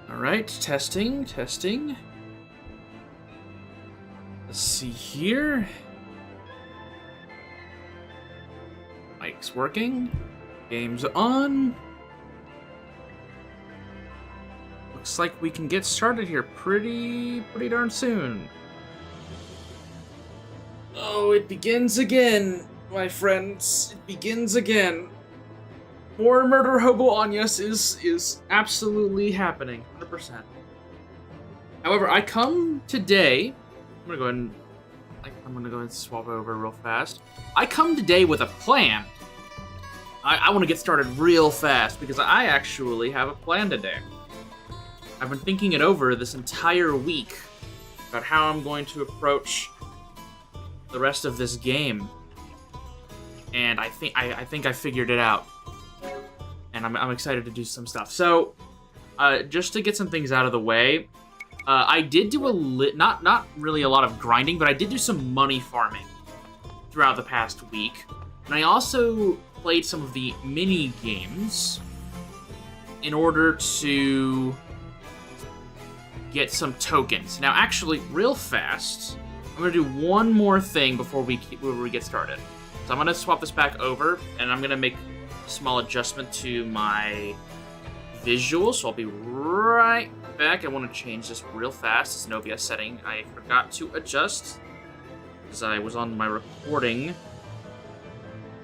Alright, testing. Let's see here. Mic's working. Game's on. Looks like we can get started here pretty darn soon. Oh, it begins again, my friends. It begins again. More Murder Hobo Anyas is absolutely happening, 100%. However, I come today. I'm gonna go ahead and swap over real fast. I come today with a plan. I want to get started real fast because I actually have a plan today. I've been thinking it over this entire week about how I'm going to approach the rest of this game, and I think I figured it out. And I'm excited to do some stuff. So, just to get some things out of the way, I did do not really a lot of grinding, but I did do some money farming throughout the past week. And I also played some of the mini games in order to get some tokens. Now, actually, real fast, I'm gonna do one more thing before we get started. So I'm gonna swap this back over, and I'm gonna make small adjustment to my visual, so I'll be right back. I want to change this real fast. It's an OBS setting I forgot to adjust because I was on my recording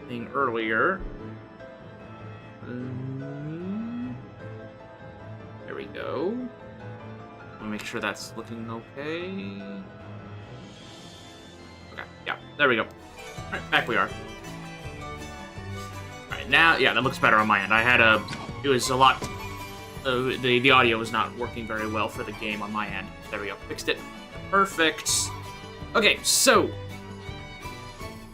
thing earlier. There we go. I want to make sure that's looking okay. Okay, yeah, there we go. All right, back we are. Now, yeah, that looks better on my end. It was a lot, the audio was not working very well for the game on my end. There we go, fixed it. Perfect. Okay, so,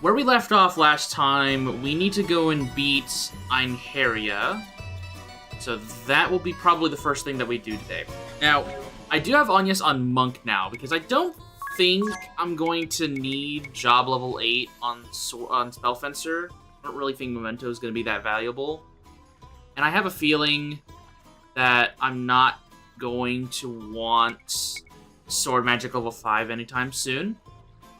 where we left off last time, we need to go and beat Einherja. So that will be probably the first thing that we do today. Now, I do have Anyas on Monk now, because I don't think I'm going to need job level 8 on Spellfencer. I don't really think Memento is going to be that valuable. And I have a feeling that I'm not going to want Sword Magic level 5 anytime soon.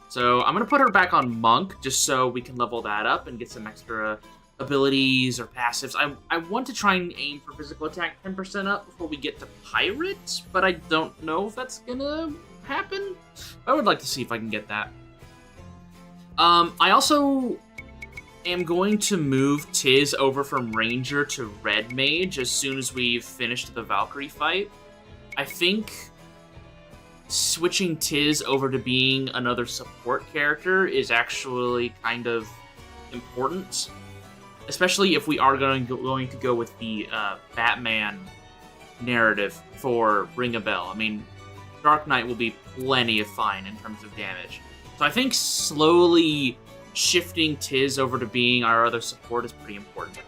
So I'm going to put her back on Monk, just so we can level that up and get some extra abilities or passives. I want to try and aim for physical attack 10% up before we get to Pirate, but I don't know if that's going to happen. I would like to see if I can get that. I also am going to move Tiz over from Ranger to Red Mage as soon as we've finished the Valkyrie fight. I think switching Tiz over to being another support character is actually kind of important, especially if we are going to go with the Batman narrative for Ring a Bell. I mean, Dark Knight will be plenty of fine in terms of damage. So I think slowly shifting Tiz over to being our other support is pretty important.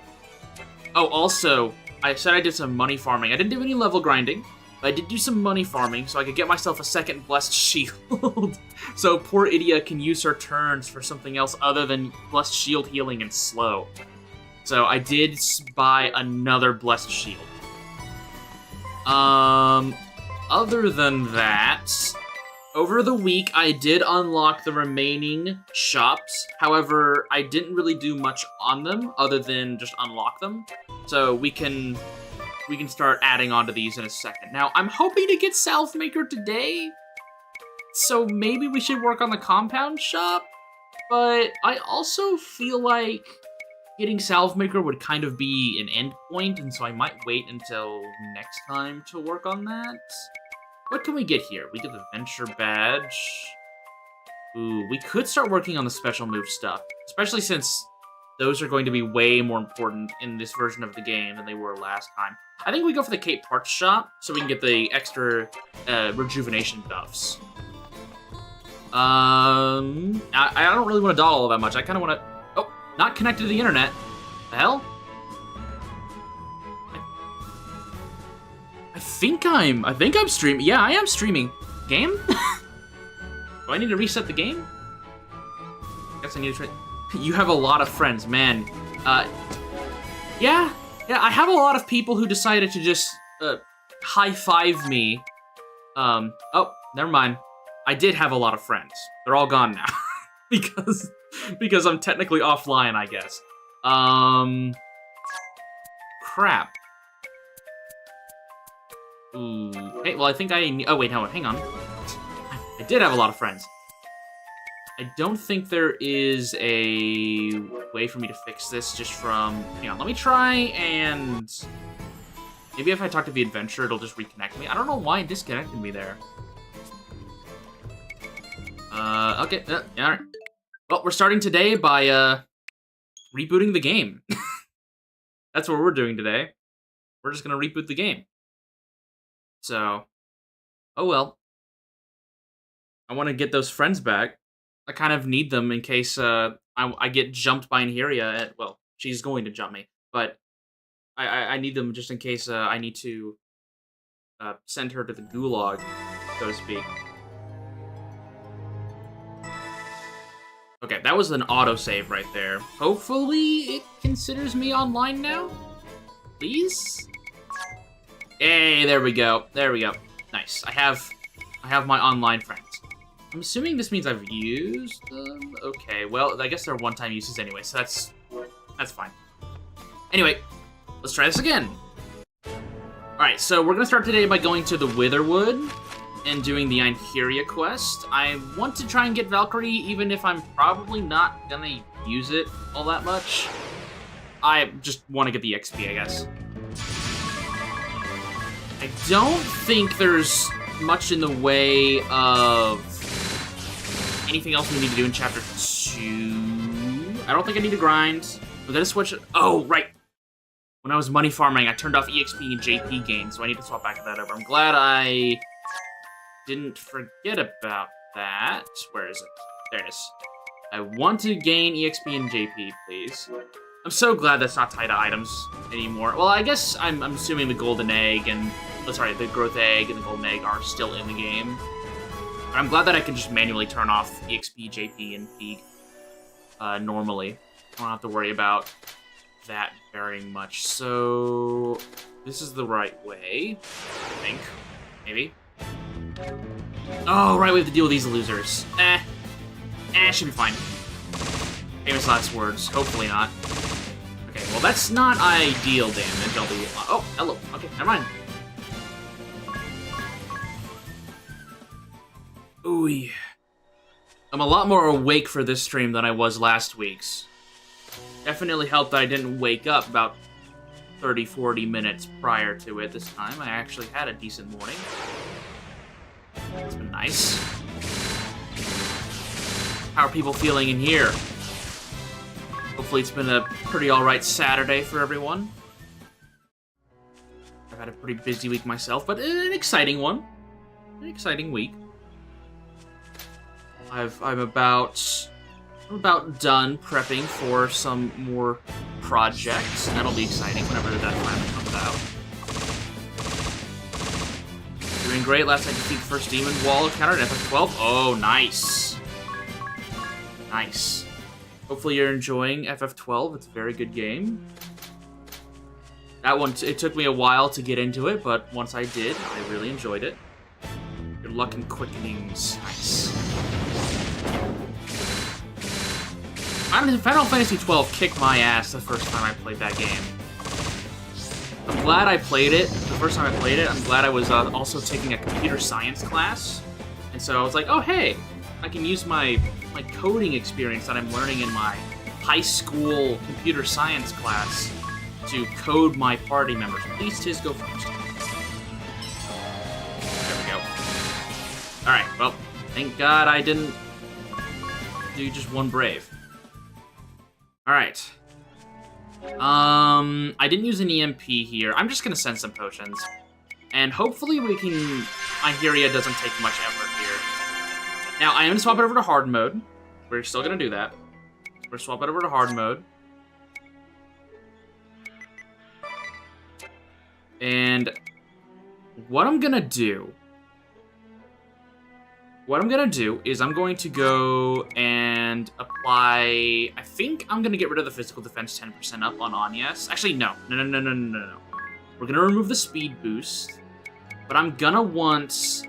Oh, also, I said I did some money farming. I didn't do any level grinding, but I did do some money farming so I could get myself a second Blessed Shield. So poor Idia can use her turns for something else other than Blessed Shield healing and slow. So I did buy another Blessed Shield. Other than that, over the week, I did unlock the remaining shops. However, I didn't really do much on them other than just unlock them. So we can start adding on to these in a second. Now, I'm hoping to get Salve Maker today, so maybe we should work on the compound shop. But I also feel like getting Salve Maker would kind of be an end point, and so I might wait until next time to work on that. What can we get here? We get the Venture Badge. Ooh, we could start working on the special move stuff, especially since those are going to be way more important in this version of the game than they were last time. I think we go for the Cape Parts shop so we can get the extra rejuvenation buffs. I don't really want to dawdle all that much. I kind of want to... Oh, not connected to the internet. The hell? I think I'm streaming. Yeah, I am streaming. Game? Do I need to reset the game? Guess I need to try. You have a lot of friends, man. Yeah, I have a lot of people who decided to just high-five me. Oh, never mind. I did have a lot of friends. They're all gone now. because I'm technically offline, I guess. Crap. Ooh. Hey, well, I think oh, wait, no, hang on. I did have a lot of friends. I don't think there is a way for me to fix this just from... Hang on, let me try and... Maybe if I talk to the adventurer, it'll just reconnect me. I don't know why it disconnected me there. Okay, alright. Well, we're starting today by, rebooting the game. That's what we're doing today. We're just gonna reboot the game. So, oh well. I want to get those friends back. I kind of need them in case, I get jumped by Anheria. Well, she's going to jump me, but I need them just in case, I need to, send her to the gulag, so to speak. Okay, that was an autosave right there. Hopefully it considers me online now? Please? Hey, there we go. There we go. Nice. I have my online friends. I'm assuming this means I've used them? Okay, well, I guess they're one-time uses anyway, so that's fine. Anyway, let's try this again. Alright, so we're gonna start today by going to the Witherwood and doing the Anheria quest. I want to try and get Valkyrie, even if I'm probably not gonna use it all that much. I just want to get the XP, I guess. I don't think there's much in the way of anything else we need to do in Chapter 2. I don't think I need to grind. We're gonna switch it. Oh, right. When I was money farming, I turned off EXP and JP gains, so I need to swap back to that over. I'm glad I didn't forget about that. Where is it? There it is. I want to gain EXP and JP, please. I'm so glad that's not tied to items anymore. Well, I guess I'm assuming the golden egg and... Oh, sorry, the growth egg and the golden egg are still in the game. But I'm glad that I can just manually turn off EXP, JP, and Peak normally. I don't have to worry about that very much. So... this is the right way, I think. Maybe. Oh, right, we have to deal with these losers. Should be fine. Famous last words. Hopefully not. Okay, well, that's not ideal damage. I'll be... Oh, hello. Okay, never mind. Ooh. I'm a lot more awake for this stream than I was last week's. Definitely helped that I didn't wake up about 30, 40 minutes prior to it this time. I actually had a decent morning. It's been nice. How are people feeling in here? Hopefully it's been a pretty alright Saturday for everyone. I've had a pretty busy week myself, but an exciting one. An exciting week. I'm about done prepping for some more projects, and that'll be exciting whenever the deadline comes out. Doing great. Last night defeat the first demon wall encounter at FF12. Oh, nice. Nice. Hopefully you're enjoying FF12. It's a very good game. That one, it took me a while to get into it, but once I did, I really enjoyed it. Your luck and quickenings. Nice. Final Fantasy XII kicked my ass the first time I played that game. I'm glad I played it. The first time I played it, I'm glad I was also taking a computer science class. And so I was like, oh, hey, I can use my coding experience that I'm learning in my high school computer science class to code my party members. Please, Tiz, go first. There we go. Alright, well, thank God I didn't do just one brave. Alright. I didn't use an EMP here. I'm just gonna send some potions. And hopefully we can... Anheria doesn't take much effort here. Now, I am gonna swap it over to hard mode. We're still gonna do that. We're gonna swap it over to hard mode. And what I'm gonna do is I'm going to go and apply... I think I'm going to get rid of the physical defense 10% up on Anya's. Actually, no. No. We're going to remove the speed boost. but I'm gonna want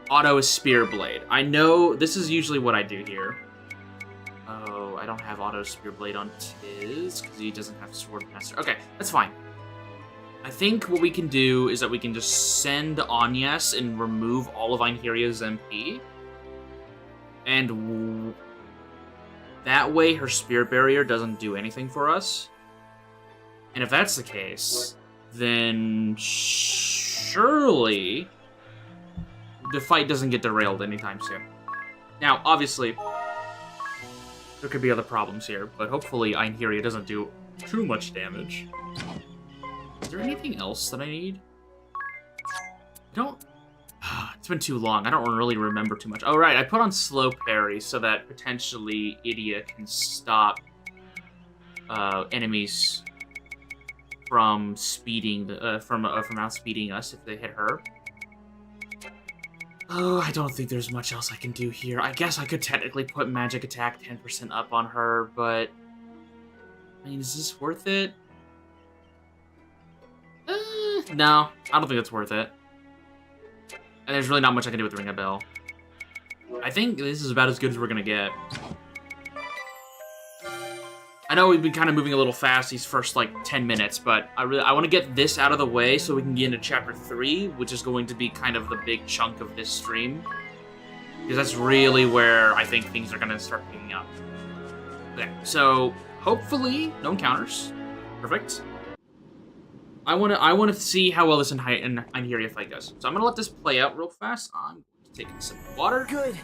Auto Spear Blade. I know this is usually what I do here. Oh, I don't have Auto Spear Blade on Tiz because he doesn't have Sword Master. Okay, that's fine. I think what we can do is that we can just send Agnes and remove all of Einherja's MP. And that way her Spirit Barrier doesn't do anything for us. And if that's the case, then surely the fight doesn't get derailed anytime soon. Now, obviously, there could be other problems here, but hopefully Einherja doesn't do too much damage. Is there anything else that I need? I don't... It's been too long. I don't really remember too much. Oh, right. I put on Slow Parry so that potentially Idia can stop enemies from speeding, from outspeeding us if they hit her. Oh, I don't think there's much else I can do here. I guess I could technically put Magic Attack 10% up on her, but... I mean, is this worth it? No, I don't think it's worth it. And there's really not much I can do with Ring a Bell. I think this is about as good as we're gonna get. I know we've been kind of moving a little fast these first, like, 10 minutes, but I want to get this out of the way so we can get into Chapter 3, which is going to be kind of the big chunk of this stream. Because that's really where I think things are gonna start picking up. Okay, so hopefully no encounters. Perfect. I want to see how well this Einherja fight goes. So I'm gonna let this play out real fast. I'm taking some water. Good.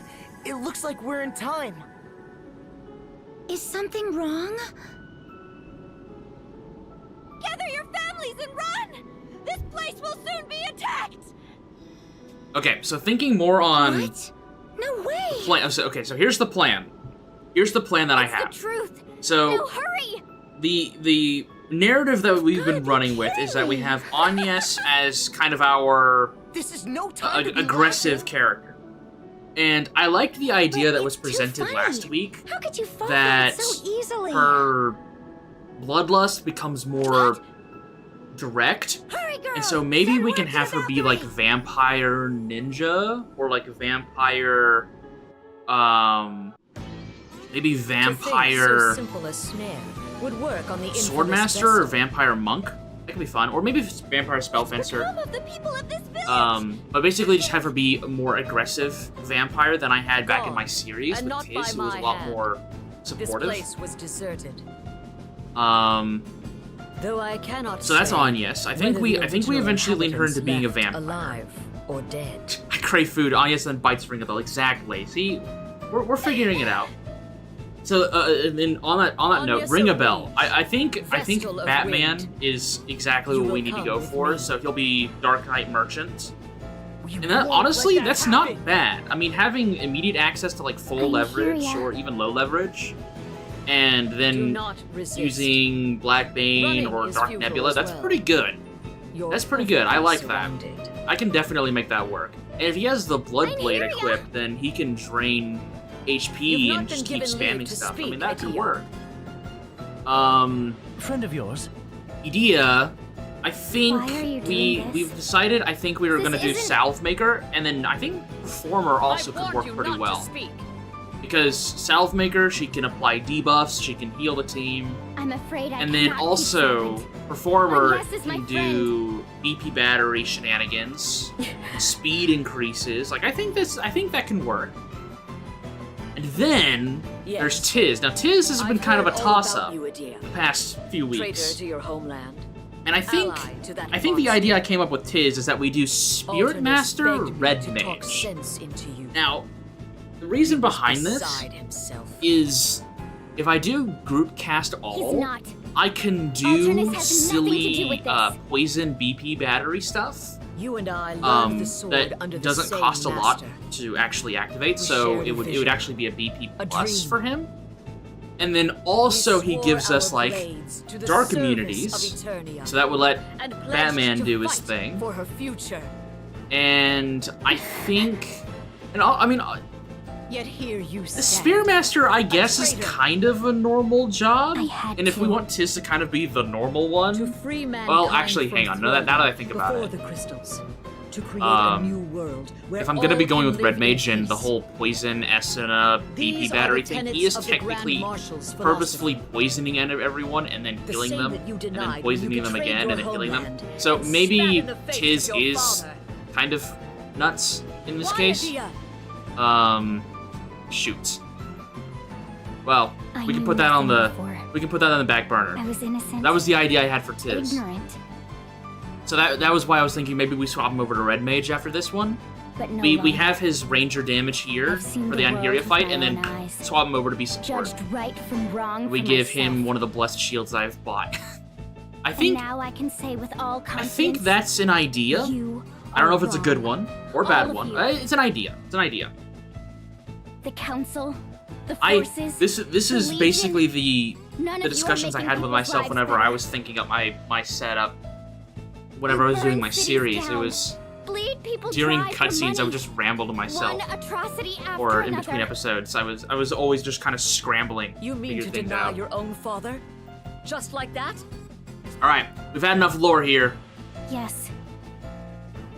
It looks like we're in time. Is something wrong? Gather your families and run! This place will soon be attacked! Okay, so thinking more on... What? No way! Plan. Okay, so here's the plan. Here's the plan that I have. The truth. So No, hurry! The narrative that we've been running with is that we have Agnes as kind of our This is no time to be aggressive laughing. character. And I liked the idea that was presented last week, How could you fall that for it so easily? her bloodlust becomes more direct. Hurry, girl! And so maybe Send we can word have to her the be like Valkyrie. vampire ninja, or like vampire, maybe vampire So simple as snare would work on the swordmaster or vampire monk. That could be fun. Or maybe if it's vampire spellfencer. Become of the people of this village. But basically just have her be a more aggressive vampire than I had back in my series and with not Tiz, by who was a my lot hand. more This supportive. place was deserted. Though I cannot so that's say Agnes. I think we eventually lean her into being a inhabitants vampire. left alive or dead. I crave food. Agnes then bites Ring a Bell. Exactly. See, we're figuring it out. So, and on that note, Agnes Ring a of Bell. Wind, I think Vestal of Batman Wind. is exactly You what we will need to come go with for. me. So he'll be Dark Knight Merchant. We And that, won't honestly, let that that's happen. not bad. I mean, having immediate access to like full leverage Einherja. or even low leverage, and Do then not resist. using Black Bane Running or is Dark futile Nebula, as that's well. pretty good. You're That's pretty good. I like that. surrounded. I can definitely make that work. And if he has the Blood Blade Einherja. equipped, then he can drain HP You've not and just been keep given leave spamming to stuff. I speak, mean, that could Idia. work. Friend of yours? Idia, I think Why are you doing this? we've decided. I think we were This gonna do isn't- Salve Maker, and then I think Performer also I could warned work you pretty not well. To speak. Because Salve Maker, she can apply debuffs, she can heal the team, I'm afraid I and then cannot keep also silent. Performer Agnes is my can do BP battery shenanigans, speed increases. Like I think that can work. And then Yes. there's Tiz. Now Tiz has been I've kind of a heard all toss about up you, Idia. the past few Traitor weeks. to your homeland. And I think Ally to that the monster. idea I came up with Tiz is that we do Spirit Alternus Master, begged me Red to talk Mage. sense into you. Now, the reason behind this Beside himself. is if I do group cast He's all, not. I can Alternus do has nothing to do silly with this. poison BP battery stuff You and I learned the sword that under the doesn't same cost a lot master. to actually activate, We so shared it a would vision, actually be a BP a plus dream. for him. And then also We he swore gives us our like blades to the dark service immunities, of Eternia, so that would let and pledged Batman to do his fight thing. for her future. And I think, I mean, Yet here you the stand. Spearmaster, I guess, is traitor. kind of a normal job. I had And if we to. want Tiz to kind of be the normal to one, free mankind well, actually, from hang on. Now that I think about before it, the crystals. to create a new world where if I'm gonna be all going can with Red live in Mage and the peace. whole poison Essenna BP These are battery the thing, tenets he is of the Grand technically Marshal's purposefully philosophy. poisoning everyone and then The healing same them, that you and then denied when you poisoning them betrayed again your and then healing them. homeland So and maybe spat in the face Tiz of your is father. kind of nuts in this Why, case. Adia? Shoot. Well, I we can knew put that on nothing the before. we can put that on the back burner. I was innocent. That was the idea I had for Tiz. ignorant. So that was why I was thinking maybe we swap him over to Red Mage after this one. But no We longer. have his ranger damage here I've seen for the the world Angeria with fight, my and then own eyes. swap him over to be support. Judged right from wrong. We for give myself. him one of the blessed shields I've bought. I And think now I can say with all confidence. I think that's an idea. You I don't know if are it's a good wrong. one or All bad of one. you. It's an idea. It's an idea. The council, the I forces. this is the basically Legion. None of the you are discussions I making had with people's myself lives whenever better. I was thinking up my setup. Whenever I You was doing burn my cities series, it down. was Bleed people during dry for cutscenes I would money. just ramble to myself. One atrocity after Or in another. between episodes, I was always just kind of scrambling. You mean figure to things deny out. your own father? Just like that? All right, we've had enough lore here. Yes.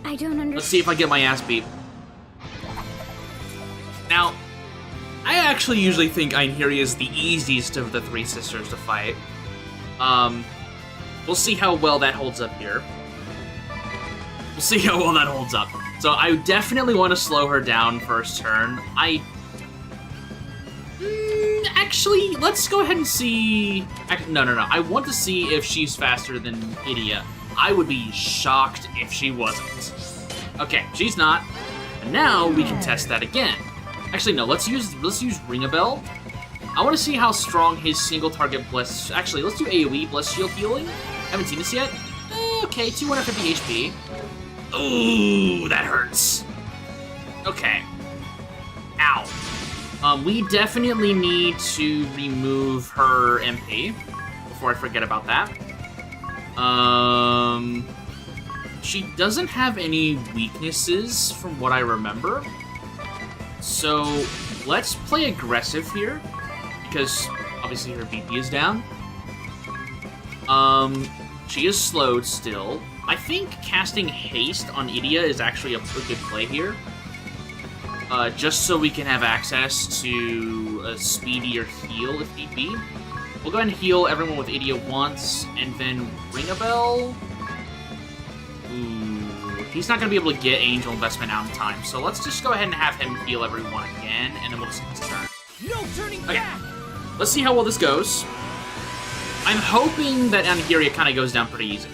I don't understand. Let's see if I get my ass beat. Now, I actually usually think Einherja is the easiest of the three sisters to fight. We'll see how well that holds up here. We'll see how well that holds up. So I definitely want to slow her down first turn. Actually, let's go ahead and see... No. I want to see if she's faster than Idia. I would be shocked if she wasn't. Okay, she's not. And now we can test that again. Actually, no, let's use Ring-a-Bell. I want to see how strong his single target bless... Actually, let's do AoE bless shield healing. Haven't seen this yet. Okay, 250 HP. Ooh, that hurts. Okay. Ow. We definitely need to remove her MP before I forget about that. She doesn't have any weaknesses from what I remember. So let's play aggressive here because obviously her BP is down. She is slowed still. I think casting haste on Idia is actually a good play here. Just so we can have access to a speedier heal if need be. We'll go ahead and heal everyone with Idia once, and then Ring-a-Bell. Ooh, he's not going to be able to get Angel Investment out in time, so let's just go ahead and have him heal everyone again, and then we'll just his turn. No turning Okay, back! let's see how well this goes. I'm hoping that Angeria kind of goes down pretty easy.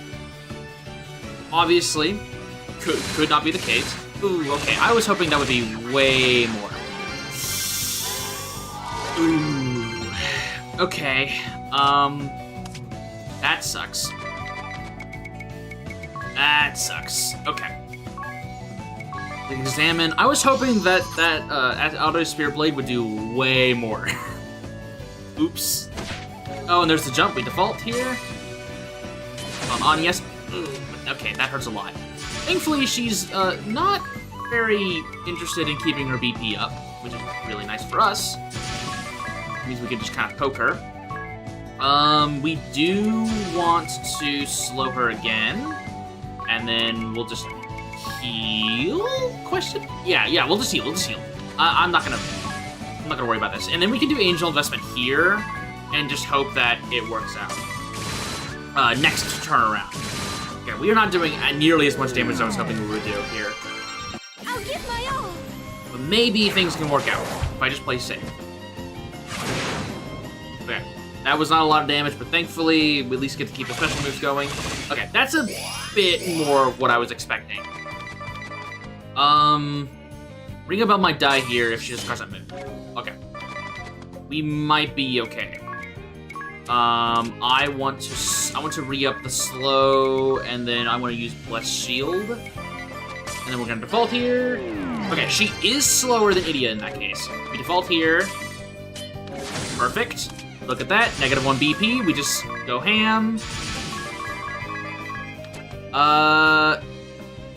Obviously, could not be the case. Ooh, okay, I was hoping that would be way more. Ooh, okay, that sucks. That sucks. Okay. Examine. I was hoping that Auto Spear Blade would do way more. Oops. Oh, and there's the jump. We default here. On yes. Ooh, okay, that hurts a lot. Thankfully, she's not very interested in keeping her BP up, which is really nice for us. It means we can just kind of poke her. We do want to slow her again, and then we'll just heal? Question? Yeah, we'll just heal. I'm not gonna worry about this. And then we can do Angel Investment here, and just hope that it works out. Next turn around. Okay, we are not doing nearly as much damage as I was hoping we would do here. I'll give my all. But maybe things can work out if I just play safe. Okay, that was not a lot of damage, but thankfully we at least get to keep the special moves going. Okay, that's a bit more of what I was expecting. Ring-a-Bell might die here if she just doesn't move. Okay. We might be okay. I want to re-up the slow, and then I want to use Blessed Shield. And then we're gonna default here. Okay, she is slower than Idia in that case. We default here. Perfect. Look at that, -1 BP. We just go ham.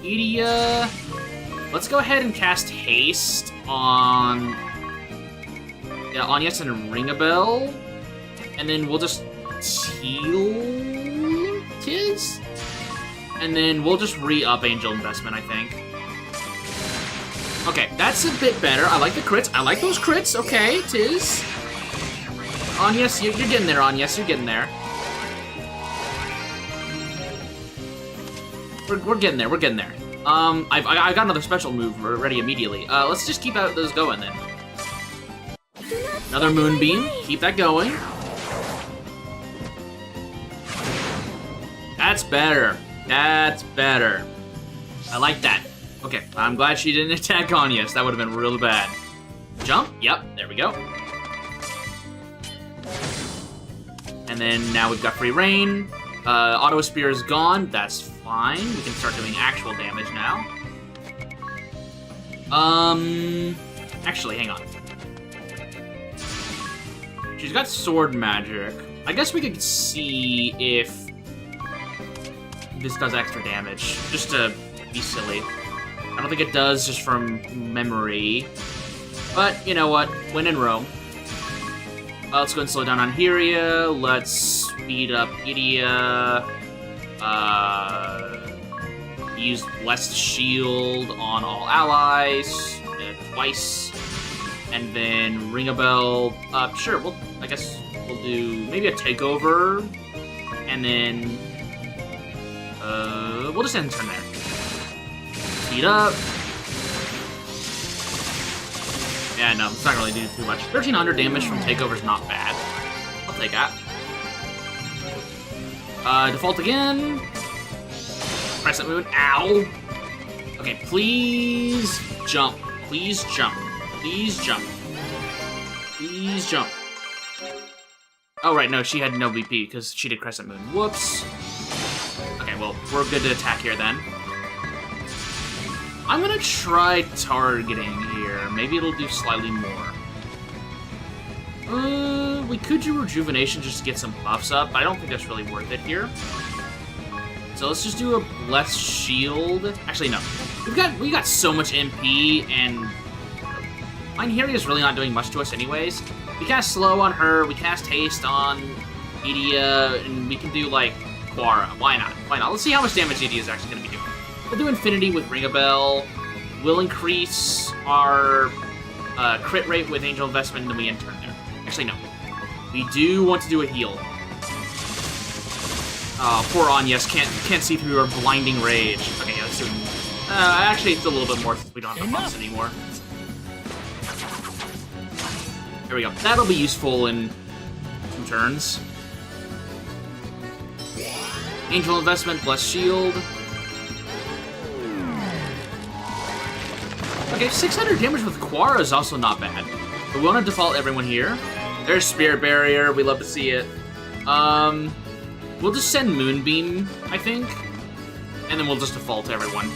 Idia. Let's go ahead and cast Haste on Yes and Ring-a-Bell. And then we'll just heal Tiz? And then we'll just re-up Angel Investment, I think. Okay, that's a bit better. I like the crits. I like those crits. Okay, tis. Yes, you're getting there, Yes, you're getting there. We're getting there, we're getting there. I got another special move ready immediately. Let's just keep those going then. Another Moonbeam. Keep that going. That's better. That's better. I like that. Okay, I'm glad she didn't attack Anyas. That would have been really bad. Jump. Yep, there we go. And then now we've got free reign. Auto Spear is gone. That's fine. We can start doing actual damage now. Actually, hang on. She's got sword magic. I guess we could see if this does extra damage, just to be silly. I don't think it does just from memory. But, you know what? When in Rome. Let's go and slow down on Hyria. Let's speed up Idia. Use Blessed Shield on all allies. Twice. And then ring a bell. Sure, I guess we'll do maybe a takeover. And then we'll just end turn there. Speed up. Yeah, no, it's not really doing too much. 1,300 damage from takeover's not bad. I'll take that. Default again. Crescent Moon. Ow. Okay, please jump. Please jump. Please jump. Please jump. Oh, right, no, she had no VP because she did Crescent Moon. Whoops. Okay, well, we're good to attack here then. I'm gonna try targeting here. Maybe it'll do slightly more. We could do Rejuvenation just to get some buffs up, but I don't think that's really worth it here. So let's just do a Blessed Shield. Actually, no. We got so much MP, and Hyria is really not doing much to us anyways. We cast Slow on her, we cast Haste on Idia, and we can do, like, Quara. Why not? Why not? Let's see how much damage Idia is actually going to be doing. We'll do Infinity with Ring a Bell. We'll increase our crit rate with Angel Investment, and then we end turn there. Actually, no. We do want to do a heal. Poor Anyas can't see through our blinding rage. Okay, yeah, let's do it. Actually, it's a little bit more since we don't have the buffs anymore. There we go. That'll be useful in 2 turns. Angel Investment, Blessed Shield. Okay, 600 damage with Quara is also not bad. But we want to default everyone here. There's Spirit Barrier. We love to see it. We'll just send Moonbeam, I think. And then we'll just default everyone.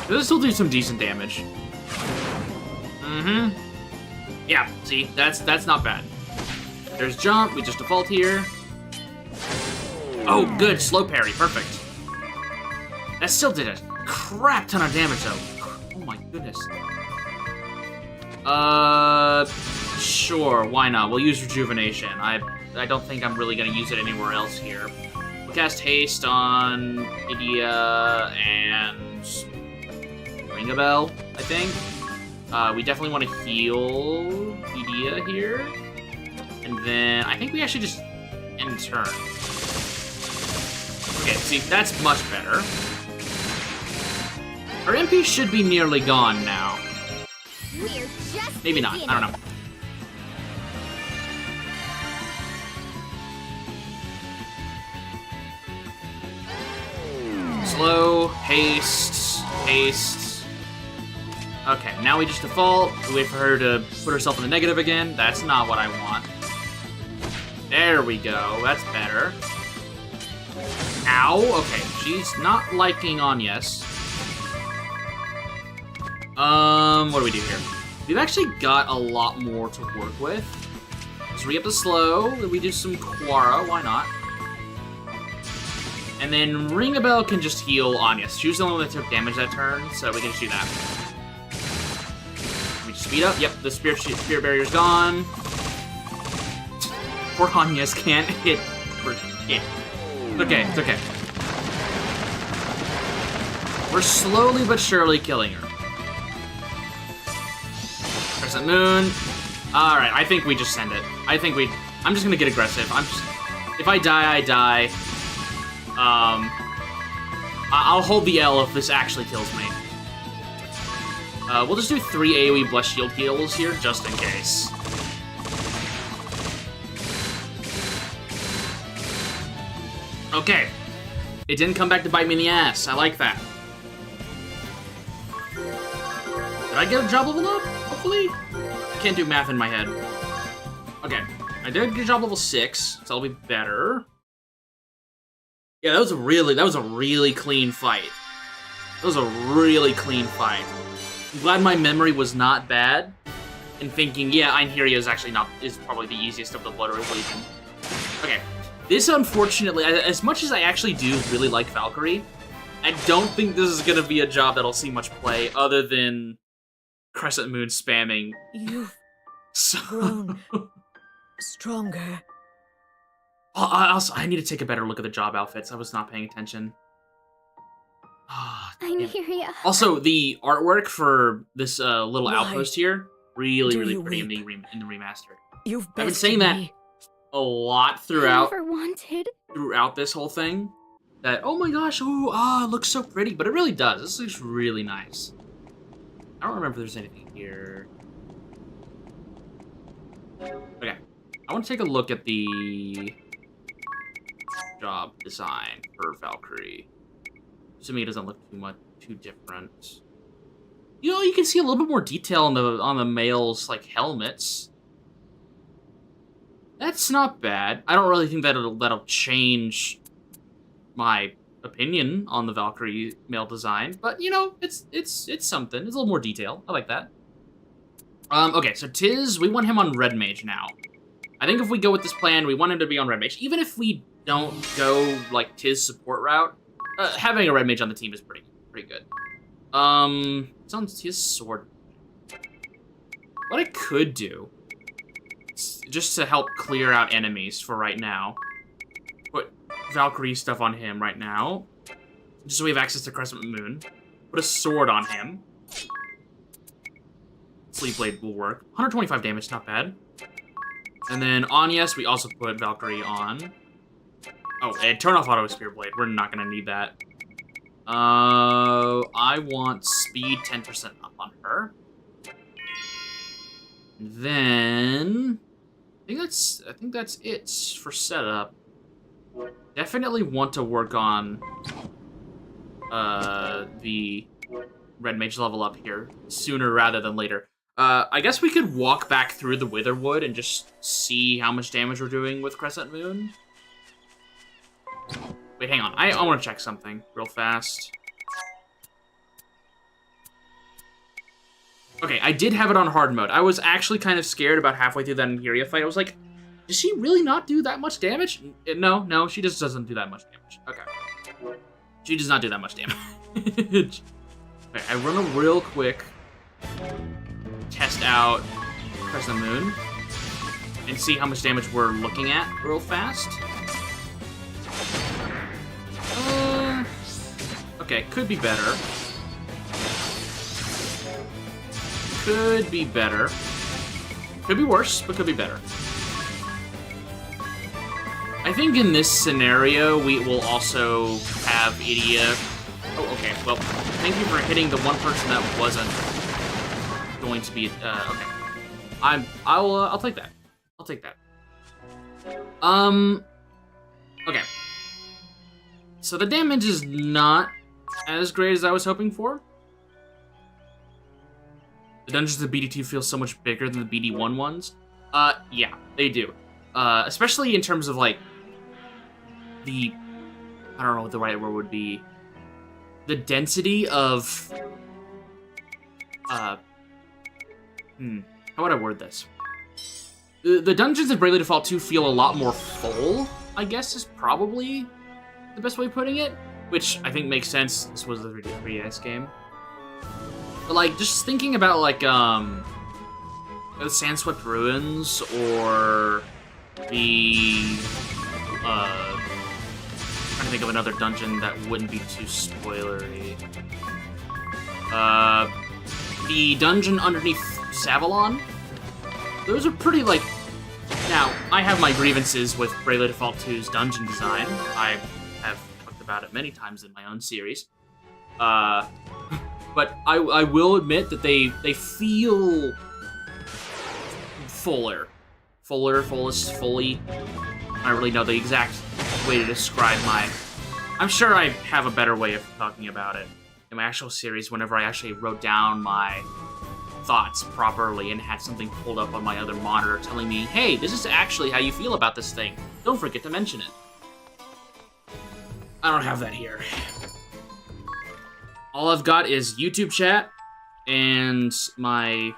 This will do some decent damage. Yeah, see, that's not bad. There's jump, we just default here. Oh, good, slow parry, perfect. That still did a crap ton of damage, though. Oh my goodness. Sure, why not? We'll use Rejuvenation. I don't think I'm really gonna use it anywhere else here. We'll cast Haste on Idia and Ring a Bell, I think. We definitely want to heal Idia here. And then I think we actually just end turn. Okay, see, that's much better. Our MP should be nearly gone now. We're just Maybe not, I don't know. Slow, haste, haste. Okay, now we just default. We wait for her to put herself in the negative again. That's not what I want. There we go, that's better. Ow, okay, she's not liking Anyas. What do we do here? We've actually got a lot more to work with. Let's re-up the slow, then we do some Quara, why not? And then Ring a Bell can just heal Anyas. She was the only one that took damage that turn, so we can just do that. We just speed up, yep, the Spirit Barrier's gone. Poor Anyas can't hit for hit. Okay, it's okay. We're slowly but surely killing her. Crescent Moon. Alright, I think we just send it. I'm just gonna get aggressive. If I die, I die. I'll hold the L if this actually kills me. We'll just do 3 AoE Bless Shield heals here, just in case. Okay. It didn't come back to bite me in the ass. I like that. Did I get a job level up? Hopefully? I can't do math in my head. Okay. I did get job level 6, so that'll be better. Yeah, that was a really clean fight. That was a really clean fight. I'm glad my memory was not bad. And thinking, yeah, Einherja is probably the easiest of the Blood Rose Legion. Okay. This, unfortunately, as much as I actually do really like Valkyrie, I don't think this is gonna be a job that'll see much play other than Crescent Moon spamming. You've So... grown stronger. I need to take a better look at the job outfits. I was not paying attention. Einherja. Also, the artwork for this little Why outpost here, really do you pretty in weep? the remaster. You've I've been bested saying that me. a lot I throughout never wanted. this whole thing. That, oh my gosh, it looks so pretty, but it really does. This looks really nice. I don't remember if there's anything here. Okay, I want to take a look at the job design for Valkyrie. To me, it doesn't look too different. You know, you can see a little bit more detail on the males' like helmets. That's not bad. I don't really think that'll change my opinion on the Valkyrie male design, but you know, it's something. It's a little more detail. I like that. Okay, so Tiz, we want him on Red Mage now. I think if we go with this plan, we want him to be on Red Mage. Even if we don't go like Tiz support route, having a Red Mage on the team is pretty good. It's on Tiz sword. What I could do, just to help clear out enemies for right now, put Valkyrie stuff on him right now, just so we have access to Crescent Moon. Put a sword on him. Sleep Blade will work. 125 damage, not bad. And then on Yes, we also put Valkyrie on. Oh, and turn off Auto Spear Blade. We're not gonna need that. I want speed 10% up on her. Then I think that's it for setup. Definitely want to work on the Red Mage level up here sooner rather than later. I guess we could walk back through the Witherwood and just see how much damage we're doing with Crescent Moon. Wait, hang on. I want to check something real fast. Okay, I did have it on hard mode. I was actually kind of scared about halfway through that Einherja fight. I was like, does she really not do that much damage? No, she just doesn't do that much damage. Okay. She does not do that much damage. Okay, I run a real quick test out Crescent Moon and see how much damage we're looking at real fast. Okay, could be better. Could be better. Could be worse, but could be better. I think in this scenario, we will also have Idia. Oh, okay. Well, thank you for hitting the one person that wasn't going to be. Okay. I'll take that. I'll take that. Okay. So the damage is not as great as I was hoping for. The dungeons of BD2 feel so much bigger than the BD1 ones. Yeah, they do. Especially in terms of, like, I don't know what the right word would be. The density of, how would I word this? The dungeons of Bravely Default 2 feel a lot more full, I guess is probably the best way of putting it. Which I think makes sense. This was the 3DS game. But, like, just thinking about, like, the Sandswept Ruins, or the, trying to think of another dungeon that wouldn't be too spoilery. The dungeon underneath Savalon. Those are pretty, like... Now, I have my grievances with Bravely Default 2's dungeon design. I have talked about it many times in my own series. But I will admit that they feel fuller. Fully. I don't really know the exact way to describe my... I'm sure I have a better way of talking about it in my actual series whenever I actually wrote down my thoughts properly and had something pulled up on my other monitor telling me, hey, this is actually how you feel about this thing. Don't forget to mention it. I don't have that here. All I've got is YouTube chat and my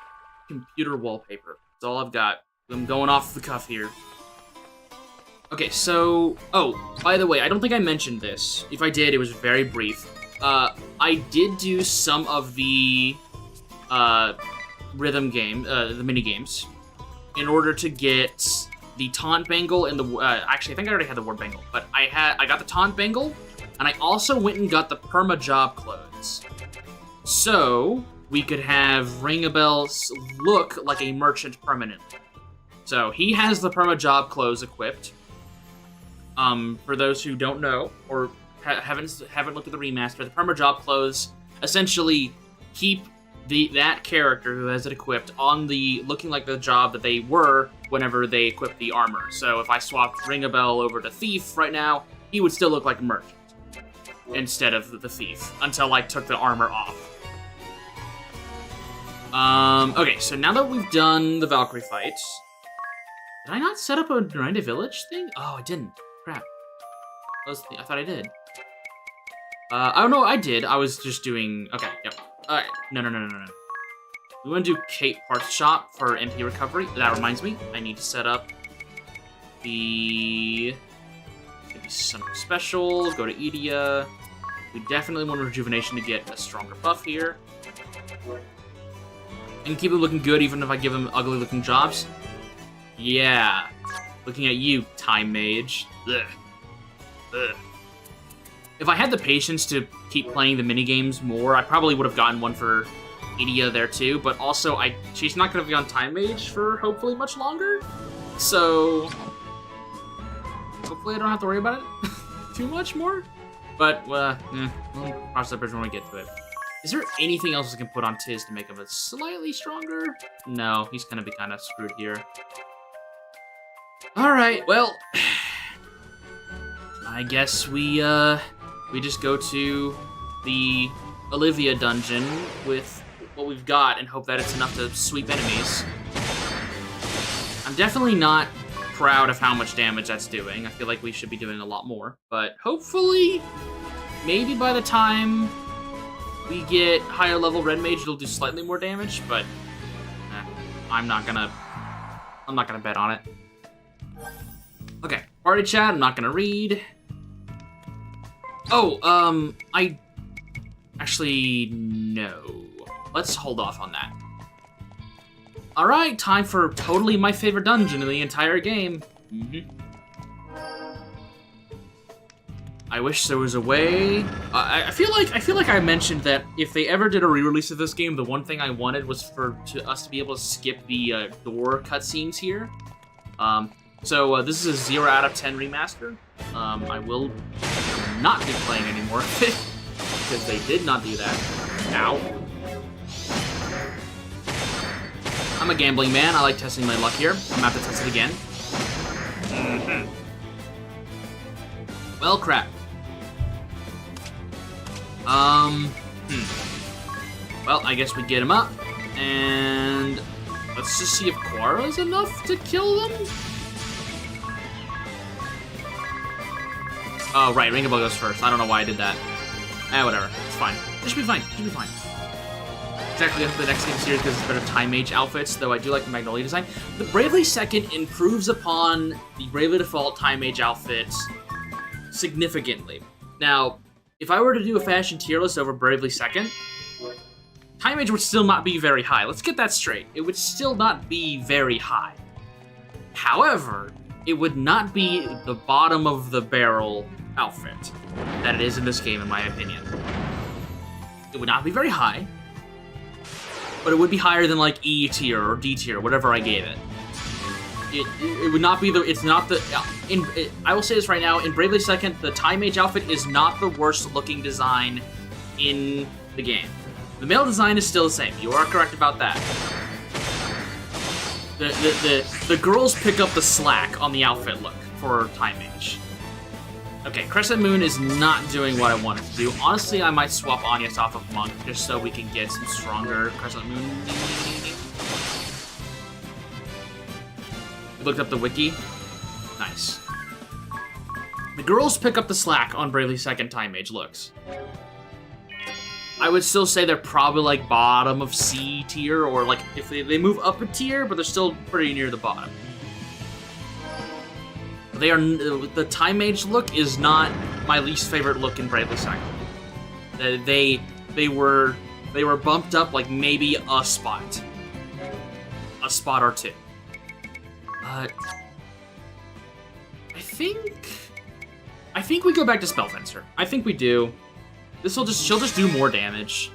computer wallpaper. That's all I've got. I'm going off the cuff here. Okay, so... Oh, by the way, I don't think I mentioned this. If I did, it was very brief. I did do some of the rhythm game, the mini games, in order to get the taunt bangle and the... actually, I think I already had the ward bangle, but I got the taunt bangle, and I also went and got the perma job clothes. So, we could have Ringabel look like a merchant permanently. So, he has the perma job clothes equipped. For those who don't know, or haven't looked at the remaster, the perma job clothes essentially keep that character who has it equipped on the looking like the job that they were whenever they equipped the armor. So if I swapped Ringabel over to Thief right now, he would still look like a merchant instead of the Thief until I took the armor off. Okay, so now that we've done the Valkyrie fights, did I not set up a Miranda Village thing? Oh, I didn't. Crap. I thought I did. Oh no, I did. I was just doing... Okay, yep. Alright, no. We want to do Kate Parts Shop for MP recovery. That reminds me, I need to set up the... Maybe something special, go to Edia. We definitely want Rejuvenation to get a stronger buff here. And keep them looking good even if I give them ugly looking jobs. Yeah. Looking at you, Time Mage. Ugh. If I had the patience to keep playing the minigames more, I probably would have gotten one for Edia there too, but also she's not going to be on Time Mage for hopefully much longer, so hopefully I don't have to worry about it too much more, but we'll cross that bridge when we get to it. Is there anything else I can put on Tiz to make him slightly stronger? No, he's going to be kind of screwed here. Alright, well, I guess we just go to the Olivia dungeon with what we've got and hope that it's enough to sweep enemies. I'm definitely not proud of how much damage that's doing. I feel like we should be doing a lot more, but hopefully, maybe by the time we get higher level Red Mage, it'll do slightly more damage, but I'm not gonna bet on it. Okay, party chat, I'm not gonna read. Oh, actually, no. Let's hold off on that. Alright, time for totally my favorite dungeon in the entire game. I wish there was a way... I feel like I mentioned that if they ever did a re-release of this game, the one thing I wanted was for us to be able to skip the door cutscenes here. So this is a 0 out of 10 remaster. I will not be playing anymore of it, because they did not do that. Ow. I'm a gambling man. I like testing my luck here. I'm about to test it again. Well, crap. Well, I guess we get him up, and let's just see if Quara's enough to kill them. Oh, right, Ringabel goes first. I don't know why I did that. Whatever. It's fine. It should be fine. It should be fine. Exactly the next game series because it's better Time Mage outfits, though I do like the Magnolia design. The Bravely Second improves upon the Bravely Default Time Mage outfits significantly. Now, if I were to do a fashion tier list over Bravely Second, Time Mage would still not be very high. Let's get that straight. It would still not be very high. However, it would not be the bottom of the barrel outfit that it is in this game, in my opinion. It would not be very high, but it would be higher than like E tier or D tier, whatever I gave it. It would not be the. It's not the. I will say this right now. In Bravely Second, the Time Mage outfit is not the worst looking design in the game. The male design is still the same. You are correct about that. The girls pick up the slack on the outfit look for Time Mage. Okay, Crescent Moon is not doing what I wanted to do. Honestly, I might swap Anyas off of Monk just so we can get some stronger Crescent Moon. We looked up the wiki. Nice. The girls pick up the slack on Bravely Second Time Mage looks. I would still say they're probably like bottom of C tier, or like if they move up a tier, but they're still pretty near the bottom. They are the Time Mage look is not my least favorite look in Bravely Second. They were bumped up like maybe a spot or two. But I think we go back to Spellfencer. I think we do. She'll just do more damage.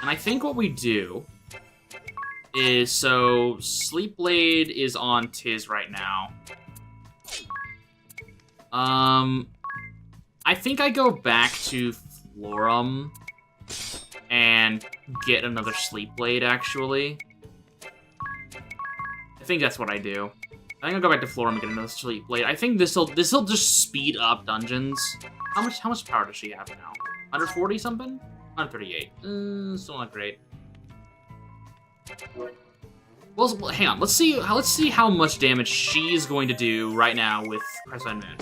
And I think what we do is, so Sleep Blade is on Tiz right now. I think I go back to Florum and get another Sleep Blade, actually. I think that's what I do. I think I'll go back to Florum and get another Sleep Blade. I think this'll just speed up dungeons. How much power does she have now? 140 something? 138. Still not great. Well, hang on. Let's see how much damage she's going to do right now with Crescent Moon.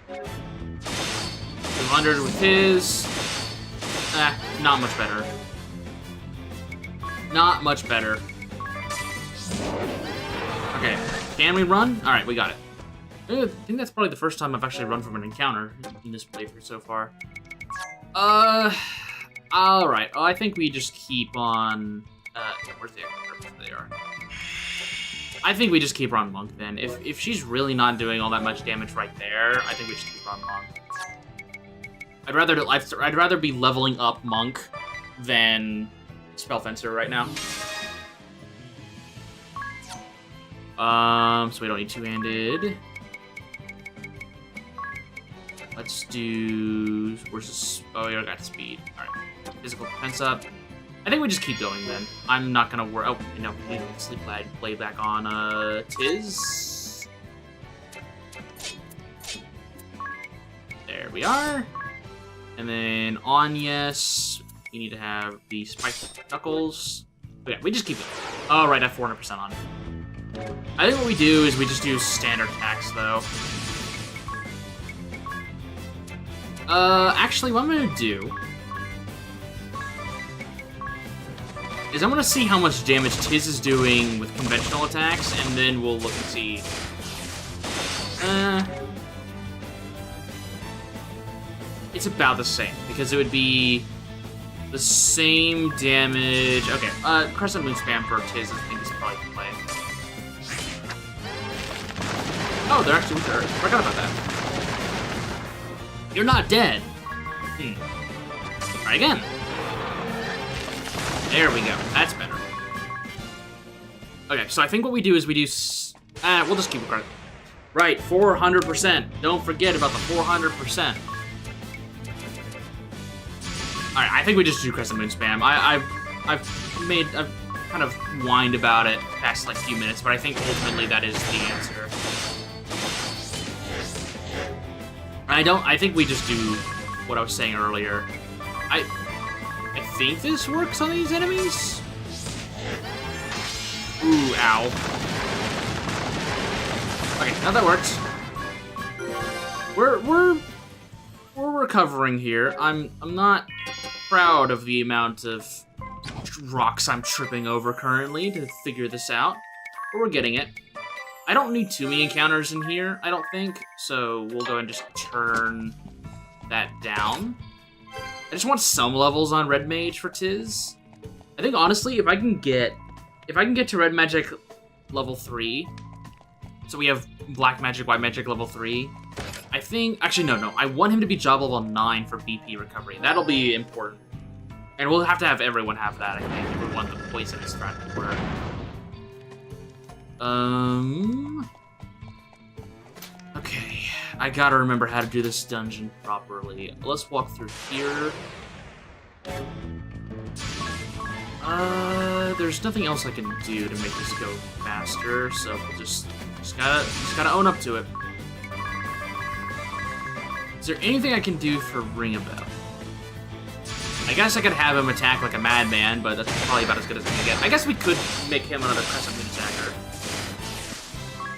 200 with his. Not much better. Not much better. Okay, can we run? All right, we got it. I think that's probably the first time I've actually run from an encounter in this playthrough so far. Alright. I think we just keep on... where's the there they are. I think we just keep her on Monk, then. If she's really not doing all that much damage right there, I think we should keep her on Monk. I'd rather be leveling up Monk than Spellfencer right now. So we don't need two-handed. Let's do... Where's this? Oh, yeah, I got speed. Alright. Physical defense up. I think we just keep going, then. I'm not gonna worry... Oh, no. We need to Sleep Blade back on, Tiz. There we are. And then Anyas. You need to have the Spiked Knuckles. Okay, we just keep going. Oh, right, I have 400% on. I think what we do is we just do standard attacks, though. Actually, what I'm gonna do is I'm gonna see how much damage Tiz is doing with conventional attacks, and then we'll look and see. It's about the same, because it would be the same damage. Okay, Crescent Moon spam for Tiz, I think is probably the play. Oh, they're actually there. Forgot about that. You're not dead. Try again. There we go. That's better. Okay, so I think what we do is we do... we'll just keep it right. Right, 400%. Don't forget about the 400%. Alright, I think we just do Crescent Moon spam. I've kind of whined about it past like a few minutes, but I think ultimately that is the answer. I think we just do what I was saying earlier. I think this works on these enemies? Ooh, ow. Okay, now that works. We're recovering here. I'm not proud of the amount of rocks I'm tripping over currently to figure this out, but we're getting it. I don't need too many encounters in here, I don't think, so we'll go ahead and just turn that down. I just want some levels on Red Mage for Tiz. I think honestly, if I can get to Red Magic level 3, so we have Black Magic, White Magic level 3, I think... Actually, no. I want him to be job level 9 for BP recovery. That'll be important. And we'll have to have everyone have that, I think, if we want the poisonous threat to work. Okay. I gotta remember how to do this dungeon properly. Let's walk through here. There's nothing else I can do to make this go faster, so we'll just gotta own up to it. Is there anything I can do for Ring a Bell? I guess I could have him attack like a madman, but that's probably about as good as I can get. I guess we could make him another crescent moon attacker.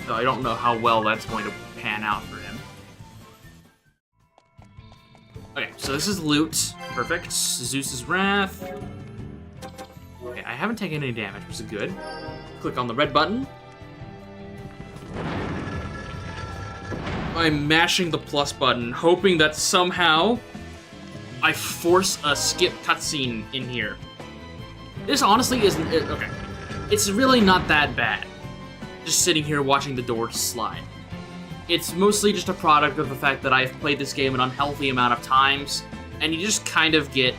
Though I don't know how well that's going to pan out for him. Okay, so this is loot. Perfect. Zeus's Wrath. Okay, I haven't taken any damage, which is good. Click on the red button. I'm mashing the plus button, hoping that somehow I force a skip cutscene in here. This honestly isn't... Okay. It's really not that bad. Just sitting here watching the door slide. It's mostly just a product of the fact that I've played this game an unhealthy amount of times, and you just kind of get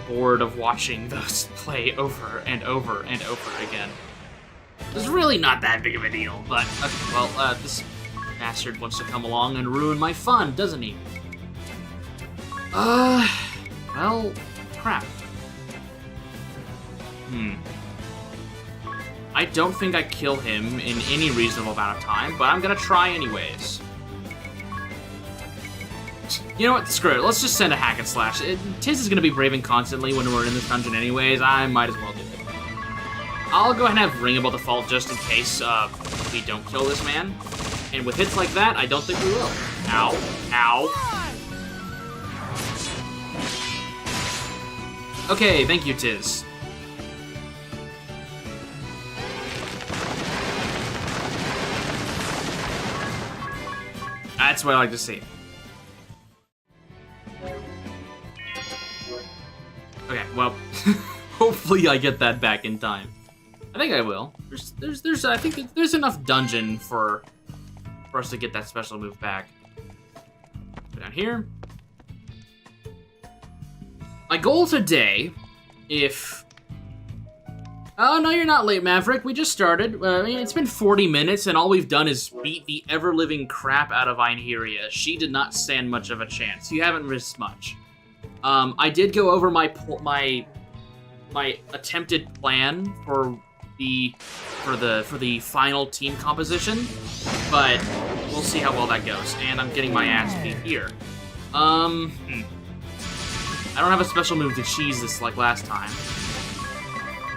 bored of watching those play over and over and over again. It's really not that big of a deal, but, okay, well, this bastard wants to come along and ruin my fun, doesn't he? Well, crap. I don't think I kill him in any reasonable amount of time, but I'm gonna try anyways. You know what? Screw it. Let's just send a hack and slash. Tiz is gonna be braving constantly when we're in this dungeon anyways. I might as well do it. I'll go ahead and have Ringable default just in case we don't kill this man. And with hits like that, I don't think we will. Ow. Ow. Okay, thank you, Tiz. That's what I like to see. Okay, well, hopefully I get that back in time. I think I will. I think there's enough dungeon for us to get that special move back. Go down here. My goal today, if... Oh, no, you're not late, Maverick. We just started. I mean, it's been 40 minutes, and all we've done is beat the ever-living crap out of Einherja. She did not stand much of a chance. You haven't risked much. I did go over my attempted plan for the final team composition, but we'll see how well that goes. And I'm getting my ass beat here. I don't have a special move to cheese this like last time.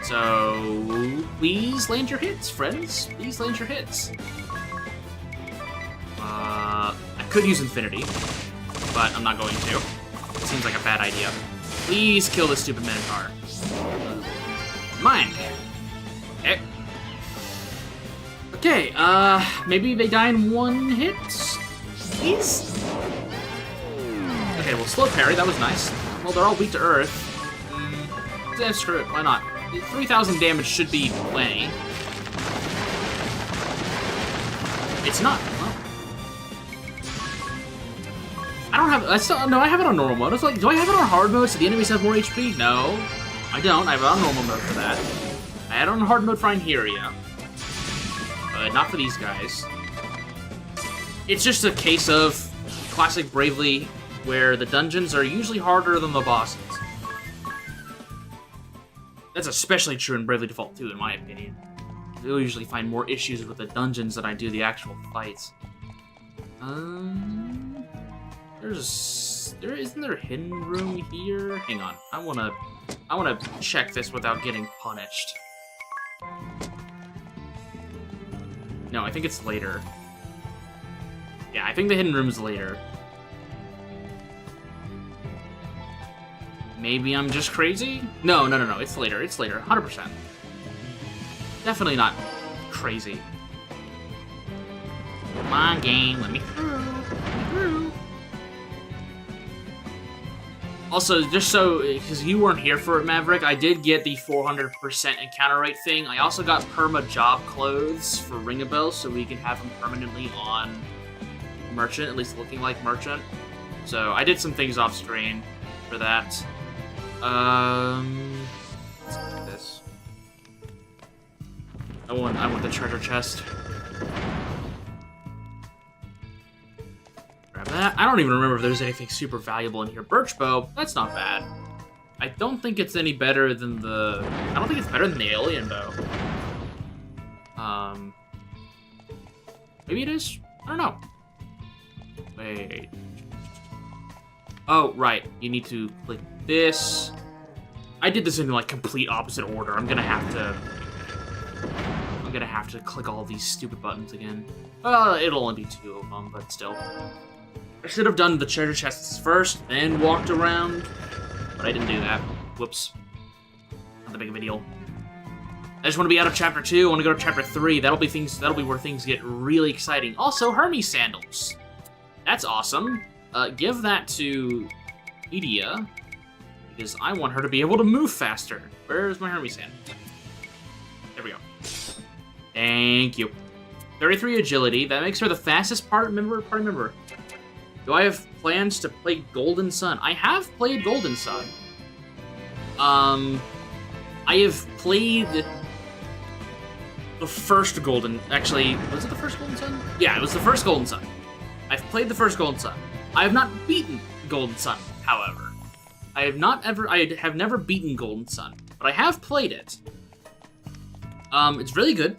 So, please land your hits, friends. Please land your hits. I could use Infinity, but I'm not going to. It seems like a bad idea. Please kill this stupid Minotaur. Mine. Okay. Okay, maybe they die in one hit? Please? Okay, well, slow parry, that was nice. Well, they're all weak to earth. Yeah, screw it, why not? 3,000 damage should be plenty. It's not. Well, I don't have. No, I have it on normal mode. It's like, do I have it on hard mode so the enemies have more HP? No, I don't. I have it on normal mode for that. I had it on hard mode for Einherja, but not for these guys. It's just a case of classic Bravely, where the dungeons are usually harder than the bosses. That's especially true in Bravely Default 2, in my opinion. You'll usually find more issues with the dungeons than I do the actual fights. Isn't there a hidden room here? Hang on, I wanna check this without getting punished. No, I think it's later. Yeah, I think the hidden room's later. Maybe I'm just crazy? No, it's later, 100%. Definitely not crazy. Come on, game, let me through. Also, just so, because you weren't here for it, Maverick, I did get the 400% encounter rate thing. I also got perma job clothes for Ring a Bell, so we can have them permanently on Merchant, at least looking like Merchant. So I did some things off screen for that. Let's get this. I want the treasure chest. Grab that. I don't even remember if there's anything super valuable in here. Birch bow, that's not bad. I don't think it's any better than the... I don't think it's better than the alien bow. Maybe it is? I don't know. Wait. Oh, right. You need to click this. I did this in, like, complete opposite order. I'm gonna have to click all these stupid buttons again. It'll only be 2 of them, but still. I should have done the treasure chests first, then walked around. But I didn't do that. Whoops. Not that big of a deal. I just want to be out of Chapter 2. I want to go to Chapter 3. That'll be where things get really exciting. Also, Hermes sandals. That's awesome. Give that to Media, because I want her to be able to move faster. Where's my Hermes sandals? There we go. Thank you. 33 agility. That makes her the fastest party member. Do I have plans to play Golden Sun? I have played Golden Sun. I have played the first Golden... Actually, was it the first Golden Sun? Yeah, it was the first Golden Sun. I've played the first Golden Sun. I have not beaten Golden Sun, however. I have never beaten Golden Sun, but I have played it. It's really good.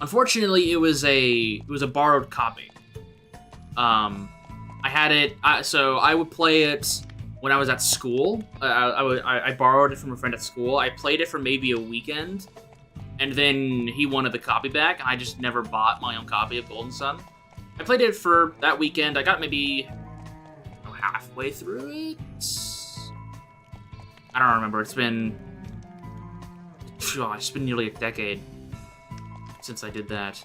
Unfortunately, it was a borrowed copy. I had it, so I would play it when I was at school. I borrowed it from a friend at school. I played it for maybe a weekend, and then he wanted the copy back, and I just never bought my own copy of Golden Sun. I played it for that weekend. I got maybe halfway through it. I don't remember. It's been nearly a decade since I did that.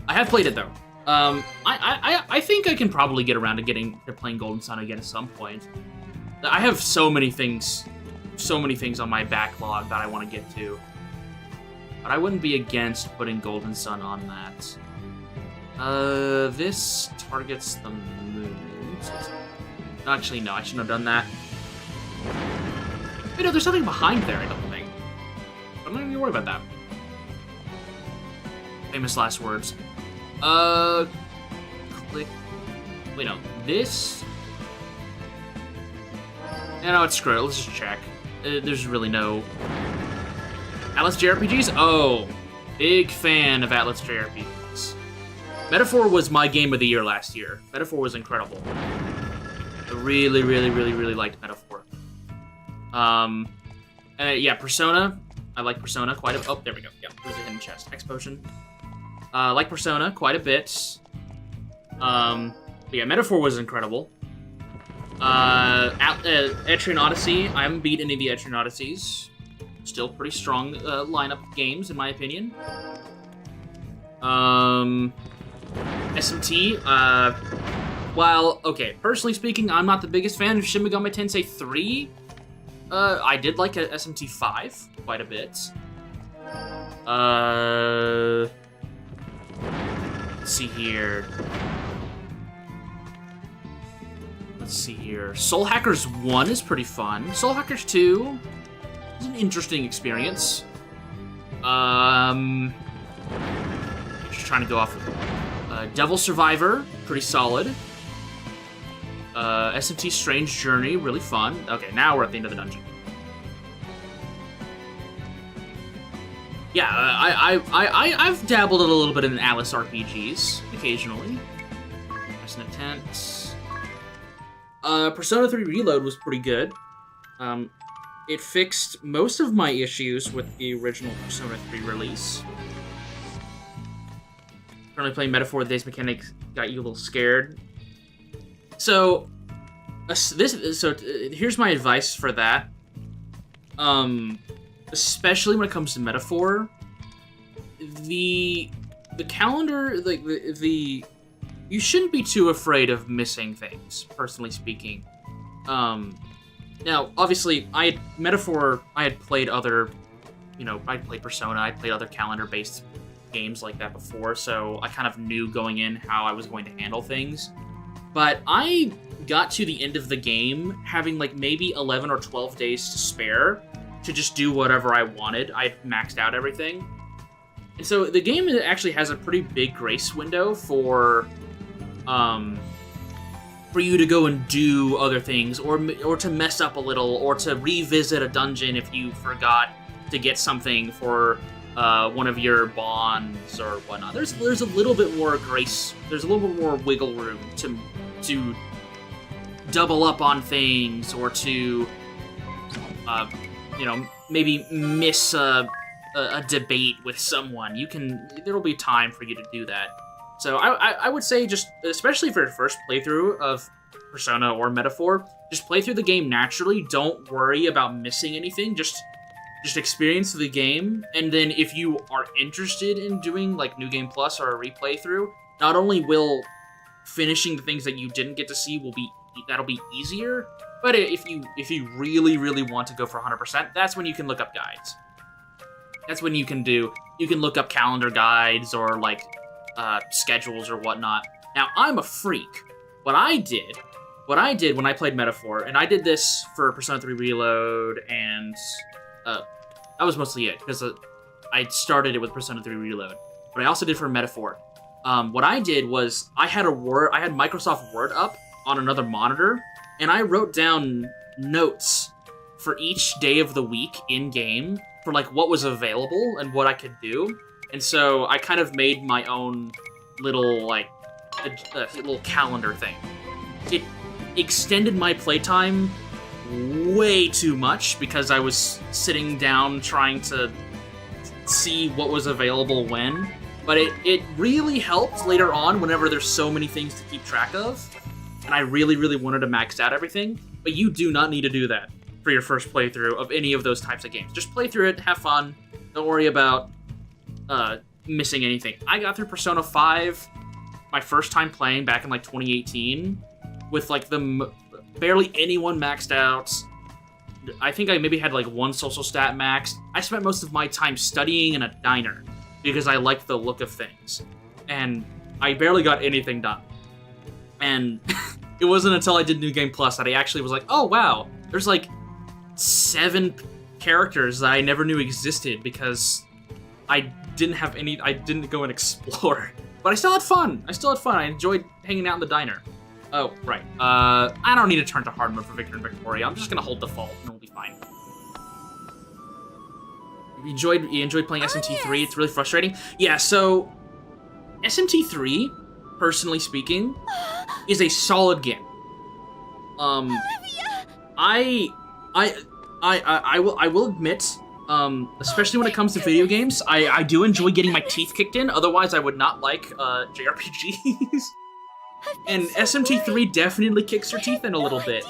I have played it though. I think I can probably get around to playing Golden Sun again at some point. I have so many things on my backlog that I want to get to. But I wouldn't be against putting Golden Sun on that. This targets the moon. Actually, no, I shouldn't have done that. Wait, no, there's nothing behind there, I don't think. I'm not even worried about that. Famous last words. Click. Wait, no, this. No, it's screw it. Let's just check. There's really no. Atlas JRPGs? Oh, big fan of Atlas JRPGs. Metaphor was my game of the year last year. Metaphor was incredible. I really, really, really, really liked Metaphor. Yeah, Persona. I like Persona quite a bit. Oh, there we go. Yeah, there's a hidden chest. X Potion. Like Persona quite a bit. But yeah, Metaphor was incredible. Etrian Odyssey. I haven't beat any of the Etrian Odysseys. Still pretty strong lineup of games, in my opinion. SMT. While, okay, personally speaking, I'm not the biggest fan of Shin Megami Tensei 3. I did like SMT 5 quite a bit. Let's see here. Soul Hackers 1 is pretty fun. Soul Hackers 2 is an interesting experience. Just trying to go off of Devil Survivor, pretty solid. SMT Strange Journey, really fun. Okay, now we're at the end of the dungeon. Yeah, I've dabbled a little bit in Atlas RPGs occasionally. Resonant Tent. Persona 3 Reload was pretty good. It fixed most of my issues with the original Persona 3 release. Currently playing Metaphor, the Days Mechanics got you a little scared. So, here's my advice for that. Especially when it comes to Metaphor, the calendar, you shouldn't be too afraid of missing things, personally speaking. Now, obviously, I had played other, I'd played Persona, I'd played other calendar-based games like that before, so I kind of knew going in how I was going to handle things. But I got to the end of the game having like maybe 11 or 12 days to spare to just do whatever I wanted. I maxed out everything. And so the game actually has a pretty big grace window for you to go and do other things, or to mess up a little, or to revisit a dungeon if you forgot to get something for one of your bonds or whatnot. There's a little bit more grace. There's a little bit more wiggle room to double up on things, or to maybe miss a debate with someone. There'll be time for you to do that. So I would say, just especially for your first playthrough of Persona or Metaphor, just play through the game naturally. Don't worry about missing anything. Just experience the game, and then if you are interested in doing like New Game Plus or a replay through, not only will finishing the things that you didn't get to see that'll be easier, but if you really want to go for 100%, that's when you can look up guides. That's when you can look up calendar guides or like schedules or whatnot. Now, I'm a freak. What I did when I played Metaphor, and I did this for Persona 3 Reload, and that was mostly it, because I started it with Persona 3 Reload, but I also did for Metaphor. What I did was I had Microsoft Word up on another monitor, and I wrote down notes for each day of the week in game for like what was available and what I could do. And so I kind of made my own little like a little calendar thing. It extended my playtime way too much because I was sitting down trying to see what was available when. But it really helped later on whenever there's so many things to keep track of. And I really wanted to max out everything. But you do not need to do that for your first playthrough of any of those types of games. Just play through it, have fun. Don't worry about missing anything. I got through Persona 5 my first time playing back in like 2018 with like barely anyone maxed out. I think I maybe had like one social stat maxed. I spent most of my time studying in a diner because I liked the look of things. And I barely got anything done. And it wasn't until I did New Game Plus that I actually was like, oh wow, there's like 7 characters that I never knew existed because I didn't go and explore. But I still had fun. I enjoyed hanging out in the diner. Oh, right. I don't need to turn to hard mode for Victor and Victoria. I'm just gonna hold default and it'll be fine. You enjoyed playing SMT3? It's really frustrating. Yeah, so SMT3, personally speaking, is a solid game. I will admit, especially when it comes to video games, I do enjoy getting my teeth kicked in. Otherwise, I would not like JRPGs. And SMT3 definitely kicks your teeth in a little bit.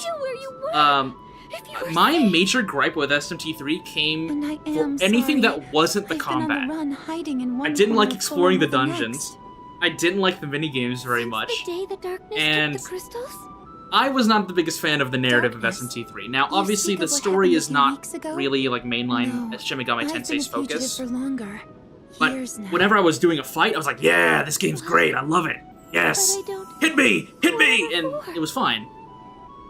My major gripe with SMT3 came for anything that wasn't the combat. I didn't like exploring the dungeons. I didn't like the minigames very much. And I was not the biggest fan of the narrative of SMT3. Now, obviously, the story is not really like mainline Shin Megami Tensei's focus. But whenever I was doing a fight, I was like, yeah, this game's great, I love it. Yes! Hit me! And it was fine.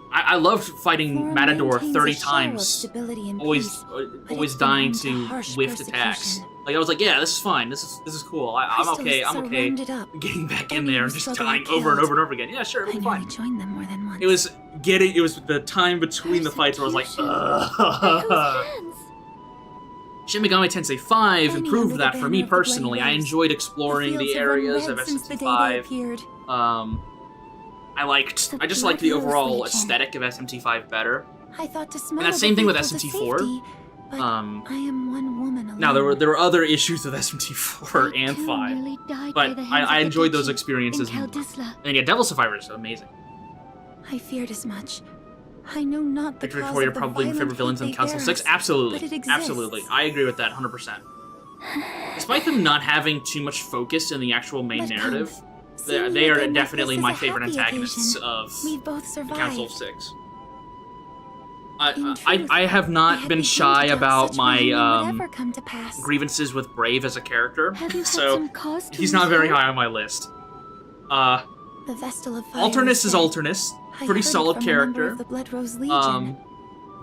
I loved fighting Matador 30 times, always dying to whiffed attacks. Like, I was like, yeah, this is fine, this is cool, I'm okay getting back in there and just dying over and over and over again. Yeah, sure, it'll be fine. It was the time between the fights where I was like, ugh. Shin Megami Tensei 5 improved that for me personally. I enjoyed exploring the areas of SMT5. I just liked the overall aesthetic of SMT5 better. And that same thing with SMT4. Now there were other issues with SMT4 and 5, but I enjoyed those experiences more. And yeah, Devil Survivor is amazing. I feared as much. I know not the Victor cause Victoria of the probably my favorite villains in Council 6. Absolutely, absolutely. I agree with that 100%. Despite them not having too much focus in the actual main narrative, they are definitely my favorite antagonists of the Council of 6. I have not been shy about my come to pass. grievances with Brave as a character, Have you had so some cause to he's not very resolve? high on my list. The Vestal of Fire Alternus is dead. Alternus, I pretty heard it solid from a member character. of the Blood Rose Legion.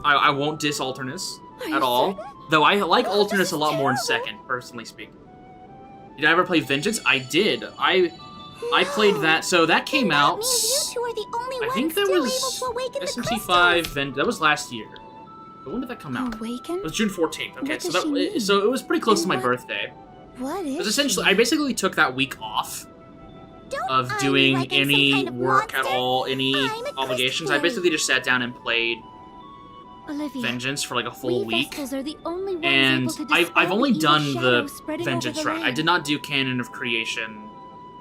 I won't diss Alternus Are you at all, certain? though I like Oh, Alternus this a is lot more in terrible. second, personally speaking. Did I ever play Vengeance? I did. I played that, so that came That out. means you two are the only I ones think that still was able to awaken the SMT5, and that was last year. But when did that come out? Awaken? It was June 14th. Okay, What so does she mean? so it was pretty close to And my what- birthday. What It is was essentially, she? I basically took that week off Don't of eye me doing like I'm some any kind of work at monster. all, any I'm a obligations. I Christian. basically just sat down and played Olivia, Vengeance for like a full we week. Vestals are the only ones And able to I've dispel only the evil done the shadow spreading over Vengeance the route. I land. did not do Canon of Creation,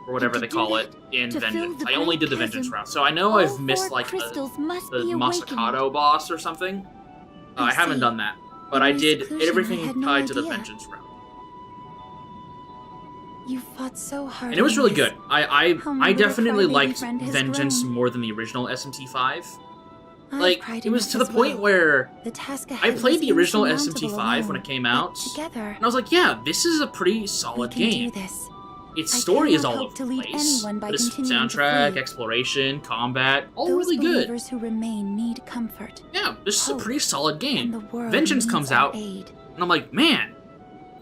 or whatever to they do call that, it, in to fill Vengeance. the I only great did the Vengeance chasm, route, so I know all I've missed four like crystals must the be awakened. Masakato boss or something. I I haven't see. done that, but In I your did seclusion, I everything had no tied to the idea. Vengeance route. You fought so hard. And it was on really this. good. I How my little definitely crybaby liked friend has Vengeance grown. more than the original SMT5. I've Like, cried it was enough to the as point well. where The task I ahead played was the original insurmountable SMT5 when alone, it came but out, together, and I was like, yeah, this is a pretty we solid can game. do this. Its I story is cannot all hope over to the lead place. anyone by But its continuing to soundtrack, flee. exploration, combat, all Those really good. believers who remain need comfort, Yeah, this is a hope, pretty solid and game. the world Vengeance needs comes our out, aid. and I'm like, man,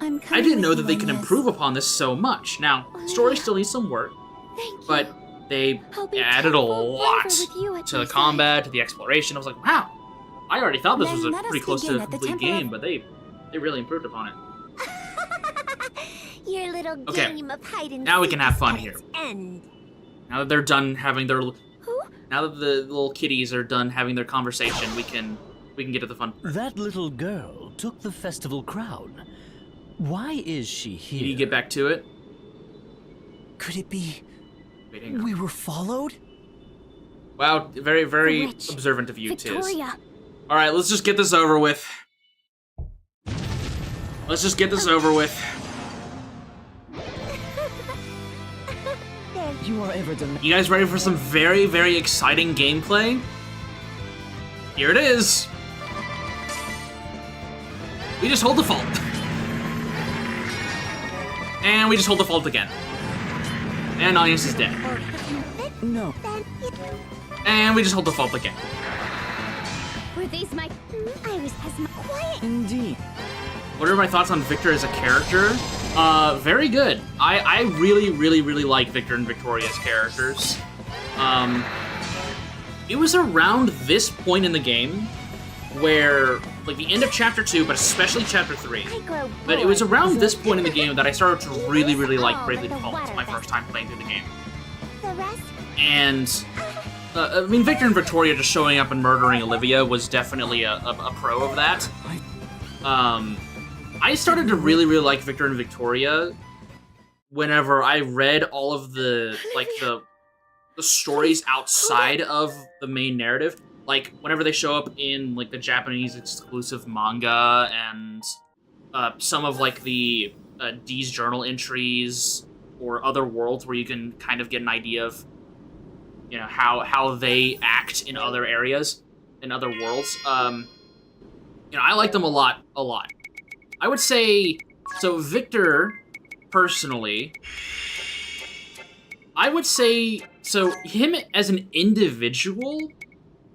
I'm I coming didn't with know that you they on could this. improve upon this so much. Now, Oh, story Olivia. still needs some work, Thank you. but they I'll be added a tenfold braver lot with you at to my the side. combat, to the exploration. I was like, wow, I already thought this Then was a let us pretty close to begin a at the complete Temple game, of- but they really improved upon it. Your little Okay, game of hide and now we can seek have is fun at here. its end. Now that they're done having their, Who? now that the little kitties are done having their conversation, we can get to the fun. That little girl took the festival crown. Why is she Can here? you get back to it? Could it be Wait, hang on. we were followed? Wow, very, very The witch. observant of you, Tiz. Victoria. All right, let's just get this over with. Let's just get this over with. There. You are ever done. You guys ready for some very, very exciting gameplay? Here it is. We just hold default. And we just hold default again. And Audience is dead. No. And we just hold default again. Were these my... I was as my... Quiet. Indeed. What are my thoughts on Victor as a character? Very good. I really, really, really like Victor and Victoria's characters. It was around this point in the game where, like, the end of Chapter 2, but especially Chapter 3. I grow But it was bored. around this point in the game that I started to really, really like Oh, Bravely but the Default. It's my water first time playing through the game. The rest? And, I mean, Victor and Victoria just showing up and murdering Olivia was definitely a pro of that. I started to really, really like Victor and Victoria whenever I read all of the, like, the stories outside of the main narrative. Like, whenever they show up in, like, the Japanese exclusive manga and some of, like, the D's journal entries or other worlds where you can kind of get an idea of, you know, how they act in other areas, in other worlds. You know, I like them a lot. I would say, so Victor, personally, I would say, so him as an individual,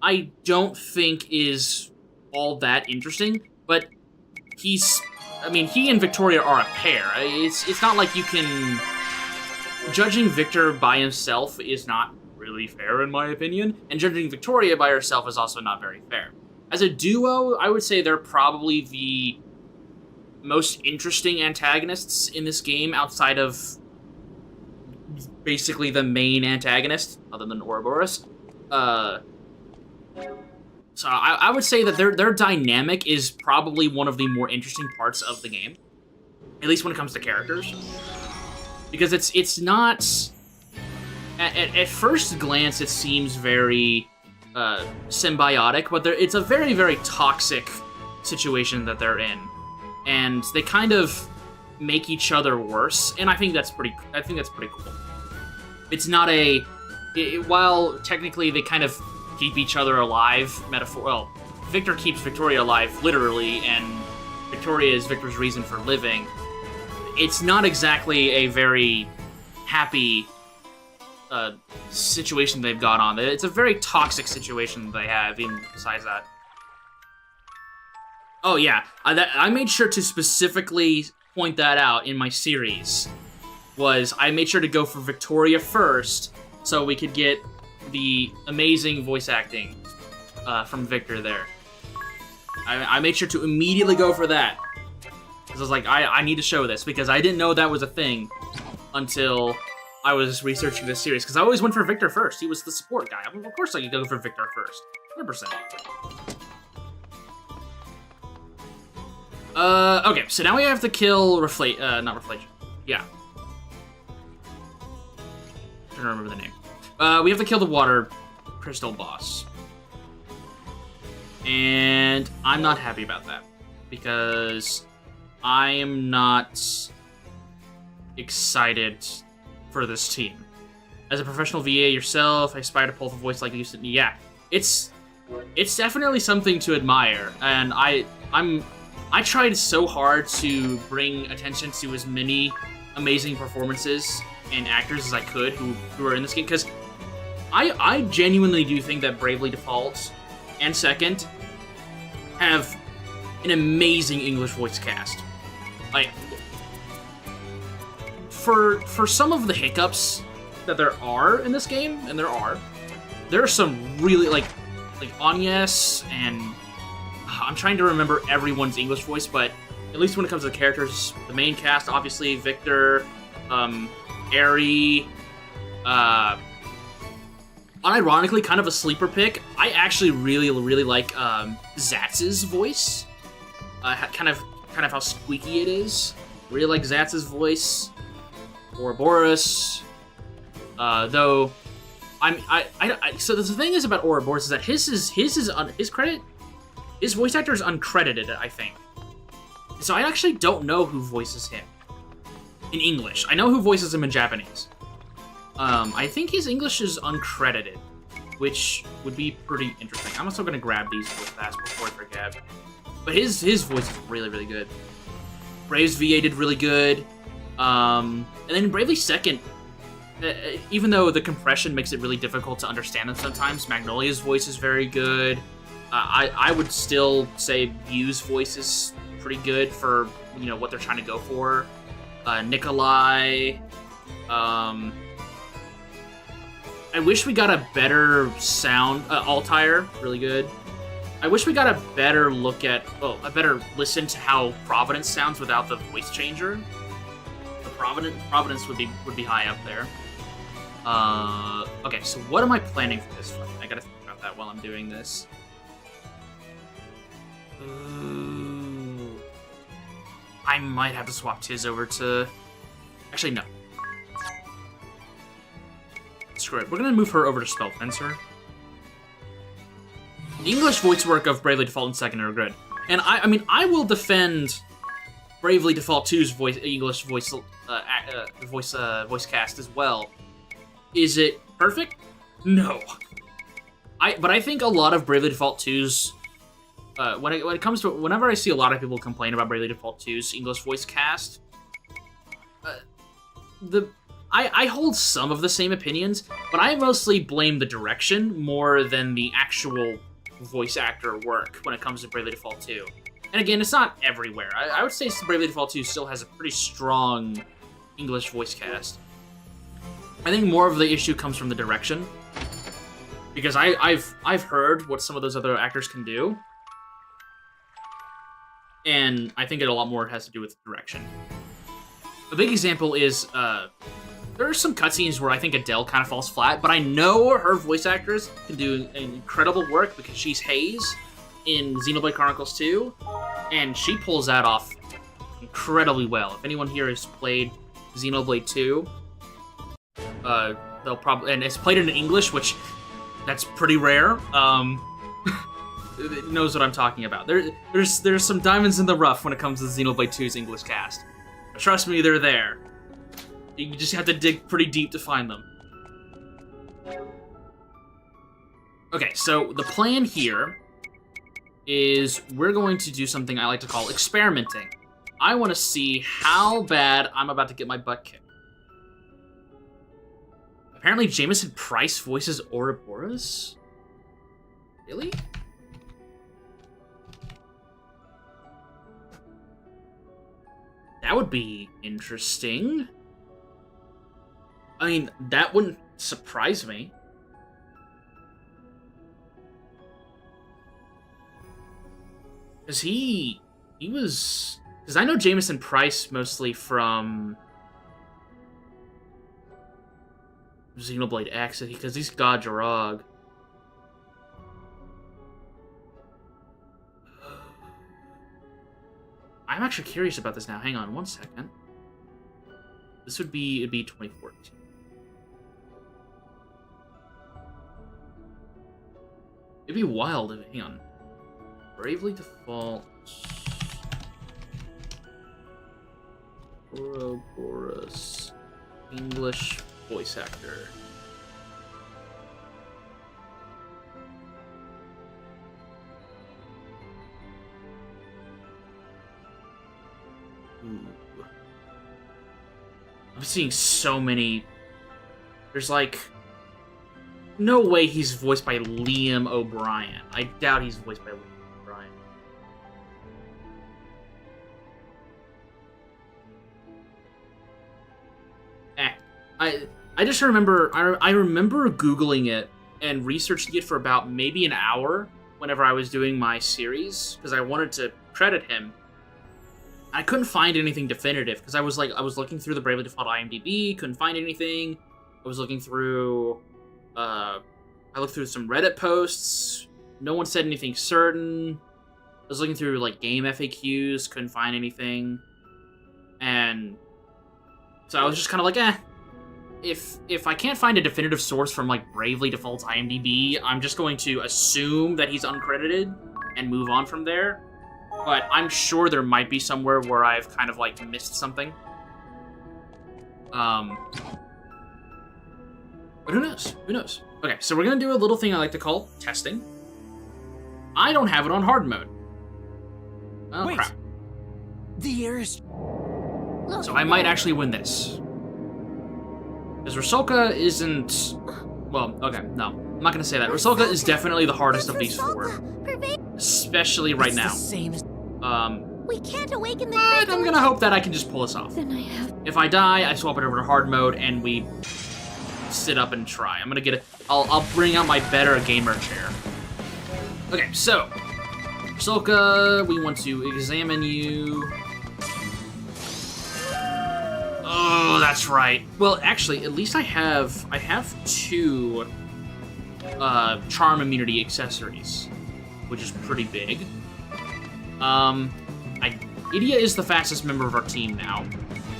I don't think is all that interesting, but he's, I mean, he and Victoria are a pair. It's not like you can, judging Victor by himself is not really fair in my opinion, and judging Victoria by herself is also not very fair. As a duo, I would say they're probably the most interesting antagonists in this game outside of basically the main antagonist, other than Ouroboros. So I would say that their dynamic is probably one of the more interesting parts of the game, at least when it comes to characters, because it's not. At first glance, it seems very symbiotic, but it's a very, very toxic situation that they're in, and they kind of make each other worse. And I think that's pretty cool. It's not while technically they kind of keep each other alive, Victor keeps Victoria alive, literally, and Victoria is Victor's reason for living. It's not exactly a very happy situation they've got on. It's a very toxic situation they have, even besides that. Oh yeah, I made sure to specifically point that out in my series. I made sure to go for Victoria first, so we could get the amazing voice acting from Victor there. I made sure to immediately go for that. Because I was like, I need to show this, because I didn't know that was a thing until I was researching this series. Because I always went for Victor first. He was the support guy. Of course I could go for Victor first. 100%. Okay, so now we have to kill not Reflation. Yeah. I'm trying to remember the name. We have to kill the water crystal boss. And I'm not happy about that. Because I am not excited for this team. As a professional VA yourself, I aspire to pull the voice like you used to. Yeah, it's definitely something to admire, and I tried so hard to bring attention to as many amazing performances and actors as I could who are in this game, because I genuinely do think that Bravely Default and Second have an amazing English voice cast. Like, for some of the hiccups that there are in this game, and there are some really, like Agnes, and I'm trying to remember everyone's English voice, but at least when it comes to the characters, the main cast, obviously, Victor, Eri, unironically, kind of a sleeper pick, I actually really, really like Zatz's voice. Kind of how squeaky it is. Really like Zatz's voice. Ouroboros. Though, so the thing is about Ouroboros is that his voice actor is uncredited, I think. So I actually don't know who voices him in English. I know who voices him in Japanese. I think his English is uncredited, which would be pretty interesting. I'm also gonna grab these real fast before I forget. But his voice is really, really good. Brave's VA did really good. And then Bravely Second, even though the compression makes it really difficult to understand them sometimes, Magnolia's voice is very good. I would still say Yu's voice is pretty good for, what they're trying to go for. Nikolai. I wish we got a better sound. Altair, really good. I wish we got a better look at, a better listen to how Providence sounds without the voice changer. The Providence would be high up there. Okay, so what am I planning for this fight? I gotta think about that while I'm doing this. Ooh. I might have to swap Tiz over to... Actually, no. Screw it. We're gonna move her over to Spellfencer. The English voice work of Bravely Default and Second are good. And I mean, I will defend Bravely Default 2's English voice cast as well. Is it perfect? No. But I think a lot of Bravely Default 2's when it comes to, whenever I see a lot of people complain about Bravely Default 2's English voice cast, I hold some of the same opinions, but I mostly blame the direction more than the actual voice actor work when it comes to Bravely Default 2. And again, it's not everywhere. I would say Bravely Default 2 still has a pretty strong English voice cast. I think more of the issue comes from the direction, because I've heard what some of those other actors can do, and I think a lot more has to do with direction. A big example is there are some cutscenes where I think Adele kind of falls flat, but I know her voice actress can do incredible work because she's Hayes in Xenoblade Chronicles 2, and she pulls that off incredibly well. If anyone here has played Xenoblade 2, they'll probably, and it's played in English, which that's pretty rare. Knows what I'm talking about. There's some diamonds in the rough when it comes to Xenoblade 2's English cast. But trust me, they're there. You just have to dig pretty deep to find them. Okay, so the plan here is we're going to do something I like to call experimenting. I want to see how bad I'm about to get my butt kicked. Apparently Jameson Price voices Ouroboros? Really? That would be interesting. I mean, that wouldn't surprise me. Because he was... Because I know Jameson Price mostly from Xenoblade X, because he's God Jarog. I'm actually curious about this now. Hang on one second. This would be, it'd be 2014. It'd be wild if, hang on. Bravely Default. Ouroboros. English voice actor. Ooh. I'm seeing so many. There's like no way he's voiced by Liam O'Brien. I doubt he's voiced by Liam O'Brien. I just remember I remember Googling it and researching it for about maybe an hour whenever I was doing my series because I wanted to credit him. I couldn't find anything definitive because I was looking through the Bravely Default IMDb, couldn't find anything. I was looking through I looked through some Reddit posts. No one said anything certain. I was looking through like game FAQs, couldn't find anything. And so I was just kind of like, if I can't find a definitive source from like Bravely Default's IMDb, I'm just going to assume that he's uncredited and move on from there. But I'm sure there might be somewhere where I've kind of like missed something. But who knows? Who knows? Okay, so we're gonna do a little thing I like to call testing. I don't have it on hard mode. Oh, Wait. crap. The air is... So I might actually win this. Because Rusalka isn't... Well, okay, no. I'm not gonna say that. Rusalka is definitely the hardest of these four. Especially right now. We can't awaken the But I'm gonna hope that I can just pull this off. Then I have... If I die, I swap it over to hard mode and we sit up and try. I'm gonna get it. I'll bring out my better gamer chair. Okay, so Rusalka, we want to examine you. Oh, that's right. Well, actually, at least I have two charm immunity accessories, which is pretty big. Idia is the fastest member of our team now,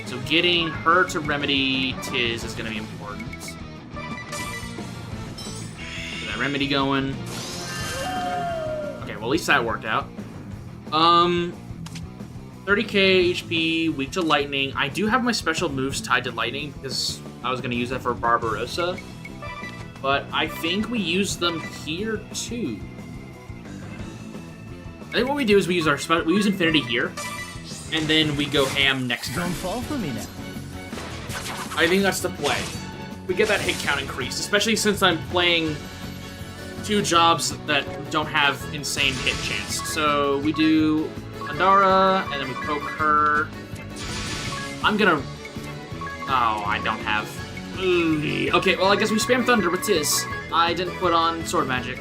so getting her to remedy Tiz is going to be important. Get that remedy going. Okay, well, at least that worked out. 30k HP, weak to lightning. I do have my special moves tied to lightning because I was going to use that for Barbarossa, but I think we use them here too. I think what we do is we use Infinity here, and then we go ham next turn. Don't fall for me now. I think that's the play. We get that hit count increased, especially since I'm playing two jobs that don't have insane hit chance. So we do Andara, and then we poke her. I'm gonna... Oh, I don't have... Okay, well, I guess we spam Thunder with Tiz. I didn't put on Sword Magic.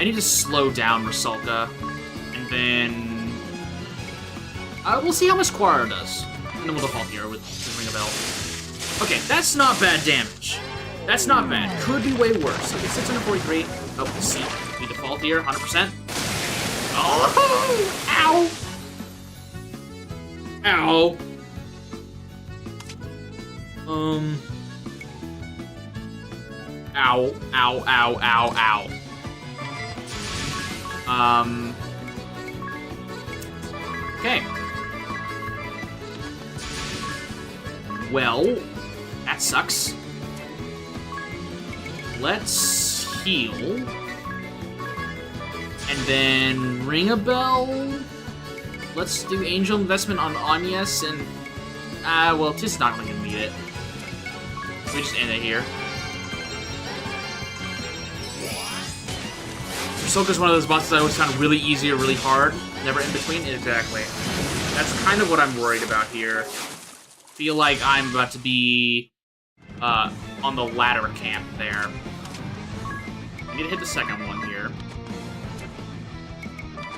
I need to slow down Rusalka, and then we'll see how much Quara does, and then we'll default here with Ring a Bell. Okay, that's not bad damage. That's not bad. Could be way worse. Okay, 643. Oh, let's see. We default here, 100%. Oh! Ow! Ow! Ow, ow, ow, ow, ow. Okay. Well, that sucks. Let's heal. then ring a bell. Let's do Angel Investment on Agnes, and well, Tiz not really gonna need it. We just end it here. Ahsoka's one of those bosses I always found really easy or really hard, never in between. Exactly. That's kind of what I'm worried about here. Feel like I'm about to be on the latter camp there. I need to hit the second one here.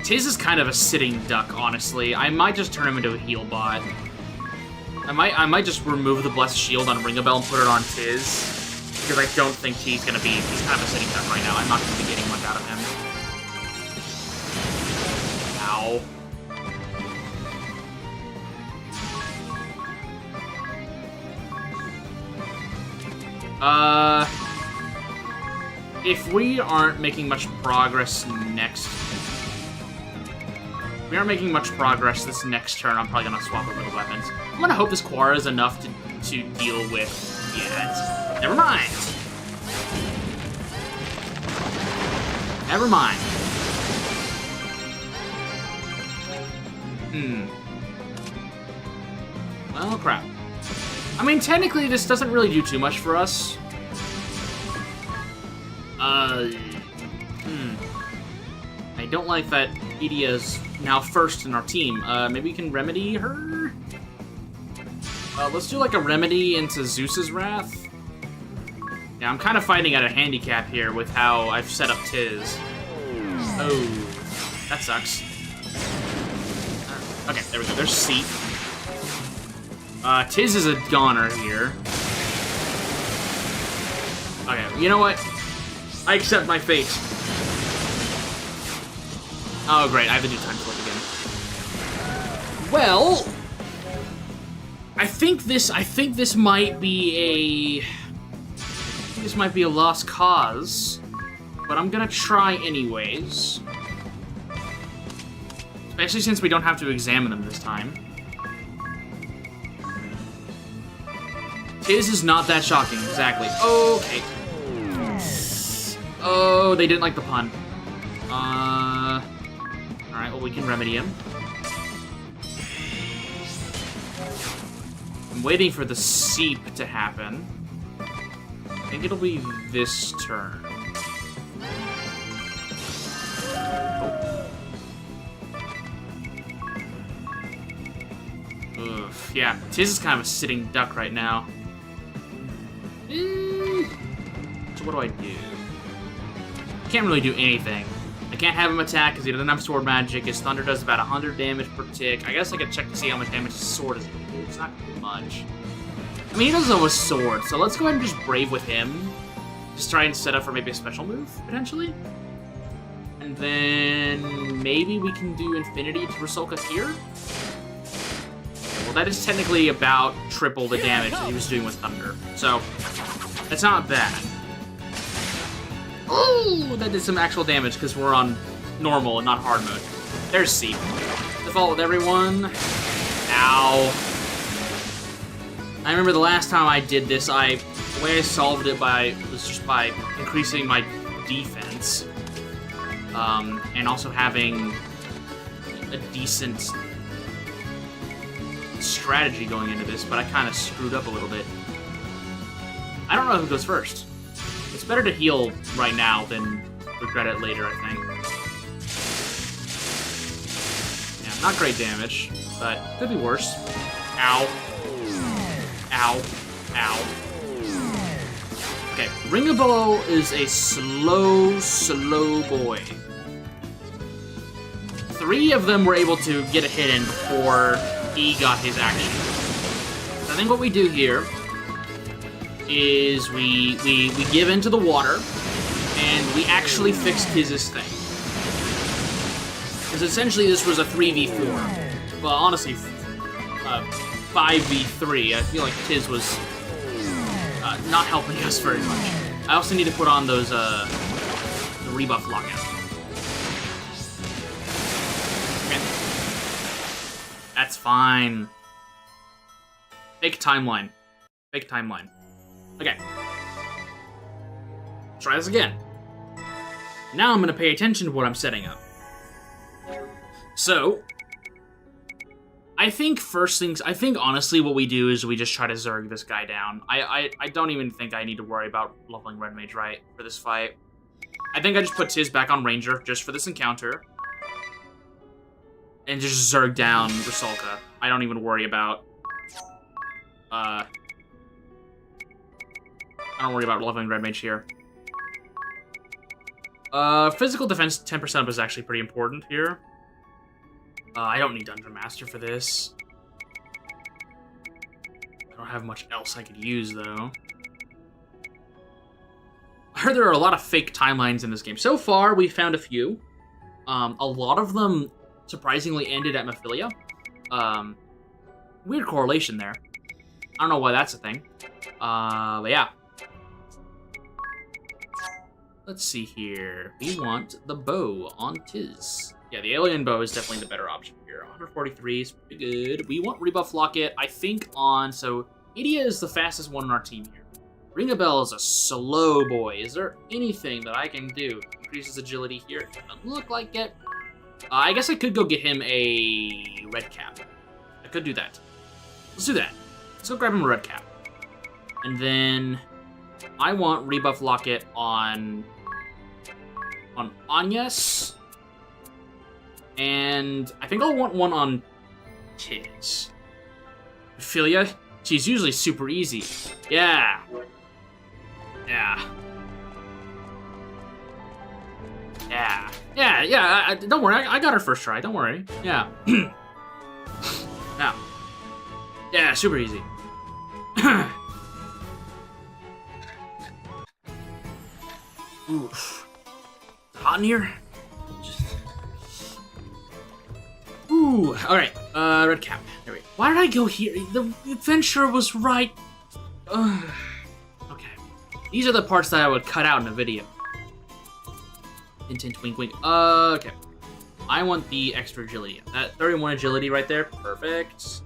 Tiz is kind of a sitting duck, honestly. I might just turn him into a heal bot. I might just remove the Blessed Shield on Ring-a-Bell and put it on Tiz, because I don't think he's kind of a sitting duck right now. I'm not going to be getting much out of him. Ow. If we aren't making much progress this next turn, I'm probably gonna swap over the weapons. I'm gonna hope this Quara is enough to deal with. Yeah, never mind. Never mind. Well, crap. I mean, technically, this doesn't really do too much for us. I don't like that Edia's now first in our team. Maybe we can remedy her? Let's do like a remedy into Zeus's Wrath. Yeah, I'm kind of fighting at a handicap here with how I've set up Tiz. Oh, that sucks. Okay, there we go. There's Seep. Tiz is a goner here. Okay, you know what? I accept my fate. Oh, great, I have to do time flip again. Well, I think this might be a lost cause, but I'm gonna try anyways. Especially since we don't have to examine them this time. Tiz is not that shocking, exactly. Okay. Oh, they didn't like the pun. Alright, well, we can remedy him. I'm waiting for the Seep to happen. I think it'll be this turn. Oof, yeah, Tiz is kind of a sitting duck right now. So what do I do? Can't really do anything. I can't have him attack because he doesn't have sword magic. His thunder does about 100 damage per tick. I guess I could check to see how much damage his sword is going to do. It's not too much. I mean, he doesn't have a sword, so let's go ahead and just Brave with him. Just try and set up for maybe a special move, potentially. And then maybe we can do Infinity to Ahsoka here. Okay, well, that is technically about triple the damage that he was doing with Thunder. So, that's not bad. Oh, that did some actual damage because we're on normal and not hard mode. There's Seep. Default with everyone. Ow. I remember the last time I did this, the way I solved it was just by increasing my defense. And also having a decent strategy going into this, but I kind of screwed up a little bit. I don't know who goes first. It's better to heal right now than regret it later, I think. Yeah, not great damage, but could be worse. Ow. Ow. Ow. Okay, Ring-a-Bell is a slow boy. 3 of them were able to get a hit in before he got his action. So I think what we do here is we give into the water, and we actually fix Tiz's thing. Because essentially this was a 3v4. Well, honestly, 5v3. I feel like Tiz was not helping us very much. I also need to put on those the rebuff lockout. Okay. That's fine. Fake timeline. Fake timeline. Okay. Try this again. Now I'm going to pay attention to what I'm setting up. So, I think honestly what we do is we just try to Zerg this guy down. I don't even think I need to worry about leveling Red Mage right for this fight. I think I just put Tiz back on Ranger just for this encounter. And just Zerg down Rusalka. I don't even worry about... I don't worry about leveling Red Mage here. Physical defense 10% up is actually pretty important here. I don't need Dungeon Master for this. I don't have much else I could use, though. I heard there are a lot of fake timelines in this game. So far, we found a few. A lot of them surprisingly ended at Mephilia. Weird correlation there. I don't know why that's a thing. But yeah. Let's see here. We want the bow on Tiz. Yeah, the alien bow is definitely the better option here. 143 is pretty good. We want Rebuff Locket, I think, on... So, Idia is the fastest one on our team here. Ring a Bell is a slow boy. Is there anything that I can do? Increases agility here. Doesn't look like it. I guess I could go get him a red cap. I could do that. Let's do that. Let's go grab him a red cap. And then I want Rebuff Locket on Agnes. And I think I'll want one on Tiz. Ophelia, she's usually super easy. Yeah. Yeah. Yeah. Yeah, don't worry, I got her first try, don't worry. Yeah. Now. Yeah, super easy. Oof. Hot in here? Ooh, alright, red cap. There we go. Why did I go here? The adventure was right. Okay. These are the parts that I would cut out in a video. Hint, hint, wink, wink. Okay. I want the extra agility. That 31 agility right there. Perfect.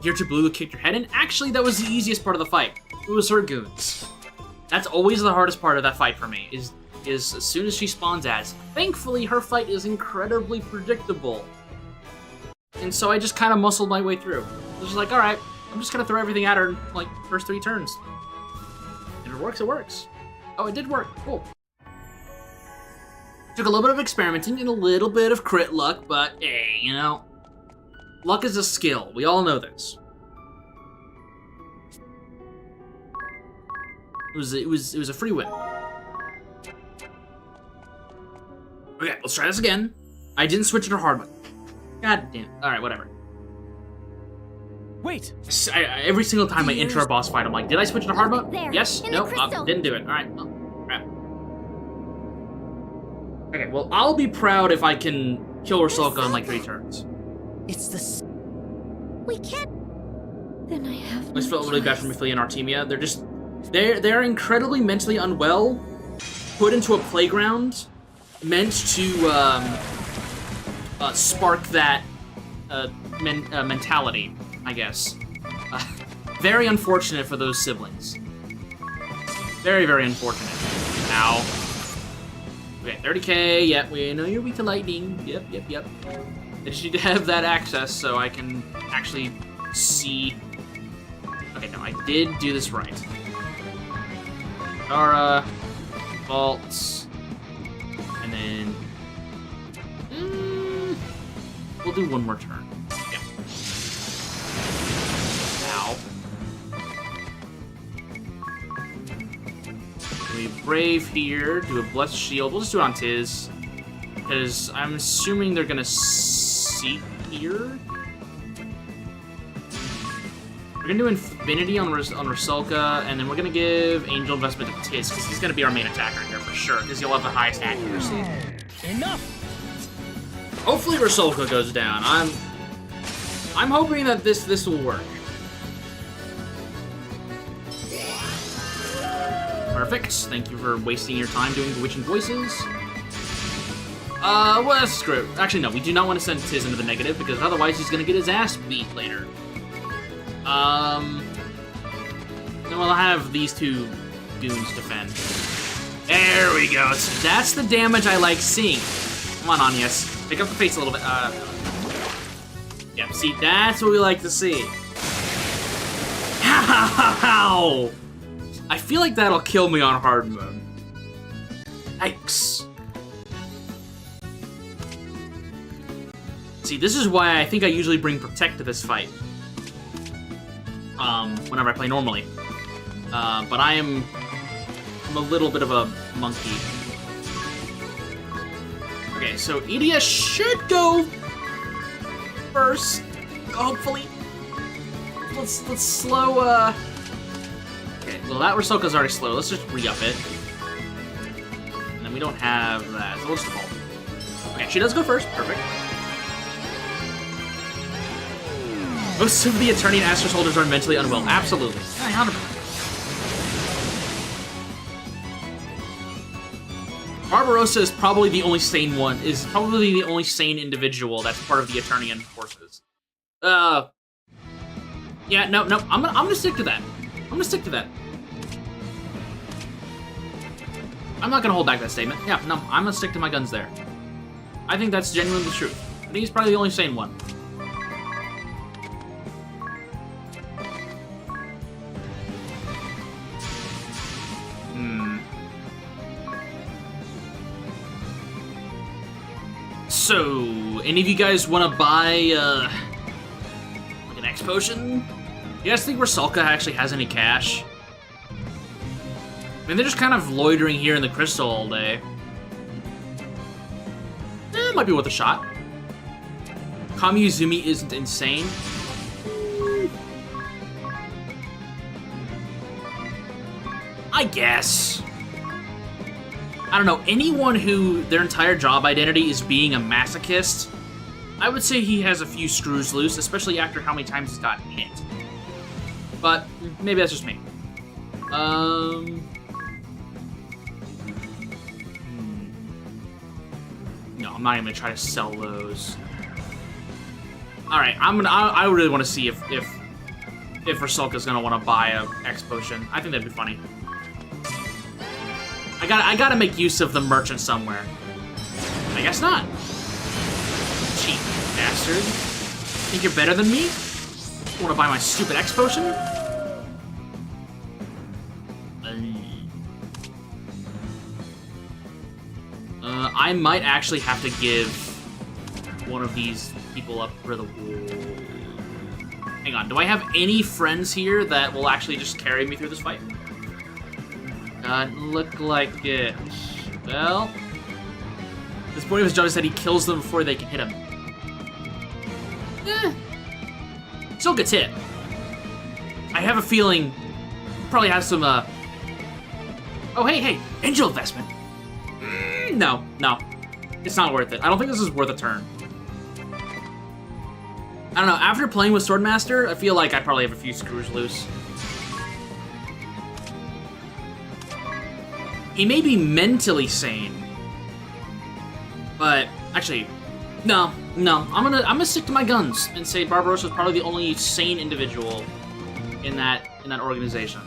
Gear to blue, kick your head in. Actually, that was the easiest part of the fight. It was her goons. That's always the hardest part of that fight for me, is as soon as she spawns ads. Thankfully, her fight is incredibly predictable. And so I just kind of muscled my way through. I was just like, alright, I'm just gonna throw everything at her in, like, first 3 turns. And if it works, it works. Oh, it did work. Cool. Took a little bit of experimenting and a little bit of crit luck, but hey, you know, luck is a skill. We all know this. It was a free win. Okay, let's try this again. I didn't switch it to hard mode. God damn. Alright, whatever. Wait! Every single time I enter a boss fight, I'm like, did I switch it to hard mode? There, Yes? in No? the crystal. Didn't do it. Alright. Oh, crap. Okay, well, I'll be proud if I can kill Rusalka in like 3 turns. It's the... We can't. Then I have. I just felt really bad for Mephilia and Artemia. They're incredibly mentally unwell, put into a playground, meant to spark that mentality, I guess. Very unfortunate for those siblings. Very, very unfortunate. Ow. Okay, 30k, yep, we know you're weak to lightning. Yep. I just need to have that access so I can actually see. Okay, no, I did do this right. Dara, vaults, and then we'll do one more turn. Yeah. Ow. We brave here, do a blessed shield. We'll just do it on Tiz, because I'm assuming they're gonna seek here. We're gonna do Infinity on Rusalka, and then we're gonna give Angel Investment to Tiz, because he's gonna be our main attacker here for sure, because he'll have the highest accuracy. Enough! Hopefully Rusalka goes down. I'm hoping that this will work. Perfect. Thank you for wasting your time doing bewitching voices. Well, screw it. Actually, no, we do not want to send Tiz into the negative, because otherwise he's gonna get his ass beat later. Then we'll have these 2 goons defend. There we go. So that's the damage I like seeing. Come on, Agnes. Pick up the face a little bit. Yep, see, that's what we like to see. How? I feel like that'll kill me on hard mode. Yikes. See, this is why I think I usually bring Protect to this fight. Whenever I play normally. But I'm a little bit of a monkey. Okay, so EDS should go first, hopefully. Let's slow, Okay, well that Rusalka's already slow. Let's just re-up it. And then we don't have that, so we'll just default. Okay, she does go first. Perfect. Most of the Attorney and Asterisk holders are mentally unwell. Absolutely. 100%. Barbarossa is probably the only sane one. Is probably the only sane individual that's part of the Eternian forces. Yeah, no. I'm gonna stick to that. I'm gonna stick to that. I'm not gonna hold back that statement. Yeah, no, I'm gonna stick to my guns there. I think that's genuinely the truth. I think he's probably the only sane one. So, any of you guys want to buy, like an X potion? You guys think Rusalka actually has any cash? I mean, they're just kind of loitering here in the crystal all day. It might be worth a shot. Kamiyuzumi isn't insane. I guess. I don't know, anyone who their entire job identity is being a masochist, I would say he has a few screws loose, especially after how many times he's gotten hit. But maybe that's just me. No, I'm not even gonna try to sell those. All right, I really want to see if Rusalka's gonna want to buy a X potion. I think that'd be funny. I gotta make use of the merchant somewhere. I guess not. Cheap bastard. Think you're better than me? You wanna buy my stupid X potion? I might actually have to give one of these people up for the wall. Hang on, do I have any friends here that will actually just carry me through this fight? Doesn't look like it. Well, this point of his job is that he kills them before they can hit him. Still gets hit. I have a feeling he probably has some, Oh, hey, angel investment. No. It's not worth it. I don't think this is worth a turn. I don't know, after playing with Swordmaster, I feel like I probably have a few screws loose. He may be mentally sane, but actually, no. I'm gonna stick to my guns and say Barbarossa is probably the only sane individual in that organization.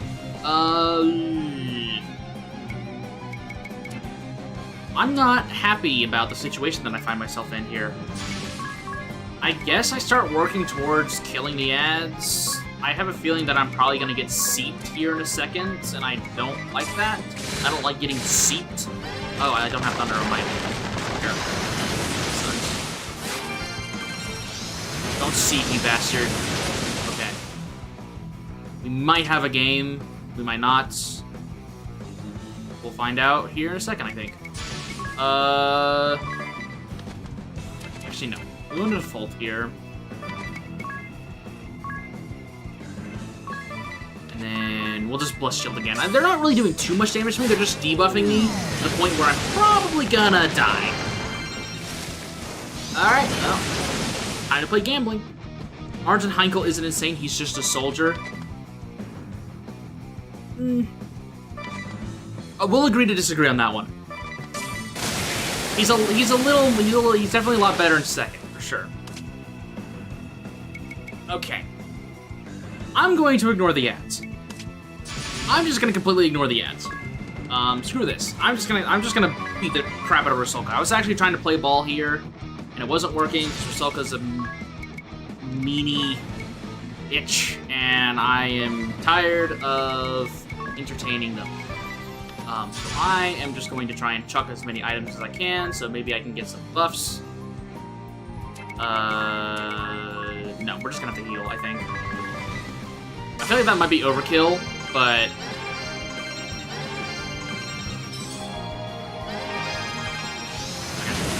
I'm not happy about the situation that I find myself in here. I guess I start working towards killing the ads. I have a feeling that I'm probably gonna get seeped here in a second, and I don't like that. I don't like getting seeped. Oh, I don't have thunder on my... Here. Don't seep, you bastard. Okay. We might have a game. We might not. We'll find out here in a second, I think. Actually, no. We're going to default here. And then we'll just Bless Shield again. They're not really doing too much damage to me. They're just debuffing me to the point where I'm probably gonna die. Alright, well. Time to play gambling. Arjen Heinkel isn't insane. He's just a soldier. We'll agree to disagree on that one. He's definitely a lot better in second, for sure. Okay. I'm going to ignore the ads. I'm just gonna completely ignore the ads. Screw this. I'm just gonna beat the crap out of Rusalka. I was actually trying to play ball here, and it wasn't working, because Rusalka's a meanie itch, and I am tired of entertaining them. So I am just going to try and chuck as many items as I can, so maybe I can get some buffs. No, we're just gonna have to heal, I think. I feel like that might be overkill, but...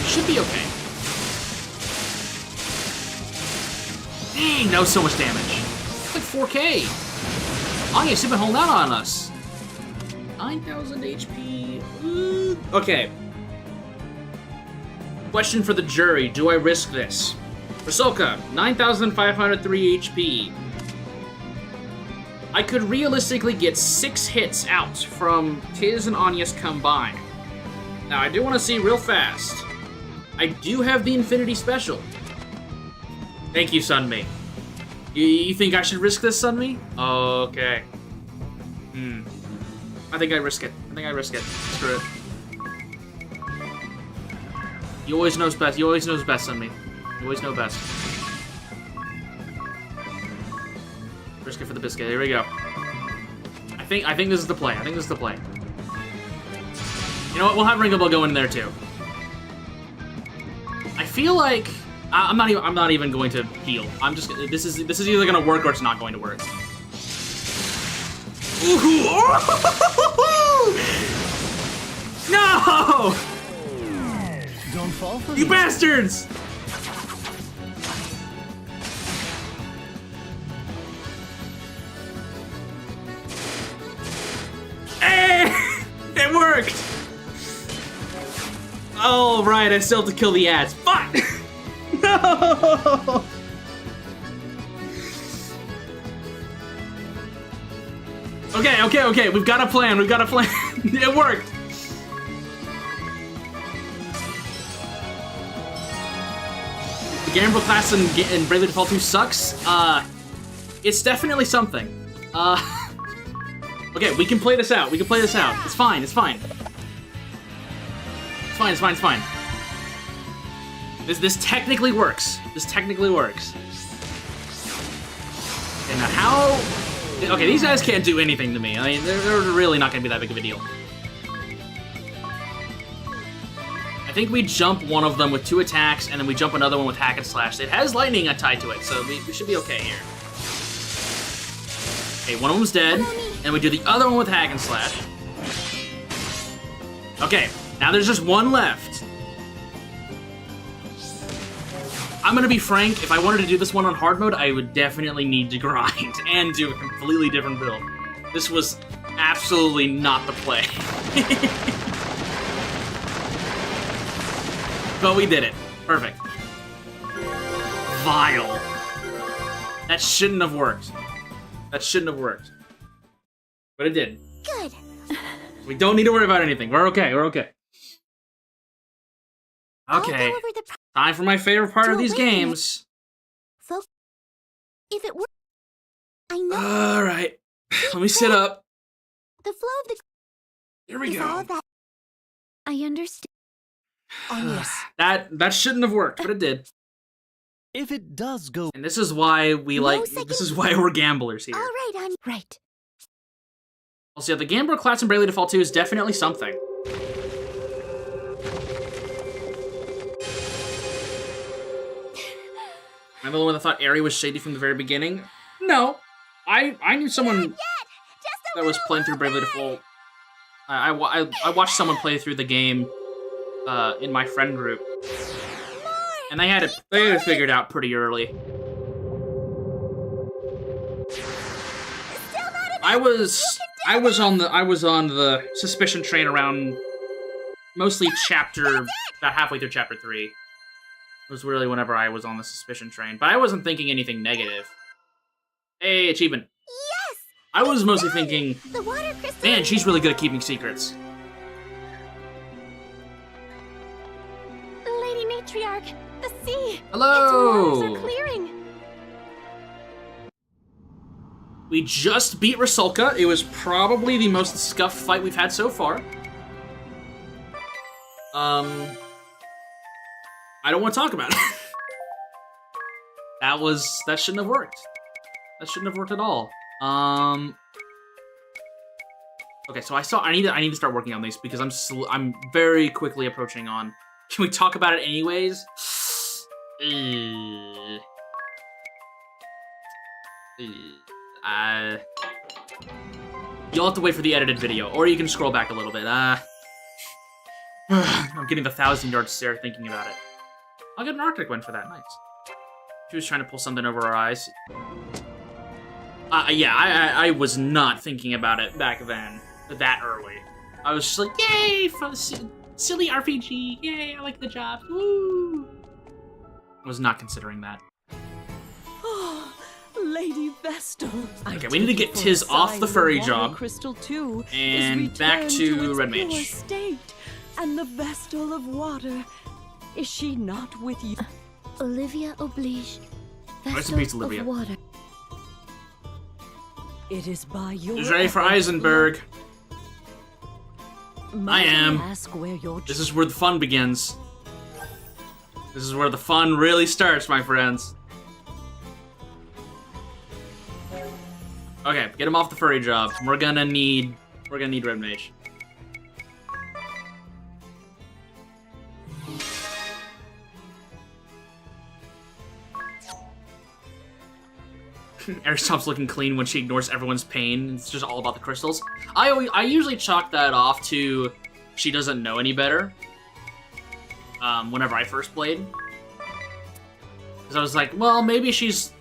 it should be okay. Dang, that was so much damage. It's like 4K. Anya's been holding out on us. 9,000 HP. Ooh. Okay. Question for the jury. Do I risk this? Rusalka, 9,503 HP. I could realistically get 6 hits out from Tiz and Anya's combined. Now, I do want to see real fast. I do have the Infinity Special. Thank you, Sunmi. You think I should risk this, Sunmi? Okay. I think I risk it. Screw it. You always knows best. You always knows best, Sunmi. You always know best. Risk it for the biscuit. Here we go. I think this is the play. You know what? We'll have Ringable go in there too. I feel like I'm not even going to heal. I'm just this is either gonna work or it's not going to work. Ooh. No! Don't fall for You me. bastards! Hey! It worked! Oh, right, I still have to kill the ads. Fuck! No! Okay, we've got a plan, It worked! The Gamble class in Bravely Default 2 sucks. It's definitely something. Okay, we can play this out. It's fine. This technically works. Okay, now how... okay, these guys can't do anything to me. I mean, they're really not gonna be that big of a deal. I think we jump one of them with 2 attacks, and then we jump another one with hack and slash. It has lightning tied to it, so we should be okay here. Okay, one of them's dead, and we do the other one with hack and slash. Okay, now there's just one left. I'm gonna be frank, if I wanted to do this one on hard mode, I would definitely need to grind and do a completely different build. This was absolutely not the play. But we did it. Perfect. Vile. That shouldn't have worked. But it did. Good. We don't need to worry about anything. We're okay. I'll go Okay. over the Time for my favorite part of these games. folks. If it works, I know Alright. Let me sit up. the flow of the Here we is all go. that. I understand. Onias. That shouldn't have worked, but it did. If it does go, And this is why we this is why we're gamblers here. All right, Anya. Right. Also, yeah, the Gambler class in Bravely Default 2 is definitely something. Remember the one that thought Aerie was shady from the very beginning? No. I knew someone that was playing through Bravely Default. I watched someone play through the game in my friend group. And they had it figured out pretty early. I was on the suspicion train around mostly about halfway through chapter 3. It was really whenever I was on the suspicion train, but I wasn't thinking anything negative. Hey, achievement. Yes. I was mostly thinking, The water crystal. man, she's really good at keeping secrets. Lady Matriarch, the sea. Hello. Its waters are clearing. We just beat Rusalka. It was probably the most scuffed fight we've had so far. I don't want to talk about it. that shouldn't have worked. That shouldn't have worked at all. Okay, so I need to start working on these because I'm very quickly approaching on. Can we talk about it anyways? You'll have to wait for the edited video, or you can scroll back a little bit. I'm getting the 1,000-yard stare thinking about it. I'll get an Arctic one for that. Nice. She was trying to pull something over our eyes. Yeah, I was not thinking about it back then, that early. I was just like, yay, silly RPG, yay, I like the job, woo! I was not considering that. Oh, Lady Vestal. Okay, we need to get Tiz off the furry job. Crystal too and back to Red Mage. State, and the Vestal of Water. Is she not with you? Olivia oblige. Rest in peace, Olivia. Of water. It is by your. Who's ready for Eisenberg? I am. Ask where your this is where the fun begins. This is where the fun really starts, my friends. Okay, get him off the furry job. We're gonna need Red Mage. Eric stops looking clean when she ignores everyone's pain. It's just all about the crystals. I usually chalk that off to she doesn't know any better. Whenever I first played, because I was like, well, maybe it's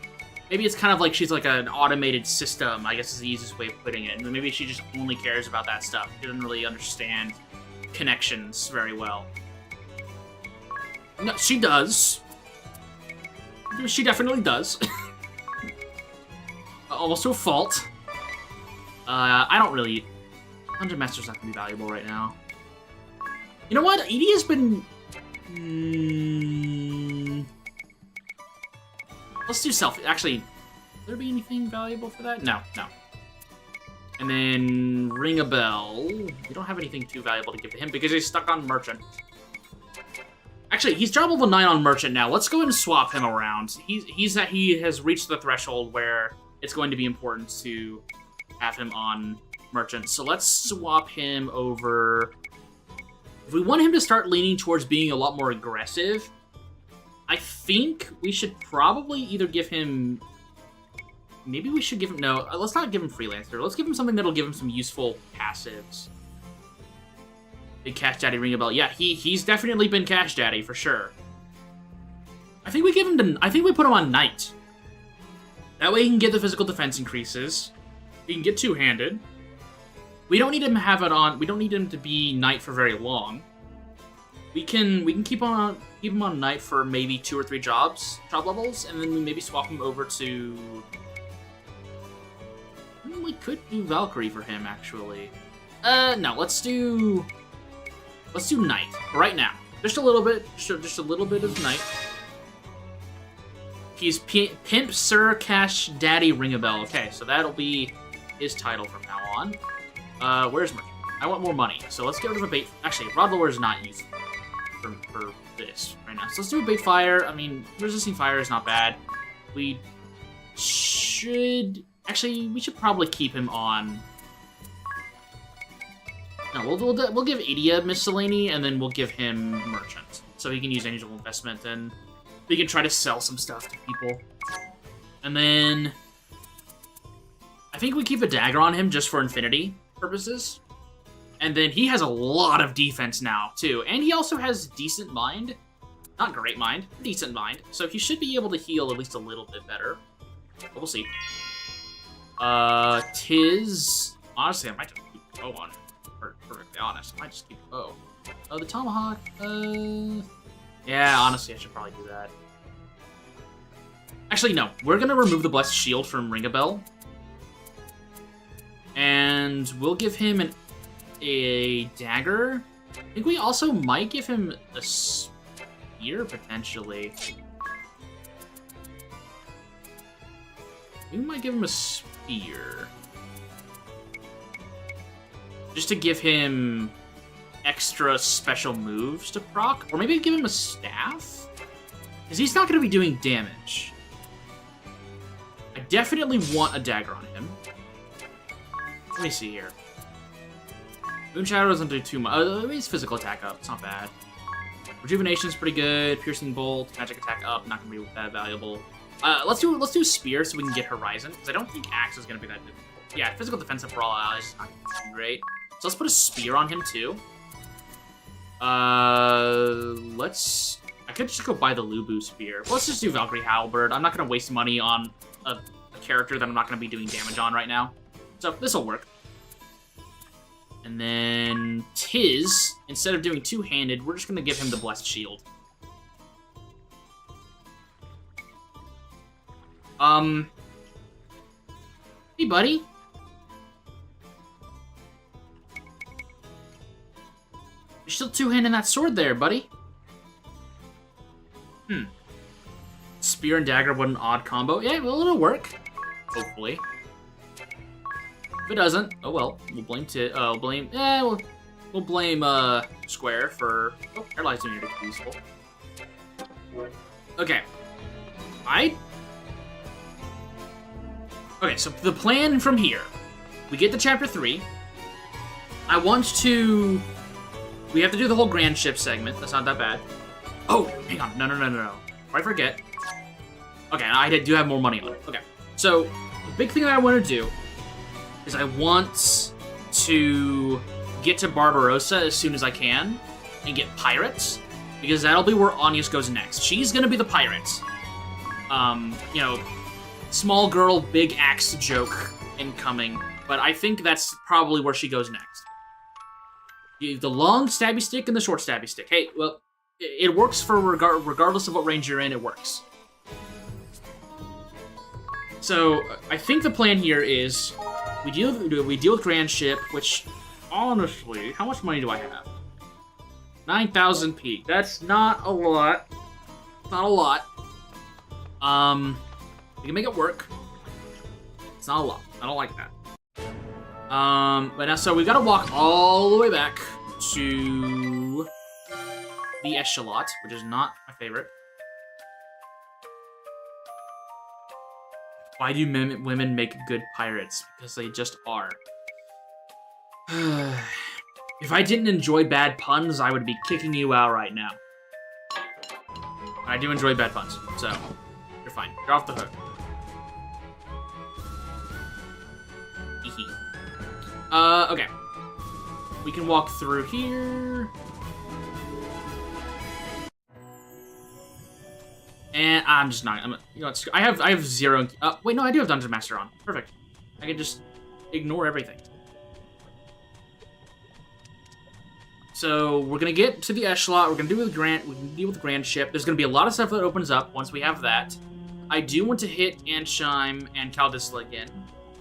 kind of like she's like an automated system. I guess is the easiest way of putting it. And maybe she just only cares about that stuff. She doesn't really understand connections very well. No, she does. She definitely does. Almost to a fault. I don't really... Dungeon Master's not going to be valuable right now. You know what? Edie has been... Let's do self... Actually, will there be anything valuable for that? No, no. And then Ring a Bell. We don't have anything too valuable to give to him because he's stuck on Merchant. Actually, he's job level 9 on Merchant now. Let's go ahead and swap him around. He has reached the threshold where it's going to be important to have him on Merchant. So let's swap him over. If we want him to start leaning towards being a lot more aggressive, I think we should probably either give him... Maybe we should give him... No, let's not give him Freelancer. Let's give him something that'll give him some useful passives. Big Cash Daddy Ring a Bell. Yeah, he's definitely been Cash Daddy for sure. I think we put him on Knight. That way he can get the physical defense increases. He can get two-handed. We don't need him to have it on. We don't need him to be Knight for very long. We can keep him on Knight for maybe 2 or 3 job levels, and then we maybe swap him over to. We could do Valkyrie for him actually. No, let's do Knight right now. Just a little bit of Knight. He's Pimp Sir Cash Daddy Ring a Bell. Okay, so that'll be his title from now on. Where's Merchant? I want more money, so let's get rid of a bait. Actually, Rod Lower is not useful for this right now. So let's do a bait fire. I mean, resisting fire is not bad. We should probably keep him on. No, we'll give Idia Miscellany, and then we'll give him Merchant, so he can use Angel Investment, and we can try to sell some stuff to people. And then I think we keep a dagger on him just for infinity purposes. And then he has a lot of defense now, too. And he also has decent mind. Not great mind, decent mind. So he should be able to heal at least a little bit better. But we'll see. Tiz... Honestly, I might just keep the bow on. Perfectly honest, I might just keep the bow. The Tomahawk, yeah, honestly, I should probably do that. Actually, no. We're gonna remove the Blessed Shield from Ring a Bell. And we'll give him a dagger. I think we also might give him a spear, potentially. We might give him a spear. Just to give him extra special moves to proc. Or maybe give him a staff? Because he's not going to be doing damage. definitely want a dagger on him. Let me see here. Moonshadow doesn't do too much. His physical attack up. It's not bad. Rejuvenation's pretty good. Piercing Bolt, magic attack up. Not gonna be that valuable. Let's do Spear so we can get Horizon, because I don't think Axe is gonna be that difficult. Yeah, physical defense for all allies is not gonna be great. So let's put a Spear on him too. I could just go buy the Lubu Spear. Let's just do Valkyrie Halberd. I'm not gonna waste money on a character that I'm not gonna be doing damage on right now. So this'll work. And then Tiz, instead of doing two-handed, we're just gonna give him the Blessed Shield. Hey, buddy. You're still two-handing that sword there, buddy. Spear and dagger, what an odd combo. Yeah, well, it'll work. Hopefully. If it doesn't, oh well. We'll blame we'll blame Square for. Oh, Paralyzed Immunity could be useful. Okay. Okay, so the plan from here. We get to Chapter 3. I want to. We have to do the whole Grand Ship segment. That's not that bad. Oh, hang on. No. Before I forget. Okay, I do have more money on it. Okay. So, the big thing that I want to do is I want to get to Barbarossa as soon as I can and get pirates, because that'll be where Anius goes next. She's gonna be the pirate. You know, small girl, big axe joke incoming, but I think that's probably where she goes next. The long stabby stick and the short stabby stick. Hey, well, it works for regardless of what range you're in, it works. So, I think the plan here is we deal with Grand Ship, which, honestly, how much money do I have? 9,000 P. That's not a lot. Not a lot. We can make it work. It's not a lot. I don't like that. But now, so we gotta walk all the way back to the Echelot, which is not my favorite. Why do women make good pirates? Because they just are. If I didn't enjoy bad puns, I would be kicking you out right now. I do enjoy bad puns, so you're fine. You're off the hook. Okay. We can walk through here. And I'm just not. You know, I have zero. Wait, no, I do have Dungeon Master on. Perfect. I can just ignore everything. So we're gonna get to the Echelot. We're gonna do with We can deal with the Grand Ship. There's gonna be a lot of stuff that opens up once we have that. I do want to hit Ansheim and Kaldisla again,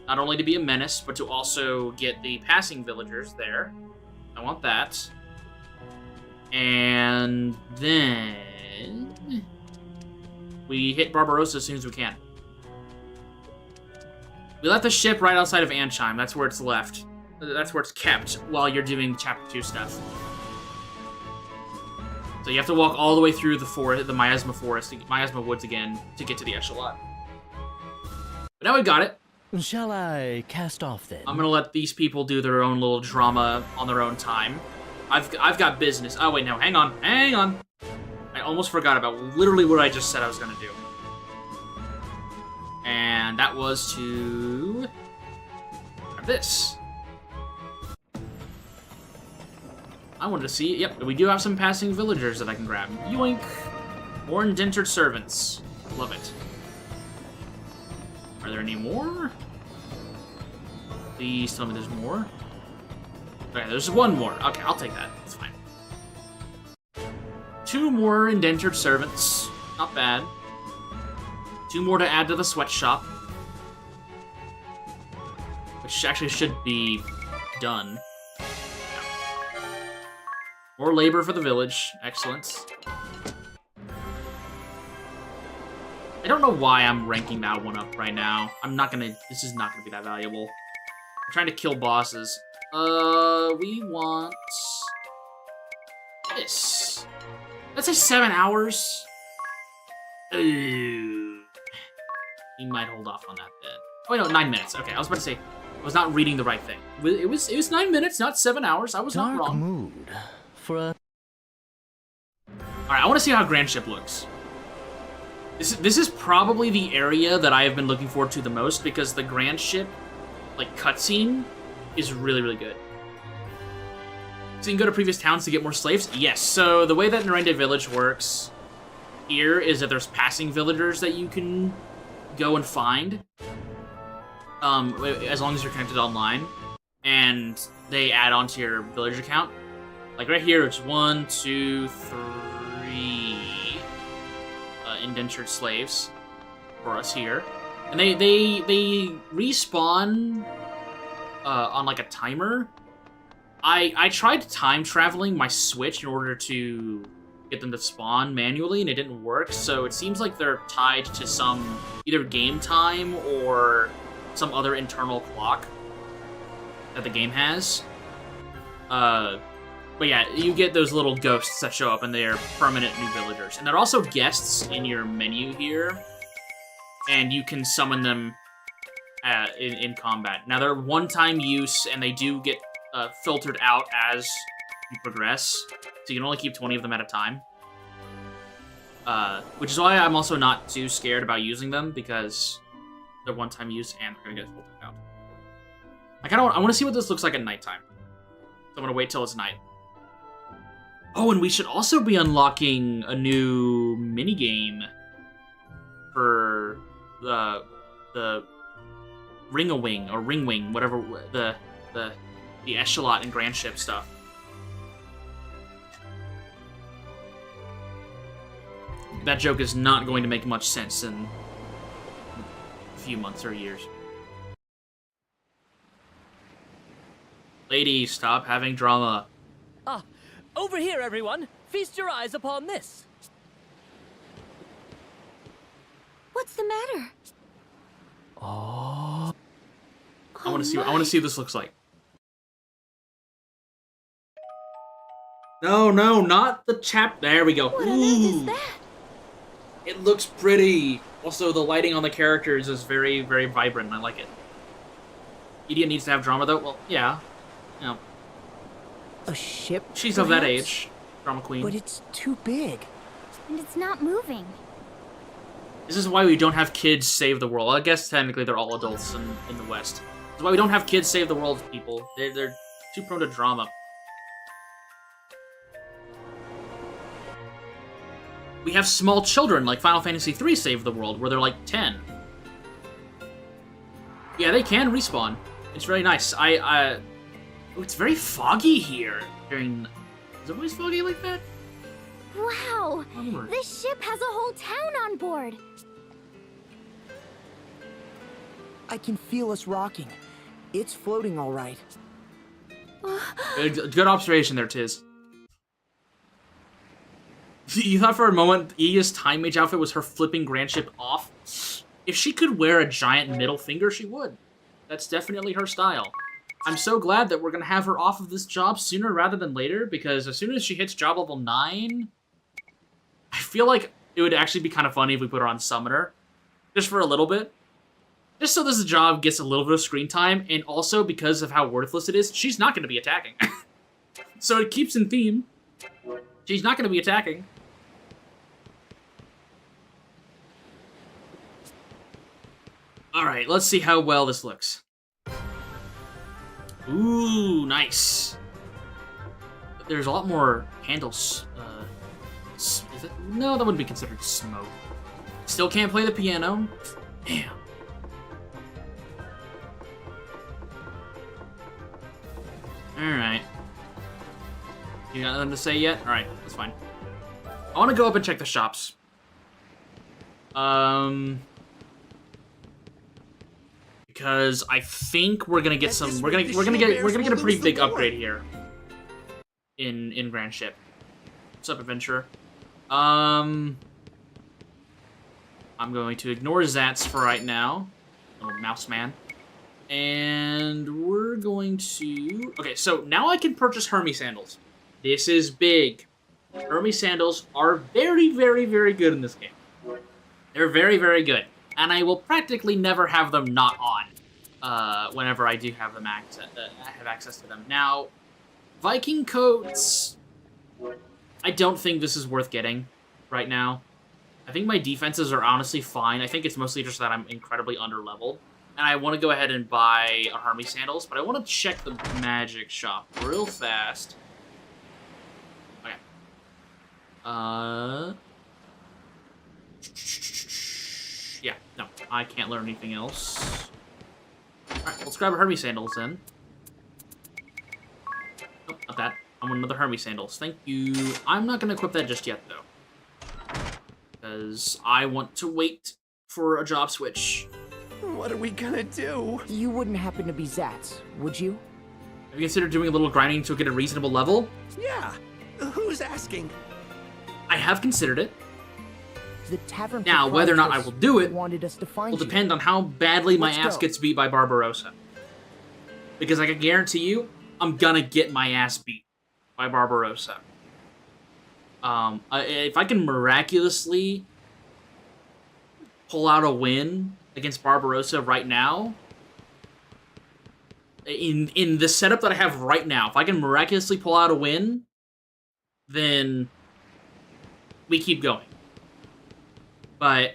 not only to be a menace, but to also get the passing villagers there. I want that. And then we hit Barbarossa as soon as we can. We left the ship right outside of Ansheim. That's where it's left. That's where it's kept while you're doing Chapter 2 stuff. So you have to walk all the way through the forest, the Miasma Woods again, to get to the Echelot. But now we got it. Shall I cast off then? I'm gonna let these people do their own little drama on their own time. I've got business. Oh wait, no, hang on. I almost forgot about literally what I just said I was gonna do. And that was to grab this. I wanted to see, yep, we do have some passing villagers that I can grab. Yoink! More indentured servants. Love it. Are there any more? Please tell me there's more. Okay, there's one more. Okay, I'll take that. It's fine. 2 more indentured servants. Not bad. 2 more to add to the sweatshop. Which actually should be done. More labor for the village. Excellent. I don't know why I'm ranking that one up right now. This is not gonna be that valuable. I'm trying to kill bosses. We want this. Let's say 7 hours. Ooh. he might hold off on that then. Oh, wait, no, 9 minutes. Okay, I was about to say, I was not reading the right thing. It was 9 minutes, not 7 hours. I was not Dark wrong. mood for a... Alright, I want to see how Grand Ship looks. This is probably the area that I have been looking forward to the most because the Grand Ship, like, cutscene is really, really good. So you can go to previous towns to get more slaves? Yes, so the way that Narende Village works here is that there's passing villagers that you can go and find. As long as you're connected online. And they add on to your village account. Like right here, it's 1, 2, 3 indentured slaves for us here. And they respawn on like a timer. I tried time traveling my Switch in order to get them to spawn manually, and it didn't work, so it seems like they're tied to some either game time or some other internal clock that the game has. But yeah, you get those little ghosts that show up, and they are permanent new villagers. And they're also guests in your menu here, and you can summon them in combat. Now, they're one-time use, and they do get filtered out as you progress, so you can only keep 20 of them at a time. Which is why I'm also not too scared about using them, because they're one-time use and they're gonna get filtered out. I want to see what this looks like at nighttime. So I'm gonna wait till it's night. Oh, and we should also be unlocking a new minigame for the Ring-a-Wing or Ring-Wing, whatever the Echelot and Grand Ship stuff. That joke is not going to make much sense in a few months or years. Lady, stop having drama. Ah, over here, everyone! Feast your eyes upon this! What's the matter? Oh. I want to see what this looks like. No, not the chap. There we go. What on earth is that? It looks pretty. Also, the lighting on the characters is very, very vibrant. I like it. Edea needs to have drama, though. Well, yeah. You know, A ship? she's of that perhaps? age. Drama queen. But it's too big. And it's not moving. This is why we don't have kids save the world. I guess technically they're all adults in the West. This is why we don't have kids save the world, people. They're too prone to drama. We have small children like Final Fantasy III Save the World, where they're like 10. Yeah, they can respawn. It's very nice. Oh, it's very foggy here. Is it always foggy like that? Wow! Onward. This ship has a whole town on board. I can feel us rocking. It's floating all right. Good observation there, Tiz. You thought for a moment Edea's Time Mage outfit was her flipping Grand Ship off? If she could wear a giant middle finger, she would. That's definitely her style. I'm so glad that we're going to have her off of this job sooner rather than later, because as soon as she hits job level 9, I feel like it would actually be kind of funny if we put her on Summoner. Just for a little bit. Just so this job gets a little bit of screen time, and also because of how worthless it is, she's not going to be attacking. So it keeps in theme. She's not going to be attacking. Alright, let's see how well this looks. Ooh, nice. There's a lot more handles. Is it? No, that wouldn't be considered smoke. Still can't play the piano. Damn. Alright. You got nothing to say yet? Alright, that's fine. I want to go up and check the shops. Because I think we're gonna get some. We're gonna get a pretty big upgrade here. In Grand Ship. What's up, adventurer? I'm going to ignore Zats for right now. Little mouse man. And we're going to... Okay, so now I can purchase Hermes sandals. This is big. Hermes sandals are very, very, very good in this game. They're very, very good. and I will practically never have them not on whenever I do have them have access to them. Now, Viking coats, I don't think this is worth getting right now. I think my defenses are honestly fine. I think it's mostly just that I'm incredibly underleveled. And I want to go ahead and buy a Hermes sandals, but I want to check the magic shop real fast. Okay. Yeah, no, I can't learn anything else. Alright, let's grab a Hermes sandals then. Nope, not that. I want another Hermes sandals. Thank you. I'm not going to equip that just yet, though. Because I want to wait for a job switch. What are we gonna do? You wouldn't happen to be Zats, would you? Have you considered doing a little grinding to get a reasonable level? Yeah. Who's asking? I have considered it. The tavern Now, whether or not I will do it wanted us to find will you. depend on how badly my Let's ass go. gets beat by Barbarossa. Because I can guarantee you, I'm gonna get my ass beat by Barbarossa. If I can miraculously pull out a win against Barbarossa right now, in the setup that I have right now, if I can miraculously pull out a win, then we keep going. But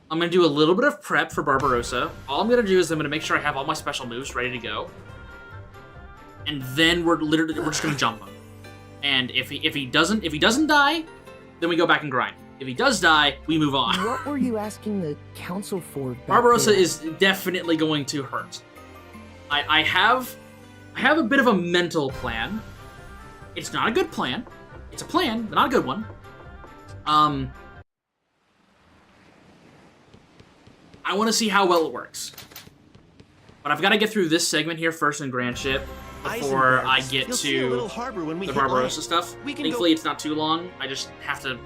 I'm going to do a little bit of prep for Barbarossa. All I'm going to do is I'm going to make sure I have all my special moves ready to go. And then we're just going to jump him. And if he doesn't die, then we go back and grind. If he does die, we move on. What were you asking the council for back Barbarossa there? is definitely going to hurt. I have a bit of a mental plan. It's not a good plan. It's a plan, but not a good one. I want to see how well it works. But I've got to get through this segment here first in Grand Ship before I get You'll see a little to harbor when we the hit Barbarossa land. stuff. We can Thankfully, it's not too long. I just have to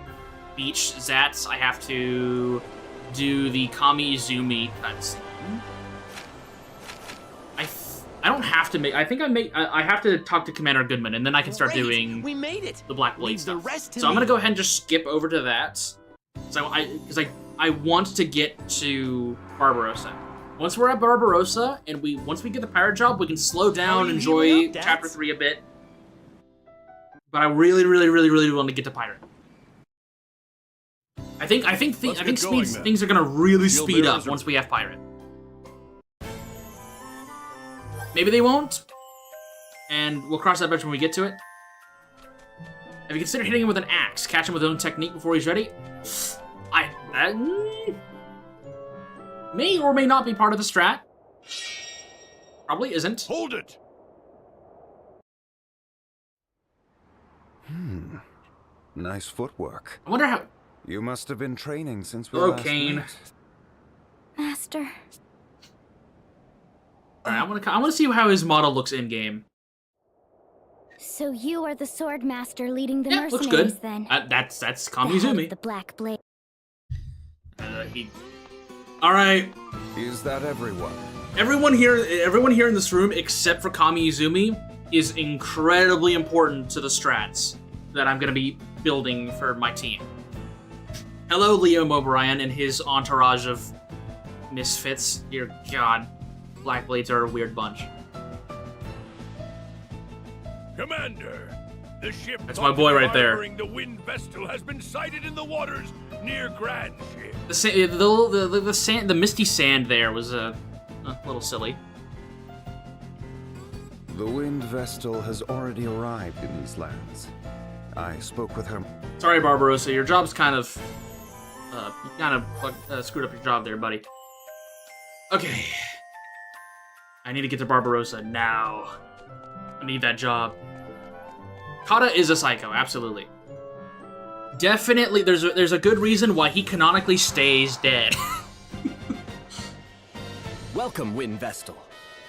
beach Zats. I have to do the Kami Izumi cutscene. I don't have to make. I think I have to talk to Commander Goodman, and then I can start Great, doing we made it. the Black Blade Leave the stuff. rest to So I'm gonna me. go ahead and just skip over to that. So I want to get to Barbarossa. Once we're at Barbarossa, and once we get the pirate job, we can slow down, you enjoy healing up, Dads? Chapter 3 a bit. But I really, really, really, really want to get to pirate. I think things are gonna really speed up once we have pirate. Maybe they won't, and we'll cross that bridge when we get to it. Have you considered hitting him with an axe? Catch him with his own technique before he's ready? That may or may not be part of the strat. Probably isn't. Hold it. Nice footwork. I wonder how... You must have been training since we Oh, last Kane. met. Master. Alright, I want to see how his model looks in-game. So you are the sword master leading the Yeah, looks mercenaries good. then. That's The head Kamizumi. of the Black Blade. Alright. Is that everyone? Everyone here in this room, except for Kami Izumi, is incredibly important to the strats that I'm going to be building for my team. Hello, Liam O'Brien and his entourage of misfits. Dear God, Black Blades are a weird bunch. Commander, the ship That's my boy right there. harboring the Wind Vestal has been sighted in the waters near Grand Ship. The sand, the misty sand there was a little silly. The Wind Vestal has already arrived in these lands. I spoke with her. Sorry, Barbarossa, your job's kind of screwed up your job there, buddy. Okay. I need to get to Barbarossa now. I need that job. Kata is a psycho, absolutely. Definitely, there's a good reason why he canonically stays dead. Welcome, Wind Vestal.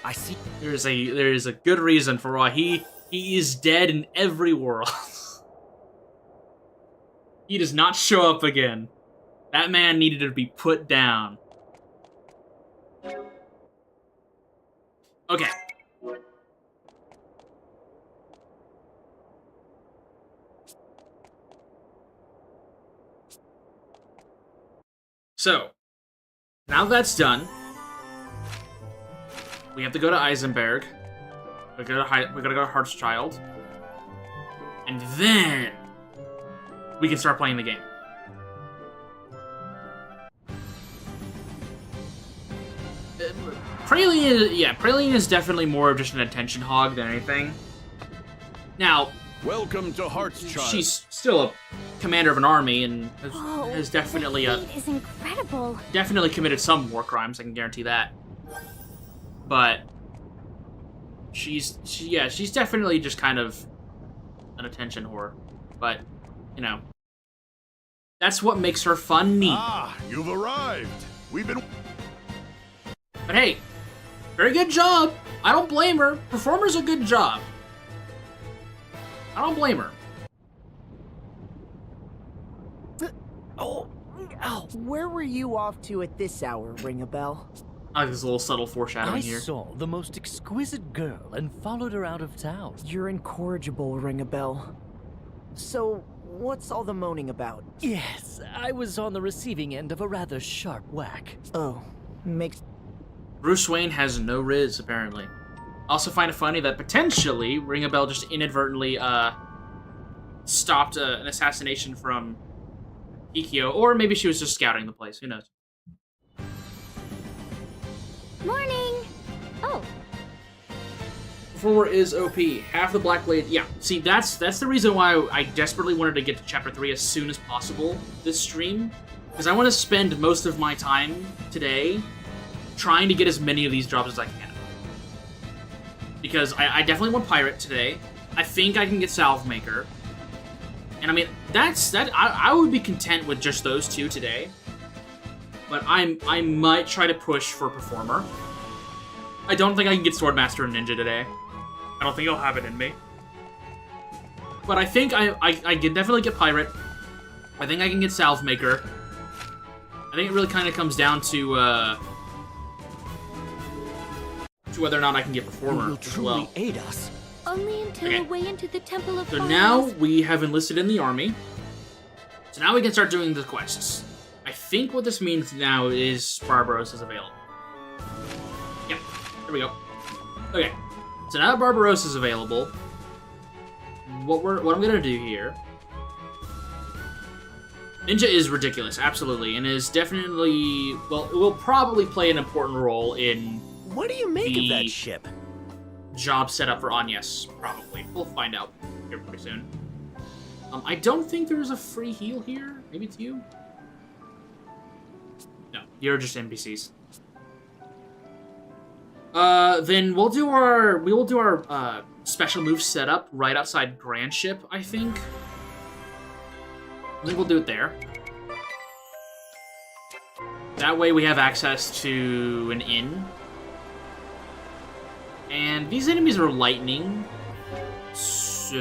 I see. there is a good reason for why he is dead in every world. He does not show up again. That man needed to be put down. Okay. So, now now that's done, we have to go to Eisenberg. We gotta go to Heartschild. And then we can start playing the game. Praline is definitely more of just an attention hog than anything. Now, Welcome to Heartschild. she's still a commander of an army and has definitely is incredible. definitely committed some war crimes. I can guarantee that. But she's definitely just kind of an attention whore. But you know, that's what makes her fun, neat. Ah, you've arrived. We've been. But hey, very good job. I don't blame her. Performer's a good job. I don't blame her. Oh, ow. Where were you off to at this hour, ring a bell? I like this little subtle foreshadowing I here. saw the most exquisite girl and followed her out of town. You're incorrigible, ring a bell. So, what's all the moaning about? Yes, I was on the receiving end of a rather sharp whack. Oh, makes... Bruce Wayne has no riz, apparently. Also find it funny that potentially Ring a Bell just inadvertently stopped an assassination from Ikyo, or maybe she was just scouting the place, who knows. Morning. Oh, Performer is OP. Half the Black Blade. Yeah, see, that's the reason why I desperately wanted to get to Chapter 3 as soon as possible this stream. Because I want to spend most of my time today trying to get as many of these jobs as I can. Because I definitely want Pirate today. I think I can get Salve Maker. And I mean, I would be content with just those two today. But I might try to push for Performer. I don't think I can get Swordmaster and Ninja today. I don't think I'll have it in me. But I think I can definitely get Pirate. I think I can get Salve Maker. I think it really kind of comes down to whether or not I can get Performer as well. Aid us. only until Okay. the way into the Temple of So Fires. now we have enlisted in the army. So now we can start doing the quests. I think what this means now is Barbaros is available. Yep, there we go. Okay, so now that Barbaros is available, what I'm gonna do here. Ninja is ridiculous, absolutely, and is definitely, well, it will probably play an important role in What do you make of The- that ship? job setup for Agnes, probably. We'll find out here pretty soon. I don't think there's a free heal here. Maybe it's you? No, you're just NPCs. Then we will do our special move setup right outside Grand Ship, I think. I think we'll do it there. That way we have access to an inn. And these enemies are lightning, so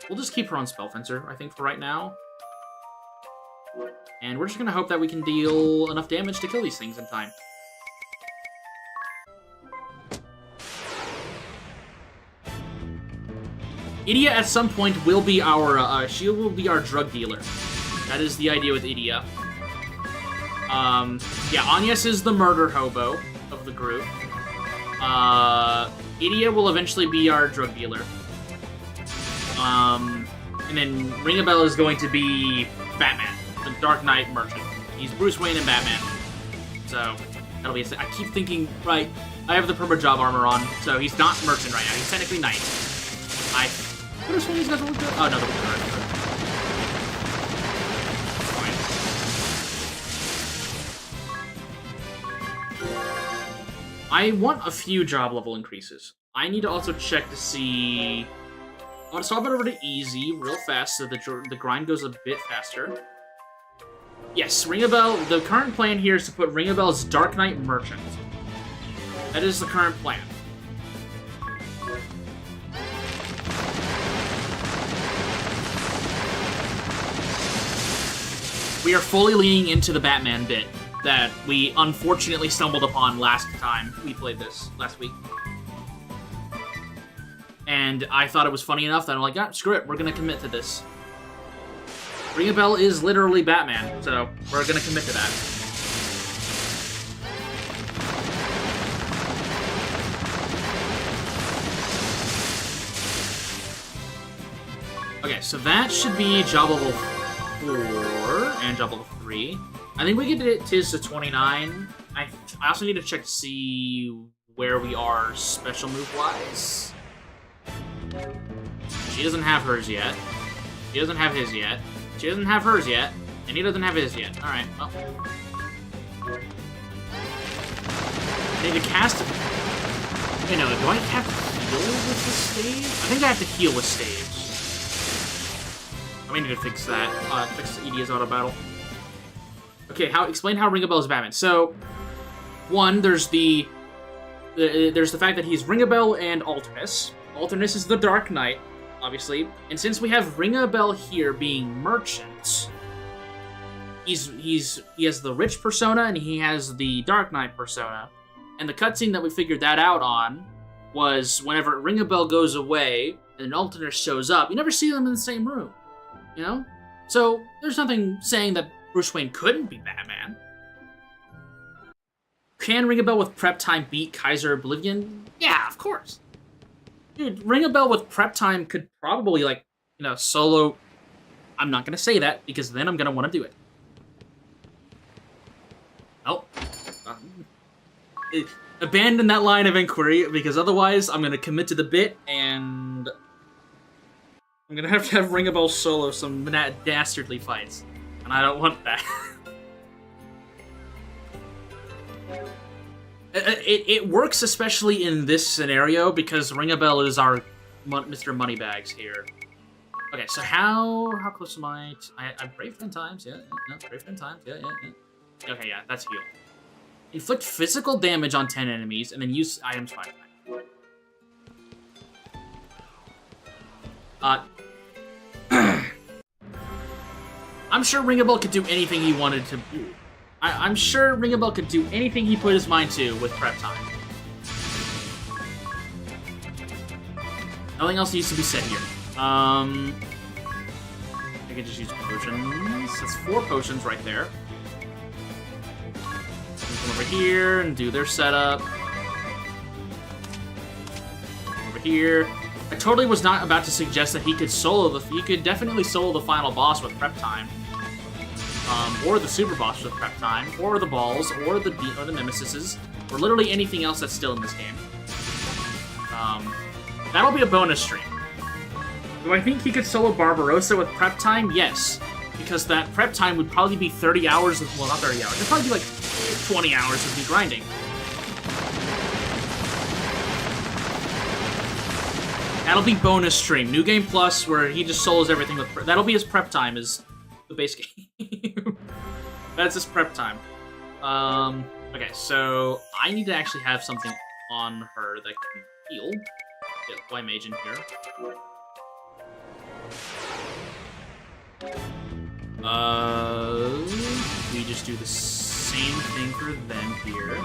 we'll just keep her on Spell Fencer, I think, for right now. And we're just gonna hope that we can deal enough damage to kill these things in time. Idia at some point will be our, she will be our drug dealer. That is the idea with Idia. Yeah, Agnes is the murder hobo of the group. Idia will eventually be our drug dealer. And then Ring a Bell is going to be Batman, the Dark Knight merchant. He's Bruce Wayne and Batman. So, that'll be a... I keep thinking, right, I have the Perma Job armor on, so he's not merchant right now. He's technically Knight. I could have sworn these guys look good. Oh, no, they're right. I want a few job level increases. I need to also check to see... I want to swap it over to easy real fast so that the grind goes a bit faster. Yes, Ring a Bell. The current plan here is to put Ring a Bell's Dark Knight Merchant. That is the current plan. We are fully leaning into the Batman bit that we unfortunately stumbled upon last time we played this, last week. And I thought it was funny enough that I'm like, ah, screw it, we're gonna commit to this. Ring a Bell is literally Batman, so we're gonna commit to that. Okay, so that should be job level 4 and job level 3. I think we get it to 29. I also need to check to see where we are special move-wise. She doesn't have hers yet. She doesn't have his yet. She doesn't have hers yet. And he doesn't have his yet. Alright, well. I need to cast it. Wait, no, do I have to heal with the stage? I think I have to heal with stage. I need to fix that. Fix ED's auto battle. Okay, explain how Ring a Bell is Batman. So, one, there's the fact that he's Ring a Bell and Alternus. Alternus is the Dark Knight, obviously. And since we have Ring a Bell here being Merchant, he has the Rich persona and he has the Dark Knight persona. And the cutscene that we figured that out on was whenever Ring a Bell goes away and Alternus shows up, you never see them in the same room. You know? So, there's nothing saying that Bruce Wayne couldn't be Batman. Can Ring a Bell with prep time beat Kaiser Oblivion? Yeah, of course. Dude, Ring a Bell with prep time could probably, like, you know, solo... I'm not gonna say that, because then I'm gonna want to do it. Oh. Abandon that line of inquiry, because otherwise I'm gonna commit to the bit, and... I'm gonna have to have Ring a Bell solo some dastardly fights. And I don't want that. It works especially in this scenario because Ring a Bell is our Mr. Moneybags here. Okay, so how close am I? I'm brave 10 times, yeah. No, brave 10 times, yeah. Okay, yeah, that's heal. Inflict physical damage on 10 enemies and then use items 5 times. I'm sure Ring a Bell could do anything he wanted to do. I'm sure Ring a Bell could do anything he put his mind to with prep time. Nothing else needs to be said here. I could just use potions. That's 4 potions right there. Come over here and do their setup. Over here. I totally was not about to suggest that he could definitely solo the final boss with prep time. Or the super boss with prep time, or the balls, or the nemesises, or literally anything else that's still in this game. That'll be a bonus stream. Do I think he could solo Barbarossa with prep time? Yes. Because that prep time would probably be 30 hours of, well, not 30 hours, it'd probably be like 20 hours of me grinding. That'll be bonus stream. New Game Plus, where he just solos everything with prep. That'll be his prep time, is the base game. That's his prep time. Okay, so I need to actually have something on her that can heal. Get White Mage in here. We just do the same thing for them here.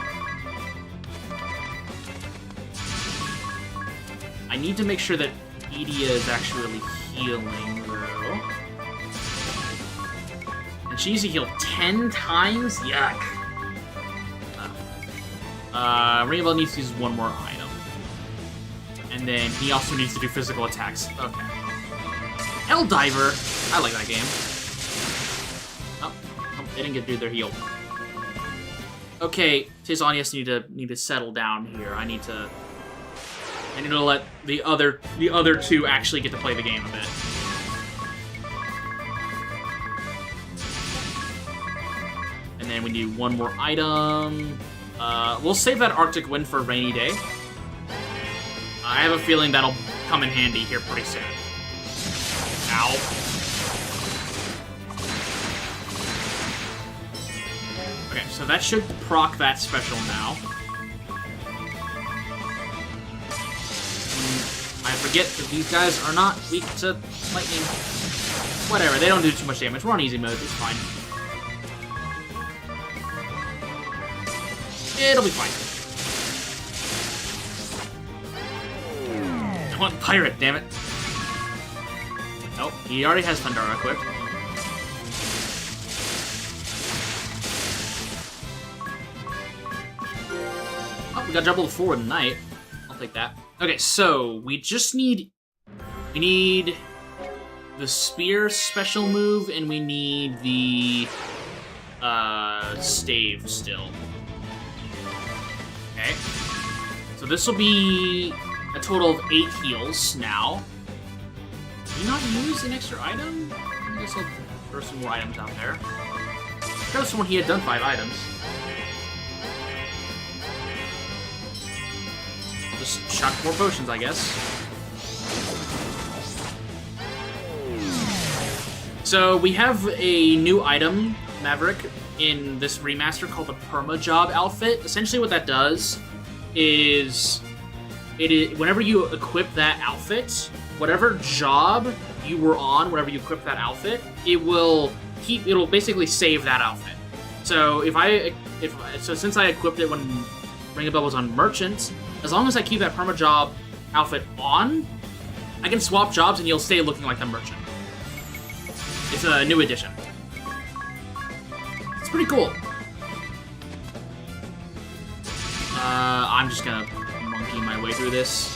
I need to make sure that Edia is actually healing, though. And she needs to heal 10 times? Yuck. Ring a Bell needs to use 1 more item. And then he also needs to do physical attacks. Okay. Helldiver! I like that game. Oh, they didn't get through their heal. Okay, Tizanius need to settle down here. I need to let the other 2 actually get to play the game a bit. And then we need 1 more item. We'll save that Arctic Wind for a rainy day. I have a feeling that'll come in handy here pretty soon. Ow. Okay, so that should proc that special now. I forget that these guys are not weak to lightning. Whatever, they don't do too much damage. We're on easy mode, it's fine. It'll be fine. I want Pirate, damn it. Nope, he already has Pandora equipped. we got double 4 with Knight. I'll take that. Okay, so we just need... We need the Spear special move, and we need the Stave still. Okay. So this will be a total of 8 heals now. Did you not use an extra item? I guess I'll throw some more items out there. That was when he had done 5 items. I'll just chuck more potions, I guess. So we have a new item, Maverick, in this remaster called the Perma Job outfit. Essentially what that does is whenever you equip that outfit, whatever job you were on, whenever you equip that outfit, it'll basically save that outfit. So since I equipped it when Ring a Bell was on Merchant, as long as I keep that Perma Job outfit on, I can swap jobs and you'll stay looking like the Merchant. It's a new addition. It's pretty cool. I'm just gonna monkey my way through this.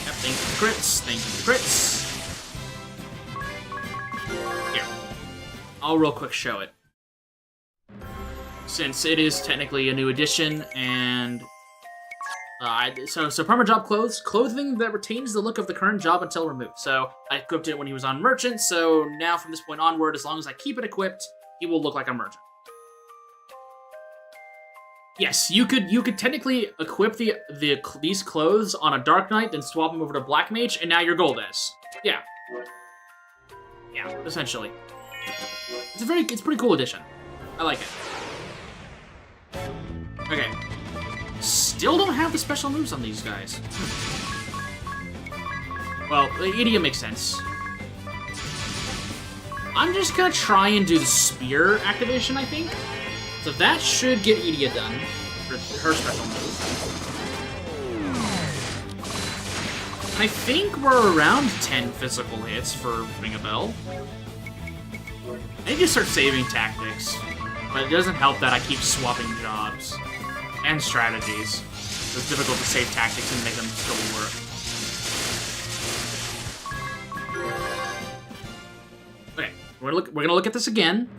Yep, thank you for crits. Thank you for crits. Here. I'll real quick show it. Since it is technically a new addition, and... So Perma Job clothes. Clothing that retains the look of the current job until removed. So I equipped it when he was on Merchant, so now from this point onward, as long as I keep it equipped, he will look like a Merchant. Yes, you could technically equip these clothes on a Dark Knight, then swap them over to Black Mage, and now you're Goldes. Yeah. Yeah, essentially. It's a pretty cool addition. I like it. Okay. Still don't have the special moves on these guys. Well, the Idia makes sense. I'm just gonna try and do the Spear activation, I think. So that should get Idia done for her special move. I think we're around 10 physical hits for Ring a Bell. I need to start saving tactics, but it doesn't help that I keep swapping jobs and strategies. It's difficult to save tactics and make them still work. Okay, we're gonna look at this again.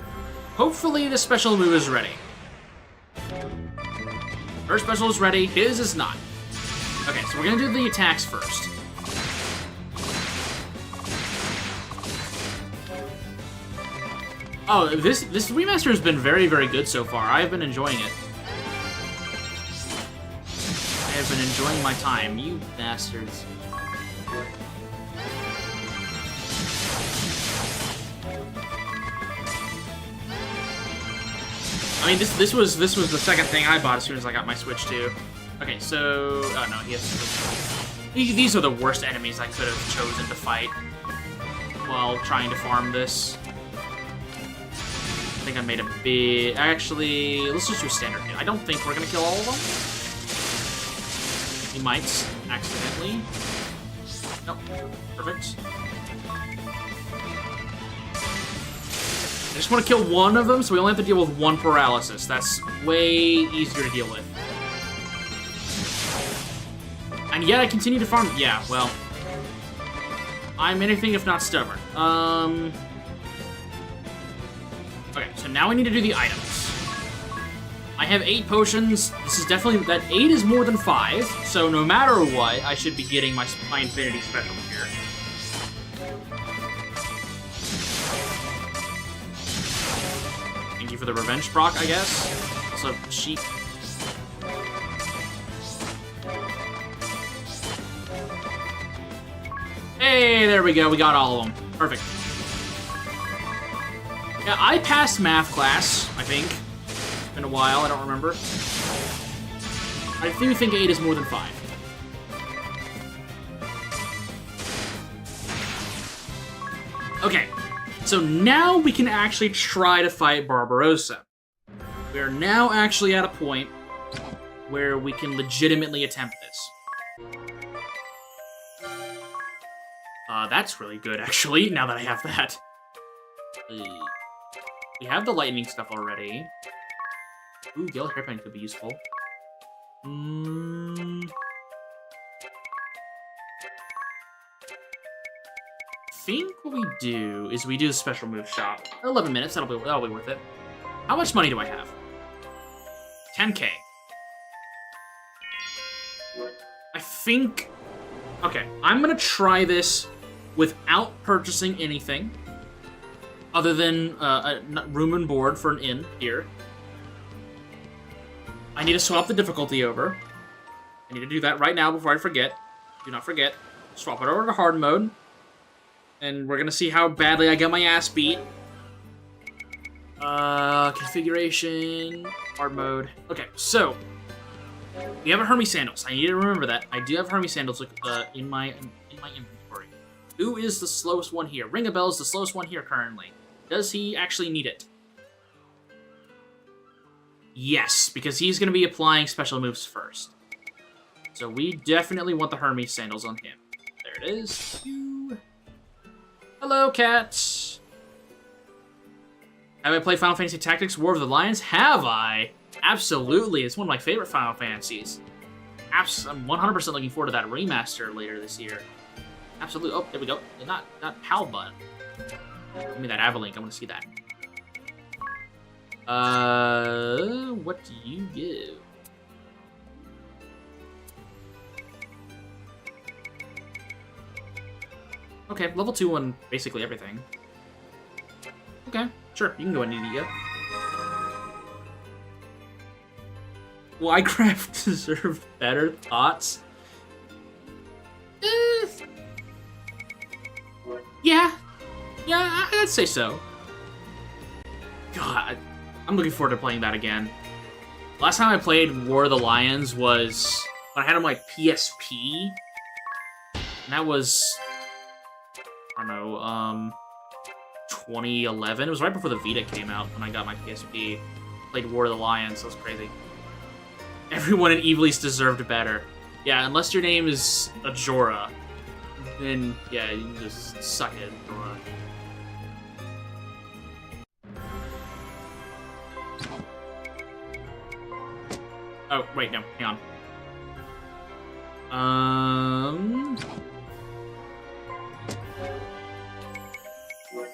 Hopefully the special move is ready. Her special is ready, his is not. Okay, so we're gonna do the attacks first. Oh, this remaster has been very, very good so far. I've been enjoying it. I have been enjoying my time, you bastards. I mean, this was the second thing I bought as soon as I got my Switch too. Okay, so oh no, these are the worst enemies I could have chosen to fight while trying to farm this. I think I made a bit. Actually, let's just do standard hit. I don't think we're gonna kill all of them. We might accidentally. Nope. Perfect. I just want to kill one of them, so we only have to deal with one paralysis. That's way easier to deal with. And yet I continue to farm. Yeah, well, I'm anything if not stubborn. Okay, so now we need to do the items. I have 8 potions. This is definitely, that 8 is more than 5, so no matter what, I should be getting my Infinity Special here. Thank you for the revenge proc, I guess. Also, sheep. Hey, there we go. We got all of them. Perfect. Yeah, I passed math class, I think. It's been a while, I don't remember. I do think 8 is more than 5. Okay, so now we can actually try to fight Barbarossa. We are now actually at a point where we can legitimately attempt this. That's really good, actually, now that I have that. We have the lightning stuff already. Ooh, Gale Hairpin could be useful. Think what we do is we do the special move shop. 11 minutes, that'll be worth it. How much money do I have? 10k. I think... Okay, I'm gonna try this without purchasing anything other than a room and board for an inn here. I need to swap the difficulty over. I need to do that right now before I forget. Do not forget. Swap it over to hard mode. And we're gonna see how badly I get my ass beat. Configuration, hard mode. Okay, so we have a Hermes sandals. I need to remember that. I do have Hermes sandals in my inventory. Who is the slowest one here? Ring a Bell is the slowest one here currently. Does he actually need it? Yes, because he's gonna be applying special moves first. So we definitely want the Hermes sandals on him. There it is. Hello, cat. Have I played Final Fantasy Tactics War of the Lions? Have I? Absolutely. It's one of my favorite Final Fantasies. I'm 100% looking forward to that remaster later this year. Absolutely. Oh, there we go. Not PAL button. Give me that Avalink. I want to see that. What do you give? Okay, level 2 on basically everything. Okay, sure, you can go into India. Ycraft deserved better thoughts. Yeah, I'd say so. God, I'm looking forward to playing that again. Last time I played War of the Lions was when I had on my PSP, and that was, I don't know, 2011. It was right before the Vita came out when I got my PSP. Played War of the Lions. That was crazy. Everyone in Evilise deserved better. Yeah, unless your name is Ajora, then yeah, you can just suck it, Ajora. Oh, wait, no, hang on.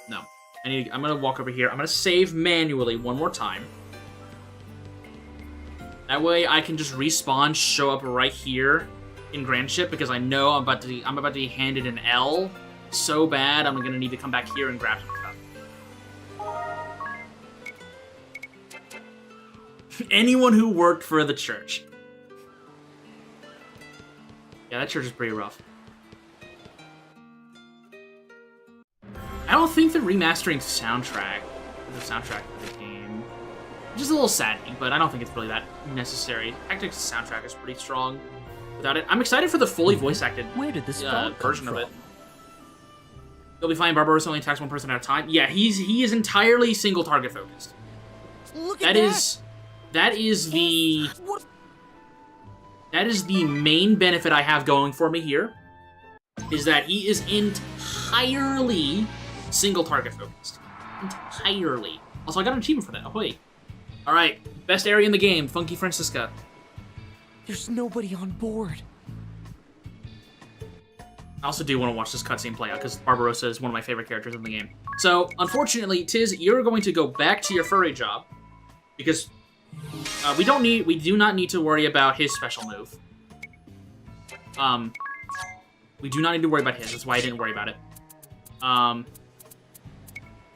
No. I'm gonna walk over here. I'm gonna save manually one more time. That way I can just respawn, show up right here in Grand Ship, because I know I'm about to be handed an L so bad I'm gonna need to come back here and grab some stuff. Anyone who worked for the church. Yeah, that church is pretty rough. I don't think the remastering soundtrack for the game, which is a little saddening, but I don't think it's really that necessary. Tactics soundtrack is pretty strong without it. I'm excited for the fully voice-acted version of it. You'll be fine. Barbarossa only attacks one person at a time. Yeah, he is entirely single target focused. Look at that. That is the main benefit I have going for me here, is that he is entirely single target focused. Entirely. Also, I got an achievement for that. Oh, wait. Alright, best area in the game, Funky Francisca. There's nobody on board. I also do want to watch this cutscene play out, because Barbarossa is one of my favorite characters in the game. So, unfortunately, Tiz, you're going to go back to your furry job, because we do not need to worry about his special move. We do not need to worry about his, that's why I didn't worry about it.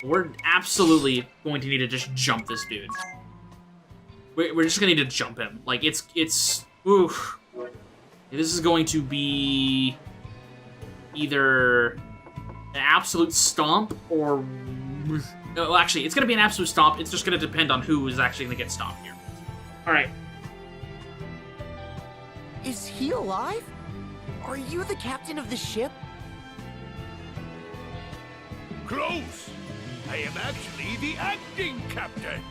We're absolutely going to need to just jump this dude. We're just gonna need to jump him. Like, oof. This is going to be either an absolute stomp or... No, actually, it's gonna be an absolute stomp. It's just gonna depend on who is actually gonna get stomped here. Alright. Is he alive? Are you the captain of the ship? Close! I am actually the acting captain.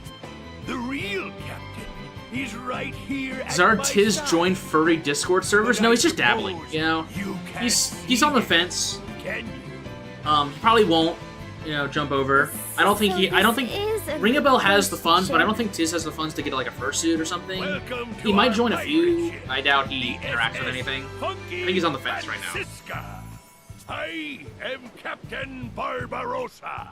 The real captain is right here at Does our my Tiz side. join furry Discord servers? But No, I he's just dabbling, suppose you know? you can't He's on the fence. Can you? He probably won't, jump over. I don't think This is Ring a Bell has the funds, but I don't think Tiz has the funds to get like a fursuit or something. Welcome to He might our join a pirate few. ship, I doubt he the interacts with SS anything. Funky I think he's on the fence right now. Francisca. I am Captain Barbarossa,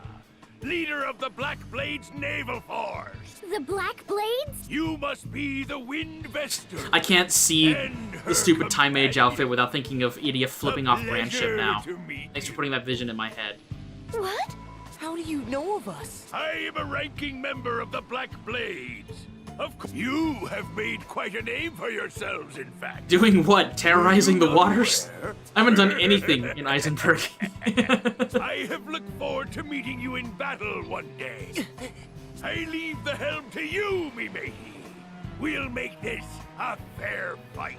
leader of the Black Blades Naval Force. The Black Blades? You must be the Wind Vestal. I can't see and the her stupid Time Mage companion. outfit without thinking of Idia flipping off Grand Ship Pleasure now. to meet Thanks for you. putting that vision in my head. What? How do you know of us? I am a ranking member of the Black Blades. Of course, you have made quite a name for yourselves, in fact. Doing what? Terrorizing the Not waters? aware? I haven't done anything in Eisenberg. I have looked forward to meeting you in battle one day. I leave the helm to you, me matey. We'll make this a fair fight.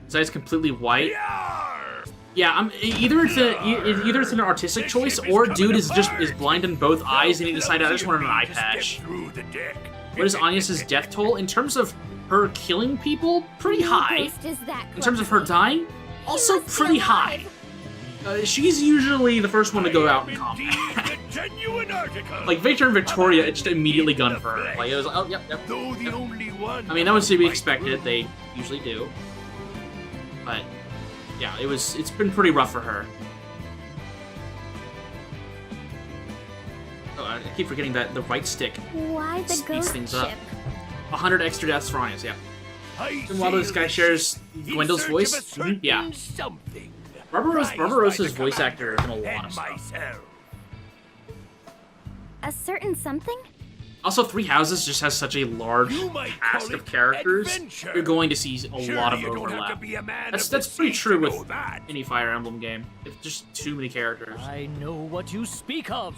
This guy's completely white. Yarr! Yeah, either it's an artistic choice, or dude is blind in both eyes and he decided I just wanted an eye patch. What is Anya's death toll? In terms of her killing people, pretty high. In terms of her dying, also pretty high. She's usually the first one to go out in combat. Like Victor and Victoria, it just immediately gunned for her. Like it was like, oh yep. I mean that was to be expected. They usually do. But yeah, it's been pretty rough for her. Oh, I keep forgetting that the right stick Why the speeds ghost things ship? up. 100 extra deaths for Anya's, yeah. And while this guy shares Gwendol's voice, yeah. Barbarossa's voice actor is in a lot of stuff. A certain something? Also, Three Houses just has such a large cast of characters. You're going to see a lot of overlap. That's pretty true with any Fire Emblem game. It's just too many characters. I know what you speak of.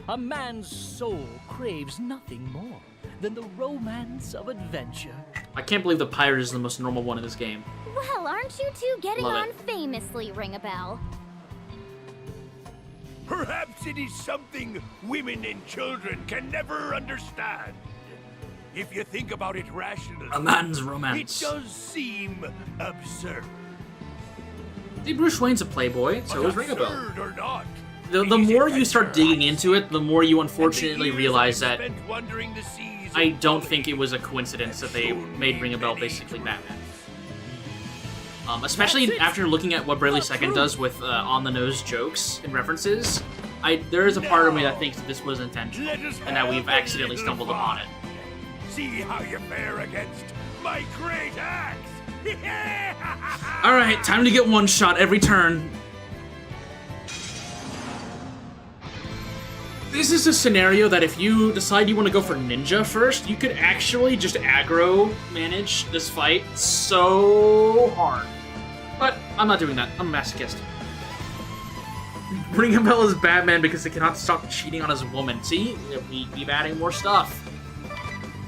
A man's soul craves nothing more than the romance of adventure. I can't believe the pirate is the most normal one in this game. Well, aren't you two getting Love on it. famously, Ring a Bell? Perhaps it is something women and children can never understand. If you think about it rationally, A man's romance. it does seem absurd. See, Bruce Wayne's a playboy, so is Ring a Bell. Absurd or not, The more you start digging into it, the more you unfortunately realize that I don't think it was a coincidence that they made Ring a Bell basically Batman. Especially after looking at what Bravely Second does with on-the-nose jokes and references, there is a part of me that thinks that this was intentional, and that we've accidentally stumbled upon it. See how you fare against my great axe. Alright, time to get one shot every turn. This is a scenario that if you decide you want to go for ninja first, you could actually just aggro manage this fight so hard. But I'm not doing that. I'm a masochist. Ring a Bell is Batman because he cannot stop cheating on his woman. See? We keep adding more stuff.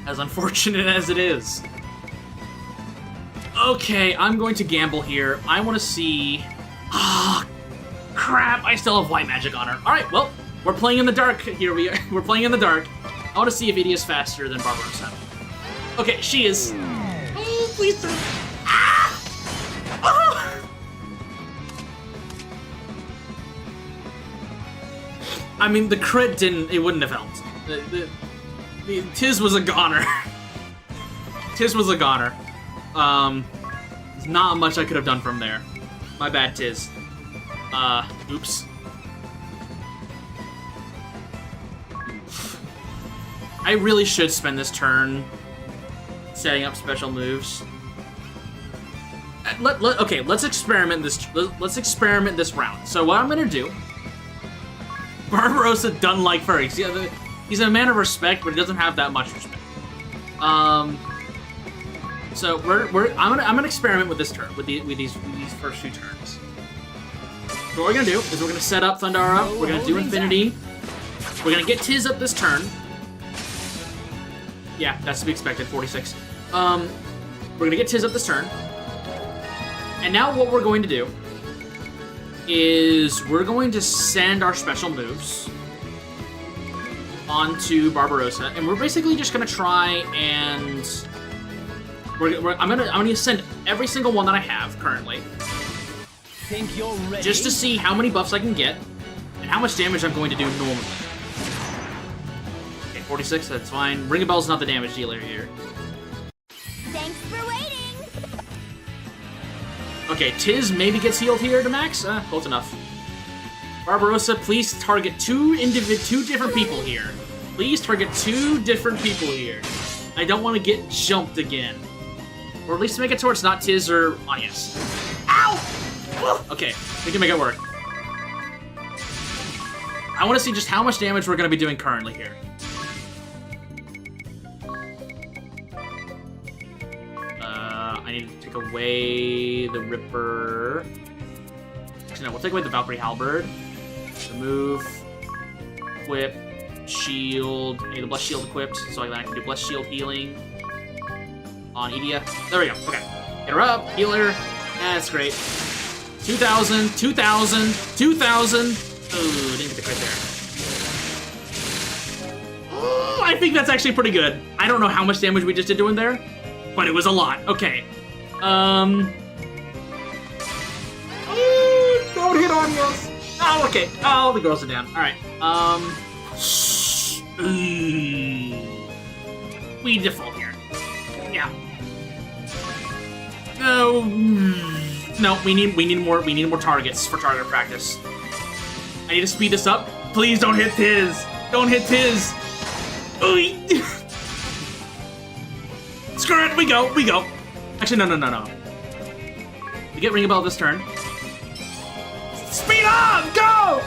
As unfortunate as it is. Okay, I'm going to gamble here. I want to see... Ah, crap. I still have white magic on her. Alright, well... We're playing in the dark. Here we are. We're playing in the dark. I want to see if Idia's faster than Barbarossa. Okay, she is. Oh, please don't. Ah! Oh! I mean, the crit didn't. It wouldn't have helped. The Tiz was a goner. Tiz was a goner. There's not much I could have done from there. My bad, Tiz. Oops. I really should spend this turn setting up special moves. Okay, let's experiment this. Let's experiment this round. So what I'm gonna do? Barbarossa doesn't like furries. He's a man of respect, but he doesn't have that much respect. So I'm gonna experiment with this turn with these first two turns. So what we're gonna do is we're gonna set up Thundara. We're gonna do Infinity. We're gonna get Tiz up this turn. Yeah, that's to be expected, 46. We're gonna get Tiz up this turn. And now what we're going to do is we're going to send our special moves onto Barbarossa, and we're basically just gonna try and I'm gonna send every single one that I have currently. Think you're ready? Just to see how many buffs I can get and how much damage I'm going to do normally. Okay, 46, that's fine. Ring a Bell's not the damage dealer here. Thanks for waiting. Okay, Tiz maybe gets healed here to max. Close enough. Barbarossa, please target two different people here. Please target 2 different people here. I don't want to get jumped again. Or at least make it towards not Tiz or Anias. Ow! Okay, we can make it work. I want to see just how much damage we're going to be doing currently here. I need to take away the Ripper. Actually, no, we'll take away the Valkyrie Halberd. Remove. Equip. Shield. I need the Blessed Shield equipped, so I can do Blessed Shield healing on Edea. There we go. Okay. Get her up. Heal her. That's great. 2,000. 2,000. 2,000. Ooh, didn't get the crit there. Ooh, I think that's actually pretty good. I don't know how much damage we just did doing there, but it was a lot. Okay. Don't hit Anias. Oh, okay. Oh, the girls are down. All right. We default here. Yeah. No. No, we need more targets for target practice. I need to speed this up. Please don't hit Tiz. Don't hit Tiz. Screw it. We go. Actually, no. We get Ring a Bell this turn. Speed up! Go!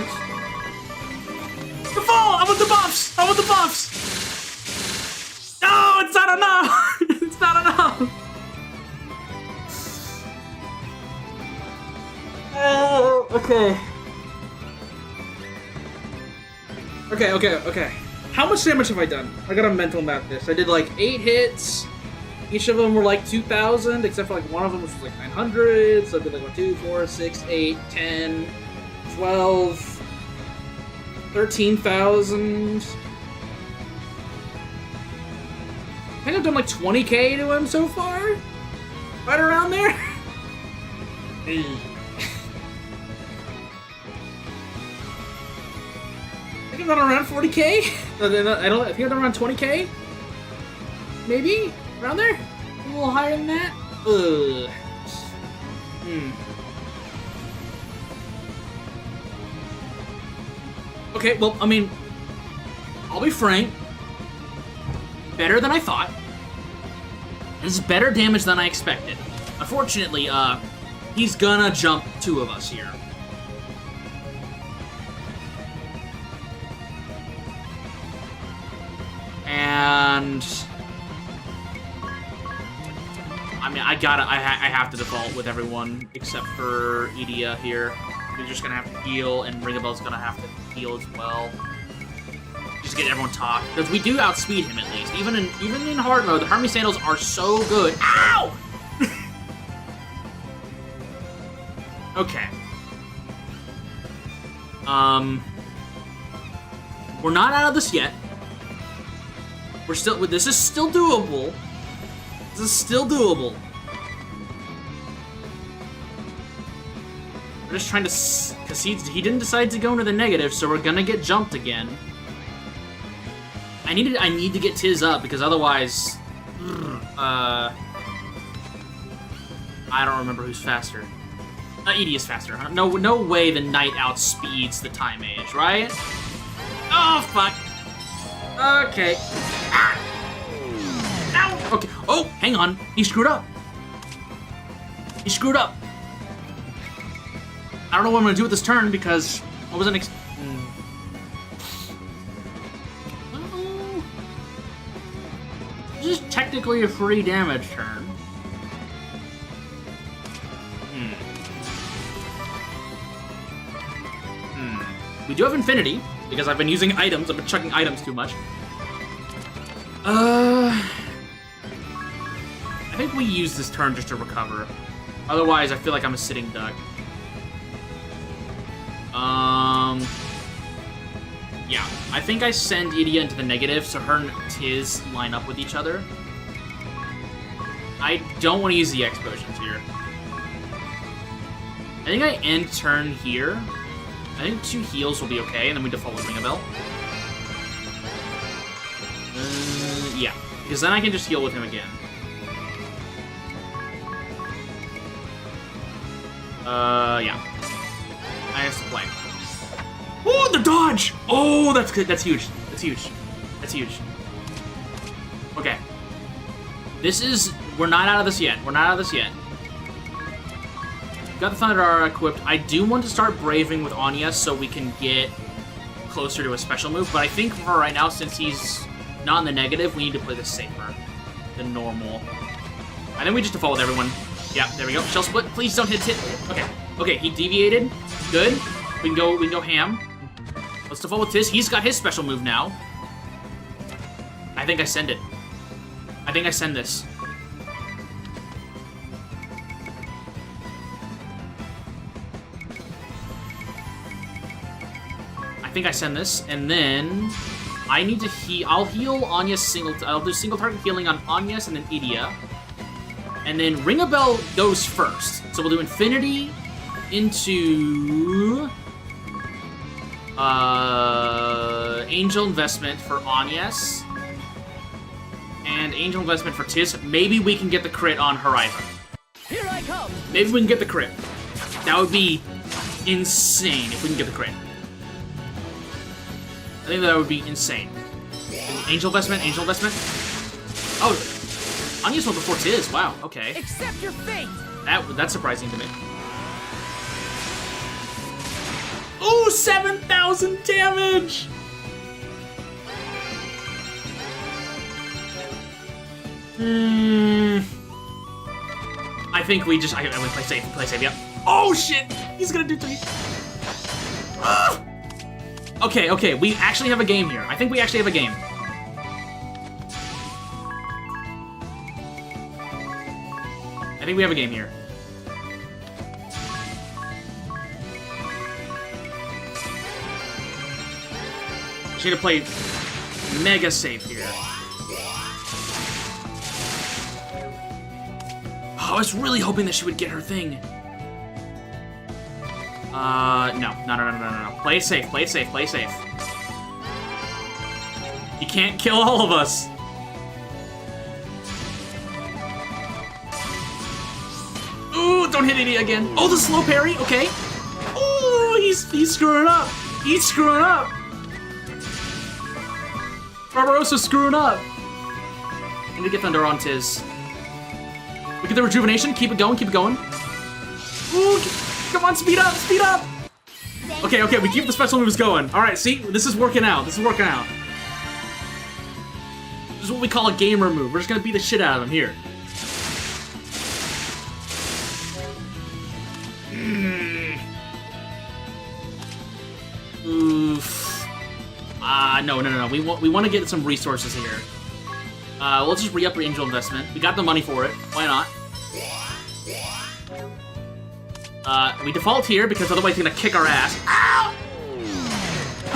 The fall! I want the buffs! No, it's not enough! It's not enough! Okay. Okay. How much damage have I done? I gotta mental map this. I did like 8 hits. Each of them were like 2,000, except for like one of them which was like 900. So I did like 1, 2, 4, 6, 8, 10, 12, 13,000. I think I've done like 20k to him so far. Right around there. I think I've done around 40k. I think I've done around 20k. Maybe around there. A little higher than that. Ugh. Okay, well, I mean, I'll be frank. Better than I thought. This is better damage than I expected. Unfortunately, he's gonna jump 2 of us here. And I mean, I have to default with everyone except for Edea here. We're just gonna have to heal, and Ring a Bell's gonna have to heal as well. Just get everyone top, because we do outspeed him at least. Even in hard mode, the Hermes Sandals are so good. Ow! Okay. We're not out of this yet. We're still. This is still doable. This is still doable. We're just trying to, because he didn't decide to go into the negative, so we're gonna get jumped again. I need to get Tiz up, because otherwise, I don't remember who's faster. Edie is faster. Huh? No way the Knight outspeeds the Time Mage, right? Oh fuck. Okay. Ah! Ow! Okay. Oh, hang on. He screwed up. I don't know what I'm gonna do with this turn because I wasn't This is technically a free damage turn. We do have Infinity, because I've been using items. I've been chucking items too much. I think we use this turn just to recover. Otherwise, I feel like I'm a sitting duck. Yeah, I think I send Edea into the negative so her and Tiz line up with each other. I don't want to use the X potions here. I think I end turn here. I think 2 heals will be okay, and then we default with Ring a Bell. Yeah, because then I can just heal with him again. Yeah. I have to play. Oh, the dodge! Oh, that's good. That's huge. That's huge. That's huge. Okay. This is... We're not out of this yet. We're not out of this yet. Got the Thunder Aura equipped. I do want to start Braving with Anya so we can get closer to a special move, but I think for right now, since he's not in the negative, we need to play this safer than normal. I think we just default with everyone. Yeah, there we go. Shell Split. Please don't hit. Okay. Okay, he deviated. Good. We can go ham. Let's default with Tiz. He's got his special move now. I think I send it. I think I send this. I think I send this, and then I need to heal. I'll heal Anya's single. I'll do single target healing on Anya's and then Idia. And then Ring a Bell goes first. So we'll do Infinity into Angel Investment for Anyas. And Angel Investment for Tiz. Maybe we can get the crit on Horizon. Here I come. Maybe we can get the crit. That would be insane if we can get the crit. I think that would be insane. Angel Investment, Angel Investment. Oh, Anya's one before Tiz. Wow, okay. Accept your fate. That's surprising to me. Ooh, 7,000 damage! I think we just... I would play safe, yep. Oh, shit! He's gonna do 3. Okay, okay, we actually have a game here. I think we actually have a game. I think we have a game here. Just need to play mega safe here. Oh, I was really hoping that she would get her thing. No. Play it safe, play it safe, play it safe. You can't kill all of us. Ooh, don't hit any again. Oh, the slow parry, okay. Ooh, he's screwing up. He's screwing up. Barbarossa's screwing up. I need to get Thunder on Tiz. Look at the rejuvenation. Keep it going, keep it going. Ooh, come on, speed up, speed up. Okay, okay, we keep the special moves going. All right, see, this is working out. This is working out. This is what we call a gamer move. We're just gonna beat the shit out of him here. Oof. No. We want to get some resources here. We'll just re-up our Angel Investment. We got the money for it. Why not? We default here because otherwise he's gonna kick our ass. Ow!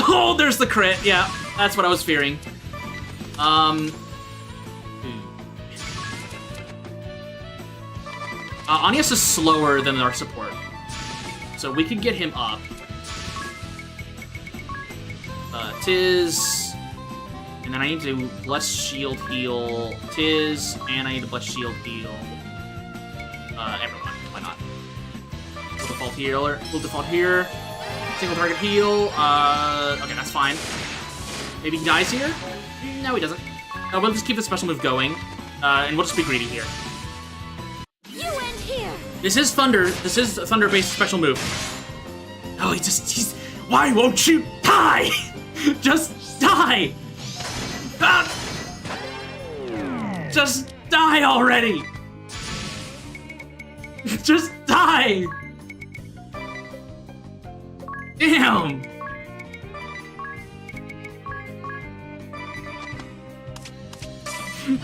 Oh, there's the crit. Yeah, that's what I was fearing. Anyas is slower than our support, so we could get him up. Tiz, and then I need to Bless Shield heal Tiz, and I need to Bless Shield heal everyone. Why not? We'll default healer. We'll default here. Single target heal. Okay, that's fine. Maybe he dies here? No, he doesn't. We'll just keep the special move going, and we'll just be greedy here. You end here. This is Thunder. This is a Thunder-based special move. Oh, he's. Why won't you die? Just die! Ah! Just die already! Just die! Damn!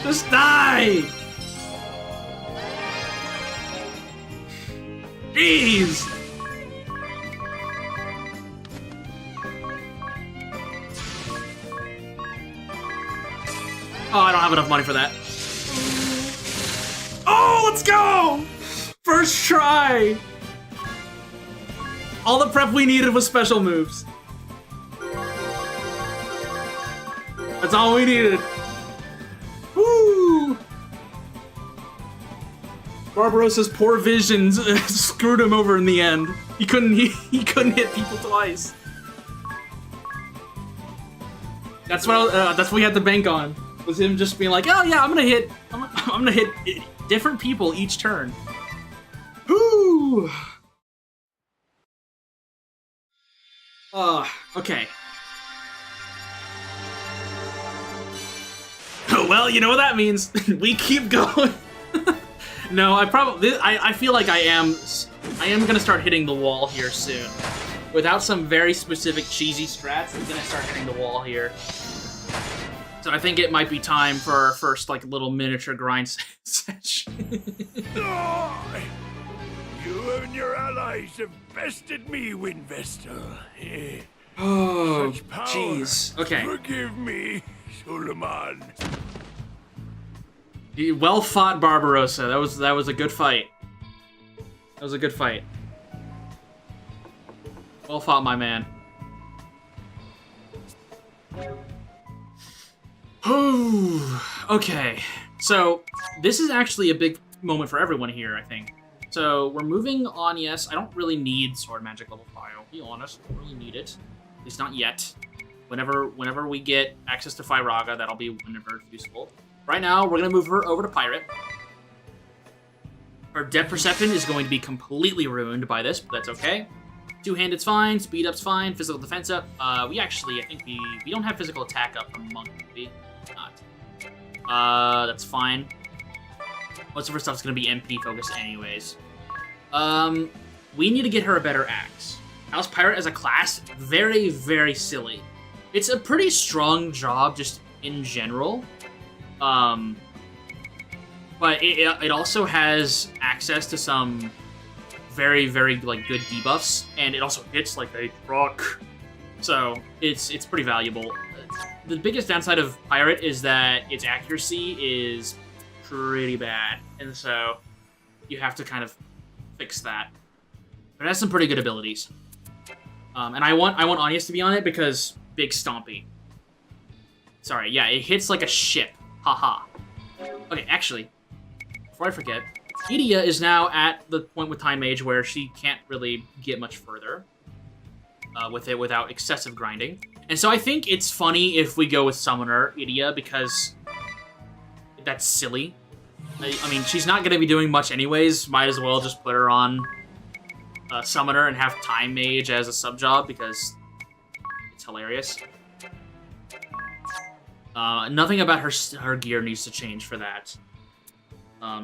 Just die! Jeez! Oh, I don't have enough money for that. Oh, let's go! First try! All the prep we needed was special moves. That's all we needed. Barbarossa's poor visions screwed him over in the end. He couldn't hit people twice. That's what we had to bank on. Was him just being like, oh yeah, I'm gonna hit different people each turn. Whoo! Okay. Well, you know what that means. We keep going. No, I feel like I am gonna start hitting the wall here soon. Without some very specific cheesy strats, I'm gonna start hitting the wall here. So I think it might be time for our first like little miniature grind session. You and your allies have bested me, Winvestor. Oh, Such power. jeez. Okay. Forgive me, Suleiman. Well fought, Barbarossa. That was a good fight. That was a good fight. Well fought, my man. Okay. So this is actually a big moment for everyone here, I think. So we're moving on. Yes, I don't really need sword magic level 5. I'll be honest, I don't really need it. At least not yet. Whenever we get access to Fyraga, that'll be whenever it's useful. Right now, we're gonna move her over to Pirate. Her depth perception is going to be completely ruined by this, but that's okay. Two-handed's fine, speed up's fine, physical defense up. We actually, I think we don't have physical attack up for Monk, do we? Not. That's fine. Most of her stuff's gonna be MP focused anyways. We need to get her a better axe. House Pirate as a class, very, very silly. It's a pretty strong job just in general. But it also has access to some very, very like good debuffs, and it also hits like a truck. So it's pretty valuable. The biggest downside of Pirate is that its accuracy is pretty bad, and so you have to kind of fix that. But it has some pretty good abilities. And I want Anya's to be on it because big stompy. Sorry, yeah, it hits like a ship. Haha. Okay, actually, before I forget, Idia is now at the point with Time Mage where she can't really get much further with it without excessive grinding. And so I think it's funny if we go with Summoner Idia because that's silly. I mean, she's not going to be doing much anyways. Might as well just put her on Summoner and have Time Mage as a sub-job because it's hilarious. Nothing about her gear needs to change for that.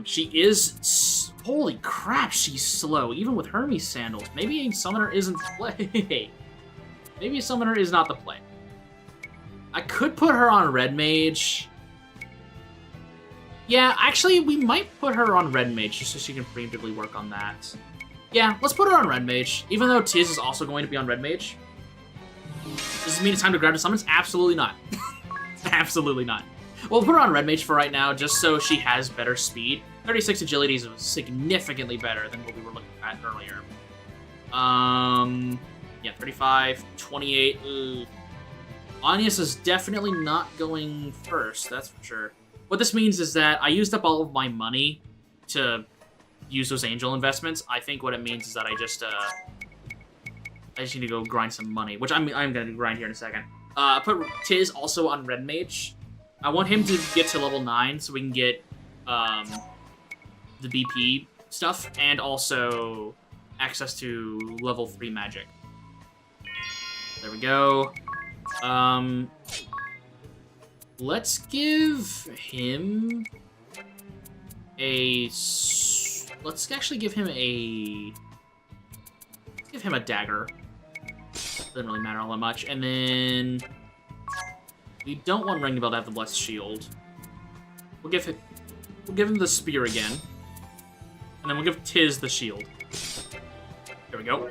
She is... Holy crap, she's slow, even with Hermes sandals. Maybe a Summoner isn't the play. Maybe a Summoner is not the play. I could put her on Red Mage. Yeah, actually, we might put her on Red Mage just so she can preemptively work on that. Yeah, let's put her on Red Mage, even though Tiz is also going to be on Red Mage. Does this mean it's time to grab the summons? Absolutely not. Absolutely not. We'll put her on Red Mage for right now, just so she has better speed. 36 agility is significantly better than what we were looking at earlier. Yeah, 35, 28. Ooh. Anya's is definitely not going first, that's for sure. What this means is that I used up all of my money to use those angel investments. I think what it means is that I just need to go grind some money, which I'm gonna grind here in a second. Put Tiz also on Red Mage. I want him to get to level 9 so we can get the BP stuff and also access to level 3 magic. There we go. Let's give him a... Let's actually give him a... Let's give him a dagger. Doesn't really matter all that much. And then... We don't want Ringbell to have the Blessed Shield. We'll give him the spear again. And then we'll give Tiz the shield. There we go.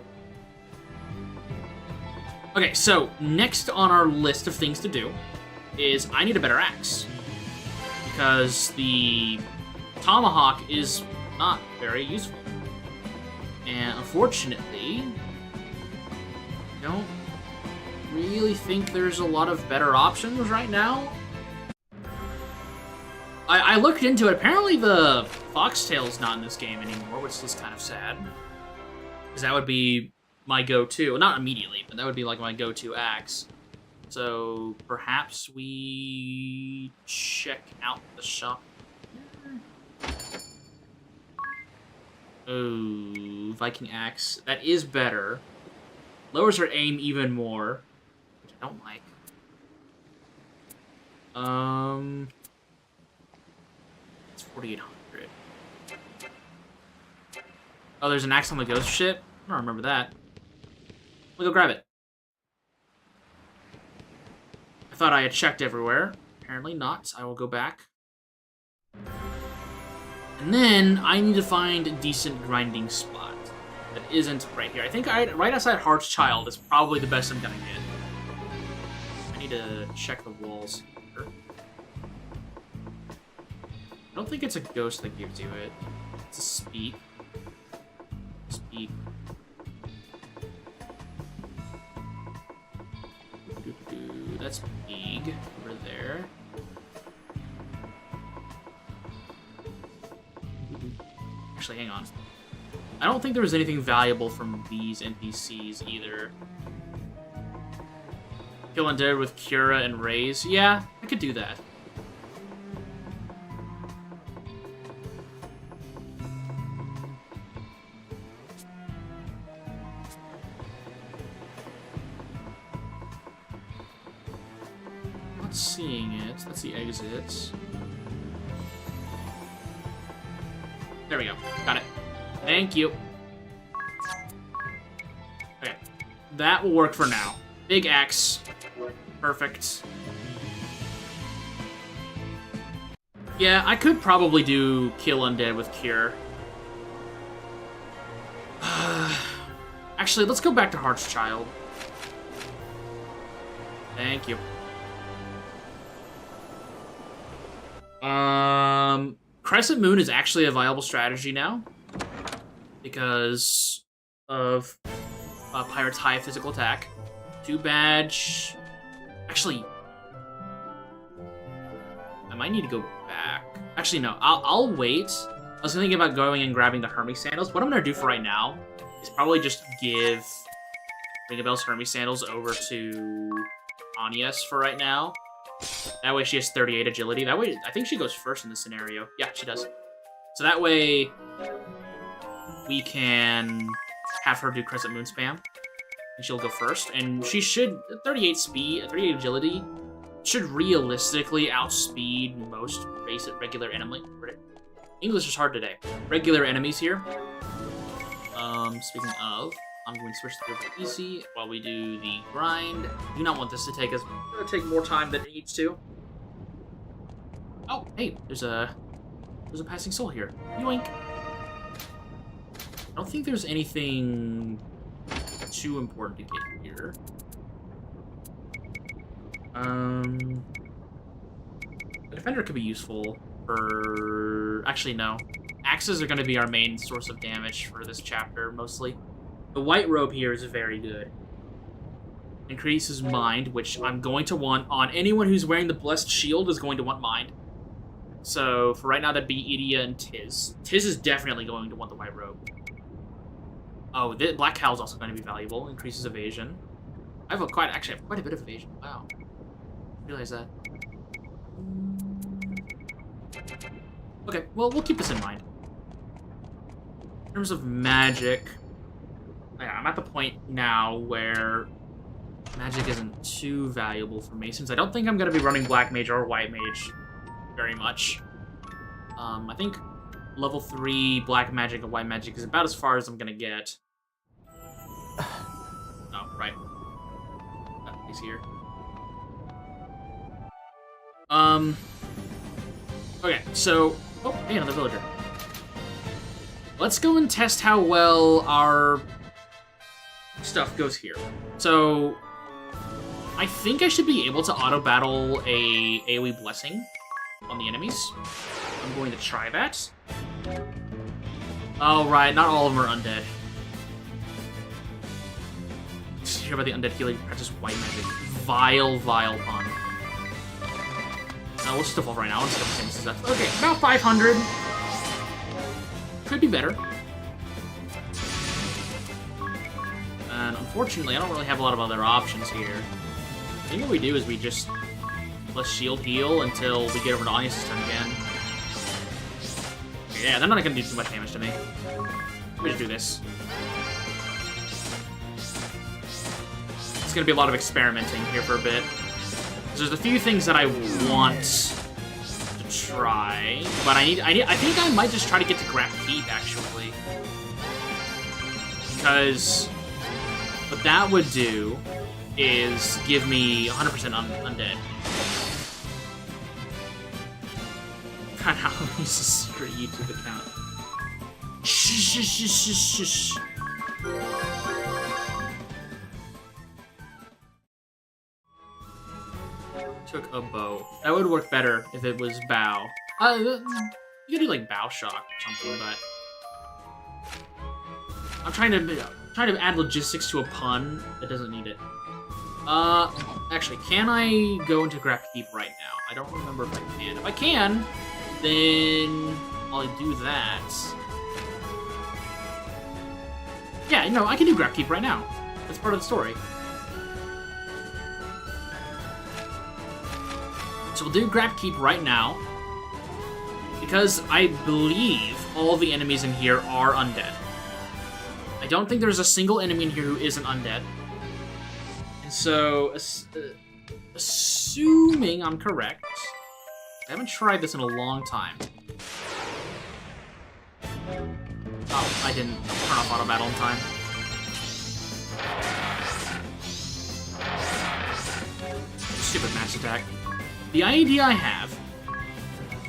Okay, so next on our list of things to do is I need a better axe. Because the Tomahawk is not very useful. And unfortunately, I don't really think there's a lot of better options right now. I looked into it. Apparently the foxtail's not in this game anymore, which is kind of sad. Because that would be my go-to. Well, not immediately, but that would be like my go-to axe. So perhaps we check out the shop. Oh, Viking axe. That is better. Lowers her aim even more, which I don't like. It's 4,800. Oh, there's an axe on the ghost ship? I don't remember that. We'll go grab it. I thought I had checked everywhere. Apparently not. I will go back. And then I need to find a decent grinding spot that isn't right here. I think right outside Heart's Child is probably the best I'm gonna get. I need to check the walls here. I don't think it's a ghost that gives you it. It's a speak. Speak. That's big over there. Actually, hang on. I don't think there was anything valuable from these NPCs either. Kill Undead with Cura and Raise. Yeah, I could do that. Not seeing it. That's the exit. There we go. Got it. Thank you. Okay. That will work for now. Big axe. Perfect. Yeah, I could probably do Kill Undead with Cure. Actually, let's go back to Heart's Child. Thank you. Crescent Moon is actually a viable strategy now because of Pirate's high physical attack. Too bad. Actually, I might need to go back. Actually, no. I'll wait. I was thinking about going and grabbing the Hermes Sandals. What I'm gonna do for right now is probably just give Ringabel's Hermes Sandals over to Agnes for right now. That way she has 38 agility. That way, I think she goes first in this scenario. Yeah, she does. So that way, we can have her do Crescent Moon spam. And she'll go first. And she should, 38 speed, 38 agility, should realistically outspeed most basic regular enemy. English is hard today. Regular enemies here. Speaking of, I'm going to switch to the easy while we do the grind. I do not want this to take take more time than it needs to. Oh, hey, there's a passing soul here. Yoink. I don't think there's anything too important to get here. The defender could be useful for... Actually, no. Axes are going to be our main source of damage for this chapter, mostly. The white robe here is very good. Increases mind, which I'm going to want on anyone who's wearing the Blessed Shield is going to want mind. So, for right now, that'd be Idia and Tiz. Tiz is definitely going to want the white robe. Oh, the Black Cow is also going to be valuable. Increases evasion. I have quite a bit of evasion. Wow. Realize that. Okay, well, we'll keep this in mind. In terms of magic, yeah, I'm at the point now where magic isn't too valuable for me, since I don't think I'm going to be running Black Mage or White Mage very much. I think level 3 Black Magic and White Magic is about as far as I'm going to get. Oh, right. Oh, he's here. Okay, so... Oh, hey, another villager. Let's go and test how well our stuff goes here. So, I think I should be able to auto-battle a AoE Blessing on the enemies. I'm going to try that. Oh, right, not all of them are undead. Did you hear about the undead healing? Practice white magic. Vile, vile pun. No, let's default right now. Let's double check this. Okay, about 500. Could be better. And unfortunately, I don't really have a lot of other options here. I think what we do is we just let's shield heal until we get over to Anya's turn again. Yeah, they're not gonna do too much damage to me. Let me just do this. It's gonna be a lot of experimenting here for a bit. There's a few things that I want to try, but I think I might just try to get to Grab Keep actually, because what that would do is give me 100% undead. God, how do I use a secret YouTube account? Shh. Took a bow. That would work better if it was bow. You could do like bow shock or something, but I'm trying to add logistics to a pun that doesn't need it. Actually, can I go into Grab Keep right now? I don't remember if I can. If I can, then I'll do that. Yeah, no, I can do Grab Keep right now. That's part of the story. So we'll do Grab Keep right now, because I believe all the enemies in here are undead. I don't think there's a single enemy in here who isn't undead. And so, assuming I'm correct, I haven't tried this in a long time. Oh, I didn't turn off auto battle in time. Stupid max attack. The idea I have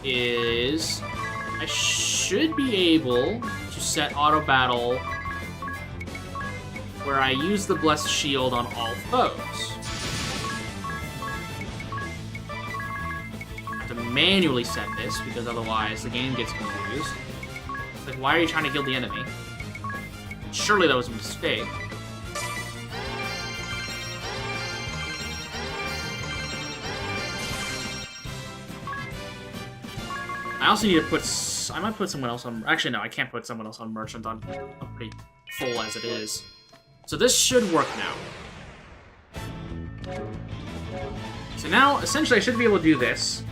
is I should be able to set auto battle where I use the Blessed Shield on all foes. I have to manually set this because otherwise the game gets confused. Like, why are you trying to kill the enemy? Surely that was a mistake. I also need to put... I might put someone else on... Actually, no, I can't put someone else on Merchant. I'm pretty full as it is. So this should work now. So now, essentially, I should be able to do this.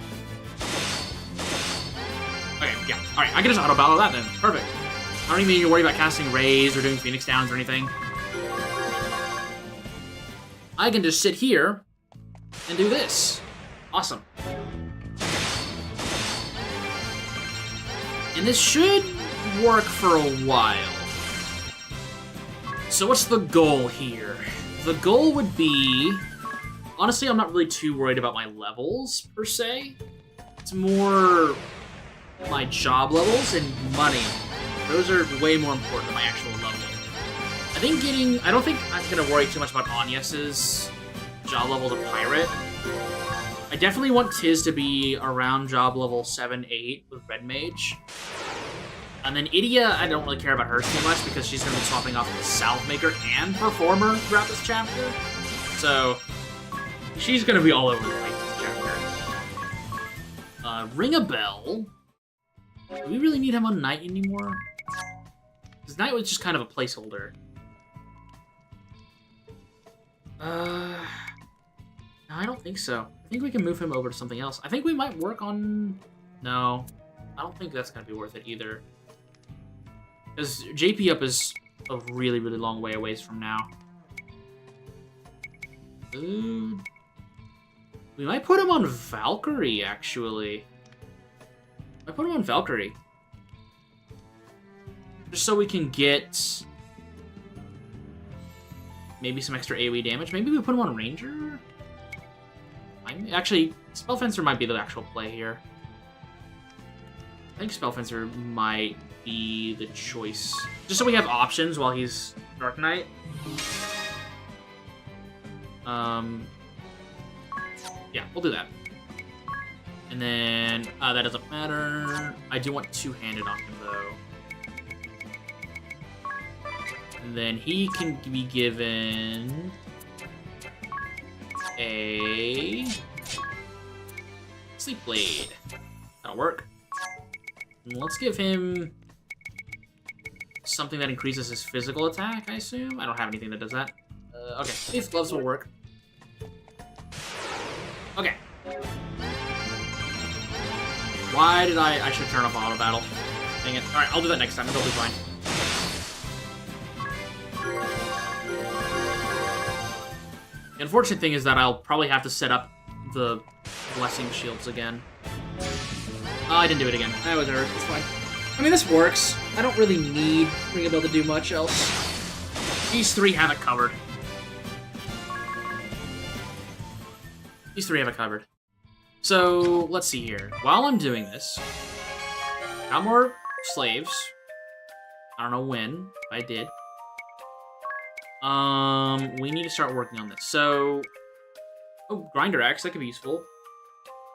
Okay, yeah. Alright, I can just auto-battle that then. Perfect. I don't even need to worry about casting Raise or doing Phoenix Downs or anything. I can just sit here and do this. Awesome. And this should work for a while. So what's the goal here? The goal would be... Honestly, I'm not really too worried about my levels, per se. It's more my job levels and money. Those are way more important than my actual level. I think getting... I don't think I'm going to worry too much about Agnes's job level to Pirate. I definitely want Tiz to be around job level 7, 8 with Red Mage. And then Idia, I don't really care about her too much because she's going to be swapping off the Salve-Maker and Performer throughout this chapter. So, she's going to be all over the place this chapter. Ring a Bell. Do we really need him on Knight anymore? Because Knight was just kind of a placeholder. No, I don't think so. I think we can move him over to something else. I think we might work on... No. I don't think that's going to be worth it either. Because JP up is a really, really long way away from now. We might put him on Valkyrie, actually. I put him on Valkyrie. Just so we can get... maybe some extra AoE damage. Maybe we put him on Ranger? Actually, Spellfencer might be the actual play here. I think Spellfencer might be the choice. Just so we have options while he's Dark Knight. Yeah, we'll do that. And then, that doesn't matter. I do want two-handed on him, though. And then he can be given... a... Sleep Blade. That'll work. And let's give him something that increases his physical attack, I assume? I don't have anything that does that. Okay, these gloves will work. Okay. Why did I should turn off auto battle. Dang it. Alright, I'll do that next time. It'll be fine. The unfortunate thing is that I'll probably have to set up the blessing shields again. Oh, I didn't do it again. That was error. It's fine. I mean, this works. I don't really need Ring of Bell to do much else. These three have it covered. These three have it covered. So, let's see here. While I'm doing this, got more slaves. I don't know when, but I did. We need to start working on this. So, oh, grinder axe, that could be useful.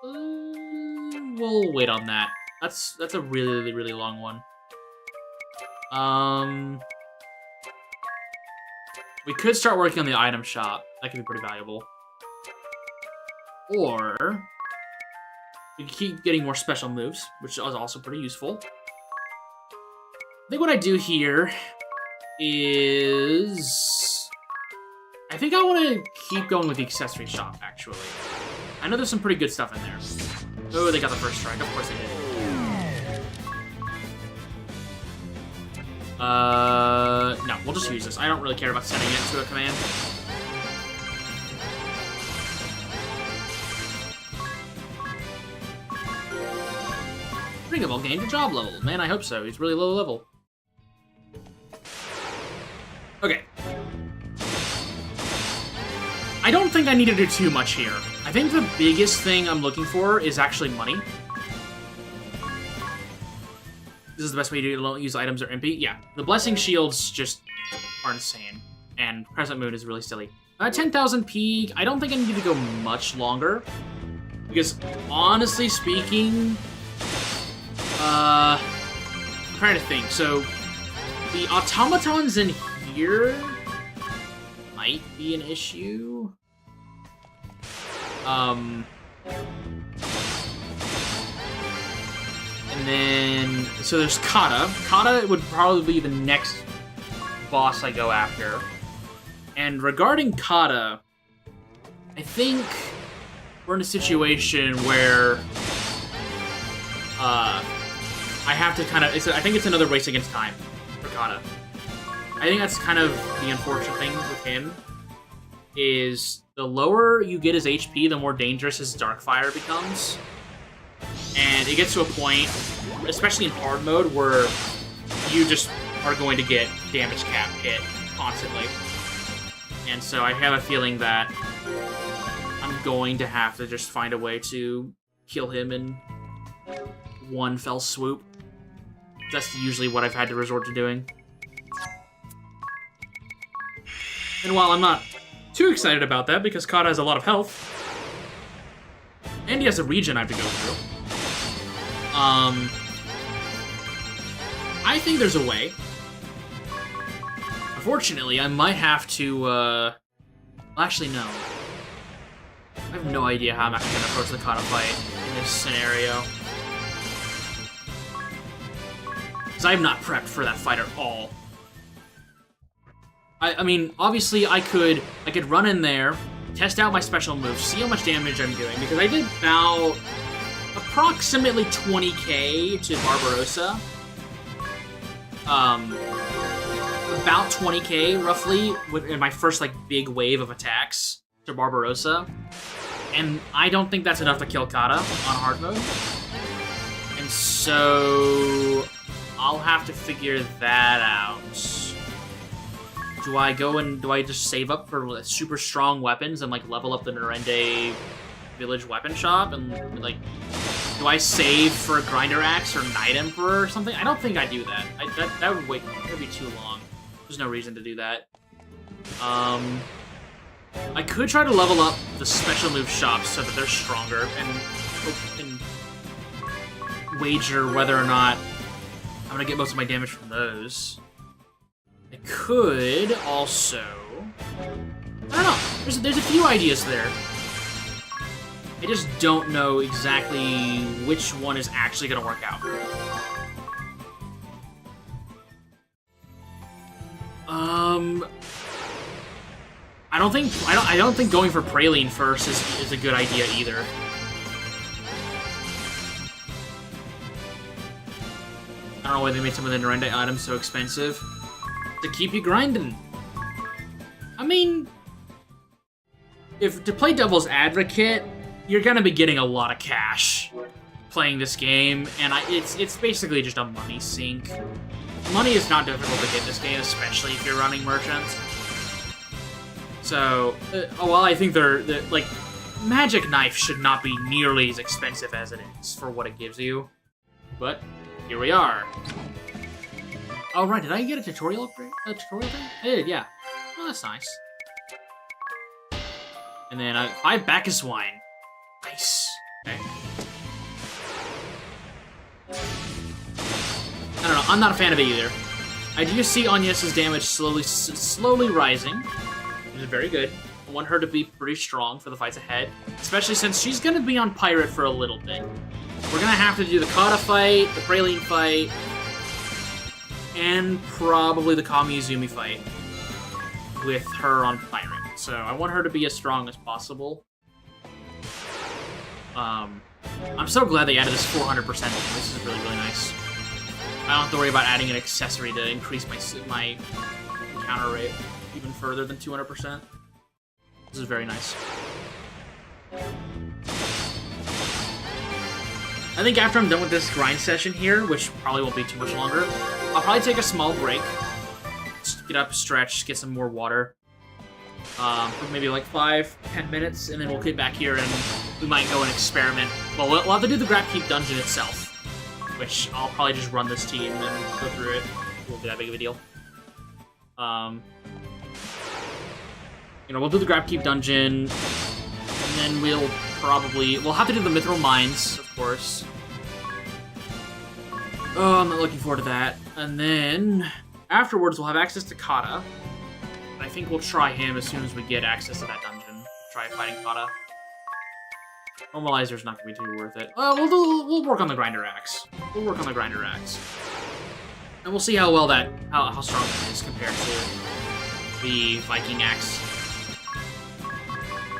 We'll wait on that. That's a really, really long one. We could start working on the item shop. That could be pretty valuable. Or we can keep getting more special moves, which is also pretty useful. I think what I do here is... I think I want to keep going with the accessory shop, actually. I know there's some pretty good stuff in there. Oh, they got the first strike. Of course they did. No, we'll just use this. I don't really care about setting it to a command. Ring of Bell gained a job level. Man, I hope so. He's really low level. Okay. I don't think I need to do too much here. I think the biggest thing I'm looking for is actually money. This is the best way to use items or MP? Yeah. The Blessing Shields just are insane. And Crescent Moon is really silly. 10,000 peak. I don't think I need to go much longer. Because, honestly speaking... I'm trying to think. So, the automatons in here might be an issue. And then, so there's Kata. Kata would probably be the next boss I go after. And regarding Kata, I think we're in a situation where I have to kind of, I think it's another race against time for Kata. I think that's kind of the unfortunate thing with him, is the lower you get his HP, the more dangerous his Darkfire becomes. And it gets to a point, especially in hard mode, where you just are going to get damage cap hit constantly. And so I have a feeling that I'm going to have to just find a way to kill him in one fell swoop. That's usually what I've had to resort to doing. And while I'm not too excited about that, because Kata has a lot of health, and he has a region I have to go through, I think there's a way. Unfortunately, I might have to, well, actually, no. I have no idea how I'm actually going to approach the Kata fight in this scenario. Because I'm not prepped for that fight at all. I mean, obviously, I could run in there, test out my special moves, see how much damage I'm doing, because I did about approximately 20k to Barbarossa. About 20k, roughly, in my first, like, big wave of attacks to Barbarossa. And I don't think that's enough to kill Kata on hard mode. And so I'll have to figure that out. Do I go and do I just save up for super strong weapons and like level up the Nerende village weapon shop and like do I save for a grinder axe or Night Emperor or something? I don't think I do that. That would wait. That would be too long. There's no reason to do that. I could try to level up the special move shops so that they're stronger and wager whether or not I'm gonna get most of my damage from those. I could also... I don't know. There's a few ideas there. I just don't know exactly which one is actually going to work out. I don't think going for Praline first is a good idea either. I don't know why they made some of the Nerende items so expensive. To keep you grinding. I mean, to play devil's advocate, you're gonna be getting a lot of cash playing this game, and it's basically just a money sink. Money is not difficult to get in this game, especially if you're running merchants. So, while I think they're like, Magic Knife should not be nearly as expensive as it is for what it gives you. But here we are. Oh right, did I get a tutorial upgrade? A tutorial thing? I did, yeah. Oh, that's nice. And then 5 Bacchus wine. Nice. Okay. I don't know. I'm not a fan of it either. I do see Agnes's damage slowly rising, which is very good. I want her to be pretty strong for the fights ahead, especially since she's gonna be on Pirate for a little bit. We're gonna have to do the Kata fight, the Praline fight, and probably the Kami-Izumi fight with her on Pirate. So I want her to be as strong as possible. I'm so glad they added this 400%. This is really, really nice. I don't have to worry about adding an accessory to increase my counter rate even further than 200%. This is very nice. I think after I'm done with this grind session here, which probably won't be too much longer, I'll probably take a small break. Just get up, stretch, get some more water. For maybe like 5-10 minutes, and then we'll get back here and we might go and experiment. Well, we'll have to do the Grab Keep dungeon itself, which I'll probably just run this team and go through it. It won't be that big of a deal. You know, we'll do the Grab Keep dungeon, and then we'll have to do the Mithril Mines, of course. Oh, I'm not looking forward to that. And then afterwards, we'll have access to Kata. I think we'll try him as soon as we get access to that dungeon. Try fighting Kata. Normalizer's not gonna be too worth it. We'll work on the Grinder Axe. We'll work on the Grinder Axe. And we'll see how well how strong it is compared to the Viking Axe.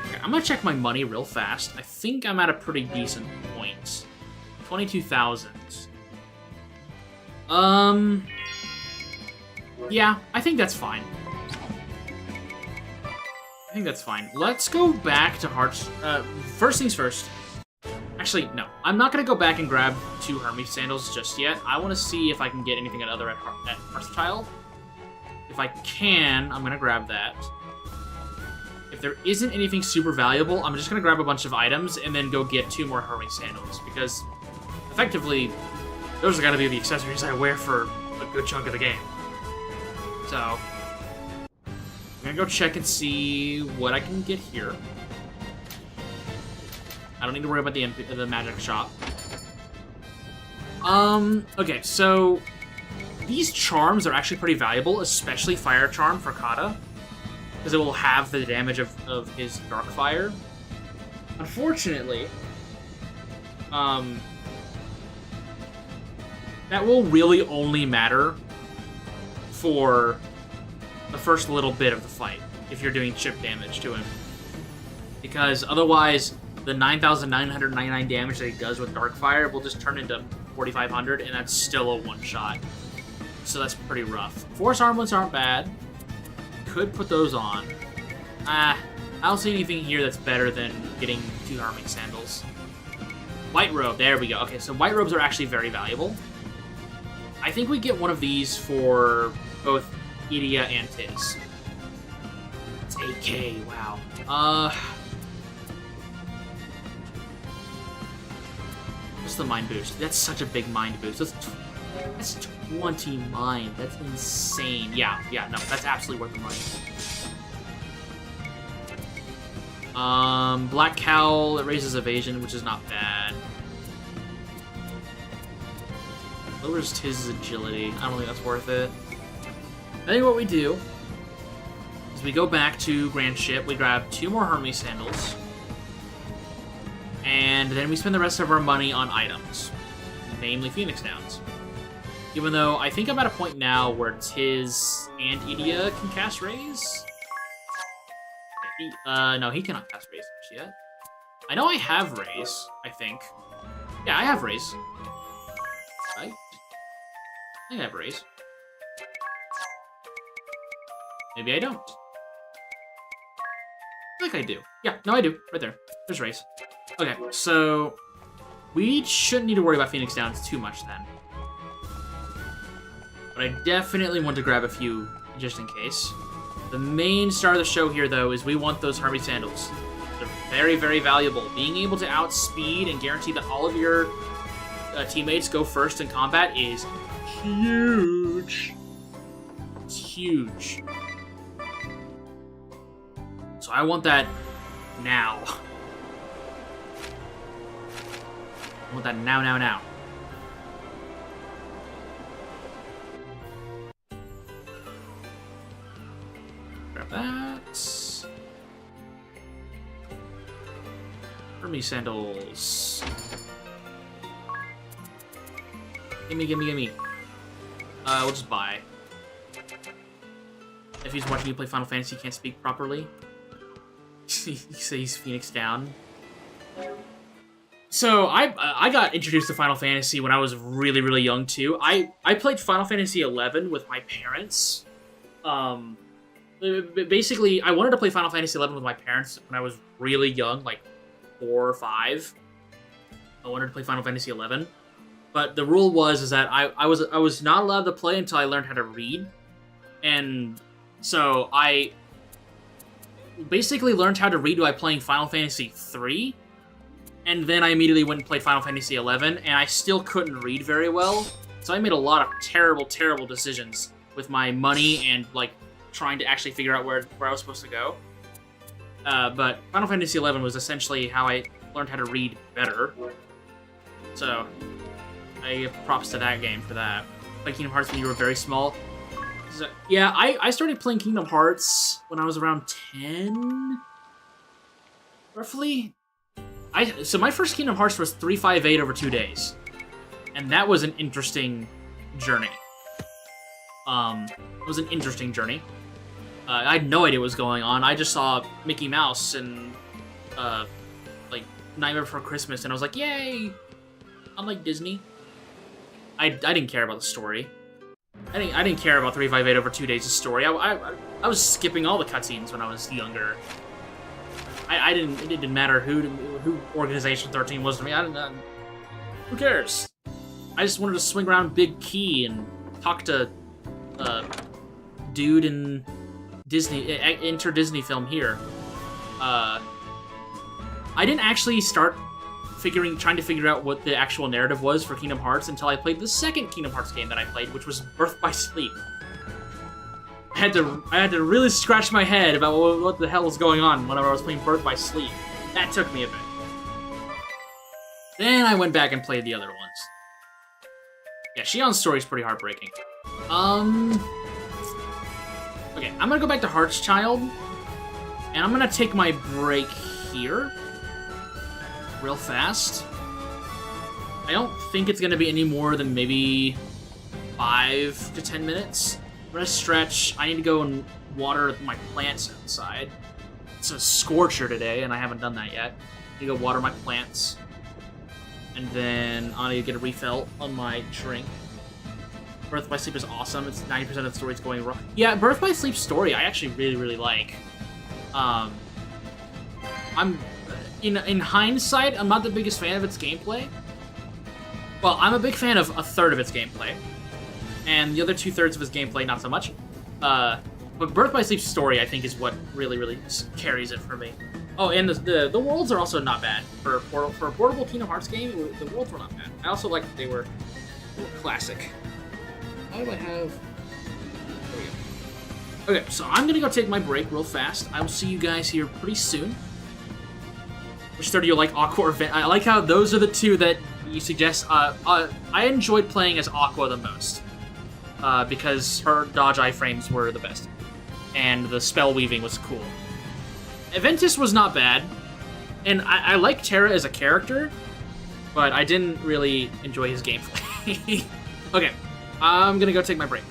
Okay, I'm gonna check my money real fast. I think I'm at a pretty decent point. 22,000. Yeah, I think that's fine. I think that's fine. Let's go back to Hearts. First things first. Actually, no. I'm not going to go back and grab 2 Hermes sandals just yet. I want to see if I can get anything at Hearthchild. If I can, I'm going to grab that. If there isn't anything super valuable, I'm just going to grab a bunch of items and then go get 2 more Hermes sandals. Because, effectively, those are going to be the accessories I wear for a good chunk of the game. So I'm gonna go check and see what I can get here. I don't need to worry about the magic shop. Okay, so these charms are actually pretty valuable, especially Fire Charm for Kata, because it will have the damage of his Dark Fire. Unfortunately, that will really only matter for the first little bit of the fight, if you're doing chip damage to him. Because otherwise, the 9,999 damage that he does with Darkfire will just turn into 4,500, and that's still a one-shot. So that's pretty rough. Force Armlets aren't bad. Could put those on. I don't see anything here that's better than getting 2 Hermes sandals. White Robe, there we go. Okay, so White Robes are actually very valuable. I think we get one of these for both Idia and Tiz. It's 8k, wow. What's the mind boost? That's such a big mind boost. That's 20 mind. That's insane. Yeah, no, that's absolutely worth the money. Black Cowl, it raises evasion, which is not bad. Lowers Tiz's agility. I don't think that's worth it. I think what we do is we go back to Grand Ship, we grab 2 more Hermes sandals, And then we spend the rest of our money on items, namely Phoenix Downs. Even though I think I'm at a point now where Tiz and Idia can cast Raise. No, he cannot cast Raise yet. I know I have Raise, I think. Yeah, I have Raise. Right? I have Raise. Maybe I don't. I think I do. Yeah, no, I do. Right there. There's Raise. Okay, so we shouldn't need to worry about Phoenix Downs too much then. But I definitely want to grab a few just in case. The main star of the show here, though, is we want those Harvey Sandals. They're very, very valuable. Being able to outspeed and guarantee that all of your teammates go first in combat is huge. It's huge. So I want that now. I want that now, now, now. Grab that. Hermes sandals. Gimme, gimme, gimme. We'll just buy. If he's watching you play Final Fantasy, he can't speak properly. He says Phoenix down. So I got introduced to Final Fantasy when I was really, really young too. I played Final Fantasy 11 with my parents. Basically, I wanted to play Final Fantasy 11 with my parents when I was really young, like 4 or 5. I wanted to play Final Fantasy 11, but the rule was that I was not allowed to play until I learned how to read, and so I basically learned how to read by playing Final Fantasy 3. And then I immediately went and played Final Fantasy XI, and I still couldn't read very well. So I made a lot of terrible, terrible decisions with my money and, like, trying to actually figure out where I was supposed to go. But Final Fantasy XI was essentially how I learned how to read better. So I give props to that game for that. Like Kingdom Hearts when you were very small. So, yeah, I started playing Kingdom Hearts when I was around 10, roughly. So my first Kingdom Hearts was 358 over 2 days, and that was an interesting journey. It was an interesting journey. I had no idea what was going on. I just saw Mickey Mouse and like Nightmare Before Christmas, and I was like, "Yay!" I'm like Disney. I didn't care about the story. I didn't care about 358 over 2 days of story. I was skipping all the cutscenes when I was younger. It didn't matter who Organization 13 was to me. Who cares? I just wanted to swing around Big Key and talk to dude in Disney, enter Disney film here. I didn't actually start trying to figure out what the actual narrative was for Kingdom Hearts until I played the second Kingdom Hearts game that I played, which was Birth by Sleep. I had to really scratch my head about what the hell was going on whenever I was playing Birth by Sleep. That took me a bit. Then I went back and played the other ones. Yeah, Shion's story is pretty heartbreaking. Okay, I'm gonna go back to Heart's Child, and I'm gonna take my break here, real fast. I don't think it's gonna be any more than maybe 5 to 10 minutes. I'm gonna stretch. I need to go and water my plants outside. It's a scorcher today, and I haven't done that yet. I need to go water my plants. And then I need to get a refill on my drink. Birth by Sleep is awesome. It's 90% of the story is going wrong. Yeah, Birth by Sleep story I actually really, really like. I'm in hindsight, I'm not the biggest fan of its gameplay. Well, I'm a big fan of a third of its gameplay. And the other 2/3 of his gameplay, not so much. But Birth by Sleep's story, I think, is what really, really carries it for me. Oh, and the worlds are also not bad. For a portable Kingdom Hearts game, the worlds were not bad. I also like that they were classic. How do I have... There we go. Okay, so I'm gonna go take my break real fast. I will see you guys here pretty soon. Which 30 you like, Aqua or Vent? I like how those are the two that you suggest. I enjoyed playing as Aqua the most. Because her dodge iframes were the best. And the spell weaving was cool. Aventus was not bad. And I like Terra as a character, but I didn't really enjoy his gameplay. Okay, I'm gonna go take my break.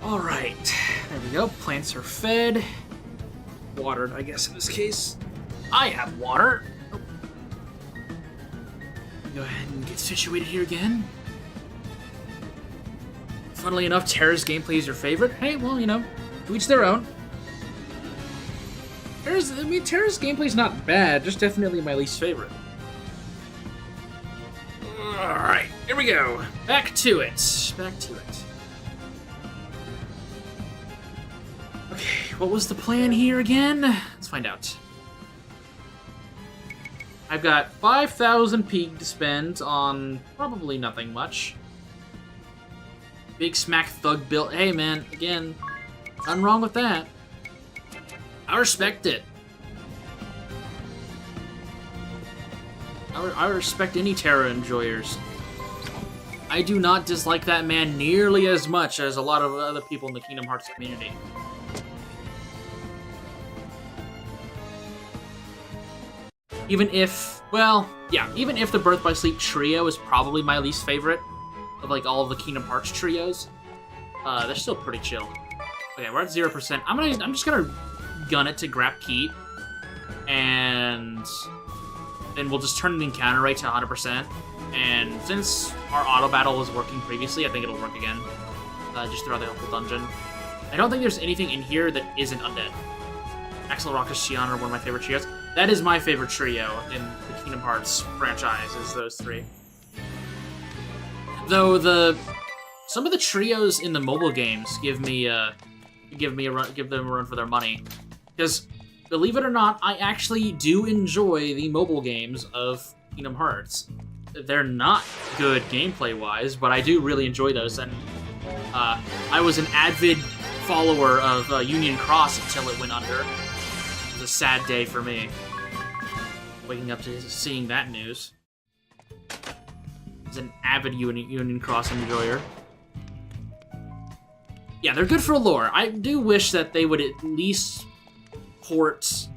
Alright, there we go. Plants are fed. Watered, I guess, in this case. I have water. Oh. Go ahead and get situated here again. Funnily enough, Terra's gameplay is your favorite. Hey, well, you know, to each their own. Terra's gameplay is not bad, just definitely my least favorite. Alright, here we go. Back to it. Back to it. Okay, what was the plan here again? Let's find out. I've got 5,000 peak to spend on probably nothing much. Big smack thug build. Hey man, again, nothing wrong with that. I respect it. I respect any Terra enjoyers. I do not dislike that man nearly as much as a lot of other people in the Kingdom Hearts community. Even if, well, yeah, even if the Birth by Sleep trio is probably my least favorite of like all of the Kingdom Hearts trios, they're still pretty chill. Okay, we're at 0%. I'm just gonna gun it to grab Keep, and then we'll just turn the encounter rate to 100%. And since our auto battle was working previously, I think it'll work again. Just throughout the whole dungeon. I don't think there's anything in here that isn't undead. Axel, Rocket, Shion are one of my favorite trios. That is my favorite trio in the Kingdom Hearts franchise, is those three. Though some of the trios in the mobile games give them a run for their money, because believe it or not, I actually do enjoy the mobile games of Kingdom Hearts. They're not good gameplay-wise, but I do really enjoy those, and I was an avid follower of Union Cross until it went under. It was a sad day for me, waking up to seeing that news. As an avid Union Cross enjoyer. Yeah, they're good for lore. I do wish that they would at least port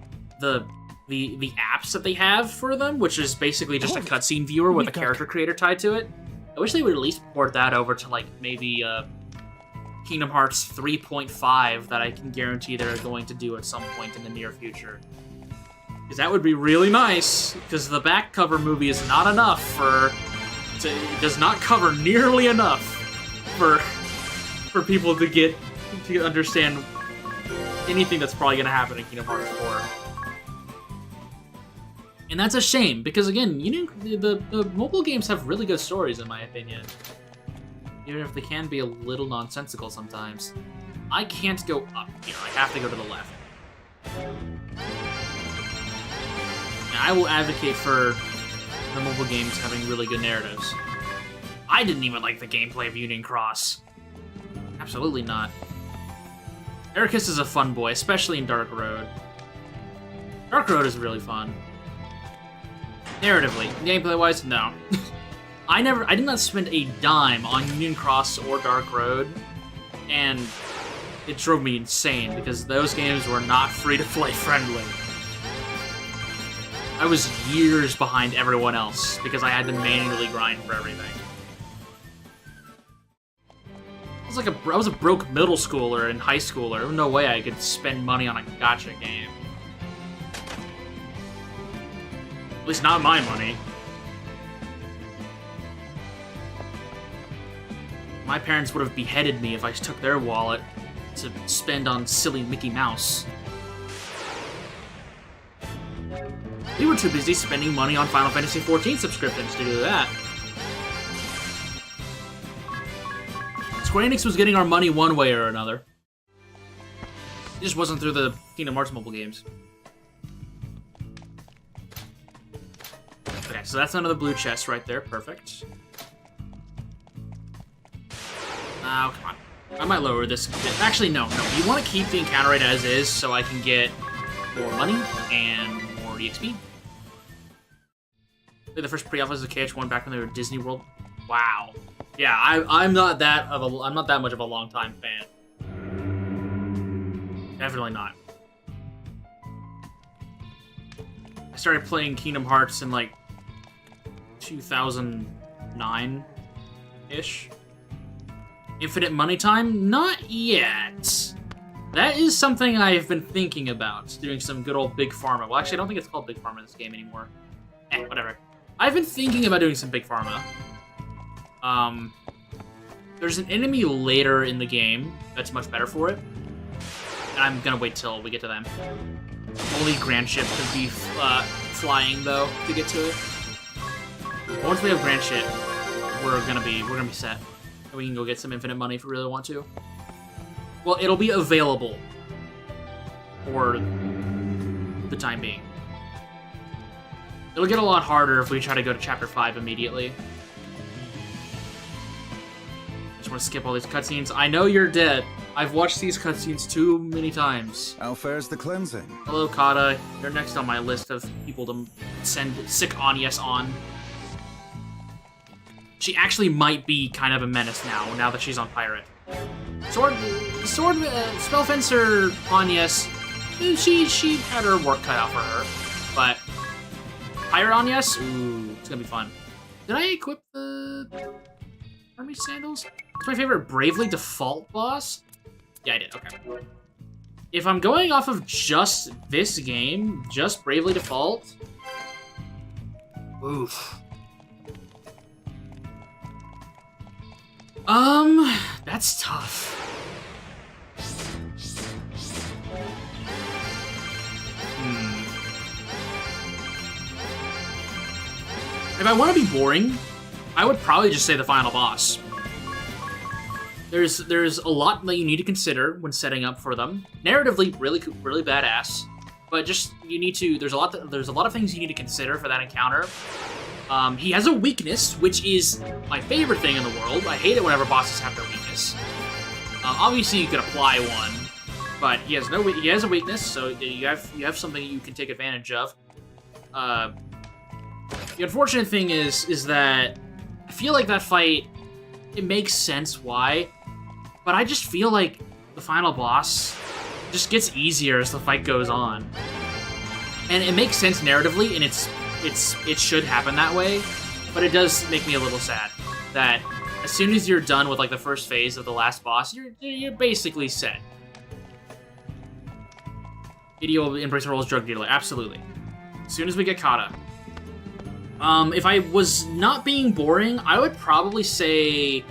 the apps that they have for them, which is basically just a cutscene viewer with a character creator tied to it. I wish they would at least port that over to, like, maybe Kingdom Hearts 3.5 that I can guarantee they're going to do at some point in the near future. Because that would be really nice, because the back cover movie is not enough it does not cover nearly enough for people to understand anything that's probably going to happen in Kingdom Hearts 4. And that's a shame, because again, the mobile games have really good stories, in my opinion. Even if they can be a little nonsensical sometimes. I can't go up here, I have to go to the left. Now, I will advocate for the mobile games having really good narratives. I didn't even like the gameplay of Union Cross. Absolutely not. Ericus is a fun boy, especially in Dark Road. Dark Road is really fun. Narratively, gameplay-wise, no. I did not spend a dime on Union Cross or Dark Road, and it drove me insane because those games were not free-to-play friendly. I was years behind everyone else because I had to manually grind for everything. I was a broke middle schooler and high schooler. There was no way I could spend money on a gacha game. At least not my money. My parents would have beheaded me if I took their wallet to spend on silly Mickey Mouse. We were too busy spending money on Final Fantasy XIV subscriptions to do that. Square Enix was getting our money one way or another. It just wasn't through the Kingdom Hearts mobile games. Okay, so that's another blue chest right there. Perfect. Oh, come on. I might lower this. Actually, no. You want to keep the encounter rate as is so I can get more money and more EXP. The first pre-alpha is a KH1 back when they were at Disney World. Wow. Yeah, I'm not that much of a long-time fan. Definitely not. I started playing Kingdom Hearts in like 2009-ish. Infinite money time? Not yet. That is something I've been thinking about, doing some good old Big Pharma. Well, actually, I don't think it's called Big Pharma in this game anymore. Whatever. I've been thinking about doing some Big Pharma. There's an enemy later in the game that's much better for it. And I'm gonna wait till we get to them. Only Grand Ship could be flying, though, to get to it. But once we have grand shit, we're gonna be set. And we can go get some infinite money if we really want to. Well, it'll be available for the time being. It'll get a lot harder if we try to go to Chapter 5 immediately. Just want to skip all these cutscenes. I know you're dead. I've watched these cutscenes too many times. How fares the cleansing? Hello, Kata. You're next on my list of people to send sick Agnes on. She actually might be kind of a menace now that she's on Pirate. Spellfencer Agnes, she had her work cut out for her, but Pirate Agnes, ooh, it's gonna be fun. Did I equip the army sandals? It's my favorite Bravely Default boss. Yeah, I did. Okay. If I'm going off of just this game, just Bravely Default, oof. That's tough. If I want to be boring, I would probably just say the final boss. There's a lot that you need to consider when setting up for them. Narratively, really badass, but just there's a lot of things you need to consider for that encounter. He has a weakness, which is my favorite thing in the world. I hate it whenever bosses have their weakness. Obviously, you could apply one, but he has a weakness, so you have something you can take advantage of. The unfortunate thing is that I feel like that fight, it makes sense why, but I just feel like the final boss just gets easier as the fight goes on, and it makes sense narratively, and it should happen that way, but it does make me a little sad that as soon as you're done with like the first phase of the last boss, you're basically set. Video embrace roles drug dealer, absolutely. As soon as we get Kata. If I was not being boring, I would probably say,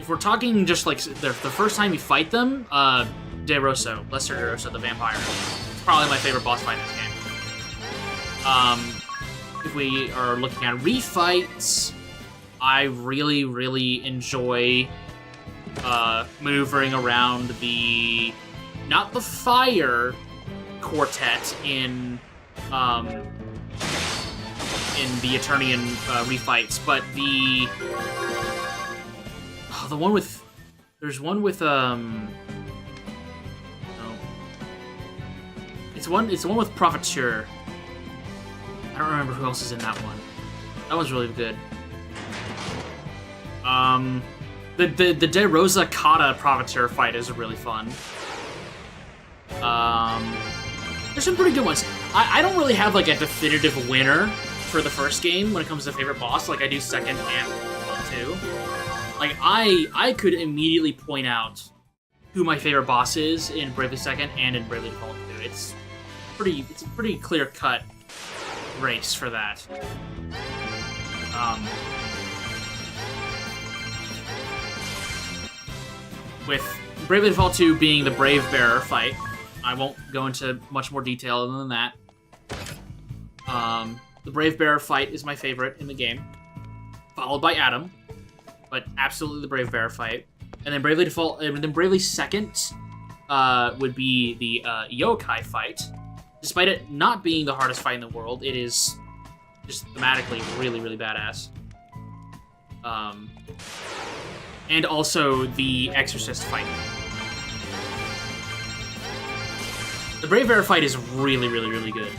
if we're talking just like the first time you fight them, Lester DeRosso, the vampire. It's probably my favorite boss fight in this game. If we are looking at refights, I really enjoy maneuvering around not the fire quartet in the Eternian refights, but the one with it's one with Profiteer. I don't remember who else is in that one. That one's really good. The De Rosa Kata Profiteer fight is really fun. There's some pretty good ones. I don't really have like a definitive winner for the first game when it comes to favorite boss, like I do second and two. Like I could immediately point out who my favorite boss is in Bravely Second and in Bravely Default 2. It's a pretty clear cut race for that. With Bravely Default 2 being the Brave Bearer fight, I won't go into much more detail other than that. The Brave Bearer fight is my favorite in the game, followed by Adam, but absolutely the Brave Bearer fight. And then Bravely Default, and then Bravely Second would be the Yokai fight. Despite it not being the hardest fight in the world, it is just thematically really badass. And also the Exorcist fight. The Brave Bear fight is really good.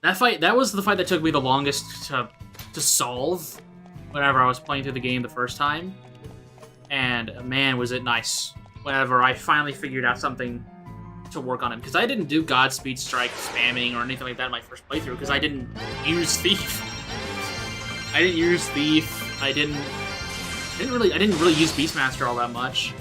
That was the fight that took me the longest to solve whenever I was playing through the game the first time. And man, was it nice whenever I finally figured out something to work on him. Because I didn't do Godspeed Strike spamming or anything like that in my first playthrough, because I didn't use Thief. I didn't really use Beastmaster all that much.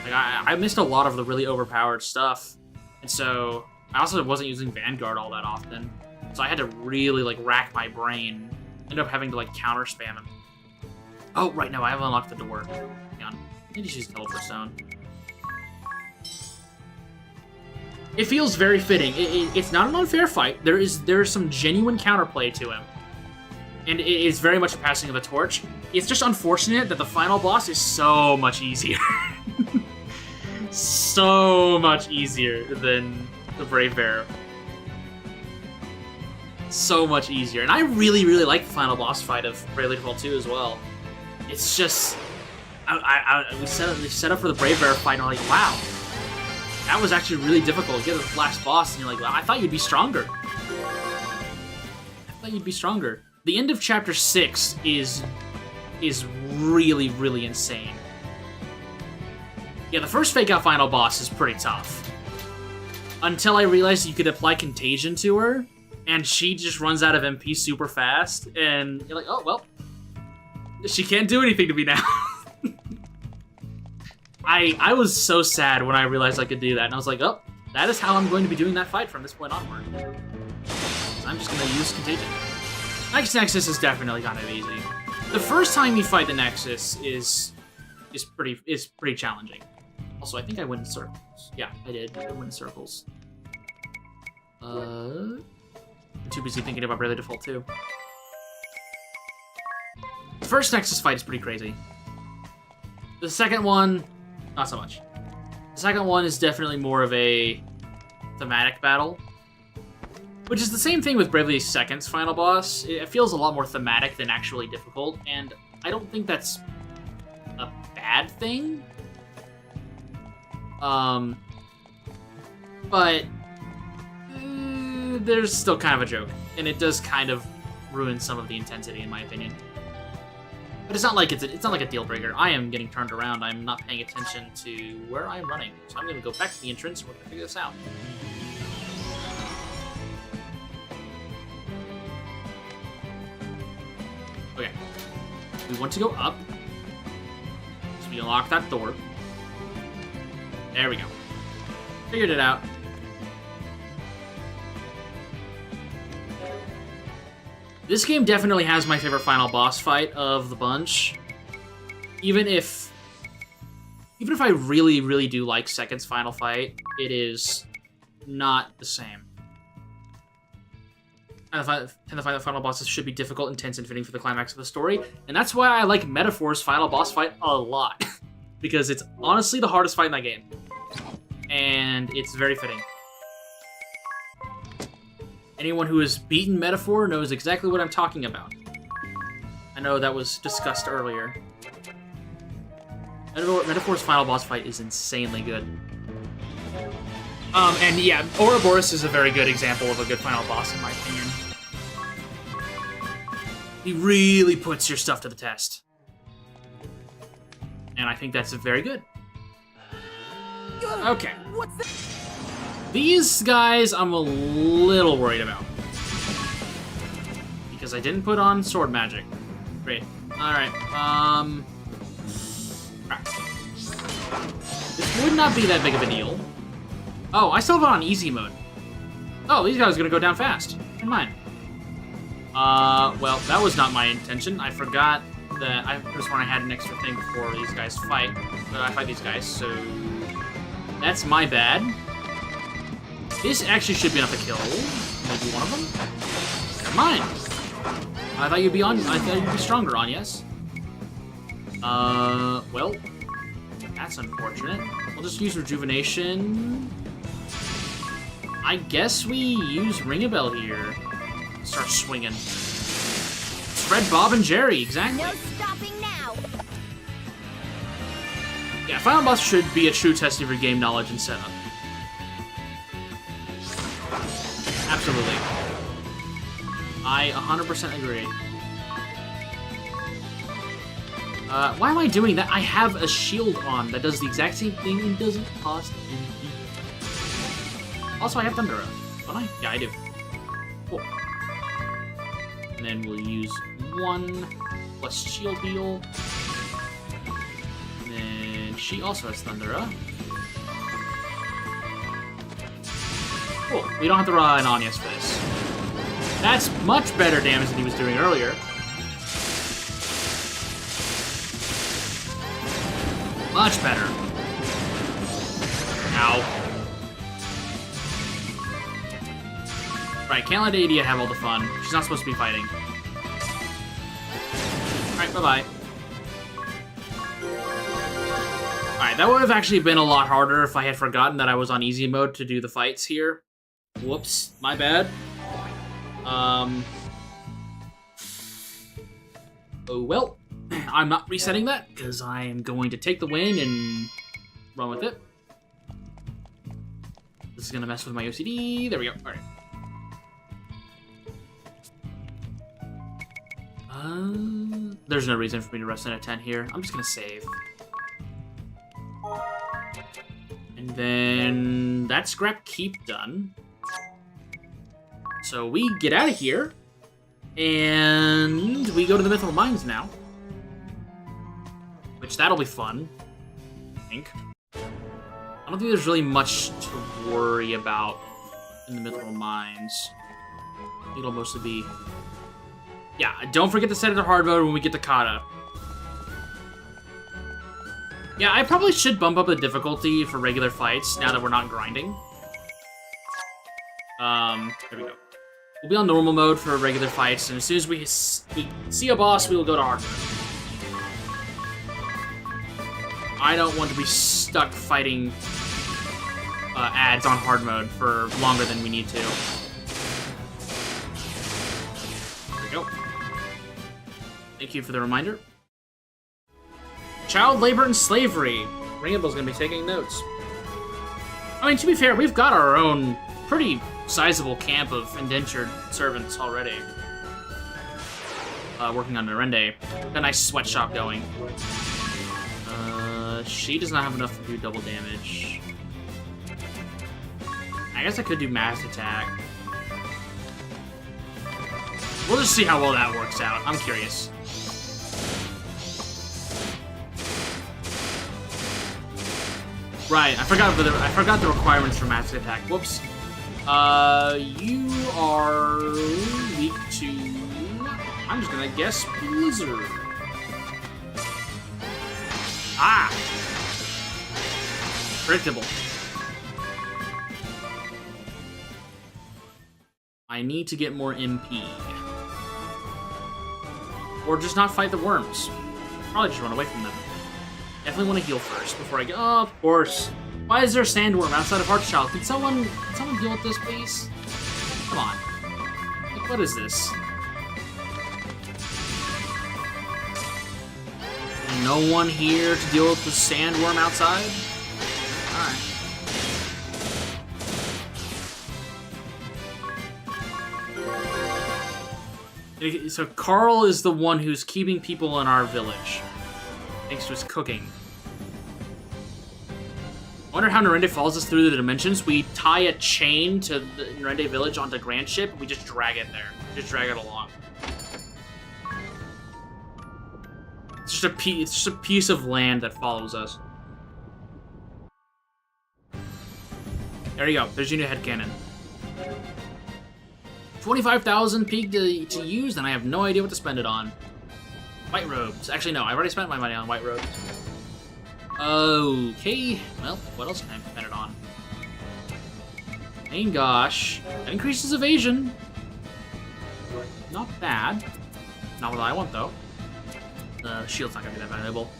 Like I missed a lot of the really overpowered stuff, and so I also wasn't using Vanguard all that often. So I had to really like rack my brain. Ended up having to like counter spam him. Oh right, no, I haven't unlocked the door. Hang on, I need to use Teleport Stone. It feels very fitting. It's not an unfair fight. There's some genuine counterplay to him. And it is very much a passing of the torch. It's just unfortunate that the final boss is so much easier. So much easier than the Brave Bear. So much easier. And I really, really like the final boss fight of Bravely Default 2 as well. It's just... we set up for the Brave Bear fight and I'm like, wow. That was actually really difficult. You get to the last boss and you're like, well, I thought you'd be stronger. The end of Chapter 6 is really, really insane. Yeah, the first fake-out final boss is pretty tough. Until I realized you could apply Contagion to her, and she just runs out of MP super fast, and you're like, oh, well, she can't do anything to me now. I was so sad when I realized I could do that, and I was like, oh, that is how I'm going to be doing that fight from this point onward. So I'm just going to use Contagion. Next Nexus is definitely kind of easy. The first time you fight the Nexus is pretty challenging. Also, I think I went in circles. Yeah, I did. I went in circles. I'm too busy thinking about Bravely Default 2. The first Nexus fight is pretty crazy. The second one, not so much. The second one is definitely more of a thematic battle. Which is the same thing with Bravely Second's final boss. It feels a lot more thematic than actually difficult, and I don't think that's a bad thing. But there's still kind of a joke, and it does kind of ruin some of the intensity, in my opinion. But it's not like it's not like a deal breaker. I am getting turned around. I'm not paying attention to where I'm running, so I'm gonna go back to the entrance and we're gonna figure this out. Okay, we want to go up, so we unlock that door. There we go. Figured it out. This game definitely has my favorite final boss fight of the bunch. Even if I really, really do like Second's final fight, it is not the same. I tend to find that final bosses should be difficult, intense, and fitting for the climax of the story, and that's why I like Metaphor's final boss fight a lot. Because it's honestly the hardest fight in that game. And it's very fitting. Anyone who has beaten Metaphor knows exactly what I'm talking about. I know that was discussed earlier. Metaphor's final boss fight is insanely good. And yeah, Ouroboros is a very good example of a good final boss, in my opinion. He really puts your stuff to the test. And I think that's very good. Okay. These guys I'm a little worried about. Because I didn't put on sword magic. Great. Alright, this would not be that big of a deal. Oh, I still have it on easy mode. Oh, these guys are gonna go down fast. Never mind. Well, that was not my intention. I forgot that I just when I had an extra thing before these guys fight. I fight these guys, so that's my bad. This actually should be enough to kill maybe one of them. Never mind. I thought you'd be stronger on, yes. Well, that's unfortunate. We'll just use rejuvenation. I guess we use Ring-a-Bell here. Start swinging. Fred, Bob, and Jerry, exactly. No stopping now. Yeah, Final Boss should be a true test of your game knowledge and setup. Absolutely. I 100% agree. Why am I doing that? I have a shield on that does the exact same thing and doesn't cost anything. Also, I have Thunder Arrow, don't I? Yeah, I do. Cool. And then we'll use 1 plus shield heal. And then she also has Thunder Arrow. Cool. We don't have to rely on Anyas for this. That's much better damage than he was doing earlier. Much better. Ow. Right, can't let Adia have all the fun. She's not supposed to be fighting. Alright, bye-bye. Alright, that would have actually been a lot harder if I had forgotten that I was on easy mode to do the fights here. Whoops, my bad. Oh well. I'm not resetting that, because I am going to take the win and run with it. This is going to mess with my OCD. There we go. Alright. There's no reason for me to rest in a 10 here. I'm just going to save. And then that's Scrap Keep done. So we get out of here. And we go to the Mythical Mines now. Which, that'll be fun. I think. I don't think there's really much to worry about in the Mythical Mines. I think it'll mostly be... Yeah, don't forget to set it to hard mode when we get to Kata. Yeah, I probably should bump up the difficulty for regular fights now that we're not grinding. There we go. We'll be on normal mode for regular fights, and as soon as we see a boss, we will go to hard mode. I don't want to be stuck fighting ads on hard mode for longer than we need to. There we go. Thank you for the reminder. Child labor and slavery. Rainbow's gonna be taking notes. I mean, to be fair, we've got our own pretty sizable camp of indentured servants already. Working on Narende. A nice sweatshop going. She does not have enough to do double damage. I guess I could do mass attack. We'll just see how well that works out. I'm curious. Right, I forgot the requirements for mass attack. Whoops. You are weak to... I'm just gonna guess Blizzard. Ah! Predictable. I need to get more MP. Or just not fight the worms. Probably just run away from them. Definitely want to heal first before I get... Oh, of course. Why is there a sandworm outside of Heartchild? Can someone deal with this, please? Come on. Like, what is this? No one here to deal with the sandworm outside? Alright. So Carl is the one who's keeping people in our village. Thanks to his cooking. I wonder how Narende follows us through the dimensions. We tie a chain to the Narende village onto Grand Ship, and we just drag it there. Just drag it along. It's just a piece of land that follows us. There you go. There's your new headcanon. 25,000 peak to use, and I have no idea what to spend it on. White robes. Actually, no. I've already spent my money on white robes. Okay. Well, what else can I spend it on? Main gosh. That increases evasion. Not bad. Not what I want, though. Shield's not gonna be that valuable.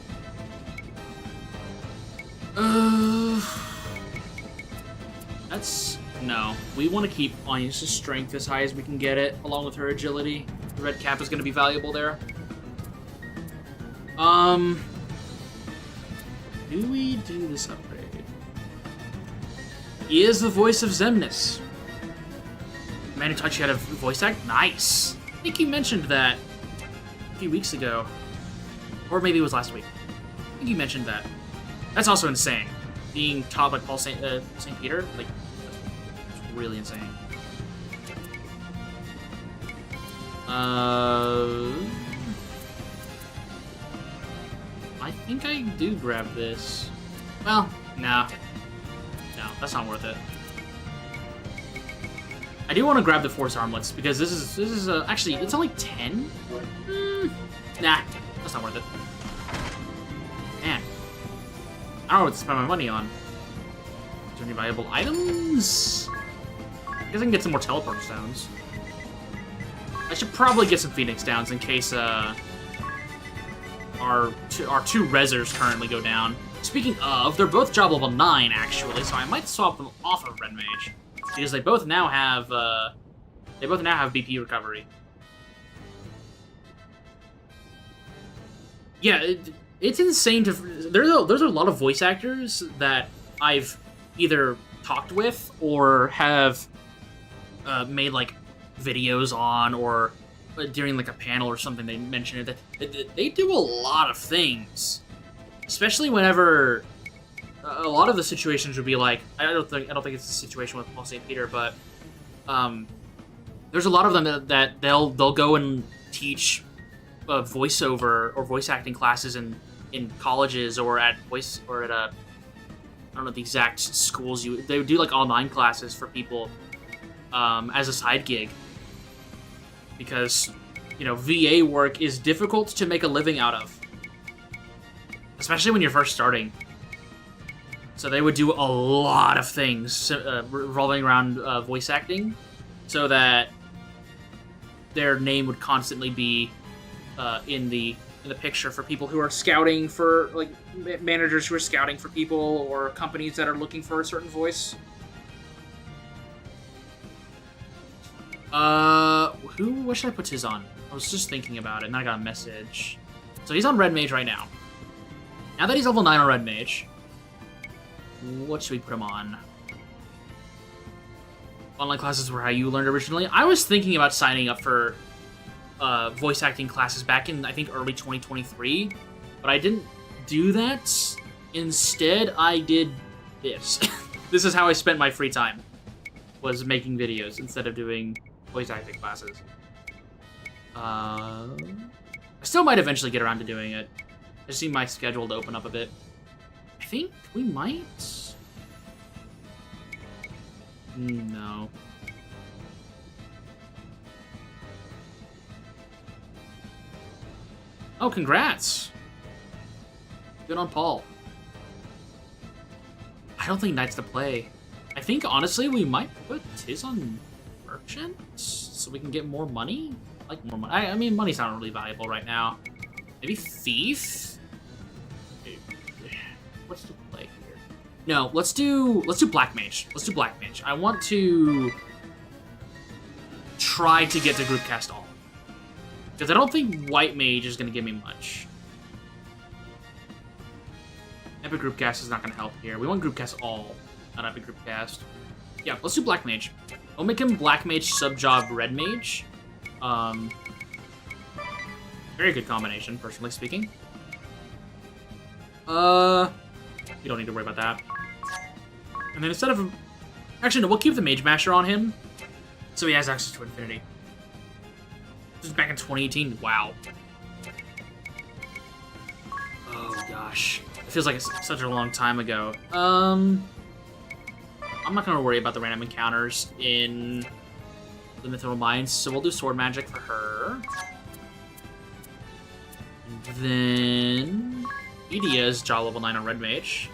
That's... No. We want to keep Anya's strength as high as we can get it, along with her agility. The red cap is gonna be valuable there. Do we do this upgrade? He is the voice of Xemnas. Man who taught you how to voice act? Nice! I think you mentioned that a few weeks ago. Or maybe it was last week. I think you mentioned that. That's also insane. Being taught by Paul St. Peter, like, that's really insane. I think I do grab this. Well, nah. No, that's not worth it. I do want to grab the Force Armlets, because this is actually, it's only 10? Nah, that's not worth it. Man. I don't know what to spend my money on. Is there any valuable items? I guess I can get some more teleport stones. I should probably get some Phoenix downs in case our two Rezzers currently go down. Speaking of, they're both job level 9 actually, so I might swap them off of Red Mage because they both now have BP recovery. Yeah, it's insane to. There's a lot of voice actors that I've either talked with or have made like videos on, or during like a panel or something they mention it. That they do a lot of things, especially whenever a lot of the situations would be like I don't think it's a situation with Paul St. Peter, but there's a lot of them that they'll go and teach voiceover or voice acting classes in colleges or at I don't know the exact schools. They do like online classes for people as a side gig because VA work is difficult to make a living out of, especially when you're first starting. So they would do a lot of things revolving around voice acting, so that their name would constantly be in the picture for people who are scouting for, like, managers who are scouting for people or companies that are looking for a certain voice. What should I put his on? I was just thinking about it, and then I got a message. So he's on Red Mage right now. Now that he's level 9 on Red Mage, what should we put him on? Online classes were how you learned originally. I was thinking about signing up for voice acting classes back in, I think, early 2023, but I didn't do that. Instead, I did this. This is how I spent my free time, was making videos instead of doing voice acting classes. I still might eventually get around to doing it. I just need my schedule to open up a bit. I think we might... No. Oh, congrats! Good on Paul. I don't think Knight's to play. I think, honestly, we might put Tiz on Merchant so we can get more money? Like, more money. I mean, money's not really valuable right now. Maybe Thief? What's to play here? No, let's do Black Mage. Let's do Black Mage. I want to try to get to Group Cast All, because I don't think White Mage is going to give me much. Epic Group Cast is not going to help here. We want Group Cast All, not Epic Group Cast. Yeah, let's do Black Mage. I'll make him Black Mage, sub-job Red Mage. Very good combination, personally speaking. You don't need to worry about that. And then instead of... Actually, no, we'll keep the Mage Masher on him, so he has access to Infinity. This is back in 2018. Wow. Oh, gosh. It feels like it's such a long time ago. I'm not going to worry about the random encounters in the Mythical Mines, so we'll do Sword Magic for her. And then... Edea is Jaw level 9 on Red Mage.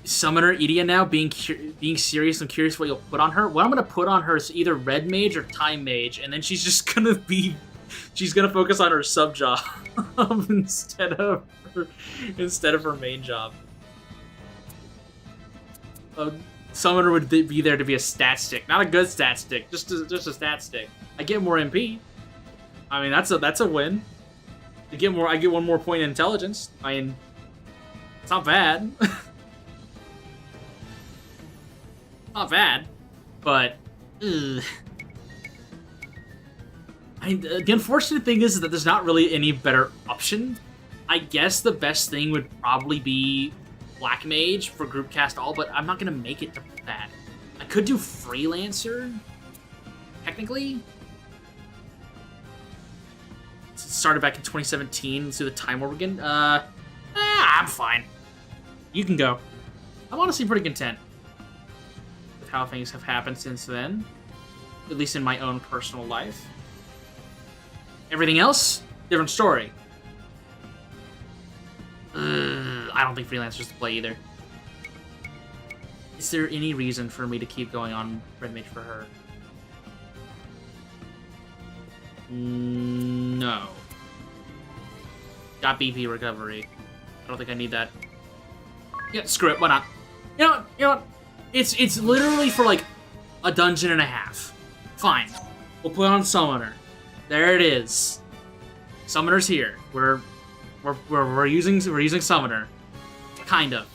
Summoner Edea now, being serious. I'm curious what you'll put on her. What I'm going to put on her is either Red Mage or Time Mage, and then she's just going to be... She's going to focus on her sub-job instead of her main job. Summoner would be there to be a stat stick. Not a good stat stick, just a stat stick. I get more MP. I mean, that's a win. I get one more point in intelligence. I mean, it's not bad. Not bad, but the unfortunate thing is that there's not really any better option. I guess the best thing would probably be Black Mage for Group Cast All, but I'm not gonna make it to that. I could do Freelancer, technically. It started back in 2017. Let's do the Time Warp again. I'm fine. You can go. I'm honestly pretty content with how things have happened since then, at least in my own personal life. Everything else, different story. I don't think Freelancer's to play either. Is there any reason for me to keep going on red mage for her? No. Got BP recovery. I don't think I need that. Yeah, screw it. Why not? You know what? It's literally for like a dungeon and a half. Fine. We'll put on Summoner. There it is. Summoner's here. We're using Summoner. Kind of.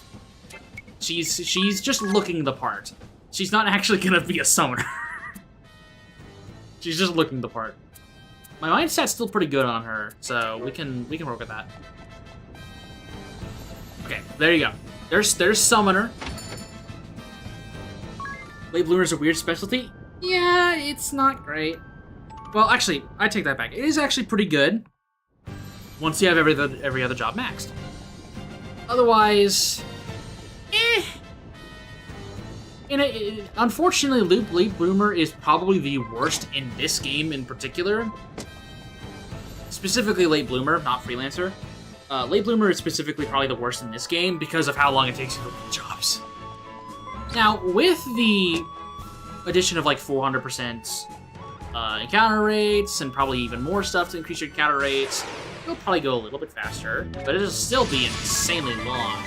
She's just looking the part. She's not actually gonna be a summoner. She's just looking the part. My mindset's still pretty good on her, so we can work with that. Okay, there you go. There's Summoner. Late Bloomer's a weird specialty? Yeah, it's not great. Well, actually, I take that back. It is actually pretty good once you have every other job maxed. Otherwise, unfortunately, Late Bloomer is probably the worst in this game in particular. Specifically Late Bloomer, not Freelancer. Late Bloomer is specifically probably the worst in this game because of how long it takes you to get jobs. Now, with the addition of like 400% encounter rates and probably even more stuff to increase your encounter rates, it'll probably go a little bit faster, but it'll still be insanely long.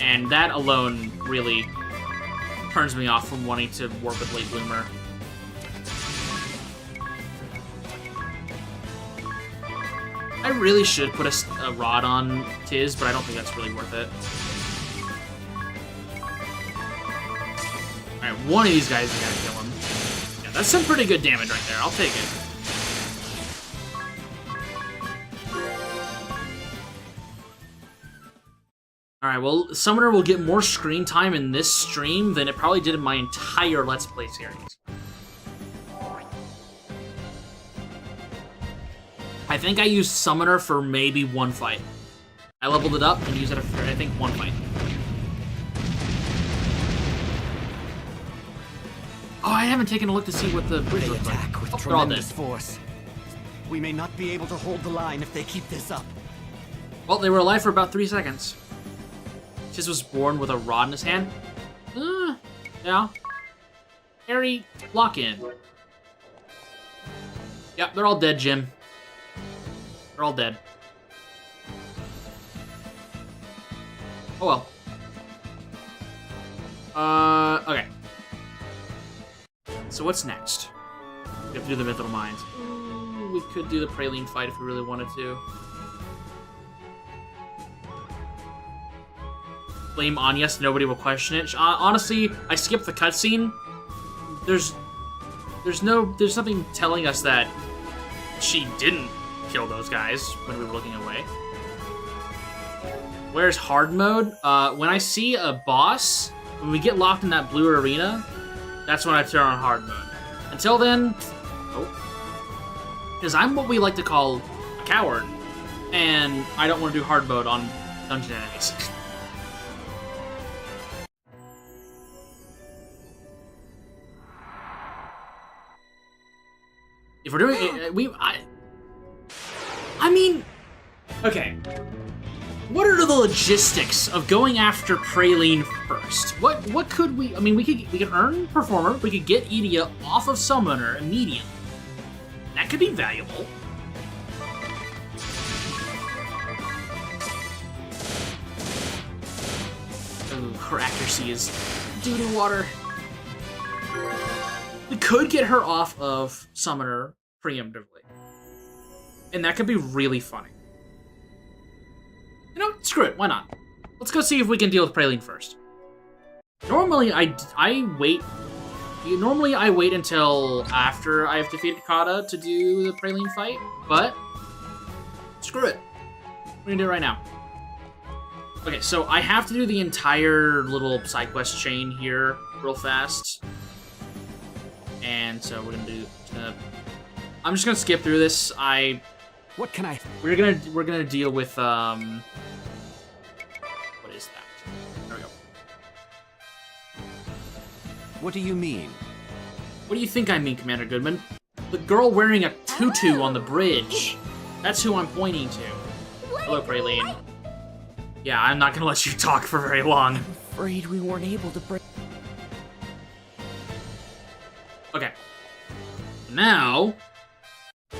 And that alone really turns me off from wanting to work with Late Bloomer. I really should put a rod on Tiz, but I don't think that's really worth it. Alright, one of these guys, I gotta kill him. Yeah, that's some pretty good damage right there. I'll take it. Alright, well, Summoner will get more screen time in this stream than it probably did in my entire Let's Play series. I think I used Summoner for maybe one fight. I leveled it up and used it for, I think, one fight. Oh, I haven't taken a look to see what the bridge looks like. With tremendous force. We may not be able to hold the line if they keep this up. Well, they were alive for about 3 seconds. Tiz was born with a rod in his hand. Yeah. Harry, lock in. Yep, they're all dead, Jim. They're all dead. Oh well. Okay. So what's next? We have to do the Mythical Mines. We could do the Praline fight if we really wanted to. Blame Anya so nobody will question it. Honestly, I skipped the cutscene. There's nothing telling us that she didn't kill those guys when we were looking away. Where's hard mode? When I see a boss, when we get locked in that blue arena, that's when I turn on hard mode. Until then, because I'm what we like to call a coward, and I don't want to do hard mode on dungeon enemies. If we're doing it, I mean, okay. What are the logistics of going after Praline first? What could we? I mean, we could earn Performer. We could get Edea off of Summoner immediately. That could be valuable. Ooh, her accuracy is doo-doo water. We could get her off of Summoner preemptively. And that could be really funny. You know, screw it, why not? Let's go see if we can deal with Praline first. Normally, I wait until after I've defeated Kata to do the Praline fight, but screw it. We're gonna do it right now. Okay, so I have to do the entire little side quest chain here real fast. And so we're gonna do. I'm just gonna skip through this. What can I? We're gonna deal with what is that? There we go. What do you mean? What do you think I mean, Commander Goodman? The girl wearing a tutu on the bridge. That's who I'm pointing to. Hello, Praline. Yeah, I'm not gonna let you talk for very long. afraid we weren't able to break. Okay. Now, you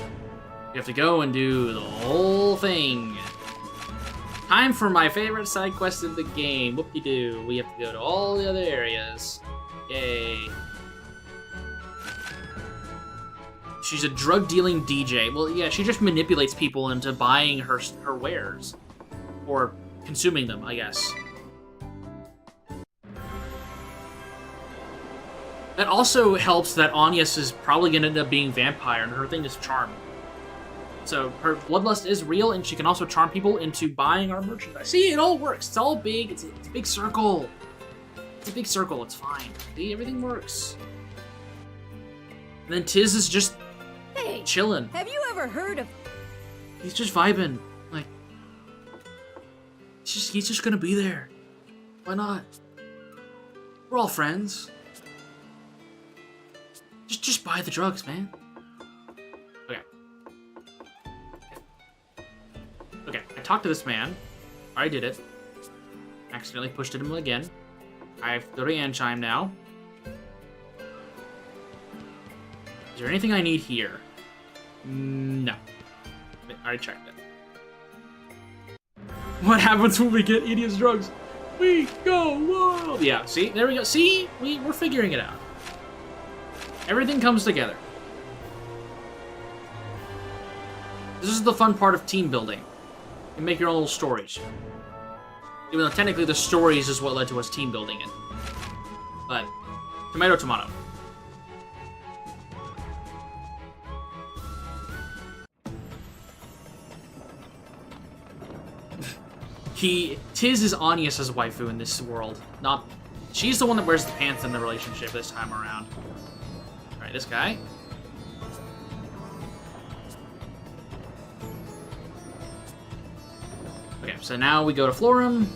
have to go and do the whole thing. Time for my favorite side quest in the game. Whoop-de-doo. We have to go to all the other areas. Yay. She's a drug-dealing DJ. Well, yeah, she just manipulates people into buying her wares. Or consuming them, I guess. That also helps that Agnes is probably going to end up being vampire, and her thing is charm. So her bloodlust is real, and she can also charm people into buying our merchandise. See, it all works. It's all big. It's a big circle. It's a big circle. It's fine. See, everything works. And then Tiz is just chilling. Have you ever heard of... He's just vibing. Like, he's just gonna be there. Why not? We're all friends. Just buy the drugs, man. Okay. Okay, I talked to this man. I did it. Accidentally pushed at him again. I have 30 Anchime now. Is there anything I need here? No. I already checked it. What happens when we get Idiot's drugs? We go wild! Yeah, see? There we go. See? We're figuring it out. Everything comes together. This is the fun part of team building. You make your own little stories. Even though technically the stories is what led to us team building it. But, tomato, tomato. Tiz is Agnes' waifu in this world. Not, she's the one that wears the pants in the relationship this time around. Alright, this guy. Okay, so now we go to Florum.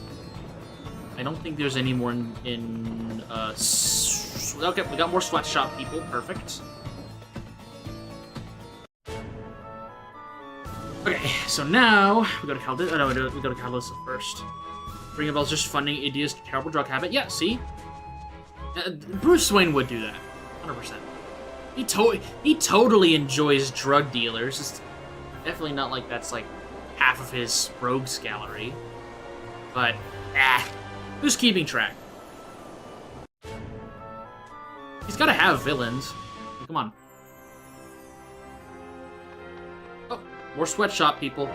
I don't think there's any more in okay, we got more sweatshop people. Perfect. Okay, so now we go to Caldis. Oh no, we go to Caldis first. Ring a Bell's just funding Idiot's terrible drug habit. Yeah, see, Bruce Wayne would do that, 100%. He totally enjoys drug dealers. It's definitely not like that's like half of his rogues gallery. But who's keeping track? He's got to have villains. Come on. Oh, more sweatshop people.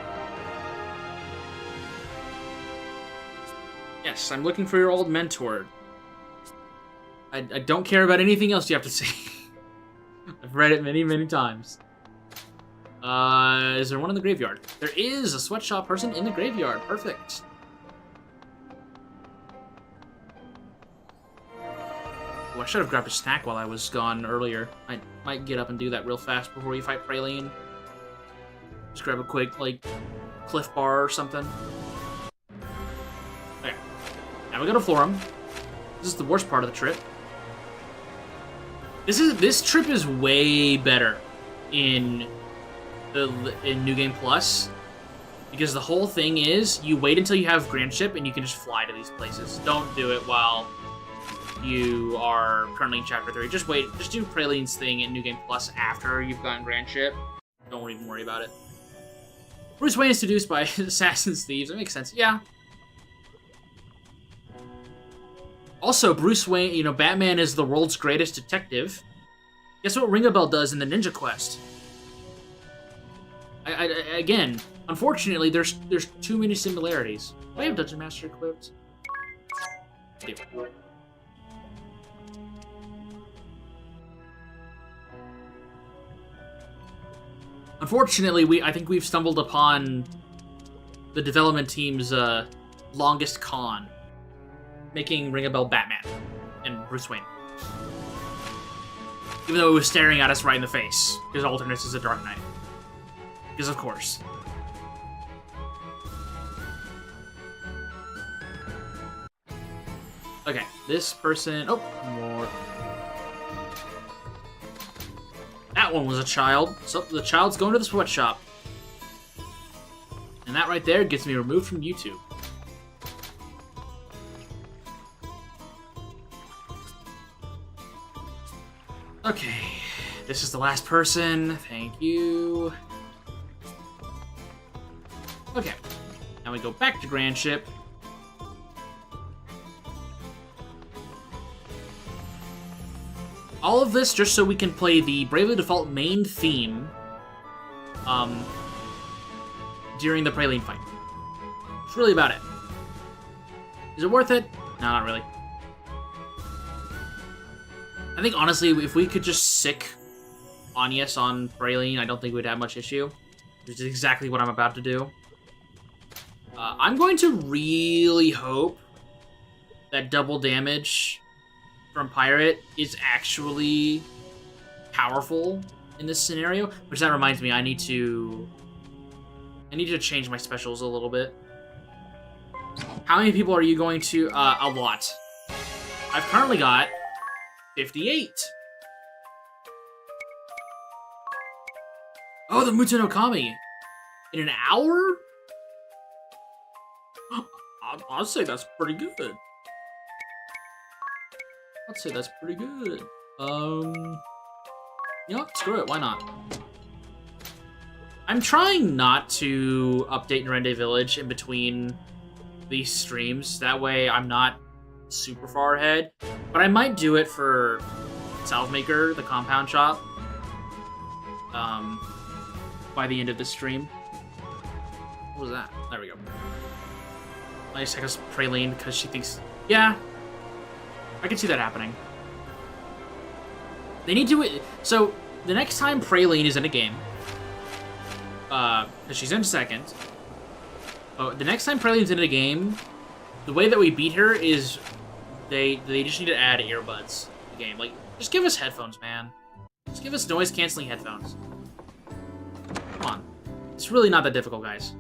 Yes, I'm looking for your old mentor. I don't care about anything else you have to say. I've read it many, many times. Is there one in the graveyard? There is a sweatshop person in the graveyard. Perfect. Oh, I should have grabbed a snack while I was gone earlier. I might get up and do that real fast before we fight Praline. Just grab a quick, like, Cliff Bar or something. Okay. Now we go to Florum. This is the worst part of the trip. This trip is way better in New Game Plus, because the whole thing is you wait until you have Grand Ship and you can just fly to these places. Don't do it while you are currently in Chapter 3. Just wait. Just do Praline's thing in New Game Plus after you've gotten Grand Ship. Don't even worry about it. Bruce Wayne is seduced by assassins, thieves. That makes sense. Yeah. Also, Bruce Wayne, you know, Batman is the world's greatest detective. Guess what Ring a Bell does in the Ninja Quest? Again, unfortunately, there's too many similarities. Do I have Dungeon Master equipped? I do. Unfortunately, I think we've stumbled upon the development team's longest con, making Ring a Bell Batman and Bruce Wayne. Even though it was staring at us right in the face, because Alternates is a Dark Knight. Because of course. Okay, this person... Oh, more. That one was a child. So the child's going to the sweatshop. And that right there gets me removed from YouTube. Okay, this is the last person. Thank you. Okay, now we go back to Grand Ship. All of this just so we can play the Bravely Default main theme during the Praline fight. It's really about it. Is it worth it? No, not really. I think, honestly, if we could just sick Agnes on Praline, I don't think we'd have much issue. Which is exactly what I'm about to do. I'm going to really hope that double damage from Pirate is actually powerful in this scenario. Which, that reminds me, I need to change my specials a little bit. How many people are you going to... a lot. I've currently got 58. Oh, the Muto no Kami. In an hour? I'll say that's pretty good. I'd say that's pretty good. You know what? Screw it. Why not? I'm trying not to update Nerende Village in between these streams. That way I'm not super far ahead. But I might do it for Salvemaker, the compound shop. By the end of this stream. What was that? There we go. I just take us Praline because she thinks... Yeah. I can see that happening. They need to... So, the next time Praline is in a game... because she's in second. The next time Praline's in a game... The way that we beat her is... They just need to add earbuds to the game. Like, just give us headphones, man. Just give us noise-canceling headphones. Come on. It's really not that difficult, guys.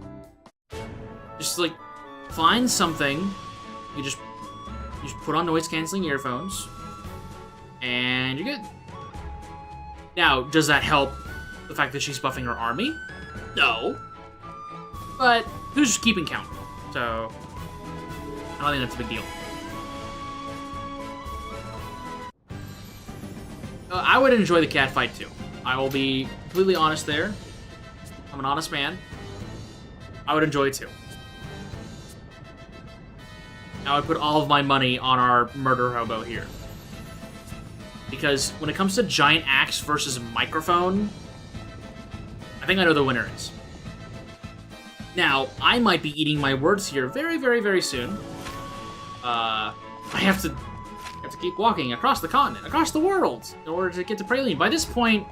Just, like, find something. You just put on noise-canceling earphones. And you're good. Now, does that help the fact that she's buffing her army? No. But who's keeping count? So, I don't think that's a big deal. I would enjoy the cat fight too. I will be completely honest there. I'm an honest man. I would enjoy it too. Now I put all of my money on our murder hobo here. Because when it comes to giant axe versus microphone, I think I know the winner is. Now, I might be eating my words here very, very, very soon. I have to keep walking across the continent, across the world, in order to get to Praline. By this point,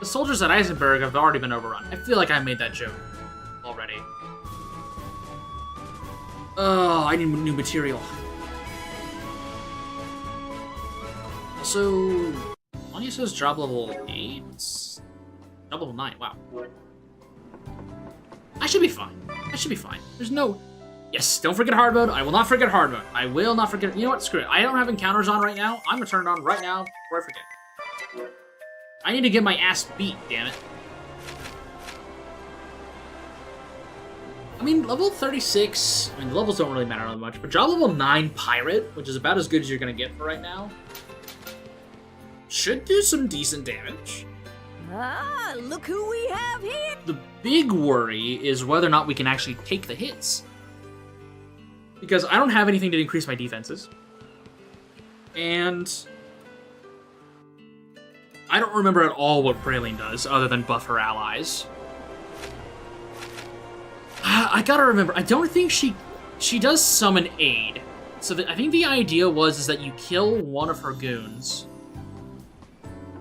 the soldiers at Eisenberg have already been overrun. I feel like I made that joke already. Oh, I need new material. Also, Anya says job level 8? Job level 9, wow. I should be fine. I should be fine. There's no... Yes, don't forget hard mode. I will not forget hard mode. I will not forget... You know what? Screw it. I don't have encounters on right now. I'm gonna turn it on right now before I forget. I need to get my ass beat, damn it. I mean, level 36... I mean, the levels don't really matter that much, but job level 9 Pirate, which is about as good as you're gonna get for right now, should do some decent damage. Ah, look who we have here! The big worry is whether or not we can actually take the hits. Because I don't have anything to increase my defenses. And I don't remember at all what Praline does, other than buff her allies. I gotta remember, I don't think she does summon aid. So I think the idea is that you kill one of her goons,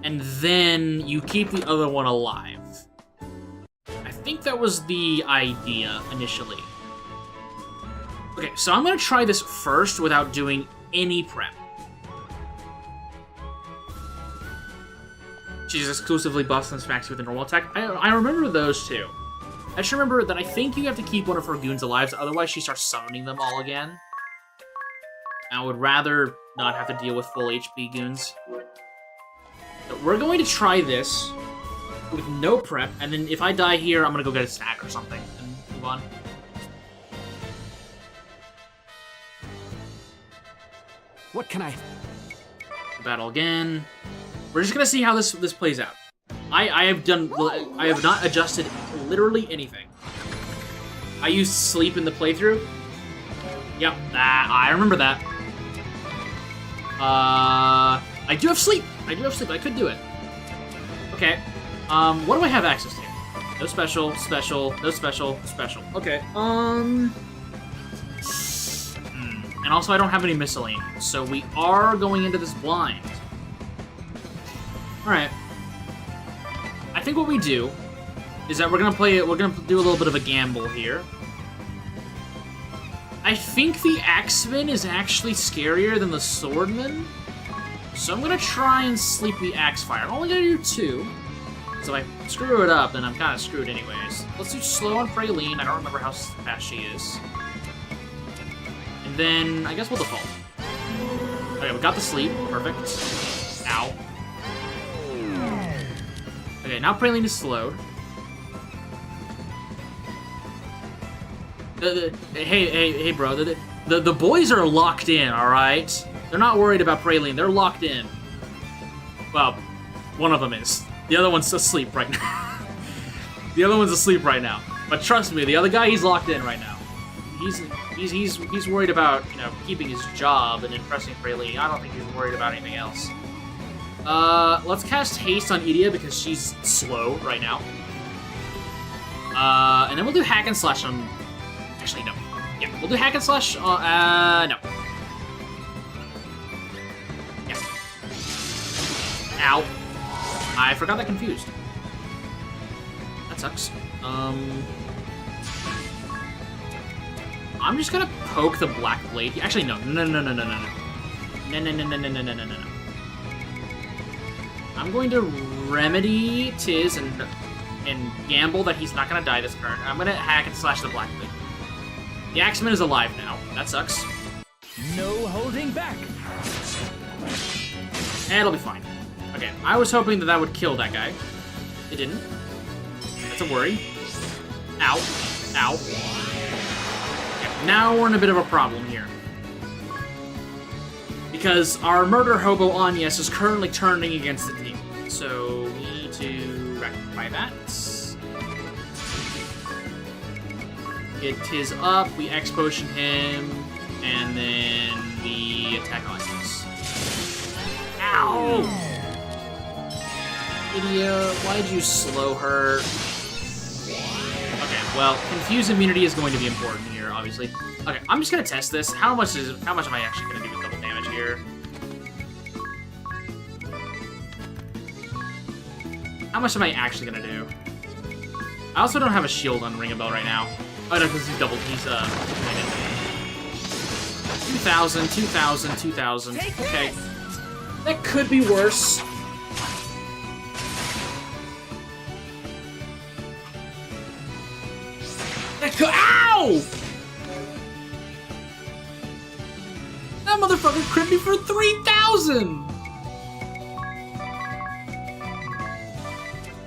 and then you keep the other one alive. I think that was the idea initially. Okay, so I'm gonna try this first without doing any prep. She's exclusively buffs and smacks with a normal attack. I remember those two. I just remember that I think you have to keep one of her goons alive, otherwise she starts summoning them all again. I would rather not have to deal with full HP goons. So we're going to try this with no prep, and then if I die here, I'm gonna go get a snack or something and move on. What can I... Battle again. We're just gonna see how this plays out. I have not adjusted literally anything. I used sleep in the playthrough. Yep, I remember that. I do have sleep. I could do it. Okay. What do I have access to? No special, special, no special, special. Okay. And also I don't have any miscellaneous, so we are going into this blind. All right. I think what we do is that we're gonna do a little bit of a gamble here. I think the Axeman is actually scarier than the Swordman, so I'm gonna try and sleep the Axefire. I'm only gonna do 2, so if I screw it up, then I'm kind of screwed anyways. Let's do slow on Praline. I don't remember how fast she is. And then I guess we'll default. Okay, we got the sleep. Perfect. Ow. Okay, now Praline is slowed. Hey, bro. The boys are locked in, all right? They're not worried about Praline. They're locked in. Well, one of them is. The other one's asleep right now. The other one's asleep right now. But trust me, the other guy, he's locked in right now. He's worried about, you know, keeping his job and impressing Praline. I don't think he's worried about anything else. Let's cast Haste on Idia because she's slow right now. And then we'll do Hack and Slash on... Actually, no. Yeah, we'll do Hack and Slash no. Yeah. Ow. I forgot that confused. That sucks. I'm just gonna poke the Black Blade. Actually, no. No. I'm going to remedy Tiz and gamble that he's not gonna die this turn. I'm gonna Hack and Slash the Black Blade. The Axeman is alive now. That sucks. No holding back. And it'll be fine. Okay, I was hoping that would kill that guy. It didn't. That's a worry. Ow. Ow. Okay, now we're in a bit of a problem here. Because our murder hobo Agnes is currently turning against the team. So we need to rectify that. Get Tiz up, we X-Potion him, and then we attack Agnes. Ow! Idiot, why'd you slow her? Okay, well, Confuse Immunity is going to be important here, obviously. Okay, I'm just gonna test this. How much am I actually gonna do with double damage here? How much am I actually gonna do? I also don't have a shield on Ring a Bell right now. Oh no, because he's 2,000, 2,000, 2,000. Okay. That could be worse. That could— Ow! That motherfucker crit me for 3,000!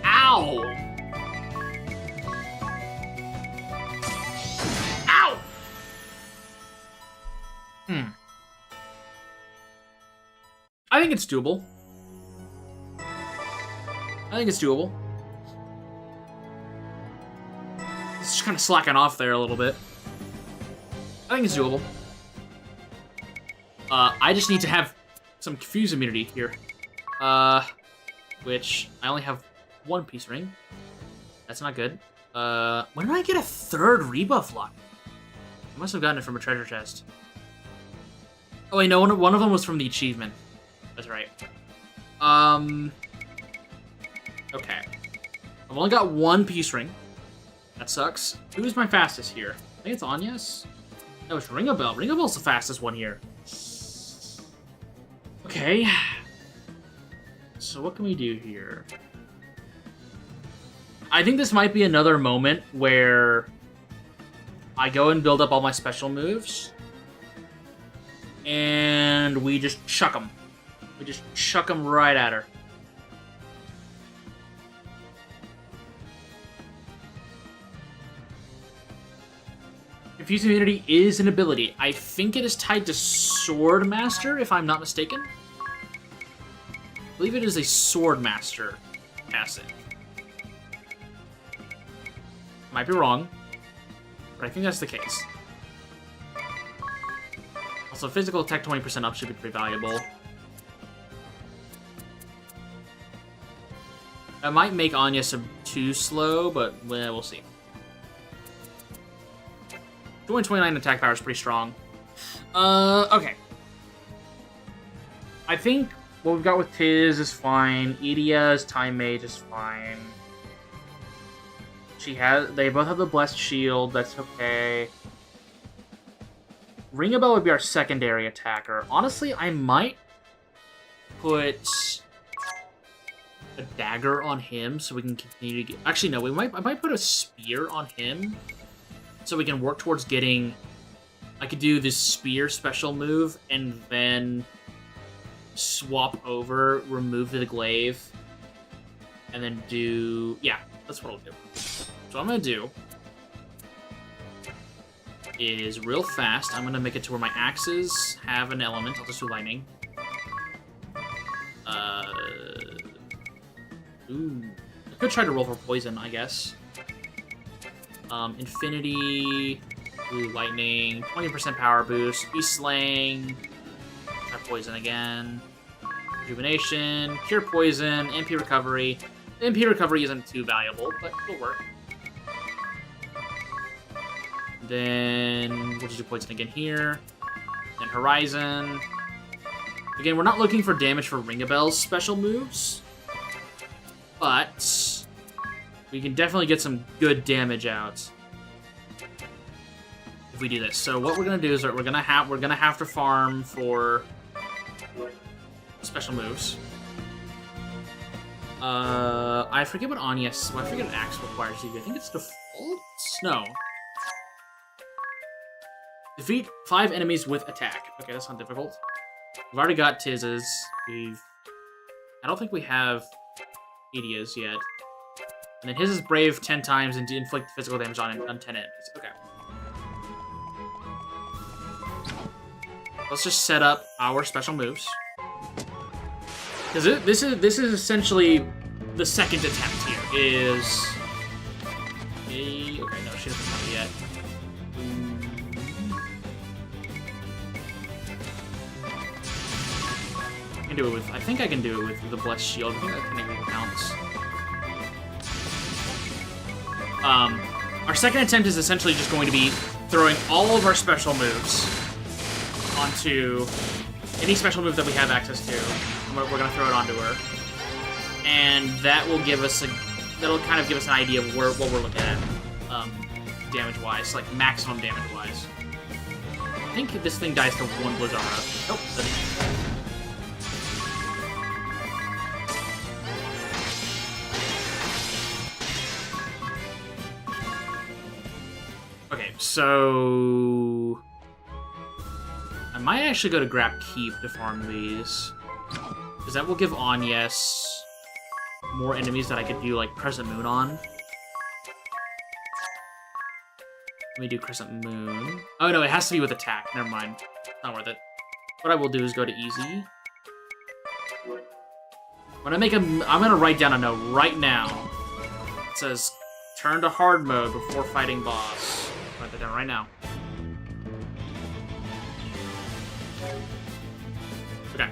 Ow! I think it's doable. It's just kind of slacking off there a little bit. I think it's doable. I just need to have some Confuse Immunity here. Which I only have 1 piece ring. That's not good. When did I get a 3rd rebuff lock? I must have gotten it from a treasure chest. Oh wait, no, one of them was from the achievement. That's right. Okay. I've only got 1 piece ring. That sucks. Who's my fastest here? I think it's Agnes? No, it's Ring a Bell. Ring a Bell's the fastest one here. Okay. So what can we do here? I think this might be another moment where I go and build up all my special moves. And we just chuck them. We just chuck them right at her. Confuse Immunity is an ability. I think it is tied to Sword Master, if I'm not mistaken. believe it is a Sword Master passive. Might be wrong, but I think that's the case. Also, physical attack 20% up should be pretty valuable. I might make Anya too slow, but well, we'll see. 229 attack power is pretty strong. Okay. I think what we've got with Tiz is fine. Edia's Time Mage is fine. They both have the Blessed Shield, that's okay. Ring-a-Bell would be our secondary attacker. Honestly, I might put a dagger on him so we can continue to get... Actually, no, I might put a spear on him so we can work towards getting... I could do this spear special move and then swap over, remove the glaive, and then do... Yeah, that's what I'll do. So what I'm going to do is real fast, I'm going to make it to where my axes have an element. I'll just do lightning. Ooh. I could try to roll for poison, I guess. Infinity, ooh, lightning, 20% power boost, Beast Slaying, try poison again, Rejuvenation, Cure Poison, MP Recovery. MP Recovery isn't too valuable, but it'll work. Then we'll just do poison again here. Then Horizon. Again, we're not looking for damage for Ring-a-Bell's special moves, but we can definitely get some good damage out if we do this. So what we're gonna do is we're gonna have to farm for special moves. I forget what Anya's. Well, I forget what Axe requires you. I think it's default. No. Defeat 5 enemies with attack. Okay, that's not difficult. We've already got Tiz's. I don't think we have Edia's yet. And then his is Brave 10 times and inflict physical damage on 10 enemies. Okay. Let's just set up our special moves. Because this is essentially the second attempt here. Okay, no, she doesn't have it yet. I think I can do it with the Blessed Shield. I think that technically counts. Our second attempt is essentially just going to be throwing all of our special moves onto any special move that we have access to. We're going to throw it onto her, and that will give us that'll kind of give us an idea of what we're looking at, damage-wise, like maximum damage-wise. I think this thing dies to 1 Blizzara. Nope, doesn't. So I might actually go to Grab Keep to farm these, because that will give Anyes more enemies that I could do like Crescent Moon on. Let me do Crescent Moon. Oh no, it has to be with attack. Never mind. Not worth it. What I will do is go to easy. When I make I'm gonna write down a note right now. It says turn to hard mode before fighting boss. Write that down right now. Okay.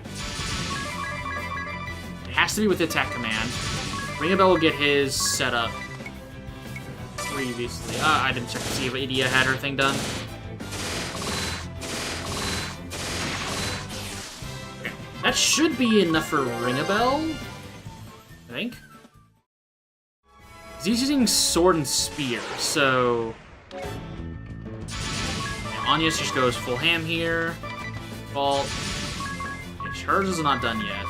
It has to be with the attack command. Ring-a-Bell will get his set up previously. I didn't check to see if Idia had her thing done. Okay. That should be enough for Ring-a-Bell, I think. He's using sword and spear, so... Anyes just goes full ham here. Vault. Hers is not done yet.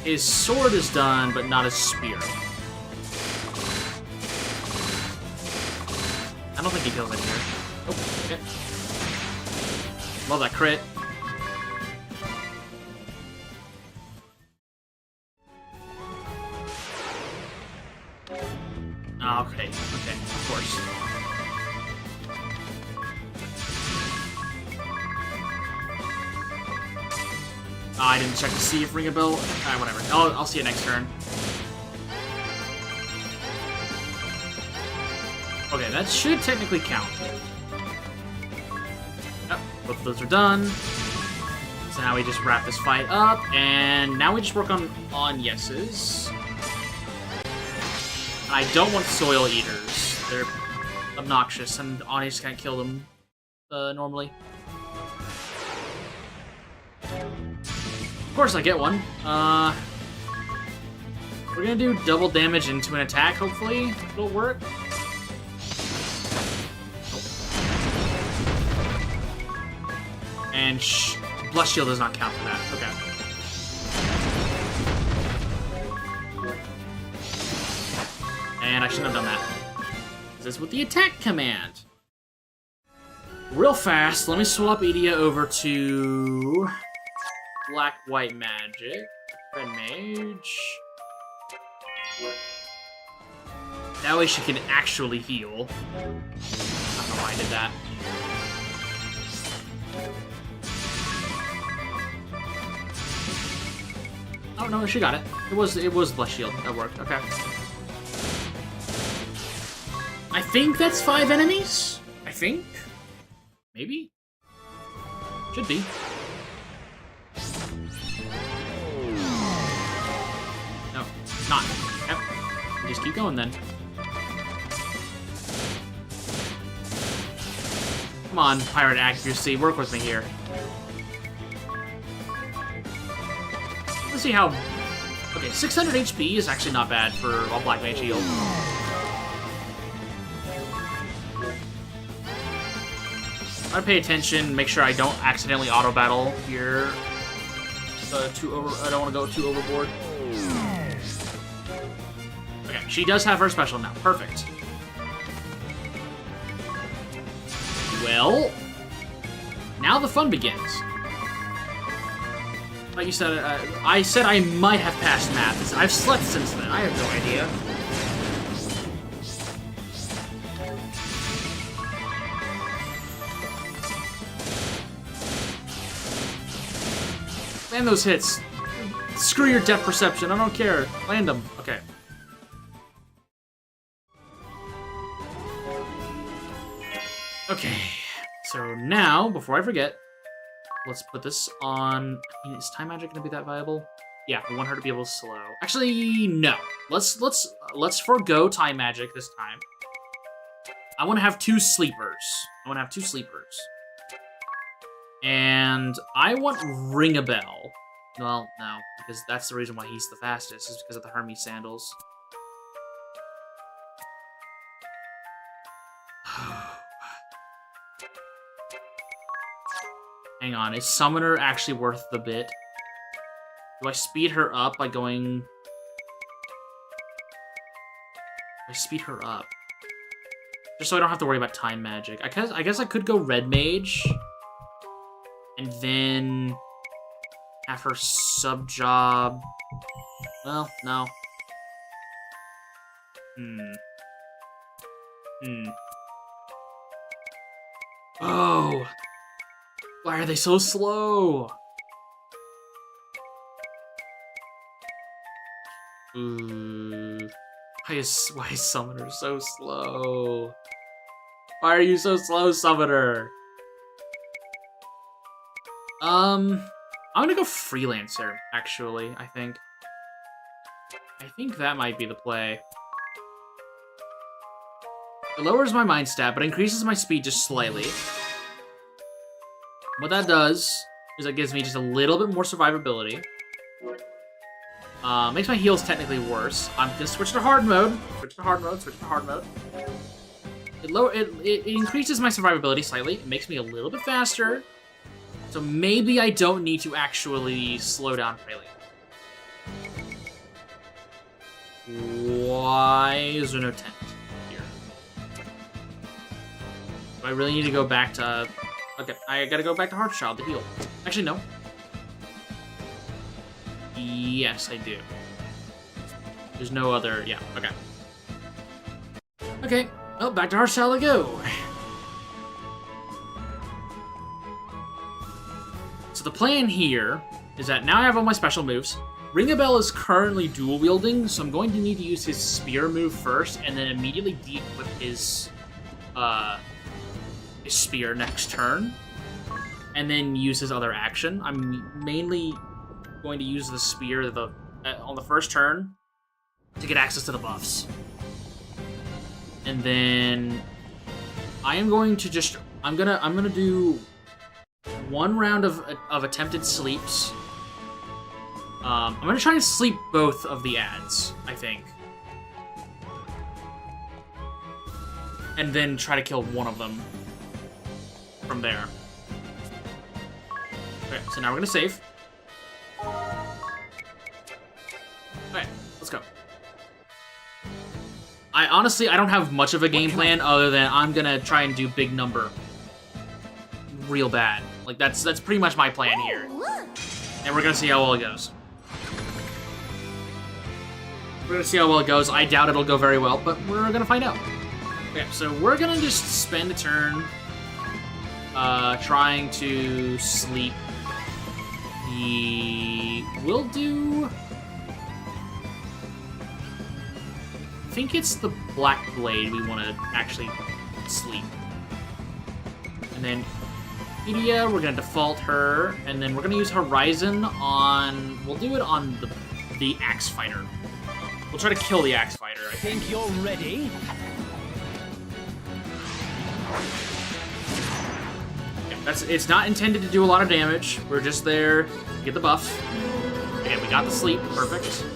His sword is done, but not his spear. I don't think he kills it here. Oh, okay. Love that crit. Okay, of course. I didn't check to see if ring a bell. Whatever. I'll see it next turn. Okay, that should technically count. Yep, both of those are done. So now we just wrap this fight up, and now we just work on yeses. I don't want soil eaters. They're obnoxious, and Ani's can't kill them normally. Of course I get one. We're gonna do double damage into an attack, hopefully. It'll work. And Bless Shield does not count for that. Okay. And I shouldn't have done that. This is with the attack command. Real fast, let me swap Edea over to Black-White Magic. Red Mage. That way she can actually heal. I don't know why I did that. Oh no, she got it. It was Bless Shield. That worked. Okay. I think that's 5 enemies. I think. Maybe. Should be. No, not. Yep. Just keep going then. Come on, pirate accuracy. Work with me here. Let's see how... Okay, 600 HP is actually not bad for a Black Mage heal. I pay attention, make sure I don't accidentally auto-battle here. I don't want to go too overboard. Okay, she does have her special now. Perfect. Well, now the fun begins. Like you said, I said I might have passed math. I've slept since then. I have no idea. Land those hits. Screw your depth perception. I don't care. Land them. Okay. Okay. So now, before I forget, let's put this on... I mean, is time magic gonna be that viable? Yeah, we want her to be able to slow. Actually, no. Let's forgo time magic this time. I want to have 2 sleepers. And I want Ring a Bell. Well, no, because that's the reason why he's the fastest, is because of the Hermes sandals. Hang on, is Summoner actually worth the bit? Do I speed her up by going... I speed her up. Just so I don't have to worry about time magic. I guess I could go Red Mage. And then... have her sub-job... Well, no. Oh! Why are they so slow? Why is Summoner so slow? Why are you so slow, Summoner? I'm gonna go Freelancer, actually, I think. I think that might be the play. It lowers my mind stat, but increases my speed just slightly. What that does is it gives me just a little bit more survivability. Makes my heals technically worse. I'm gonna switch to hard mode. It increases my survivability slightly. It makes me a little bit faster. So maybe I don't need to actually slow down Freelancer. Why is there no tent here? Do I really need to go back to... Okay, I gotta go back to Hearthchild to heal. Actually, no. Yes, I do. There's no other... Yeah, okay. Okay, well, back to Hearthchild I go. So the plan here is that now I have all my special moves. Ring-a-Bell is currently dual-wielding, so I'm going to need to use his spear move first, and then immediately de-equip his spear next turn, and then use his other action. I'm mainly going to use the spear on the first turn to get access to the buffs. And then I am going to just I'm gonna do one round of attempted sleeps. I'm gonna try and sleep both of the ads, I think. And then try to kill one of them from there. Okay, so now we're gonna save. Okay, let's go. I don't have much of a game plan other than I'm gonna try and do big number real bad. Like that's pretty much my plan here. And we're gonna see how well it goes. We're gonna see how well it goes. I doubt it'll go very well, but we're gonna find out. Okay, so we're gonna just spend a turn trying to sleep. We'll do... I think it's the Black Blade we want to actually sleep. And then Media, we're gonna default her, and then we're gonna use Horizon on... We'll do it on the Axe Fighter. We'll try to kill the Axe Fighter, I think. Think you're ready? Yeah, it's not intended to do a lot of damage. We're just there to get the buff. Okay, we got the sleep. Perfect.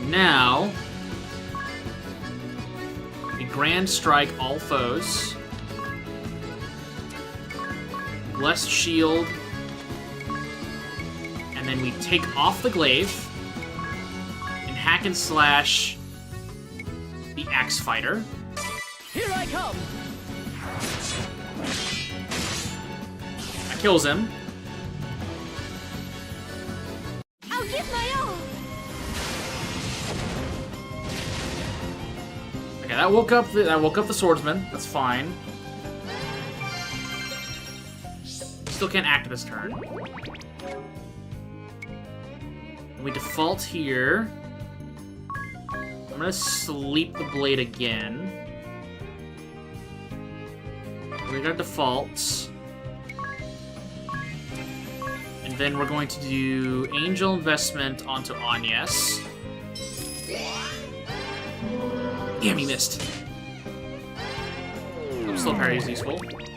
Now, we Grand Strike all foes. Blessed Shield. And then we take off the glaive and hack and slash the Axe Fighter. Here I come. That kills him. I'll give my all. Okay, that woke up the swordsman. That's fine. Still can't act this turn. We default here. I'm gonna sleep the blade again. We're gonna default. And then we're going to do Angel Investment onto Agnes. Damn, he missed. Slow parry is useful. Okay,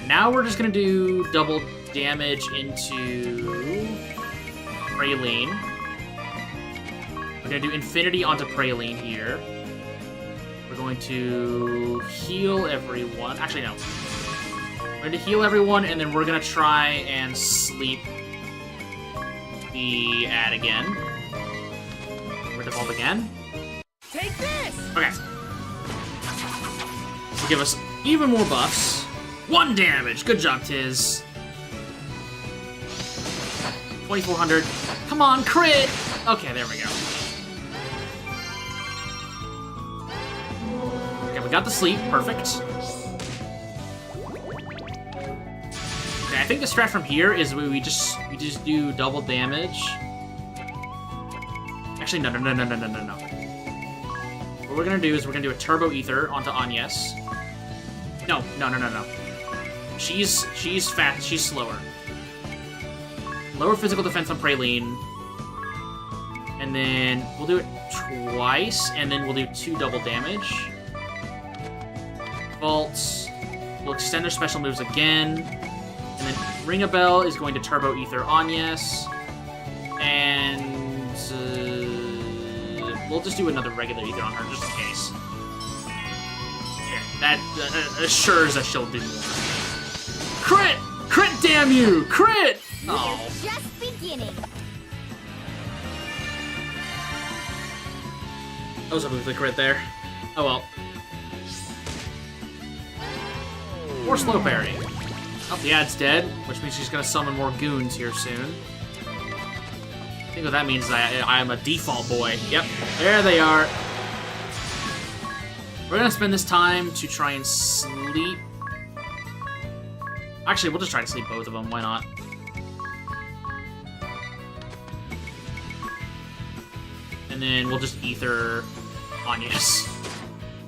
now we're just gonna do double damage into Praline. We're gonna do Infinity onto Praline here. We're going to heal everyone. Actually, no. We're going to heal everyone, and then we're gonna try and sleep the ad again. We're default again. Take this! Okay. This will give us even more buffs. 1 damage. Good job, Tiz. 2400. Come on, crit! Okay, there we go. Okay, we got the sleep. Perfect. Okay, I think the strat from here is we just do double damage. Actually, no. What we're gonna do is we're gonna do a Turbo Ether onto Agnes. No. She's fast. She's slower. Lower physical defense on Praline. And then we'll do it twice, and then we'll do 2 double damage. Vaults. We'll extend their special moves again. And then Ring-a-Bell is going to Turbo Ether Agnes. And we'll just do another regular Ether on her, just in case. Yeah, that assures that she'll do more. Crit! Crit, damn you! Crit! Oh. Just beginning. That was a move crit there. Oh well. More slow parry. Oh, the ad's dead, which means she's gonna summon more goons here soon. I think what that means is I'm a default boy. Yep, there they are. We're gonna spend this time to try and sleep Actually, we'll just try to sleep both of them. Why not? And then we'll just ether Anya's.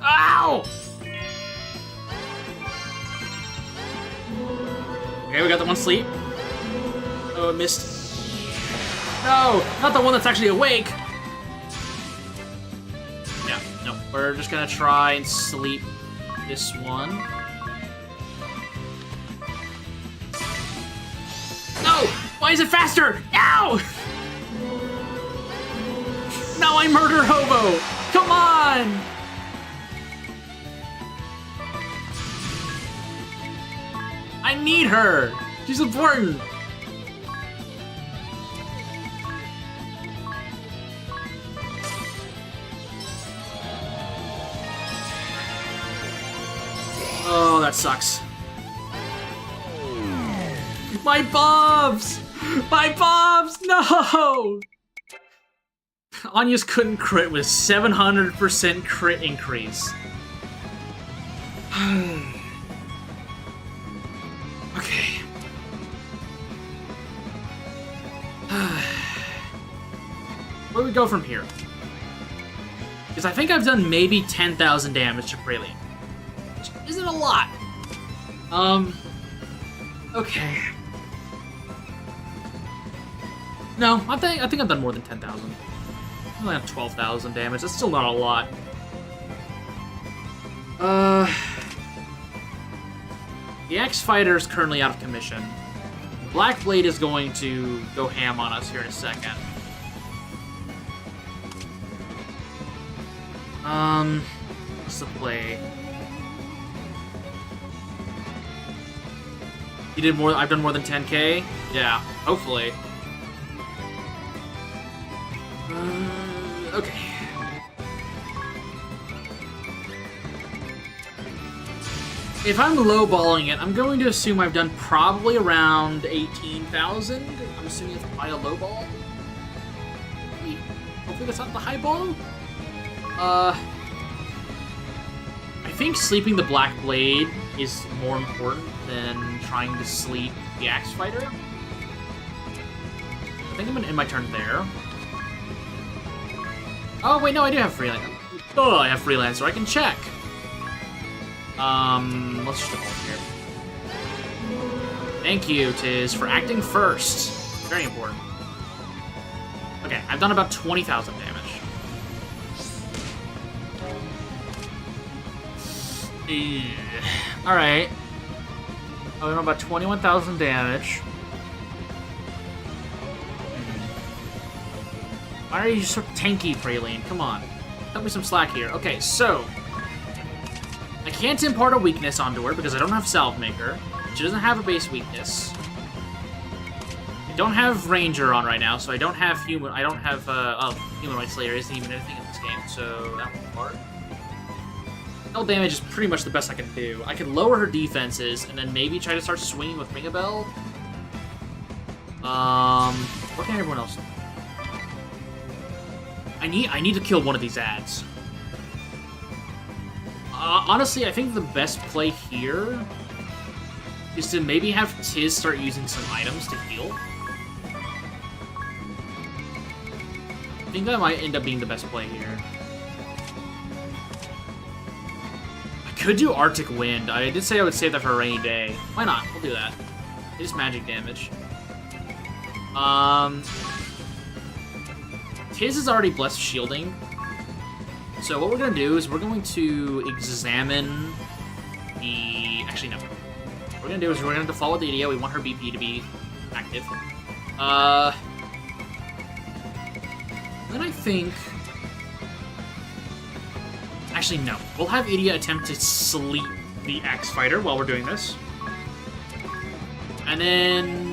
Ow! Okay, we got the one sleep. Oh, it missed. No, not the one that's actually awake. Yeah, no. We're just gonna try and sleep this one. No! Why is it faster? Ow! Now I murder Hobo! Come on! I need her! She's important! Oh, that sucks. My bombs! My bombs! No! Anya's couldn't crit with 700% crit increase. Okay. Where do we go from here? Because I think I've done maybe 10,000 damage to Praline. Which isn't a lot. Okay. No, I think I've done more than 10,000. I only have 12,000 damage. That's still not a lot. The X-Fighter is currently out of commission. Black Blade is going to go ham on us here in a second. What's the play? You did more. I've done more than 10k. Yeah, hopefully. Okay. If I'm lowballing it, I'm going to assume I've done probably around 18,000. I'm assuming it's by a lowball. Hopefully that's not the high ball. I think sleeping the Black Blade is more important than trying to sleep the Axe Fighter. I think I'm gonna end my turn there. Oh wait, no, I do have Freelancer. Oh, I have Freelancer. I can check. Let's just default here. Thank you, Tiz, for acting first. Very important. Okay, I've done about 20,000 damage. Alright. I've done about 21,000 damage. Why are you so tanky, Praline? Come on. Cut me some slack here. Okay, so... I can't impart a weakness onto her because I don't have Salve Maker. She doesn't have a base weakness. I don't have Ranger on right now, so I don't have Human... I don't have, Humanoid Slayer isn't even anything in this game, so that one's hard. Hell damage is pretty much the best I can do. I can lower her defenses, and then maybe try to start swinging with Ring a Bell. What can everyone else do? I need to kill one of these ads. Honestly, I think the best play here is to maybe have Tiz start using some items to heal. I think that might end up being the best play here. I could do Arctic Wind. I did say I would save that for a rainy day. Why not? We'll do that. It is magic damage. Tiz is already blessed shielding. So what we're going to do is we're going to examine the... Actually, no. What we're going to do is we're going to default with Idia. We want her BP to be active. Then I think... Actually, no. We'll have Idia attempt to sleep the Axe Fighter while we're doing this. And then...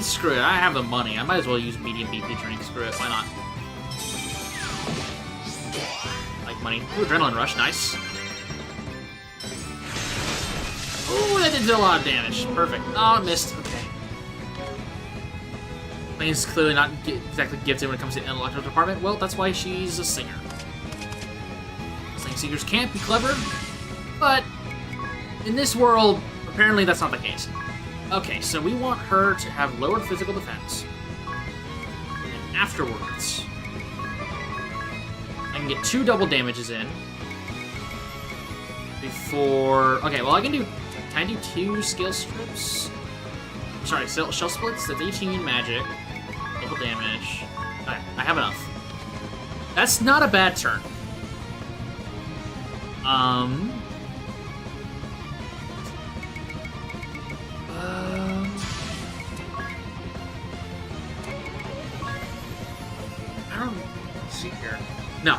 Screw it, I have the money. I might as well use medium BP drink. Screw it, why not? Like money. Ooh, Adrenaline Rush, nice. Ooh, that did a lot of damage. Perfect. Oh, it missed. Okay. Lane's clearly not exactly gifted when it comes to the intellectual department. Well, that's why she's a singer. Seekers can't be clever, but in this world, apparently that's not the case. Okay, so we want her to have lower physical defense. And afterwards, I can get 2 double damages in. Before... Okay, well, can I do 2 skill strips? Sorry, shell splits. That's 18 magic. Double damage. Okay, I have enough. That's not a bad turn. I don't see here. No.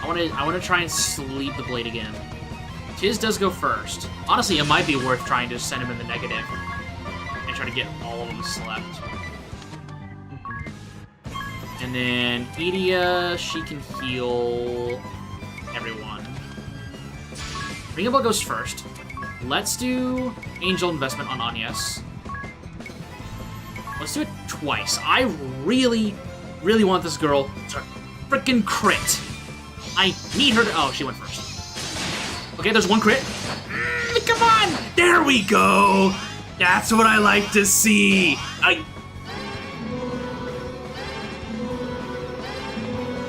I want to try and sleep the blade again. Tiz does go first. Honestly, it might be worth trying to send him in the negative and try to get all of them slept. And then Edia, she can heal everyone. Ringable goes first. Let's do Angel Investment on Agnes. Let's do it twice. I really, really want this girl to frickin' crit. I need her to... Oh, she went first. Okay, there's 1 crit. Come on! There we go! That's what I like to see!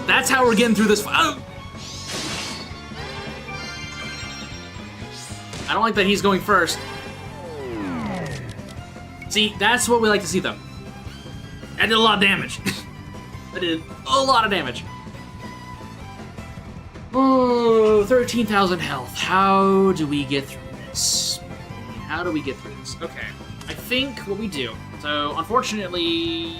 That's how we're getting through this... Oh! I don't like that he's going first. See, that's what we like to see, though. That did a lot of damage. That did a lot of damage. Oh, 13,000 health. How do we get through this? Okay, I think what we do... So, unfortunately...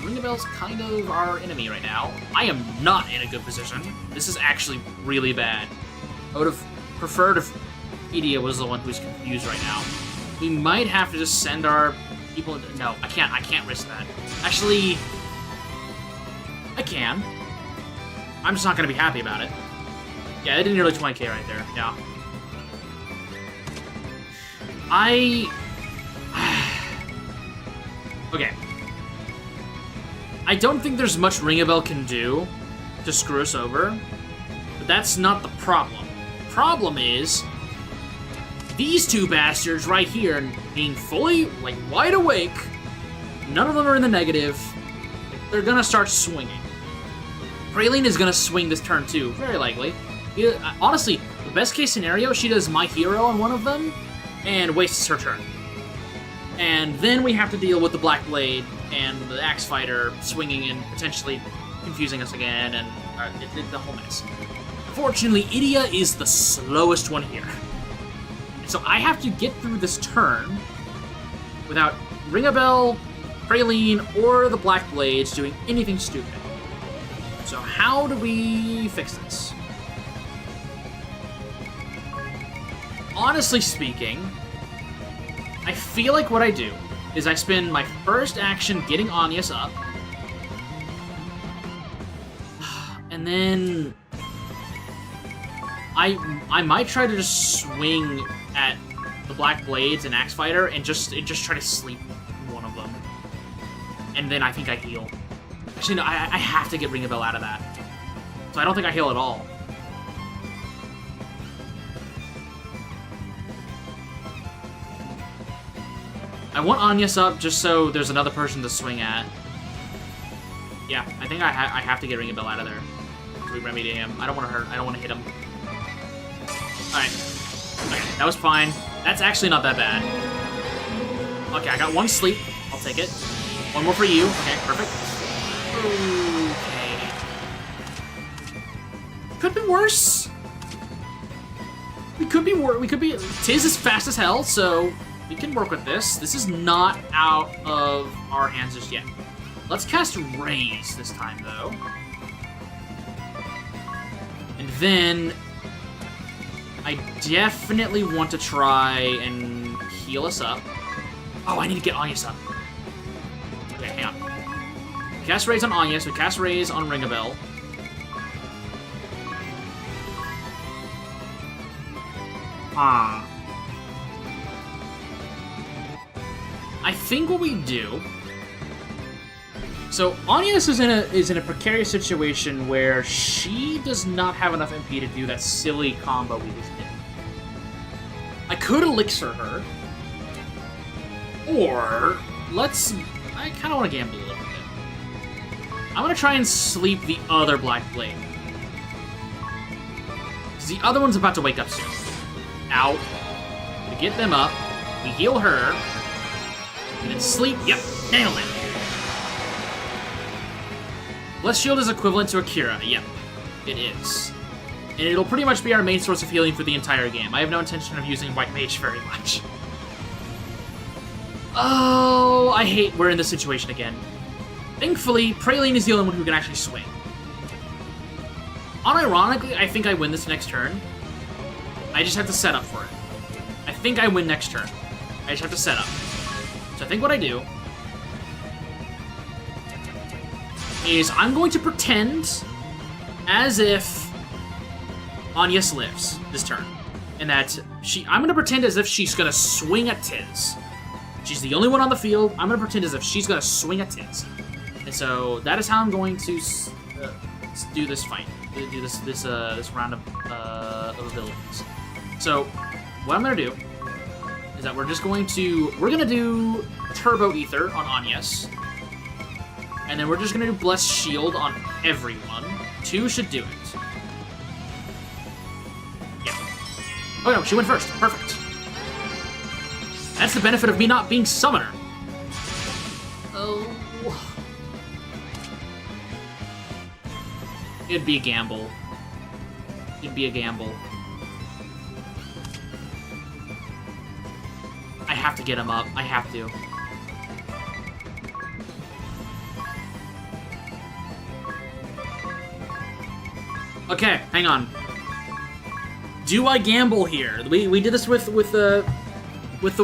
Ringabel's kind of our enemy right now. I am not in a good position. This is actually really bad. I would have preferred if Edia was the one who's confused right now. We might have to just send our people into... No, I can't risk that. Actually, I can. I'm just not going to be happy about it. Yeah, it did nearly 20k right there. Yeah. Okay. I don't think there's much Ringabel can do to screw us over, but that's not the problem. The problem is these 2 bastards right here being fully, like, wide awake. None of them are in the negative. They're gonna start swinging. Praline is gonna swing this turn too, very likely. Honestly, the best case scenario, she does My Hero on one of them and wastes her turn. And then we have to deal with the Black Blade and the Axe Fighter swinging and potentially confusing us again, and the whole mess. Fortunately, Edia is the slowest one here. And so I have to get through this turn without Ringabel, Praline, or the Black Blades doing anything stupid. So how do we fix this? Honestly speaking, I feel like what I do is I spend my first action getting Agnes up, and then I might try to just swing at the Black Blades and Axe Fighter and just try to sleep one of them, and then I think I heal. Actually, no, I have to get Ringabel out of that, so I don't think I heal at all. I want Agnes up just so there's another person to swing at. Yeah, I think I have to get Ringabel out of there. We remedy him. I don't want to hurt. I don't want to hit him. Alright. Okay, that was fine. That's actually not that bad. Okay, I got 1 sleep. I'll take it. 1 more for you. Okay, perfect. Okay. Could be worse. We could be... Tiz is fast as hell, so... we can work with this. This is not out of our hands just yet. Let's cast Raise this time, though. And then I definitely want to try and heal us up. Oh, I need to get Agnes up. Okay, hang on. We cast Raise on Agnes. We cast Raise on Ringabel. I think what we do... So Agnes is in a precarious situation where she does not have enough MP to do that silly combo we just did. I could elixir her, or I kind of want to gamble a little bit. I'm gonna try and sleep the other Black Blade, because the other one's about to wake up soon. Out. We get them up. We heal her, and then sleep. Yep, nailed it. Blessed Shield is equivalent to Akira. Yep, it is. And it'll pretty much be our main source of healing for the entire game. I have no intention of using White Mage very much. Oh, I hate we're in this situation again. Thankfully, Praline is the only one who can actually swing. Unironically, I think I win this next turn. I just have to set up for it. I think I win next turn. I just have to set up. So I think what I do is I'm going to pretend as if Agnes lives this turn. And that I'm going to pretend as if she's going to swing at Tiz. She's the only one on the field. I'm going to pretend as if she's going to swing at Tiz. And so that is how I'm going to do this fight. Do this round of abilities. So what I'm going to do is that we're going to do Turbo Ether on Agnes. And then we're just going to do Blessed Shield on everyone. 2 should do it. Yeah. Oh no, she went first. Perfect. That's the benefit of me not being Summoner. Oh. It'd be a gamble. It'd be a gamble. I have to get him up. I have to. Okay, hang on. Do I gamble here? We did this with the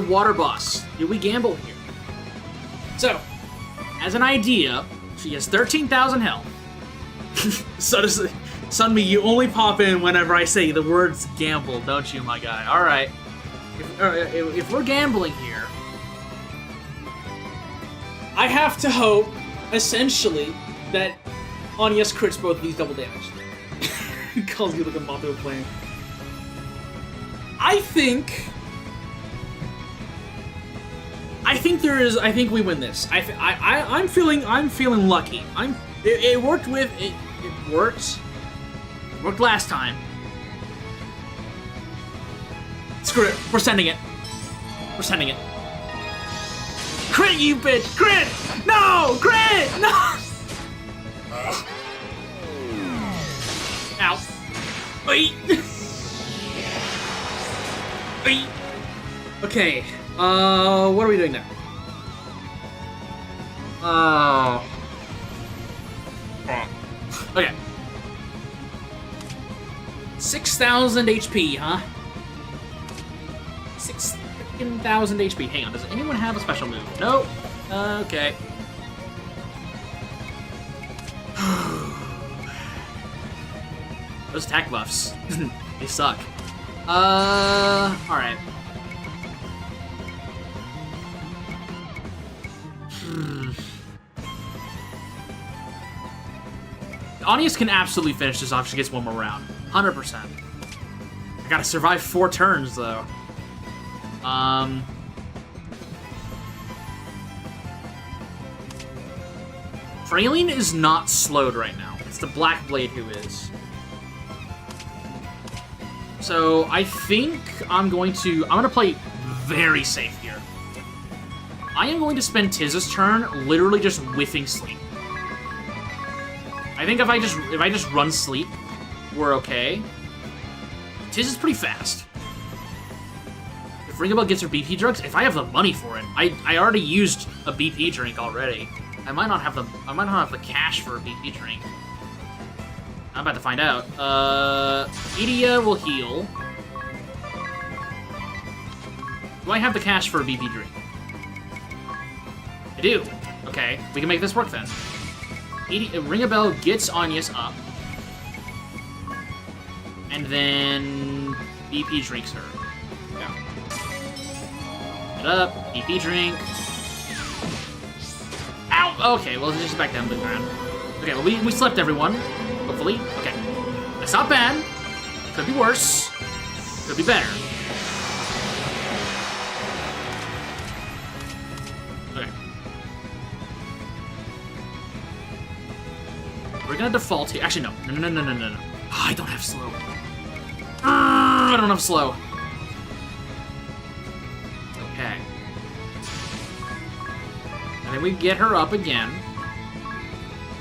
water boss. Do we gamble here? So, as an idea, she has 13,000 health. So does Sunmi, you only pop in whenever I say the words gamble, don't you, my guy? All right. If we're gambling here, I have to hope, essentially, that Agnes crits both these double damage. Calls you like a Mato playing. I think we win this. I'm feeling lucky. It worked with it. It worked. It worked last time. Screw it. We're sending it. We're sending it. Crit, you bitch! Crit! No! Crit! No! Ow. Wait. Wait. Okay. What are we doing now? Okay. 6,000 HP, huh? 6,000 HP. Hang on, does anyone have a special move? Nope. Okay. Those attack buffs. They suck. Alright. Agnes can absolutely finish this off if she gets one more round. 100%. I gotta survive 4 turns, though. Praline is not slowed right now. It's the Black Blade who is. So, I think I'm gonna play very safe here. I am going to spend Tiz's turn literally just whiffing sleep. I think if I just run sleep, we're okay. Tiz is pretty fast. If Ringabelle gets her BP drugs, if I have the money for it, I already used a BP drink already. I might not have the cash for a BP drink. I'm about to find out. Idia will heal. Do I have the cash for a BP drink? I do. Okay, we can make this work then. Ringabelle gets Agnes up. And then BP drinks her. Yeah. Get up, BP drink. Ow! Okay, well, just back down to the ground. Okay, well, we slept, everyone. Hopefully. Okay. That's not bad. Could be worse. Could be better. Okay. We're gonna default here. Actually, no. No. Oh, I don't have slow. I don't have slow. Okay. And then we get her up again.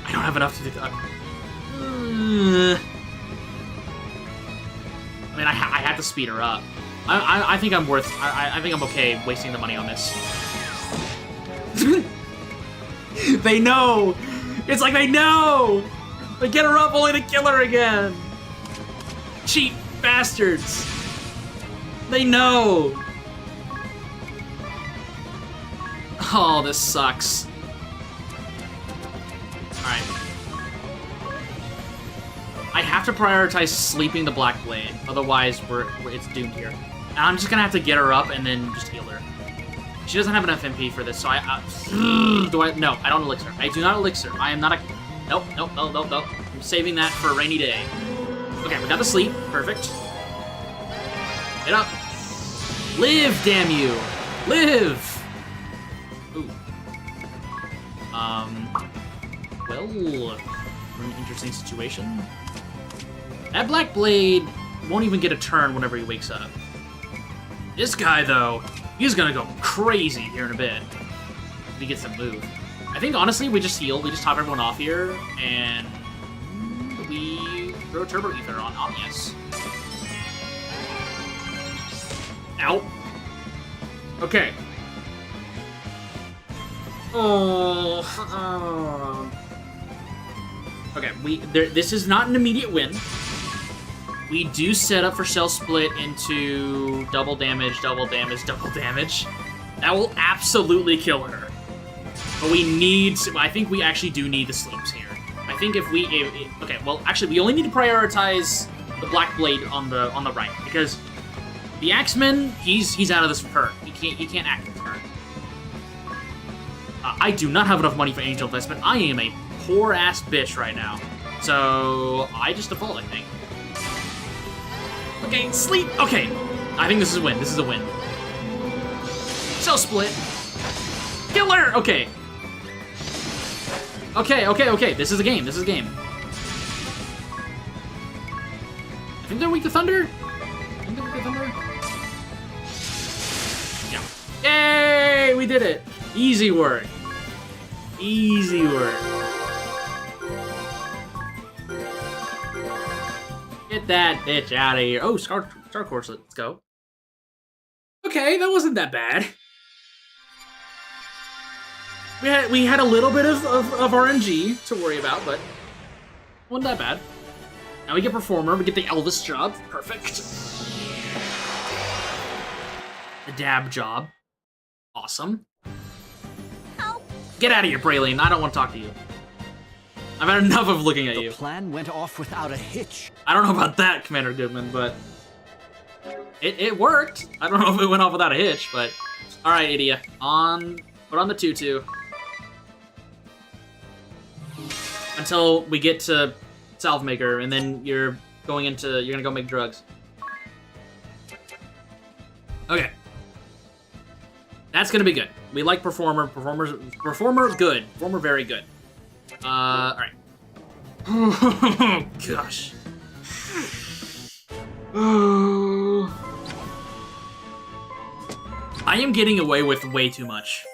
I don't have enough to do that. I mean, I had to speed her up. I think I'm worth... I think I'm okay wasting the money on this. They know! It's like they know! They get her up only to kill her again! Cheap bastards! They know! Oh, this sucks. Alright. I have to prioritize sleeping the Black Blade, otherwise it's doomed here. And I'm just gonna have to get her up and then just heal her. She doesn't have enough MP for this, so no, I don't elixir. I do not elixir. I am not a... Nope. I'm saving that for a rainy day. Okay, we got the sleep. Perfect. Get up. Live, damn you! Live! Ooh. Well, we're in an interesting situation. That Black Blade won't even get a turn whenever he wakes up. This guy, though, he's gonna go crazy here in a bit. If he gets to move. I think, honestly, we just heal. We just top everyone off here, and we throw Turbo Ether on Omnius. Ow. Okay. Oh. Okay, this is not an immediate win. We do set up for Shell Split into double damage. That will absolutely kill her. But we need... I think we actually do need the sleeps here. I think if we... okay, well, actually, we only need to prioritize the Black Blade on the right. Because the Axeman, he's out of this perk. He can't act with her. I do not have enough money for Angel Investment. I am a poor-ass bitch right now. So, I just default, I think. Okay, sleep! Okay. I think this is a win. This is a win. Shell Split. Killer! Okay. Okay. This is a game. I think they're weak to Thunder? Yeah. Yay! We did it! Easy work. Get that bitch out of here. Oh, Star Corslet. Let's go. Okay, that wasn't that bad. We had a little bit of RNG to worry about, but wasn't that bad. Now we get Performer. We get the Elvis job. Perfect. The Dab job. Awesome. Get out of here, Praline. I don't want to talk to you. I've had enough of looking at you. The plan went off without a hitch. I don't know about that, Commander Goodman, but it worked. I don't know if it went off without a hitch, but all right, Idia. Put on the tutu until we get to Salvemaker, and then you're gonna go make drugs. Okay, that's gonna be good. We like Performer. Performer good. Performer very good. All right. Gosh. I am getting away with way too much.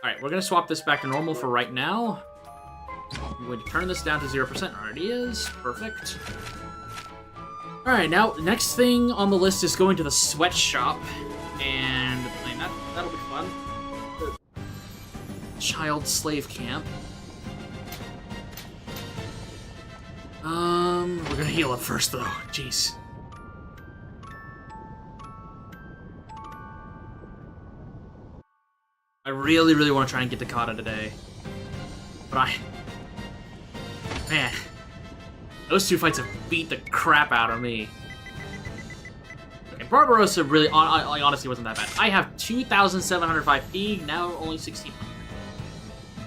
Alright, we're gonna swap this back to normal for right now. I'm going to turn this down to 0%. Already is. Perfect. Alright, now, next thing on the list is going to the sweatshop. And that'll be fun. The child slave camp. We're gonna heal up first, though. Jeez. I really want to try and get the Kata today. But man, those two fights have beat the crap out of me. Barbarossa really, honestly wasn't that bad. I have 2,705 P, now only 1,600.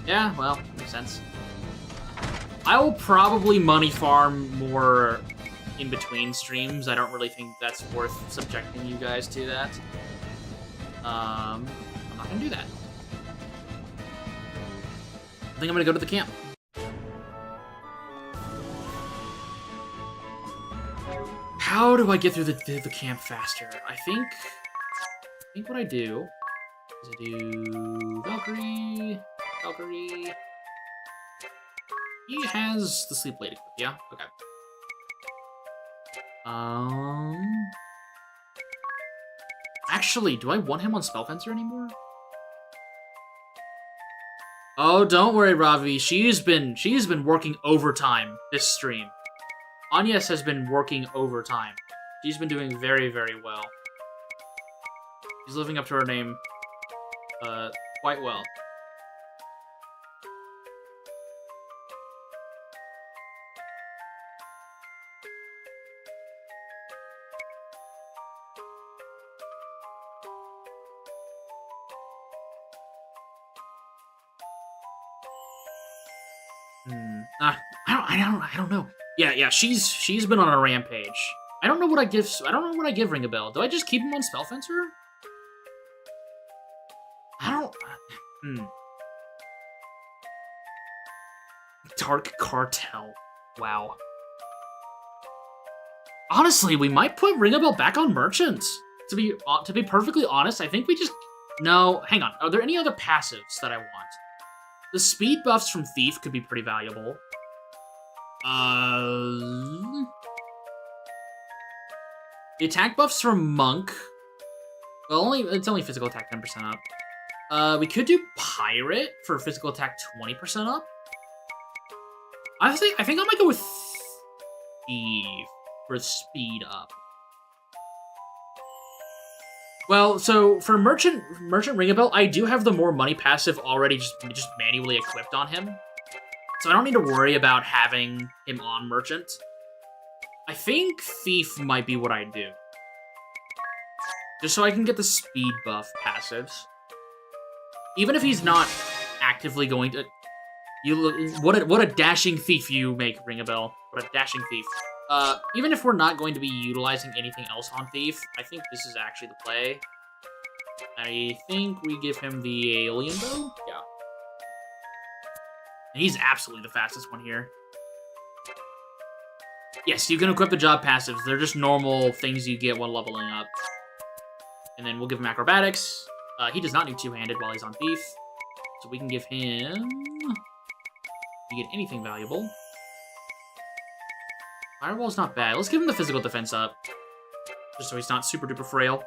Yeah, well, makes sense. I will probably money farm more in between streams. I don't really think that's worth subjecting you guys to that. I'm not gonna do that. I think I'm gonna go to the camp. How do I get through the camp faster? I think what I do is I do Valkyrie. He has the sleep blade equipped, yeah? Okay. Actually, do I want him on Spellfencer anymore? Oh, don't worry, Ravi. She's been working overtime this stream. Agnes has been working overtime. She's been doing very, very well. She's living up to her name, quite well. I don't know. Yeah, she's been on a rampage. I don't know what I give Ring a Bell. Do I just keep him on Spellfencer? Dark Cartel. Wow. Honestly, we might put Ring a Bell back on Merchant. To be perfectly honest, I think we just... No, hang on. Are there any other passives that I want? The speed buffs from Thief could be pretty valuable. The attack buffs from Monk. Well, it's only physical attack 10% up. We could do Pirate for physical attack 20% up. I think I might go with Thief for speed up. Well, so for Merchant Ring a Bell, I do have the more money passive already just manually equipped on him. So I don't need to worry about having him on Merchant. I think Thief might be what I do. Just so I can get the speed buff passives. Even if he's not actively going to... What a dashing thief you make, Ring a Bell. What a dashing thief. Even if we're not going to be utilizing anything else on Thief, I think this is actually the play. I think we give him the Alien Bow? Yeah. And he's absolutely the fastest one here. Yes, you can equip the job passives. They're just normal things you get while leveling up. And then we'll give him Acrobatics. He does not need two-handed while he's on Thief. So we can give him... If you get anything valuable... Firewall's not bad. Let's give him the physical defense up. Just so he's not super duper frail.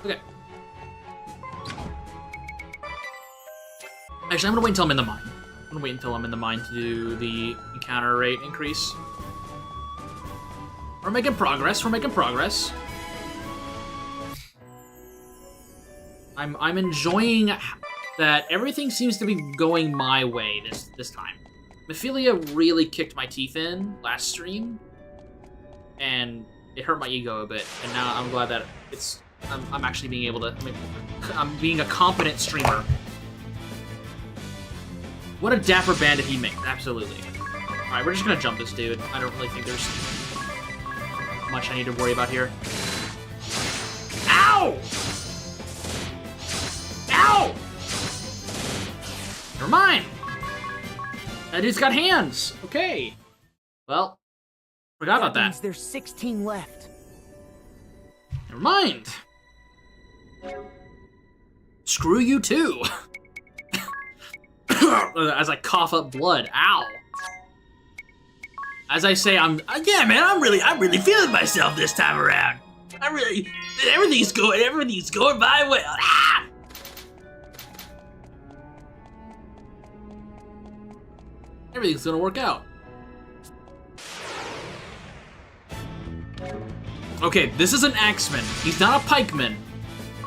Okay. Actually, I'm gonna wait until I'm in the mine. I'm gonna wait until I'm in the mine to do the encounter rate increase. We're making progress. We're making progress. I'm enjoying that everything seems to be going my way this time. Mephilia really kicked my teeth in last stream, and it hurt my ego a bit. And now I'm glad that I'm actually being able to. I'm being a competent streamer. What a dapper bandit he made! Absolutely. All right, we're just gonna jump this dude. I don't really think there's much I need to worry about here. Ow! Ow! Never mind. That dude's got hands. Okay. Well, forgot about that. There's 16 left. Never mind. Screw you too. As I cough up blood. Ow. As I say, yeah, man, I'm really feeling myself this time around. Everything's going my way. Ah! Everything's gonna work out. Okay, this is an axeman. He's not a pikeman.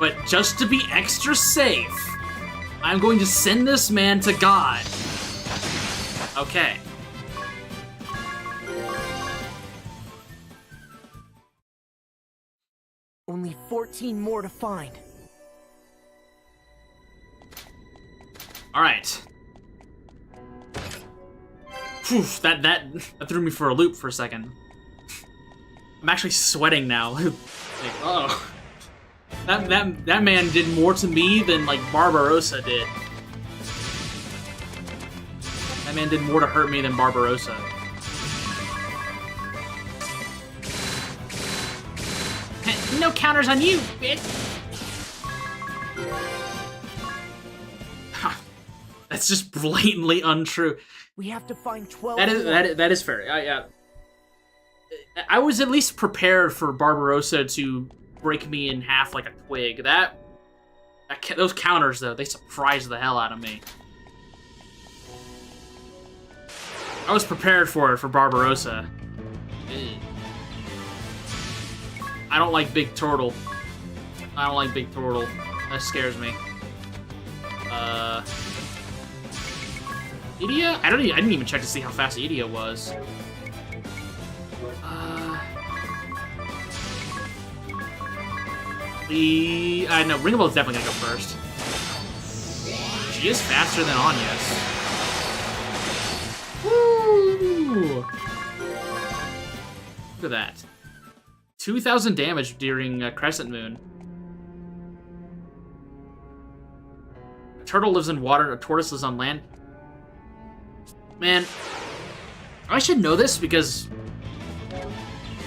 But just to be extra safe, I'm going to send this man to God. Okay. Only 14 more to find. Alright. Phew, that threw me for a loop for a second. I'm actually sweating now. Like, oh. That man did more to me than, like, Barbarossa did. That man did more to hurt me than Barbarossa. No counters on you, bitch! That's just blatantly untrue. We have to find 12 That is fair. Yeah. I was at least prepared for Barbarossa to break me in half like a twig. Those counters, though, they surprised the hell out of me. I was prepared for it for Barbarossa. I don't like Big Turtle. I don't like Big Turtle. That scares me. Idia? I didn't even check to see how fast Idia was. No, Ringabel's definitely gonna go first. She is faster than Anya's. Woo! Look at that. 2,000 damage during Crescent Moon. A turtle lives in water, a tortoise lives on land. Man, I should know this because,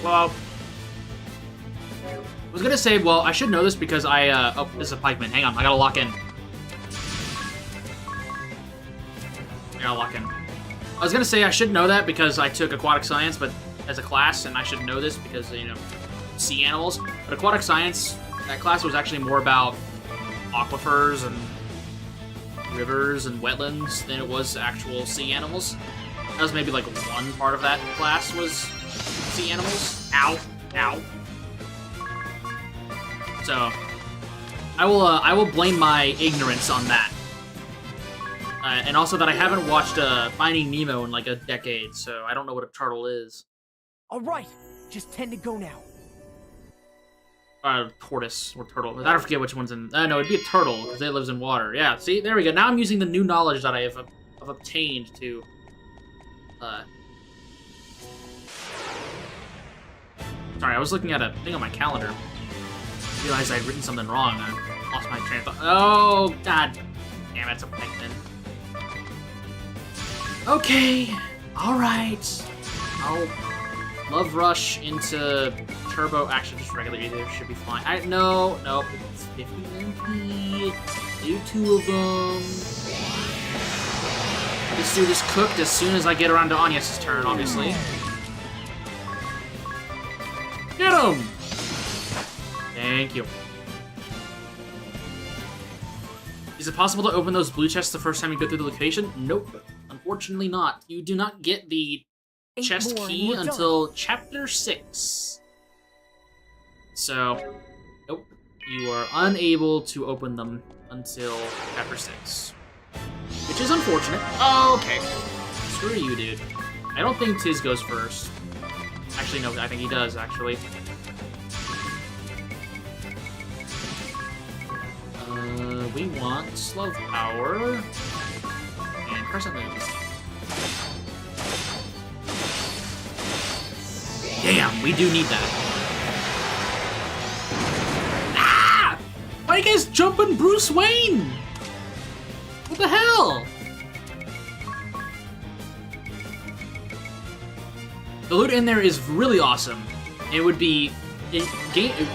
well, I was gonna say, well, I should know this because oh, this is a pikeman. Hang on, I gotta lock in. I was gonna say I should know that because I took aquatic science, but as a class, and I should know this because, you know, sea animals. But aquatic science, that class was actually more about aquifers and rivers and wetlands than it was actual sea animals. That was maybe like one part of that class was sea animals. Ow. Ow. So, I will blame my ignorance on that. And also that I haven't watched Finding Nemo in like a decade, so I don't know what a turtle is. Alright, just 10 to go now. Tortoise or turtle. I don't forget which one's in. No, it'd be a turtle because it lives in water. Yeah, see, there we go. Now I'm using the new knowledge that I have obtained to. Sorry, I was looking at a thing on my calendar. Realized I'd written something wrong. I lost my train of thought. Oh God, damn, it's a pikeman. Okay, all right. I'll Love Rush into Turbo. Actually, just regular either should be fine. No, it's 50 MP. Do 2 of them. This dude is cooked as soon as I get around to Anya's turn, obviously. Get him! Thank you. Is it possible to open those blue chests the first time you go through the location? Nope. Unfortunately not. You do not get the chest key until Chapter 6. So, nope. You are unable to open them until Chapter 6. Which is unfortunate. Oh, okay. Screw you, dude. I don't think Tiz goes first. Actually, no, I think he does, actually. We want Slow Power and Crescent Moon. Damn, we do need that. Ah! Why are you guys jumping Bruce Wayne? What the hell? The loot in there is really awesome. It would be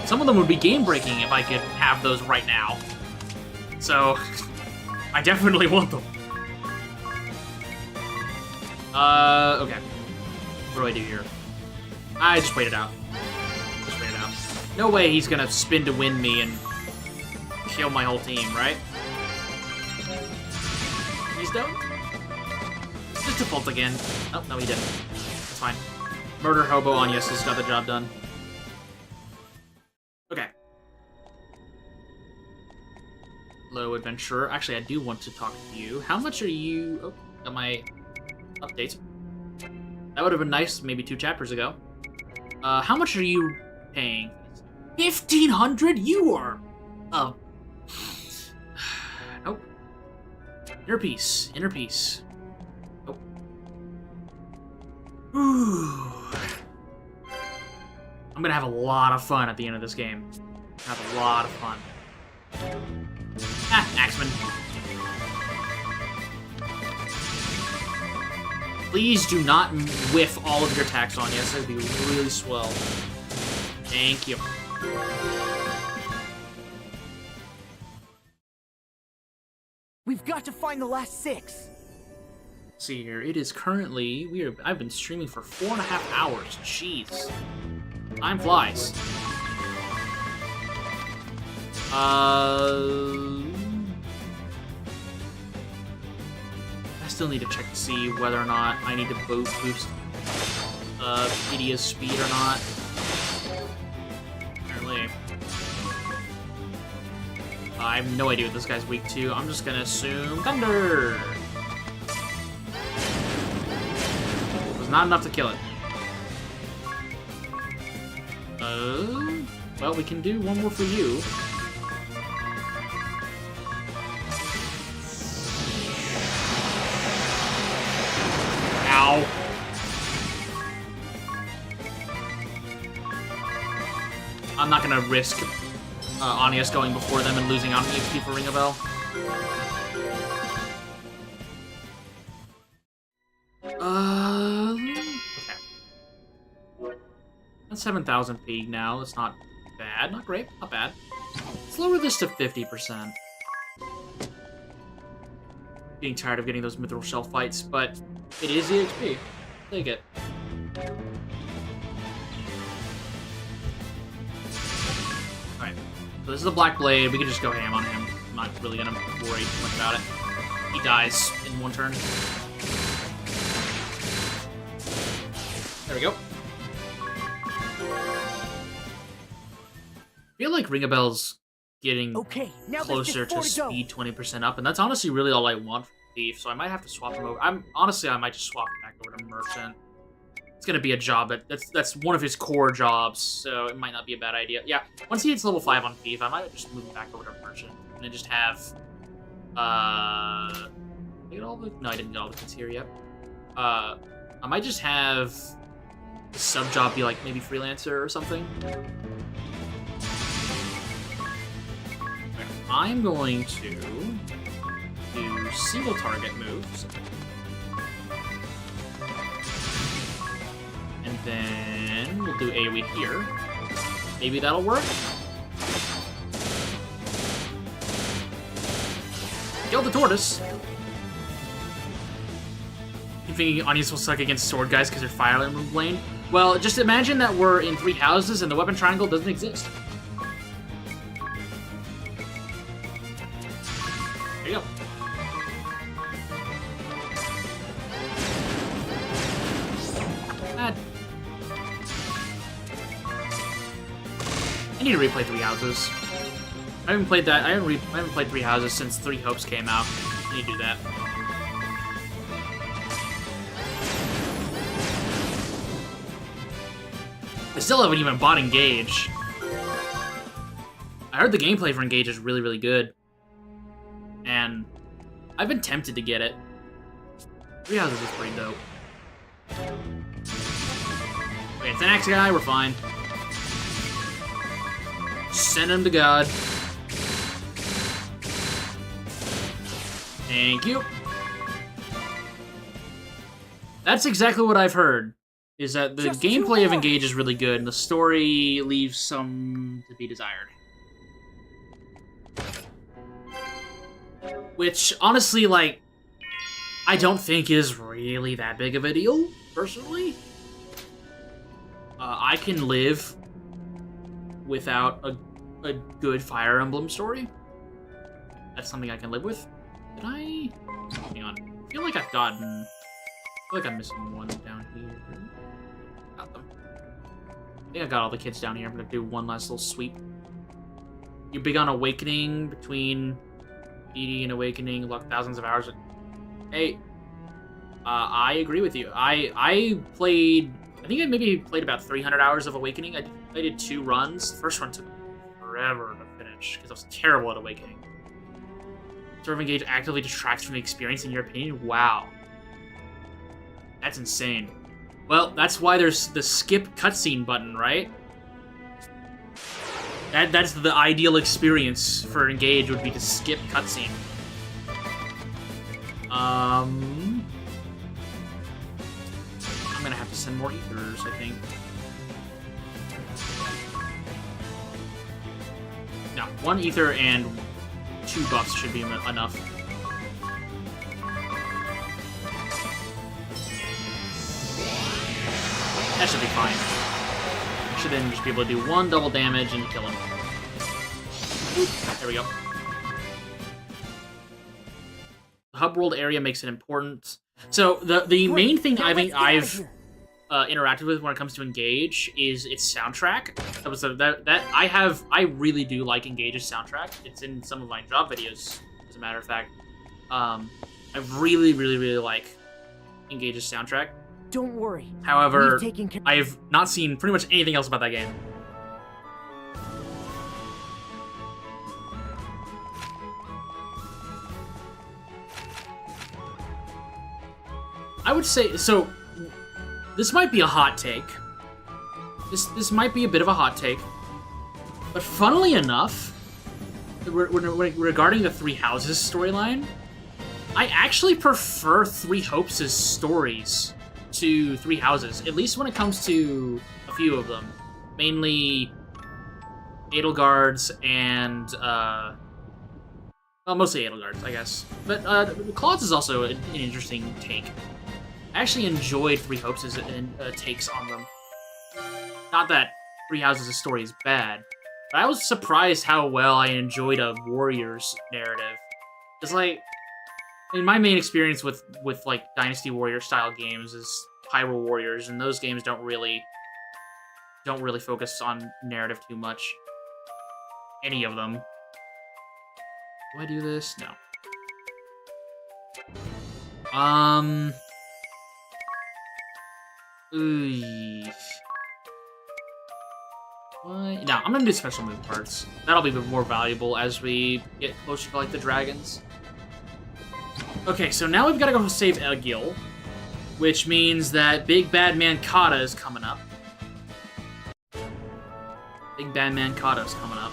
some of them would be game-breaking if I could have those right now. So, I definitely want them. Okay. What do I do here? I just wait it out. Just wait it out. No way he's gonna spin to win me and kill my whole team, right? He's done? Just default again. Oh, no, he didn't. That's fine. Murder Hobo on yes has got the job done. Okay. Hello, adventurer. Actually, I do want to talk to you. How much are you... Oh, got my updates. That would have been nice maybe 2 chapters ago. How much are you paying? 1,500? You are... Nope. Inner peace. Inner peace. Nope. Ooh. I'm gonna have a lot of fun at the end of this game. Have a lot of fun. Ah, Axeman. Please do not whiff all of your attacks on. Yes, that'd be really swell. Thank you. We've got to find the last 6. Let's see here. It is currently I've been streaming for 4.5 hours. Jeez. Time flies. I still need to check to see whether or not I need to boost Pedia's speed or not. Apparently. I have no idea what this guy's weak to. I'm just gonna assume Thunder! It was not enough to kill it. Well, we can do one more for you. Ow. I'm not gonna risk Anius going before them and losing on EXP for Ring a Bell. Okay. That's 7,000 P now. That's not bad. Not great. Not bad. Let's lower this to 50%. Being tired of getting those mithril shell fights, but it is EXP. Take it. Alright. So this is the Black Blade. We can just go ham on him. I'm not really gonna worry too much about it. He dies in one turn. There we go. I feel like Ring a Bell's getting closer to speed 20% up, and that's honestly really all I want from Thief, so I might have to swap him over. Honestly, I might just swap him back over to Merchant. It's gonna be a job that's one of his core jobs, so it might not be a bad idea. Yeah, once he hits level 5 on Thief, I might just move him back over to Merchant, and then just have, did I get all the... No, I didn't get all the kids here yet. I might just have the sub job be like maybe Freelancer or something. I'm going to do single target moves. And then we'll do AoE here. Maybe that'll work. Kill the tortoise. You thinking Anius will suck against sword guys because they're Fire Emblem lane? Well, just imagine that we're in 3 houses and the weapon triangle doesn't exist. There you go. I need to replay 3 houses. I haven't played that. I haven't played 3 houses since 3 Hopes came out. I need to do that. I still haven't even bought Engage. I heard the gameplay for Engage is really, really good. And I've been tempted to get it. 3 houses is pretty dope. Okay, it's an axe guy, we're fine. Send him to God. Thank you. That's exactly what I've heard. Is that the gameplay of Engage is really good, and the story leaves some to be desired. Which, honestly, like, I don't think is really that big of a deal, personally. I can live without a good Fire Emblem story. That's something I can live with. Did I? Hang on. I feel like I've gotten... I feel like I'm missing one down here. Got them. I think I got all the kids down here. I'm gonna do one last little sweep. You big on Awakening between... ED and Awakening, luck thousands of hours. Hey, I agree with you. I played, I think I maybe played about 300 hours of Awakening. I I did 2 runs. The first one took forever to finish because I was terrible at Awakening. Serve engage actively detracts from the experience, in your opinion? Wow. That's insane. Well, that's why there's the skip cutscene button, right? That's the ideal experience for engage, would be to skip cutscene. I'm gonna have to send more ethers, I think. No, 1 ether and 2 buffs should be enough. That should be fine. Should then just be able to do 1 double damage and kill him. There we go. The hub world area makes it important. So the main thing I've interacted with when it comes to Engage is its soundtrack. I really do like Engage's soundtrack. It's in some of my job videos, as a matter of fact. I really like Engage's soundtrack. Don't worry. However, I've not seen pretty much anything else about that game. I would say, so, this might be a hot take. This might be a bit of a hot take. But funnily enough, regarding the Three Houses storyline, I actually prefer Three Hopes' stories to Three Houses, at least when it comes to a few of them. Mainly Edelgard's and, well, mostly Edelgard's, I guess. But Claude's is also an interesting take. I actually enjoyed Three Hopes' takes on them. Not that Three Houses' story is bad, but I was surprised how well I enjoyed a Warriors narrative. It's like, I mean, my main experience with like Dynasty Warrior style games is Hyrule Warriors, and those games don't really focus on narrative too much. Any of them. Do I do this? No. What? No, I'm gonna do special move parts. That'll be more valuable as we get closer to like the dragons. Okay, so now we've got to go save Egil, which means that Big Bad Man Kata is coming up. Big Bad Man Kata is coming up.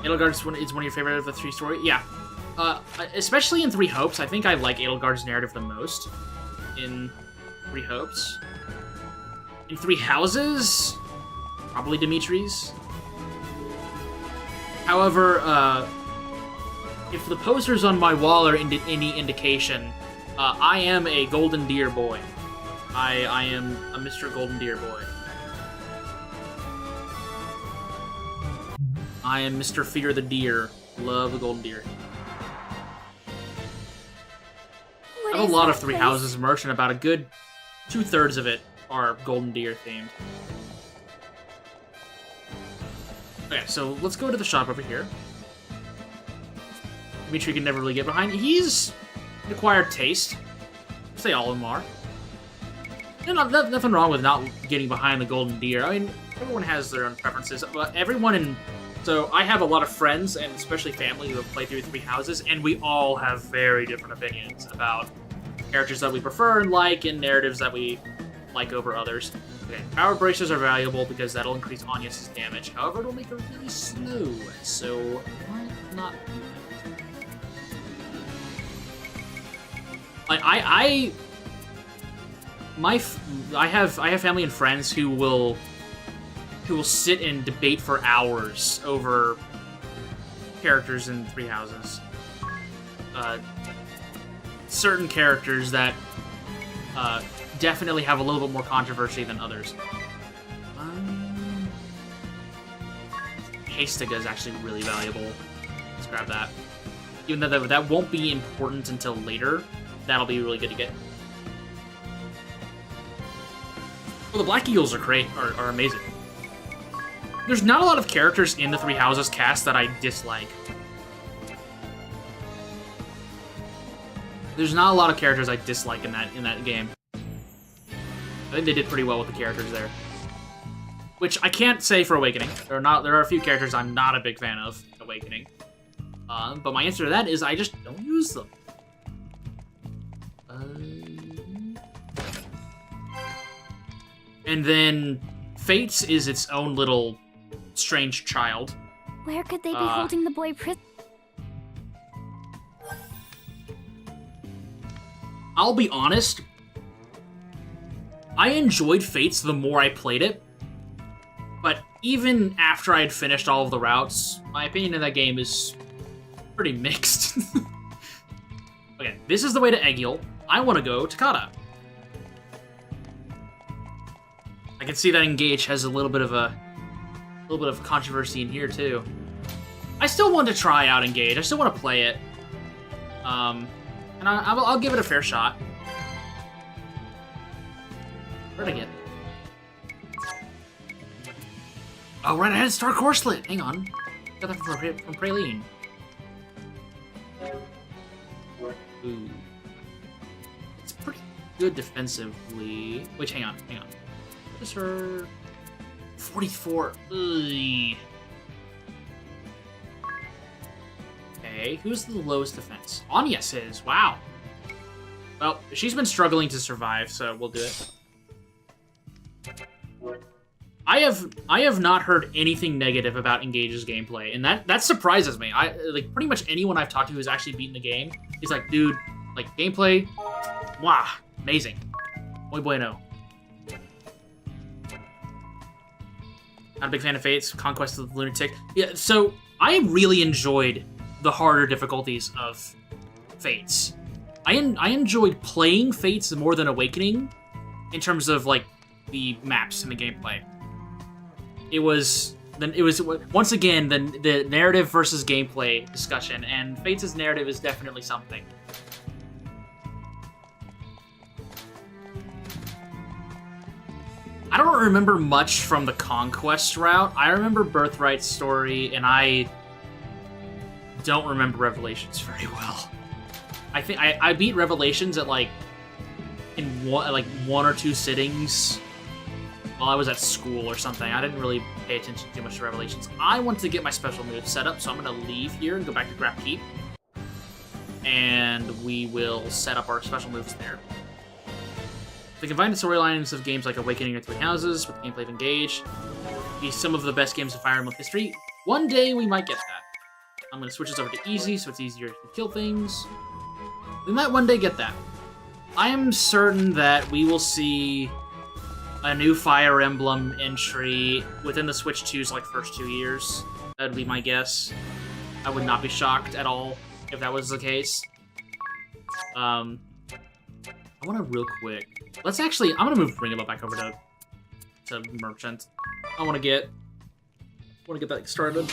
Edelgard is one of your favorite of the 3 story? Yeah. Especially in Three Hopes, I think I like Edelgard's narrative the most. In Three Hopes. In Three Houses, probably Dimitri's. However, if the posters on my wall are any indication, I am a Golden Deer boy. I am a Mr. Golden Deer boy. I am Mr. Fear the Deer. Love the Golden Deer. I have a lot of Three Houses merch, and about a good 2/3 of it are Golden Deer themed. Okay, so let's go to the shop over here. Dimitri can never really get behind. He's an acquired taste. I'd say all of them are. Nothing wrong with not getting behind the Golden Deer. I mean, everyone has their own preferences. But so I have a lot of friends, and especially family, who have played through Three Houses, and we all have very different opinions about characters that we prefer and like, and narratives that we like over others. Okay, power braces are valuable because that'll increase Anya's damage. However, it'll make her really slow, so why not do that? I have family and friends who will sit and debate for hours over characters in Three Houses. Certain characters that definitely have a little bit more controversy than others. Haystaga is actually really valuable. Let's grab that. Even though that won't be important until later, that'll be really good to get. Well, the Black Eagles are great, are amazing. There's not a lot of characters in the Three Houses cast that I dislike. There's not a lot of characters I dislike in that game. I think they did pretty well with the characters there. which I can't say for Awakening. There are a few characters I'm not a big fan of in Awakening. But my answer to that is I just don't use them. And then Fates is its own little strange child. Where could they be holding the boy prisoner? I'll be honest, I enjoyed Fates the more I played it, but even after I had finished all of the routes, my opinion of that game is pretty mixed. Okay, this is the way to Eggiel. I want to go to Kata. I can see that Engage has a little bit of controversy in here too. I still want to try out Engage. I still want to play it. And I'll give it a fair shot. Where'd I get? Oh, right, I had Star Corslet. Hang on. Got that from Praline. Ooh. It's pretty good defensively. Wait, hang on. What is her... 44. Ugh. Okay, who's the lowest defense? Anya's is. Wow. Well, she's been struggling to survive, so we'll do it. I have not heard anything negative about Engage's gameplay, and that surprises me. Like pretty much anyone I've talked to who's actually beaten the game is like, dude, like gameplay, wow, amazing. Muy bueno. Not a big fan of Fates. Conquest of the Lunatic. Yeah, so I really enjoyed the harder difficulties of Fates. I enjoyed playing Fates more than Awakening in terms of like the maps and the gameplay. It was once again the narrative versus gameplay discussion, and Fates' narrative is definitely something. I don't remember much from the Conquest route. I remember Birthright's story, and I don't remember Revelations very well. I think I beat Revelations at like one or two sittings while I was at school or something. I didn't really pay attention too much to Revelations. I want to get my special moves set up, so I'm going to leave here and go back to Grap Keep. And we will set up our special moves there. The combined storylines of games like Awakening or Three Houses with the gameplay of Engage be some of the best games of Fire Emblem history. One day we might get that. I'm going to switch this over to easy so it's easier to kill things. We might one day get that. I am certain that we will see a new Fire Emblem entry within the Switch 2's like first 2 years. That would be my guess. I would not be shocked at all if that was the case. I want to real quick. Let's actually. I'm gonna move Ringable back over to Merchant. I want to get that started.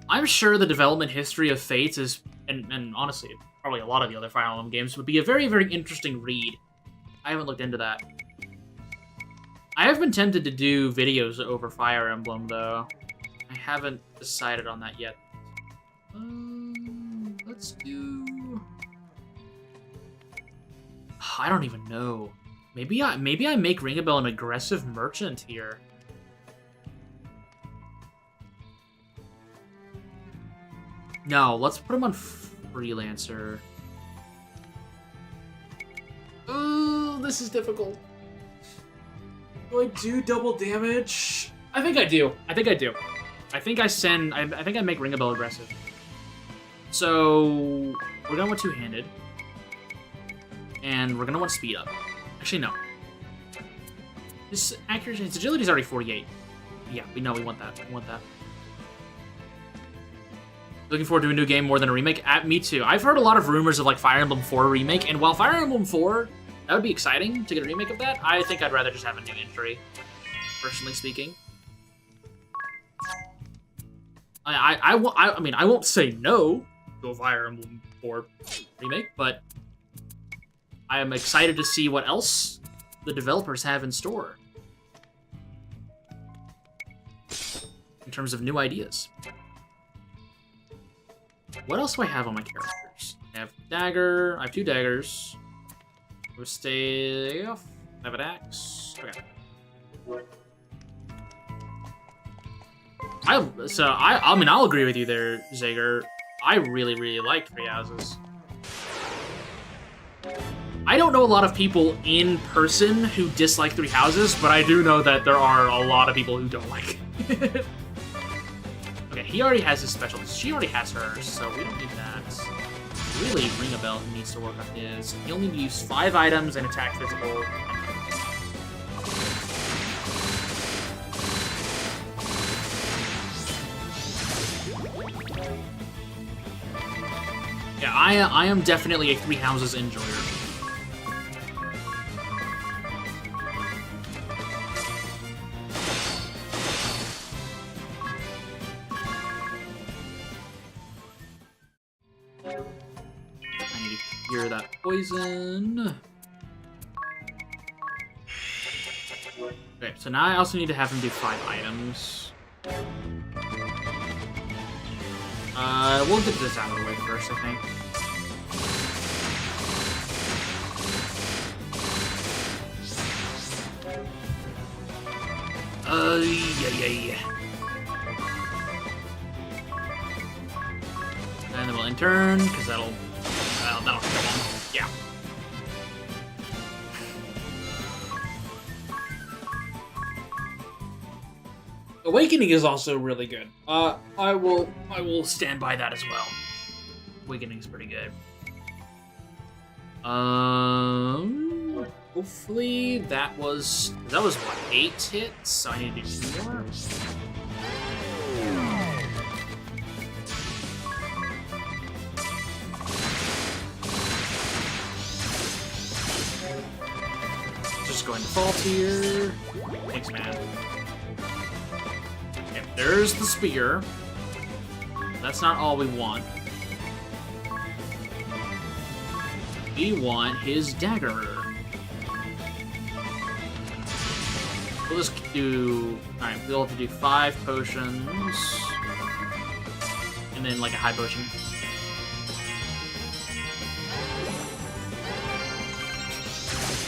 I'm sure the development history of Fates is, and honestly, probably a lot of the other Fire Emblem games would be a very, very interesting read. I haven't looked into that. I have been tempted to do videos over Fire Emblem, though. I haven't decided on that yet. Let's do... I don't even know. Maybe I make Ringabel an aggressive merchant here. No, let's put him on Freelancer. Oh, this is difficult. Do I do double damage? I think I do. I think I think I make Ringabel aggressive. So we're gonna want two-handed. And we're gonna want speed up. Actually, no. His accuracy, his agility is already 48. Yeah, we know we want that. We want that. Looking forward to a new game more than a remake. Me too. I've heard a lot of rumors of like Fire Emblem 4 remake, and while Fire Emblem 4, that would be exciting to get a remake of that, I think I'd rather just have a new entry, personally speaking. I mean, I won't say no to a Fire Emblem 4 remake, but I am excited to see what else the developers have in store in terms of new ideas. What else do I have on my characters? I have dagger. I have two daggers. Staff. I have an axe. Okay. I mean, I'll agree with you there, Zager. I really, really like Three Houses. I don't know a lot of people in person who dislike Three Houses, but I do know that there are a lot of people who don't like it. Okay, he already has his special. She already has hers, so we don't need that. Really, Ring a Bell needs to work on his. He'll need to use 5 items and attack physical. Yeah, I am definitely a Three Houses enjoyer. I need to cure that poison. Okay, so now I also need to have him do 5 items. We'll get this out of the way first, I think. Yeah. And then we'll intern, because that'll kill him. Yeah. Awakening is also really good. I will stand by that as well. Awakening is pretty good. Hopefully that was what, 8 hits, so I need to do 2 more. Just going default here. Thanks, man. Okay, there's the spear. That's not all we want. We want his dagger. We'll just do... Alright, we'll have to do 5 potions. And then, like, a high potion.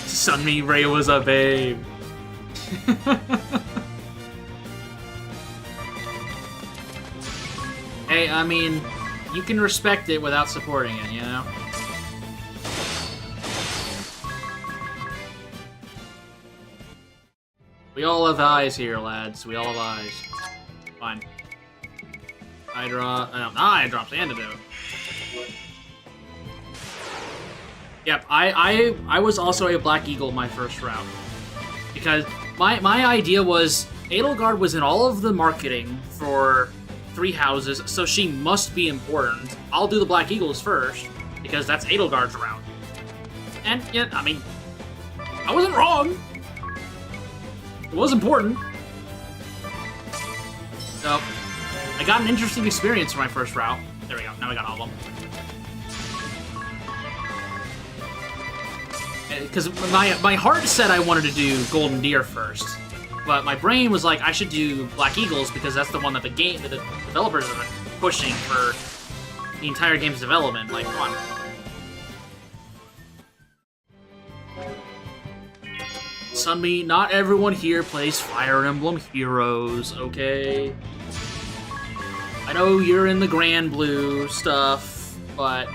Sunmi Ray was a babe. Hey, I mean, you can respect it without supporting it, you know? We all have eyes here, lads. We all have eyes. Fine. I draw... I dropped antidote. Yep, I was also a Black Eagle my first route. Because my idea was Edelgard was in all of the marketing for Three Houses, so she must be important. I'll do the Black Eagles first, because that's Edelgard's route. And, yeah, I mean, I wasn't wrong. It was important. So, I got an interesting experience for my first route. There we go, now we got all of them. Because my heart said I wanted to do Golden Deer first, but my brain was like, I should do Black Eagles because that's the one that the developers are pushing for the entire game's development. Like, come on. Sunmi, not everyone here plays Fire Emblem Heroes, okay? I know you're in the Grand Blue stuff, but...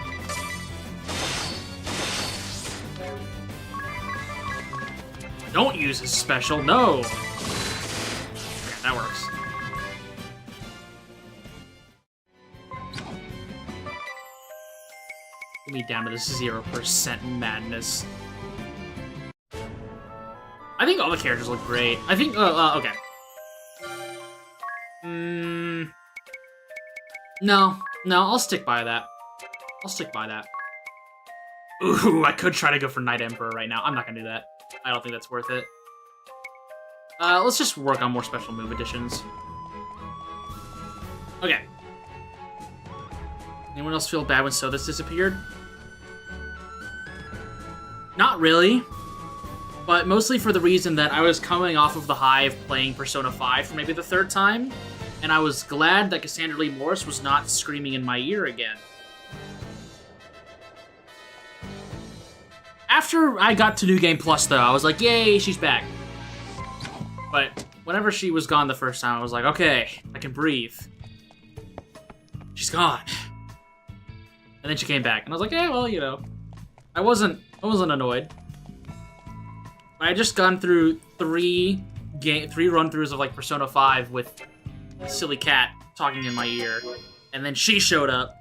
Don't use his special, no! Okay, that works. Get me down to this 0% madness. I think all the characters look great. I think, okay. No, I'll stick by that. I'll stick by that. Ooh, I could try to go for Knight Emperor right now. I'm not gonna do that. I don't think that's worth it. Let's just work on more special move additions. Okay. Anyone else feel bad when Sothis disappeared? Not really. But mostly for the reason that I was coming off of the high of playing Persona 5 for maybe the 3rd time, and I was glad that Cassandra Lee Morris was not screaming in my ear again. After I got to New Game Plus, though, I was like, yay, she's back. But whenever she was gone the first time, I was like, okay, I can breathe. She's gone. And then she came back, and I was like, yeah, well, you know, I wasn't annoyed. I had just gone through three run-throughs of like Persona 5 with a silly cat talking in my ear, and then she showed up,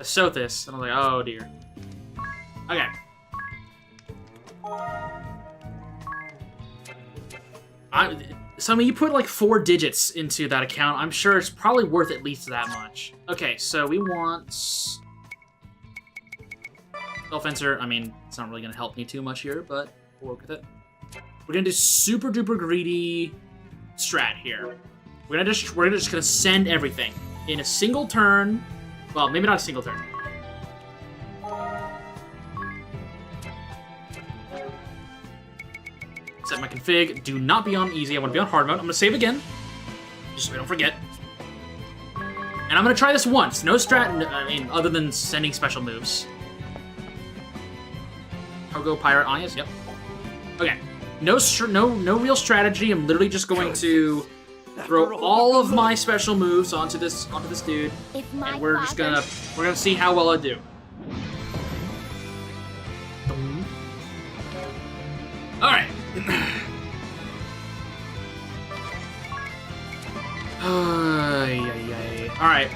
Sothis, and I was like, oh dear. Okay. So I mean, you put like 4 digits into that account, I'm sure it's probably worth at least that much. Okay, so we want Spellfencer. I mean, it's not really gonna help me too much here, but we'll work with it. We're gonna do super duper greedy strat here. We're just gonna send everything in a single turn. Well, maybe not a single turn. Set my config. Do not be on easy. I want to be on hard mode. I'm gonna save again, just so we don't forget. And I'm gonna try this once. No strat. I mean, other than sending special moves. Togo Pirate Anyas. Yep. Okay. No real strategy. I'm literally just going to throw all of my special moves onto this dude, and we're gonna see how well I do. All right. All right.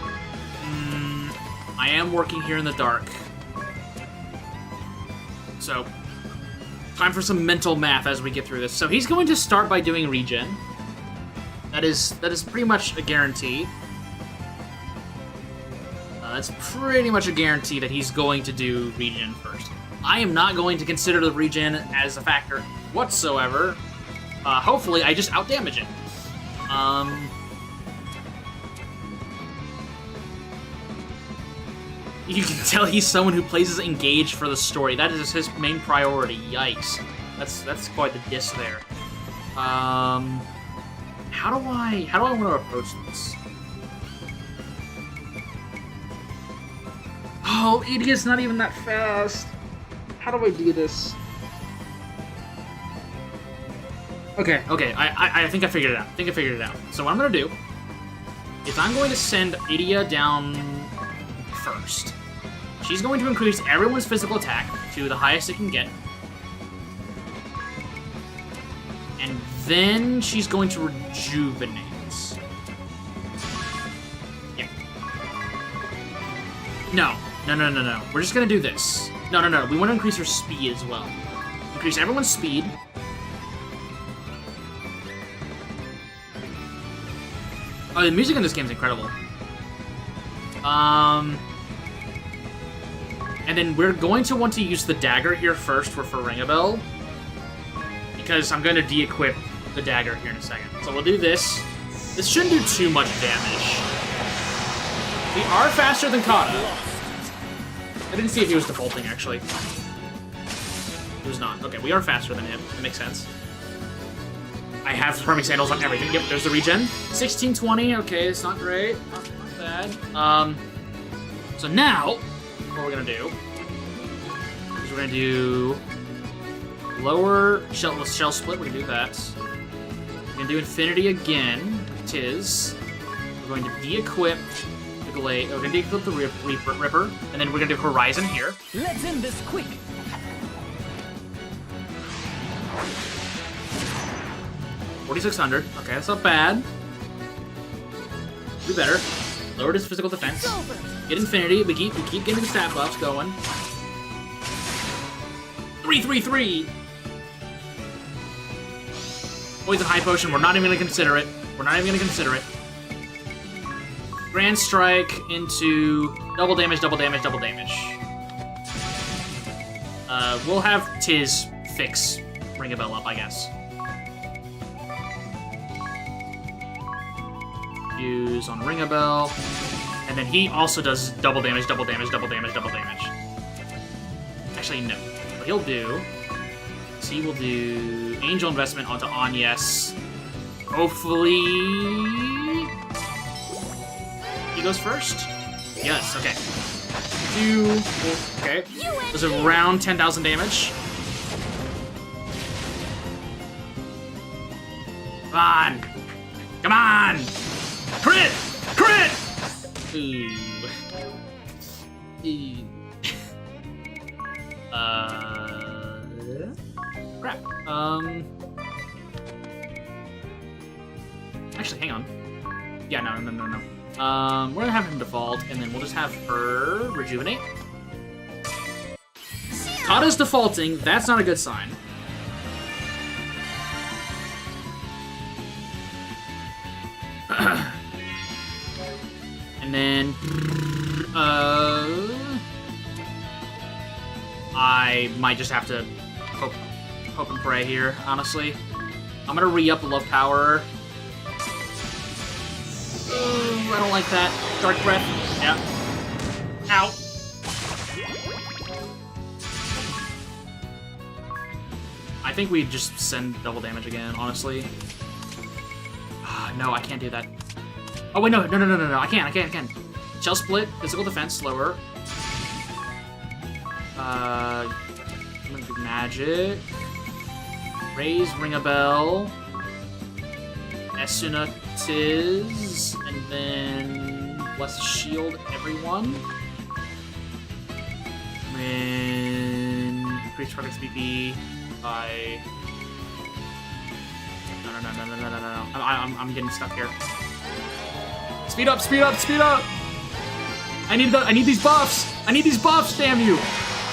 I am working here in the dark, so time for some mental math as we get through this. So he's going to start by doing regen. That is pretty much a guarantee. That's pretty much a guarantee that he's going to do regen first. I am not going to consider the regen as a factor whatsoever. Hopefully, I just outdamage it. You can tell he's someone who plays as engaged for the story. That is his main priority. Yikes. That's quite the diss there. How do I want to approach this? Oh, idiot's not even that fast. How do I do this? Okay, I think I figured it out. So what I'm gonna do is I'm going to send Idia down first. She's going to increase everyone's physical attack to the highest it can get. And then she's going to rejuvenate. Yeah. No. We're just gonna do this. No. We want to increase her speed as well. Increase everyone's speed. Oh, the music in this game is incredible. And then we're going to want to use the dagger here first for Ringabel, because I'm going to de-equip the dagger here in a second. So we'll do this. This shouldn't do too much damage. We are faster than Kata. I didn't see if he was defaulting, actually. He was not. Okay, we are faster than him. That makes sense. I have Herming Sandals on everything. Yep, there's the regen. 1620. Okay, it's not great. Not bad. So now, what we're gonna do is we're gonna do lower shell split. We can do that. We're gonna do Infinity again. Tiz. We're going to de-equip the Glade. We're gonna de-equip the Ripper, and then we're gonna do Horizon here. Let's end this quick. 4600. Okay, that's not bad. Do better. Lowered his physical defense. Get Infinity. We keep getting the stat buffs going. 333. Poison High Potion. We're not even gonna consider it. Grand Strike into double damage. We'll have Tiz fix Ringabel up, I guess. Use on Ringabel, and then he also does double damage. Actually, no. What he'll do is he will do Angel Investment onto Anyas. Hopefully, he goes first. Yes. Okay. Okay. It was around 10,000 damage. Come on! Come on! Crit! Crit! Ooh. Ooh. Crap. Actually, hang on. Yeah, no. We're gonna have him default, and then we'll just have her rejuvenate. Kata's defaulting. That's not a good sign. And then, I might just have to hope and pray here, honestly. I'm gonna re-up the love power. I don't like that. Dark breath. Yeah. Ow. I think we just send double damage again, honestly. No, I can't do that. Oh, wait, no. I can't. Shell split, physical defense, slower. I'm gonna do magic. Raise, ring a bell. Esuna Tiz, and then bless shield everyone. And increase target's BP by. No. I'm getting stuck here. Speed up! I need these buffs! Damn you!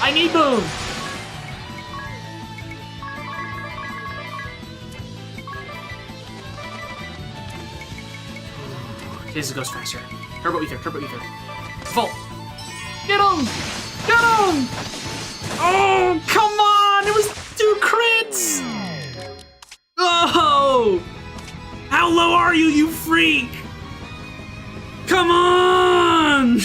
I need them! This goes faster. Turbo ether. Vault! Get him! Oh, come on! It was 2 crits! Oh! How low are you, you freak? Come on!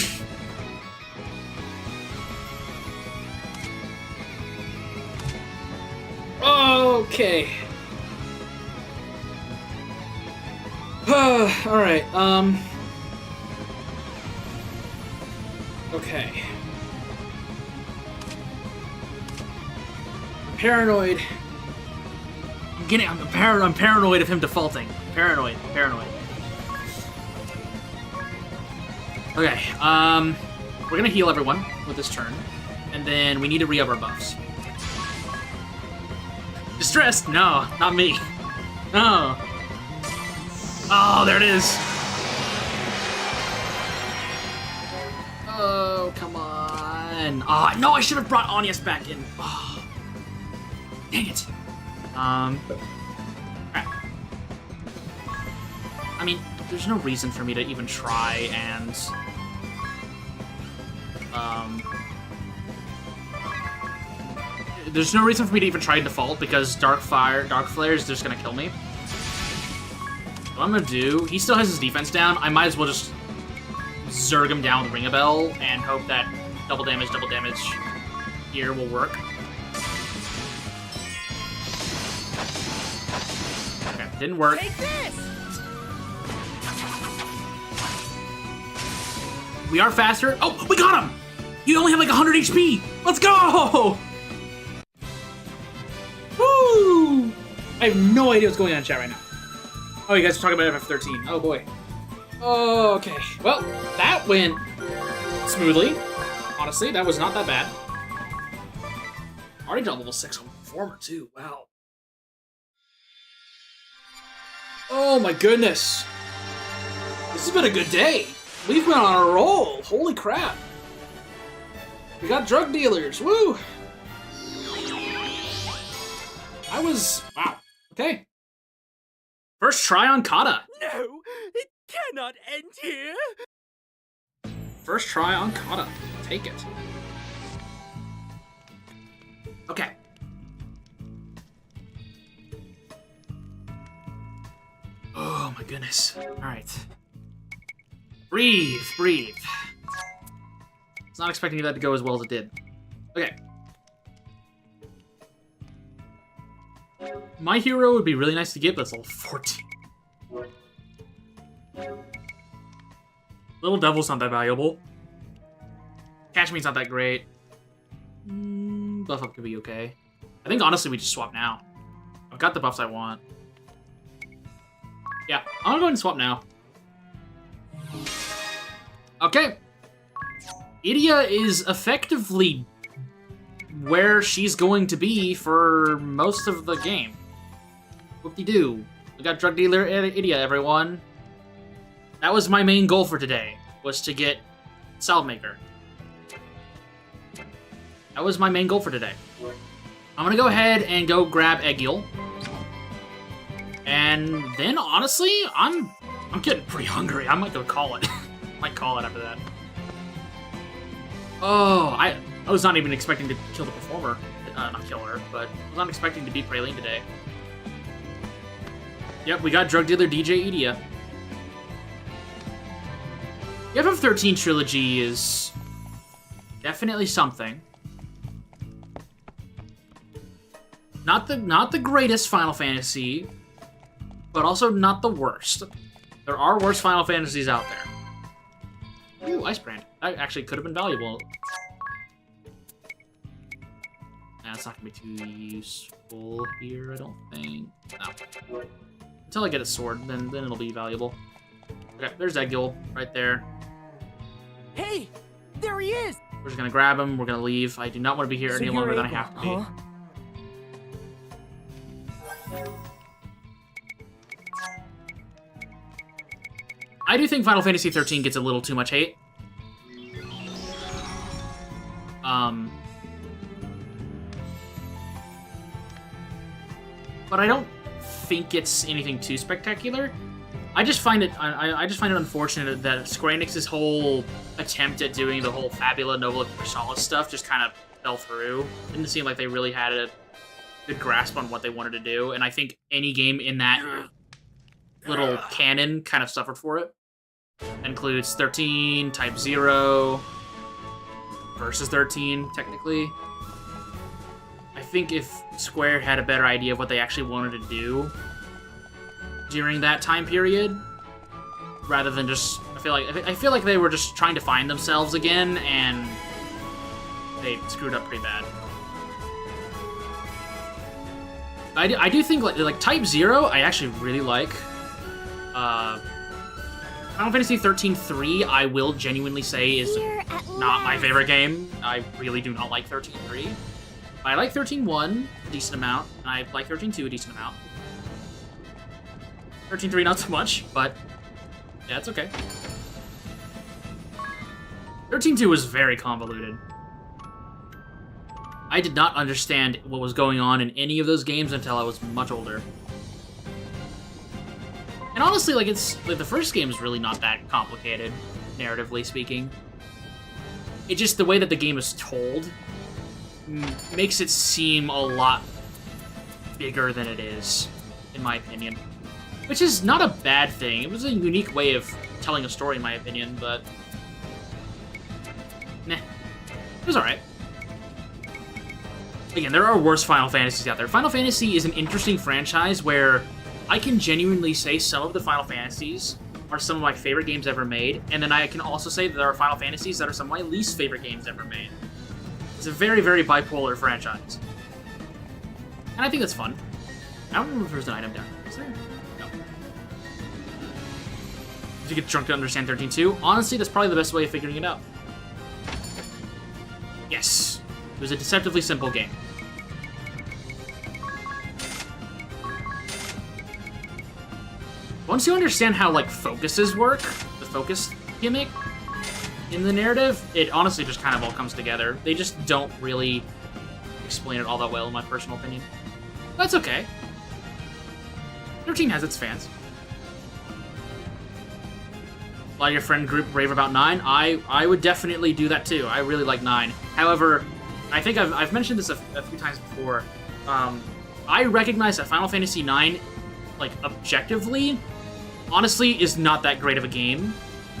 Okay. Alright, okay. I'm paranoid. I'm paranoid of him defaulting. Paranoid. Okay, we're gonna heal everyone with this turn, and then we need to re-up our buffs. Distressed? No, not me. No. Oh, there it is. Oh, come on. Oh, no, I should have brought Anya's back in. Oh. Dang it. Crap. I mean, there's no reason for me to even try and, there's no reason for me to even try default because Dark Flare is just gonna kill me. What I'm gonna do, he still has his defense down. I might as well just Zerg him down with Ring a Bell and hope that double damage here will work. Okay, didn't work. Take this! We are faster. Oh, we got him! You only have like 100 HP! Let's go! Woo! I have no idea what's going on in chat right now. Oh, you guys are talking about FF13. Oh, boy. Oh, okay. Well, that went smoothly. Honestly, that was not that bad. Already got level 6 on Performer, too. Wow. Oh, my goodness. This has been a good day. We've been on a roll. Holy crap. We got drug dealers. Woo! Wow. Okay. First try on Kata. No, it cannot end here. First try on Kata. Take it. Okay. Oh my goodness. Alright. Breathe. I was not expecting that to go as well as it did. Okay. My hero would be really nice to get, but it's level 14. Little Devil's not that valuable. Catch Me's not that great. Buff up could be okay. I think honestly we just swap now. I've got the buffs I want. Yeah, I'm gonna go ahead and swap now. Okay. Idia is effectively where she's going to be for most of the game. Whoop-de-doo. We got drug dealer Idia, everyone. That was my main goal for today, was to get Salve Maker. That was my main goal for today. I'm gonna go ahead and go grab Egil. And then, honestly, I'm getting pretty hungry. I might go call it. Might call it after that. Oh, I was not even expecting to kill the performer. Not kill her, but I was not expecting to beat Praline today. Yep, we got drug dealer DJ Idia. The FF13 trilogy is definitely something. Not the greatest Final Fantasy, but also not the worst. There are worse Final Fantasies out there. Ooh, Ice Brand. That actually could have been valuable. That's not gonna be too useful here, I don't think. No. Until I get a sword, then it'll be valuable. Okay, there's Egil right there. Hey, there he is. We're just gonna grab him. We're gonna leave. I do not want to be here any longer than I have to be. Huh? I do think Final Fantasy 13 gets a little too much hate. But I don't think it's anything too spectacular. I just find it I just find it unfortunate that Square Enix's whole attempt at doing the whole Fabula Nova Crystallis stuff just kind of fell through. Didn't seem like they really had a good grasp on what they wanted to do, and I think any game in that little canon kind of suffered for it. That includes 13, Type 0, versus 13, technically. I think if Square had a better idea of what they actually wanted to do during that time period, rather than just, I feel like they were just trying to find themselves again, and they screwed up pretty bad. I do think like Type 0, I actually really like. Final Fantasy 13-3, I will genuinely say, is not my favorite game. I really do not like 13-3. I like 13-1 a decent amount, and I like 13-2 a decent amount. 13-3 not so much, but yeah, it's okay. 13-2 was very convoluted. I did not understand what was going on in any of those games until I was much older. And honestly, like, the first game is really not that complicated, narratively speaking. It just, the way that the game is told makes it seem a lot bigger than it is, in my opinion. Which is not a bad thing. It was a unique way of telling a story, in my opinion, but nah, it was alright. Again, there are worse Final Fantasies out there. Final Fantasy is an interesting franchise where I can genuinely say some of the Final Fantasies are some of my favorite games ever made, and then I can also say that there are Final Fantasies that are some of my least favorite games ever made. It's a very, very bipolar franchise. And I think that's fun. I don't remember if there's an item down here. Is there? No. Did you get drunk to understand 13-2? Honestly, that's probably the best way of figuring it out. Yes. It was a deceptively simple game. Once you understand how, like, focuses work, the focus gimmick in the narrative, it honestly just kind of all comes together. They just don't really explain it all that well, in my personal opinion. That's okay. 13 has its fans. While your friend group rave about 9, I would definitely do that too. I really like 9. However, I think I've mentioned this a few times before. I recognize that Final Fantasy 9, like, objectively, honestly, is not that great of a game,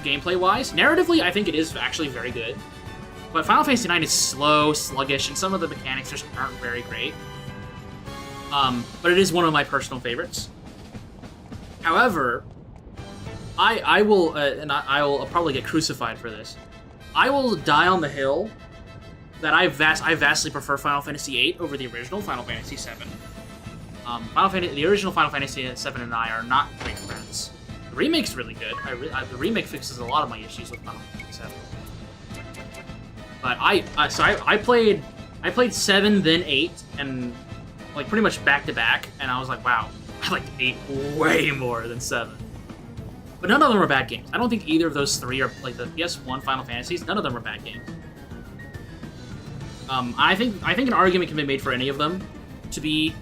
gameplay-wise. Narratively, I think it is actually very good. But Final Fantasy 9 is slow, sluggish, and some of the mechanics just aren't very great. But it is one of my personal favorites. However, I will, and I will probably get crucified for this, I will die on the hill that I vastly prefer Final Fantasy VIII over the original Final Fantasy VII. The original Final Fantasy VII and I are not great friends. The remake's really good. The remake fixes a lot of my issues with Final Fantasy VII. But I played 7, then 8, and like pretty much back to back, and I was like, wow, I liked 8 way more than 7. But none of them are bad games. I don't think either of those 3 are like the PS1 Final Fantasies. None of them are bad games. I think an argument can be made for any of them to be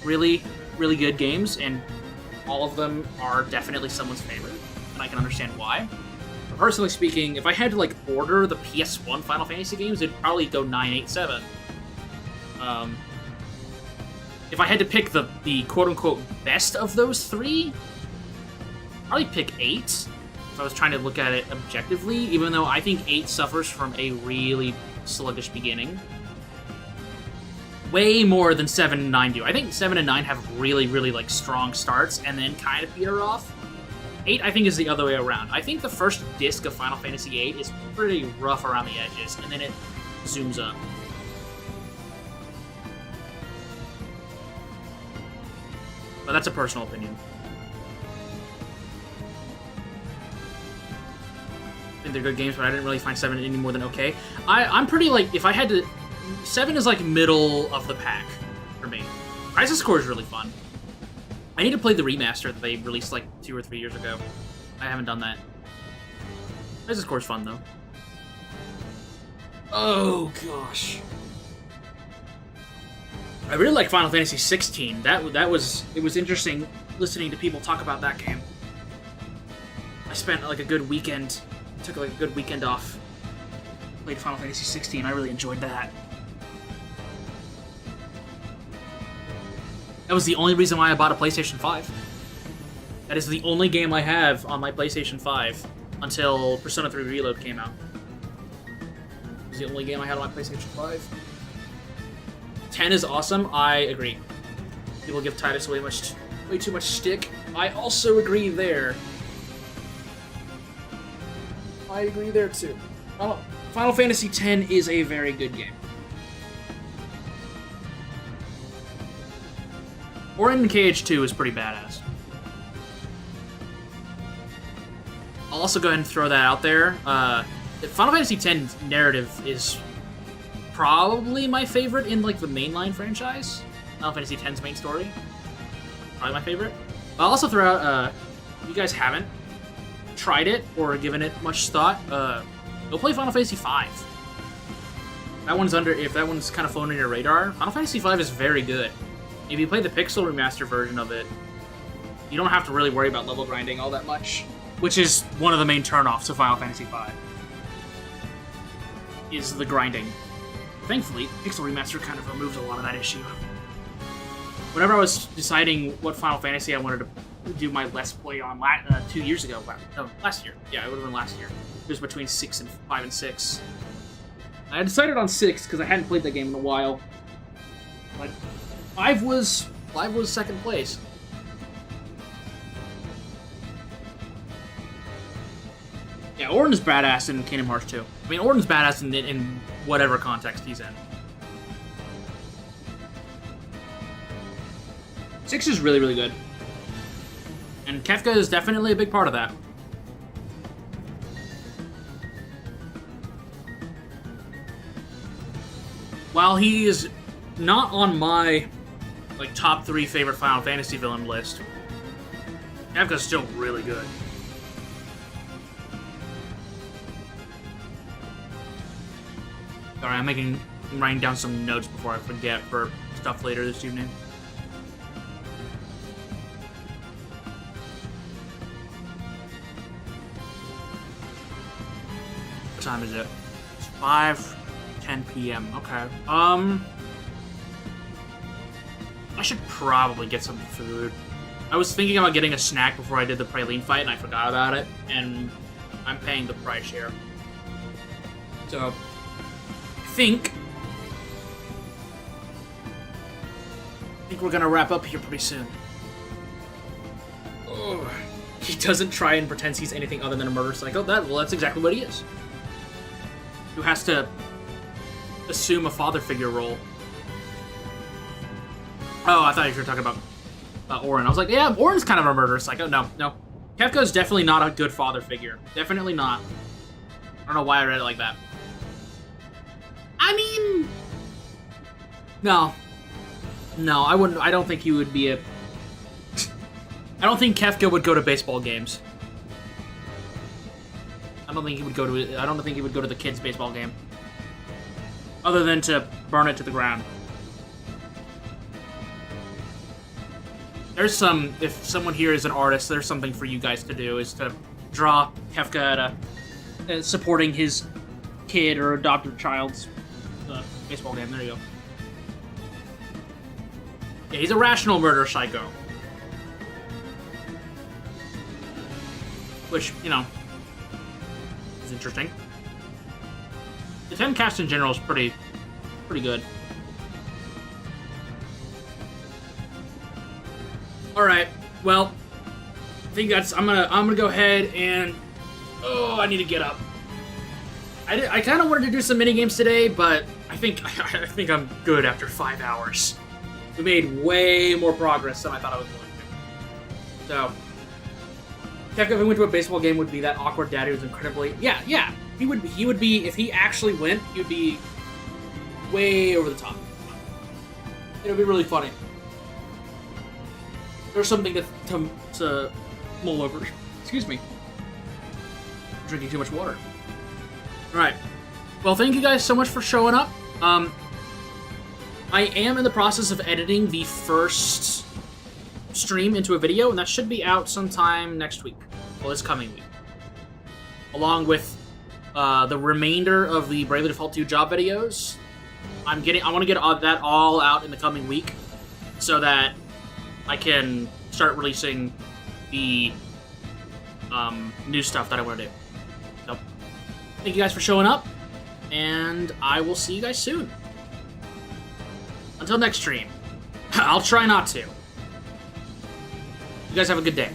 really, really good games, and all of them are definitely someone's favorite, and I can understand why. But personally speaking, if I had to like order the PS1 Final Fantasy games, it'd probably go 9, 8, 7. If I had to pick the quote-unquote best of those 3, I'd probably pick 8, if I was trying to look at it objectively, even though I think 8 suffers from a really sluggish beginning. Way more than 7 and 9 do. I think 7 and 9 have really, really like strong starts and then kind of peter off. 8, I think, is the other way around. I think the first disc of Final Fantasy VIII is pretty rough around the edges, and then it zooms up. But that's a personal opinion. I think they're good games, but I didn't really find 7 any more than okay. I'm pretty, like, if I had to... 7 is, like, middle of the pack for me. Crisis Core is really fun. I need to play the remaster that they released, like, 2 or 3 years ago. I haven't done that. Crisis Core is fun, though. Oh, gosh. I really like Final Fantasy 16. It was interesting listening to people talk about that game. I spent, like, a good weekend... Took like a good weekend off. Played Final Fantasy 16. I really enjoyed that. That was the only reason why I bought a PlayStation 5. That is the only game I have on my PlayStation 5 until Persona 3 Reload came out. It was the only game I had on my PlayStation 5. 10 is awesome. I agree. People give Tidus way too much shtick. I also agree there. I agree there too. Final Fantasy X is a very good game. Orin and KH2 is pretty badass. I'll also go ahead and throw that out there. Final Fantasy X narrative is probably my favorite in like the mainline franchise. Final Fantasy X's main story. Probably my favorite. I'll also throw out, if you guys haven't tried it or given it much thought, go play Final Fantasy V. If that one's kind of flown on your radar, Final Fantasy V is very good. If you play the Pixel Remaster version of it, you don't have to really worry about level grinding all that much, which is one of the main turnoffs of Final Fantasy V, is the grinding. Thankfully, Pixel Remaster kind of removed a lot of that issue. Whenever I was deciding what Final Fantasy I wanted to do my Let's Play on 2 years ago. No, last year. Yeah, it would have been last year. It was between 5 and 6. I decided on 6 because I hadn't played that game in a while. But 5 was second place. Yeah, Orin's badass in Kingdom Hearts 2. I mean, Orin's badass in whatever context he's in. 6 is really, really good. And Kefka is definitely a big part of that. While he is not on my like top 3 favorite Final Fantasy villain list, Kefka's still really good. Sorry, I'm writing down some notes before I forget for stuff later this evening. What time is it? It's 5:10 p.m. Okay. I should probably get some food. I was thinking about getting a snack before I did the Praline fight, and I forgot about it, and I'm paying the price here. So, I think we're gonna wrap up here pretty soon. Oh, he doesn't try and pretend he's anything other than a murder psycho. That's exactly what he is. Who has to assume a father figure role. Oh, I thought you were talking about Orin. I was like, yeah, Orin's kind of a murder psycho. No. Kefka's definitely not a good father figure. Definitely not. I don't know why I read it like that. I mean... No. No, I wouldn't. I don't think he would be a... I don't think Kefka would go to baseball games. I don't think he would go to... I don't think he would go to the kids' baseball game. Other than to burn it to the ground. There's some... If someone here is an artist, there's something for you guys to do, is to draw Kefka at supporting his kid or adopted child's baseball game. There you go. Yeah, he's a rational murder psycho. Which, you know, is interesting. The 10 cast in general is pretty good. Alright, well, I think that's... I'm gonna go ahead and... Oh, I need to get up. I kind of wanted to do some minigames today, but I think I'm good after 5 hours. We made way more progress than I thought I was going to. So, Kefka, if he went to a baseball game, would be that awkward dad who was incredibly... Yeah. He would be, if he actually went, he would be way over the top. It would be really funny. There's something to mull over. Excuse me. I'm drinking too much water. Alright. Well, thank you guys so much for showing up. I am in the process of editing the first stream into a video, and that should be out sometime next week. Well, this coming week. Along with the remainder of the Bravely Default 2 job videos. I want to get that all out in the coming week, so that I can start releasing the new stuff that I want to do. So, thank you guys for showing up, and I will see you guys soon. Until next stream. I'll try not to. You guys have a good day.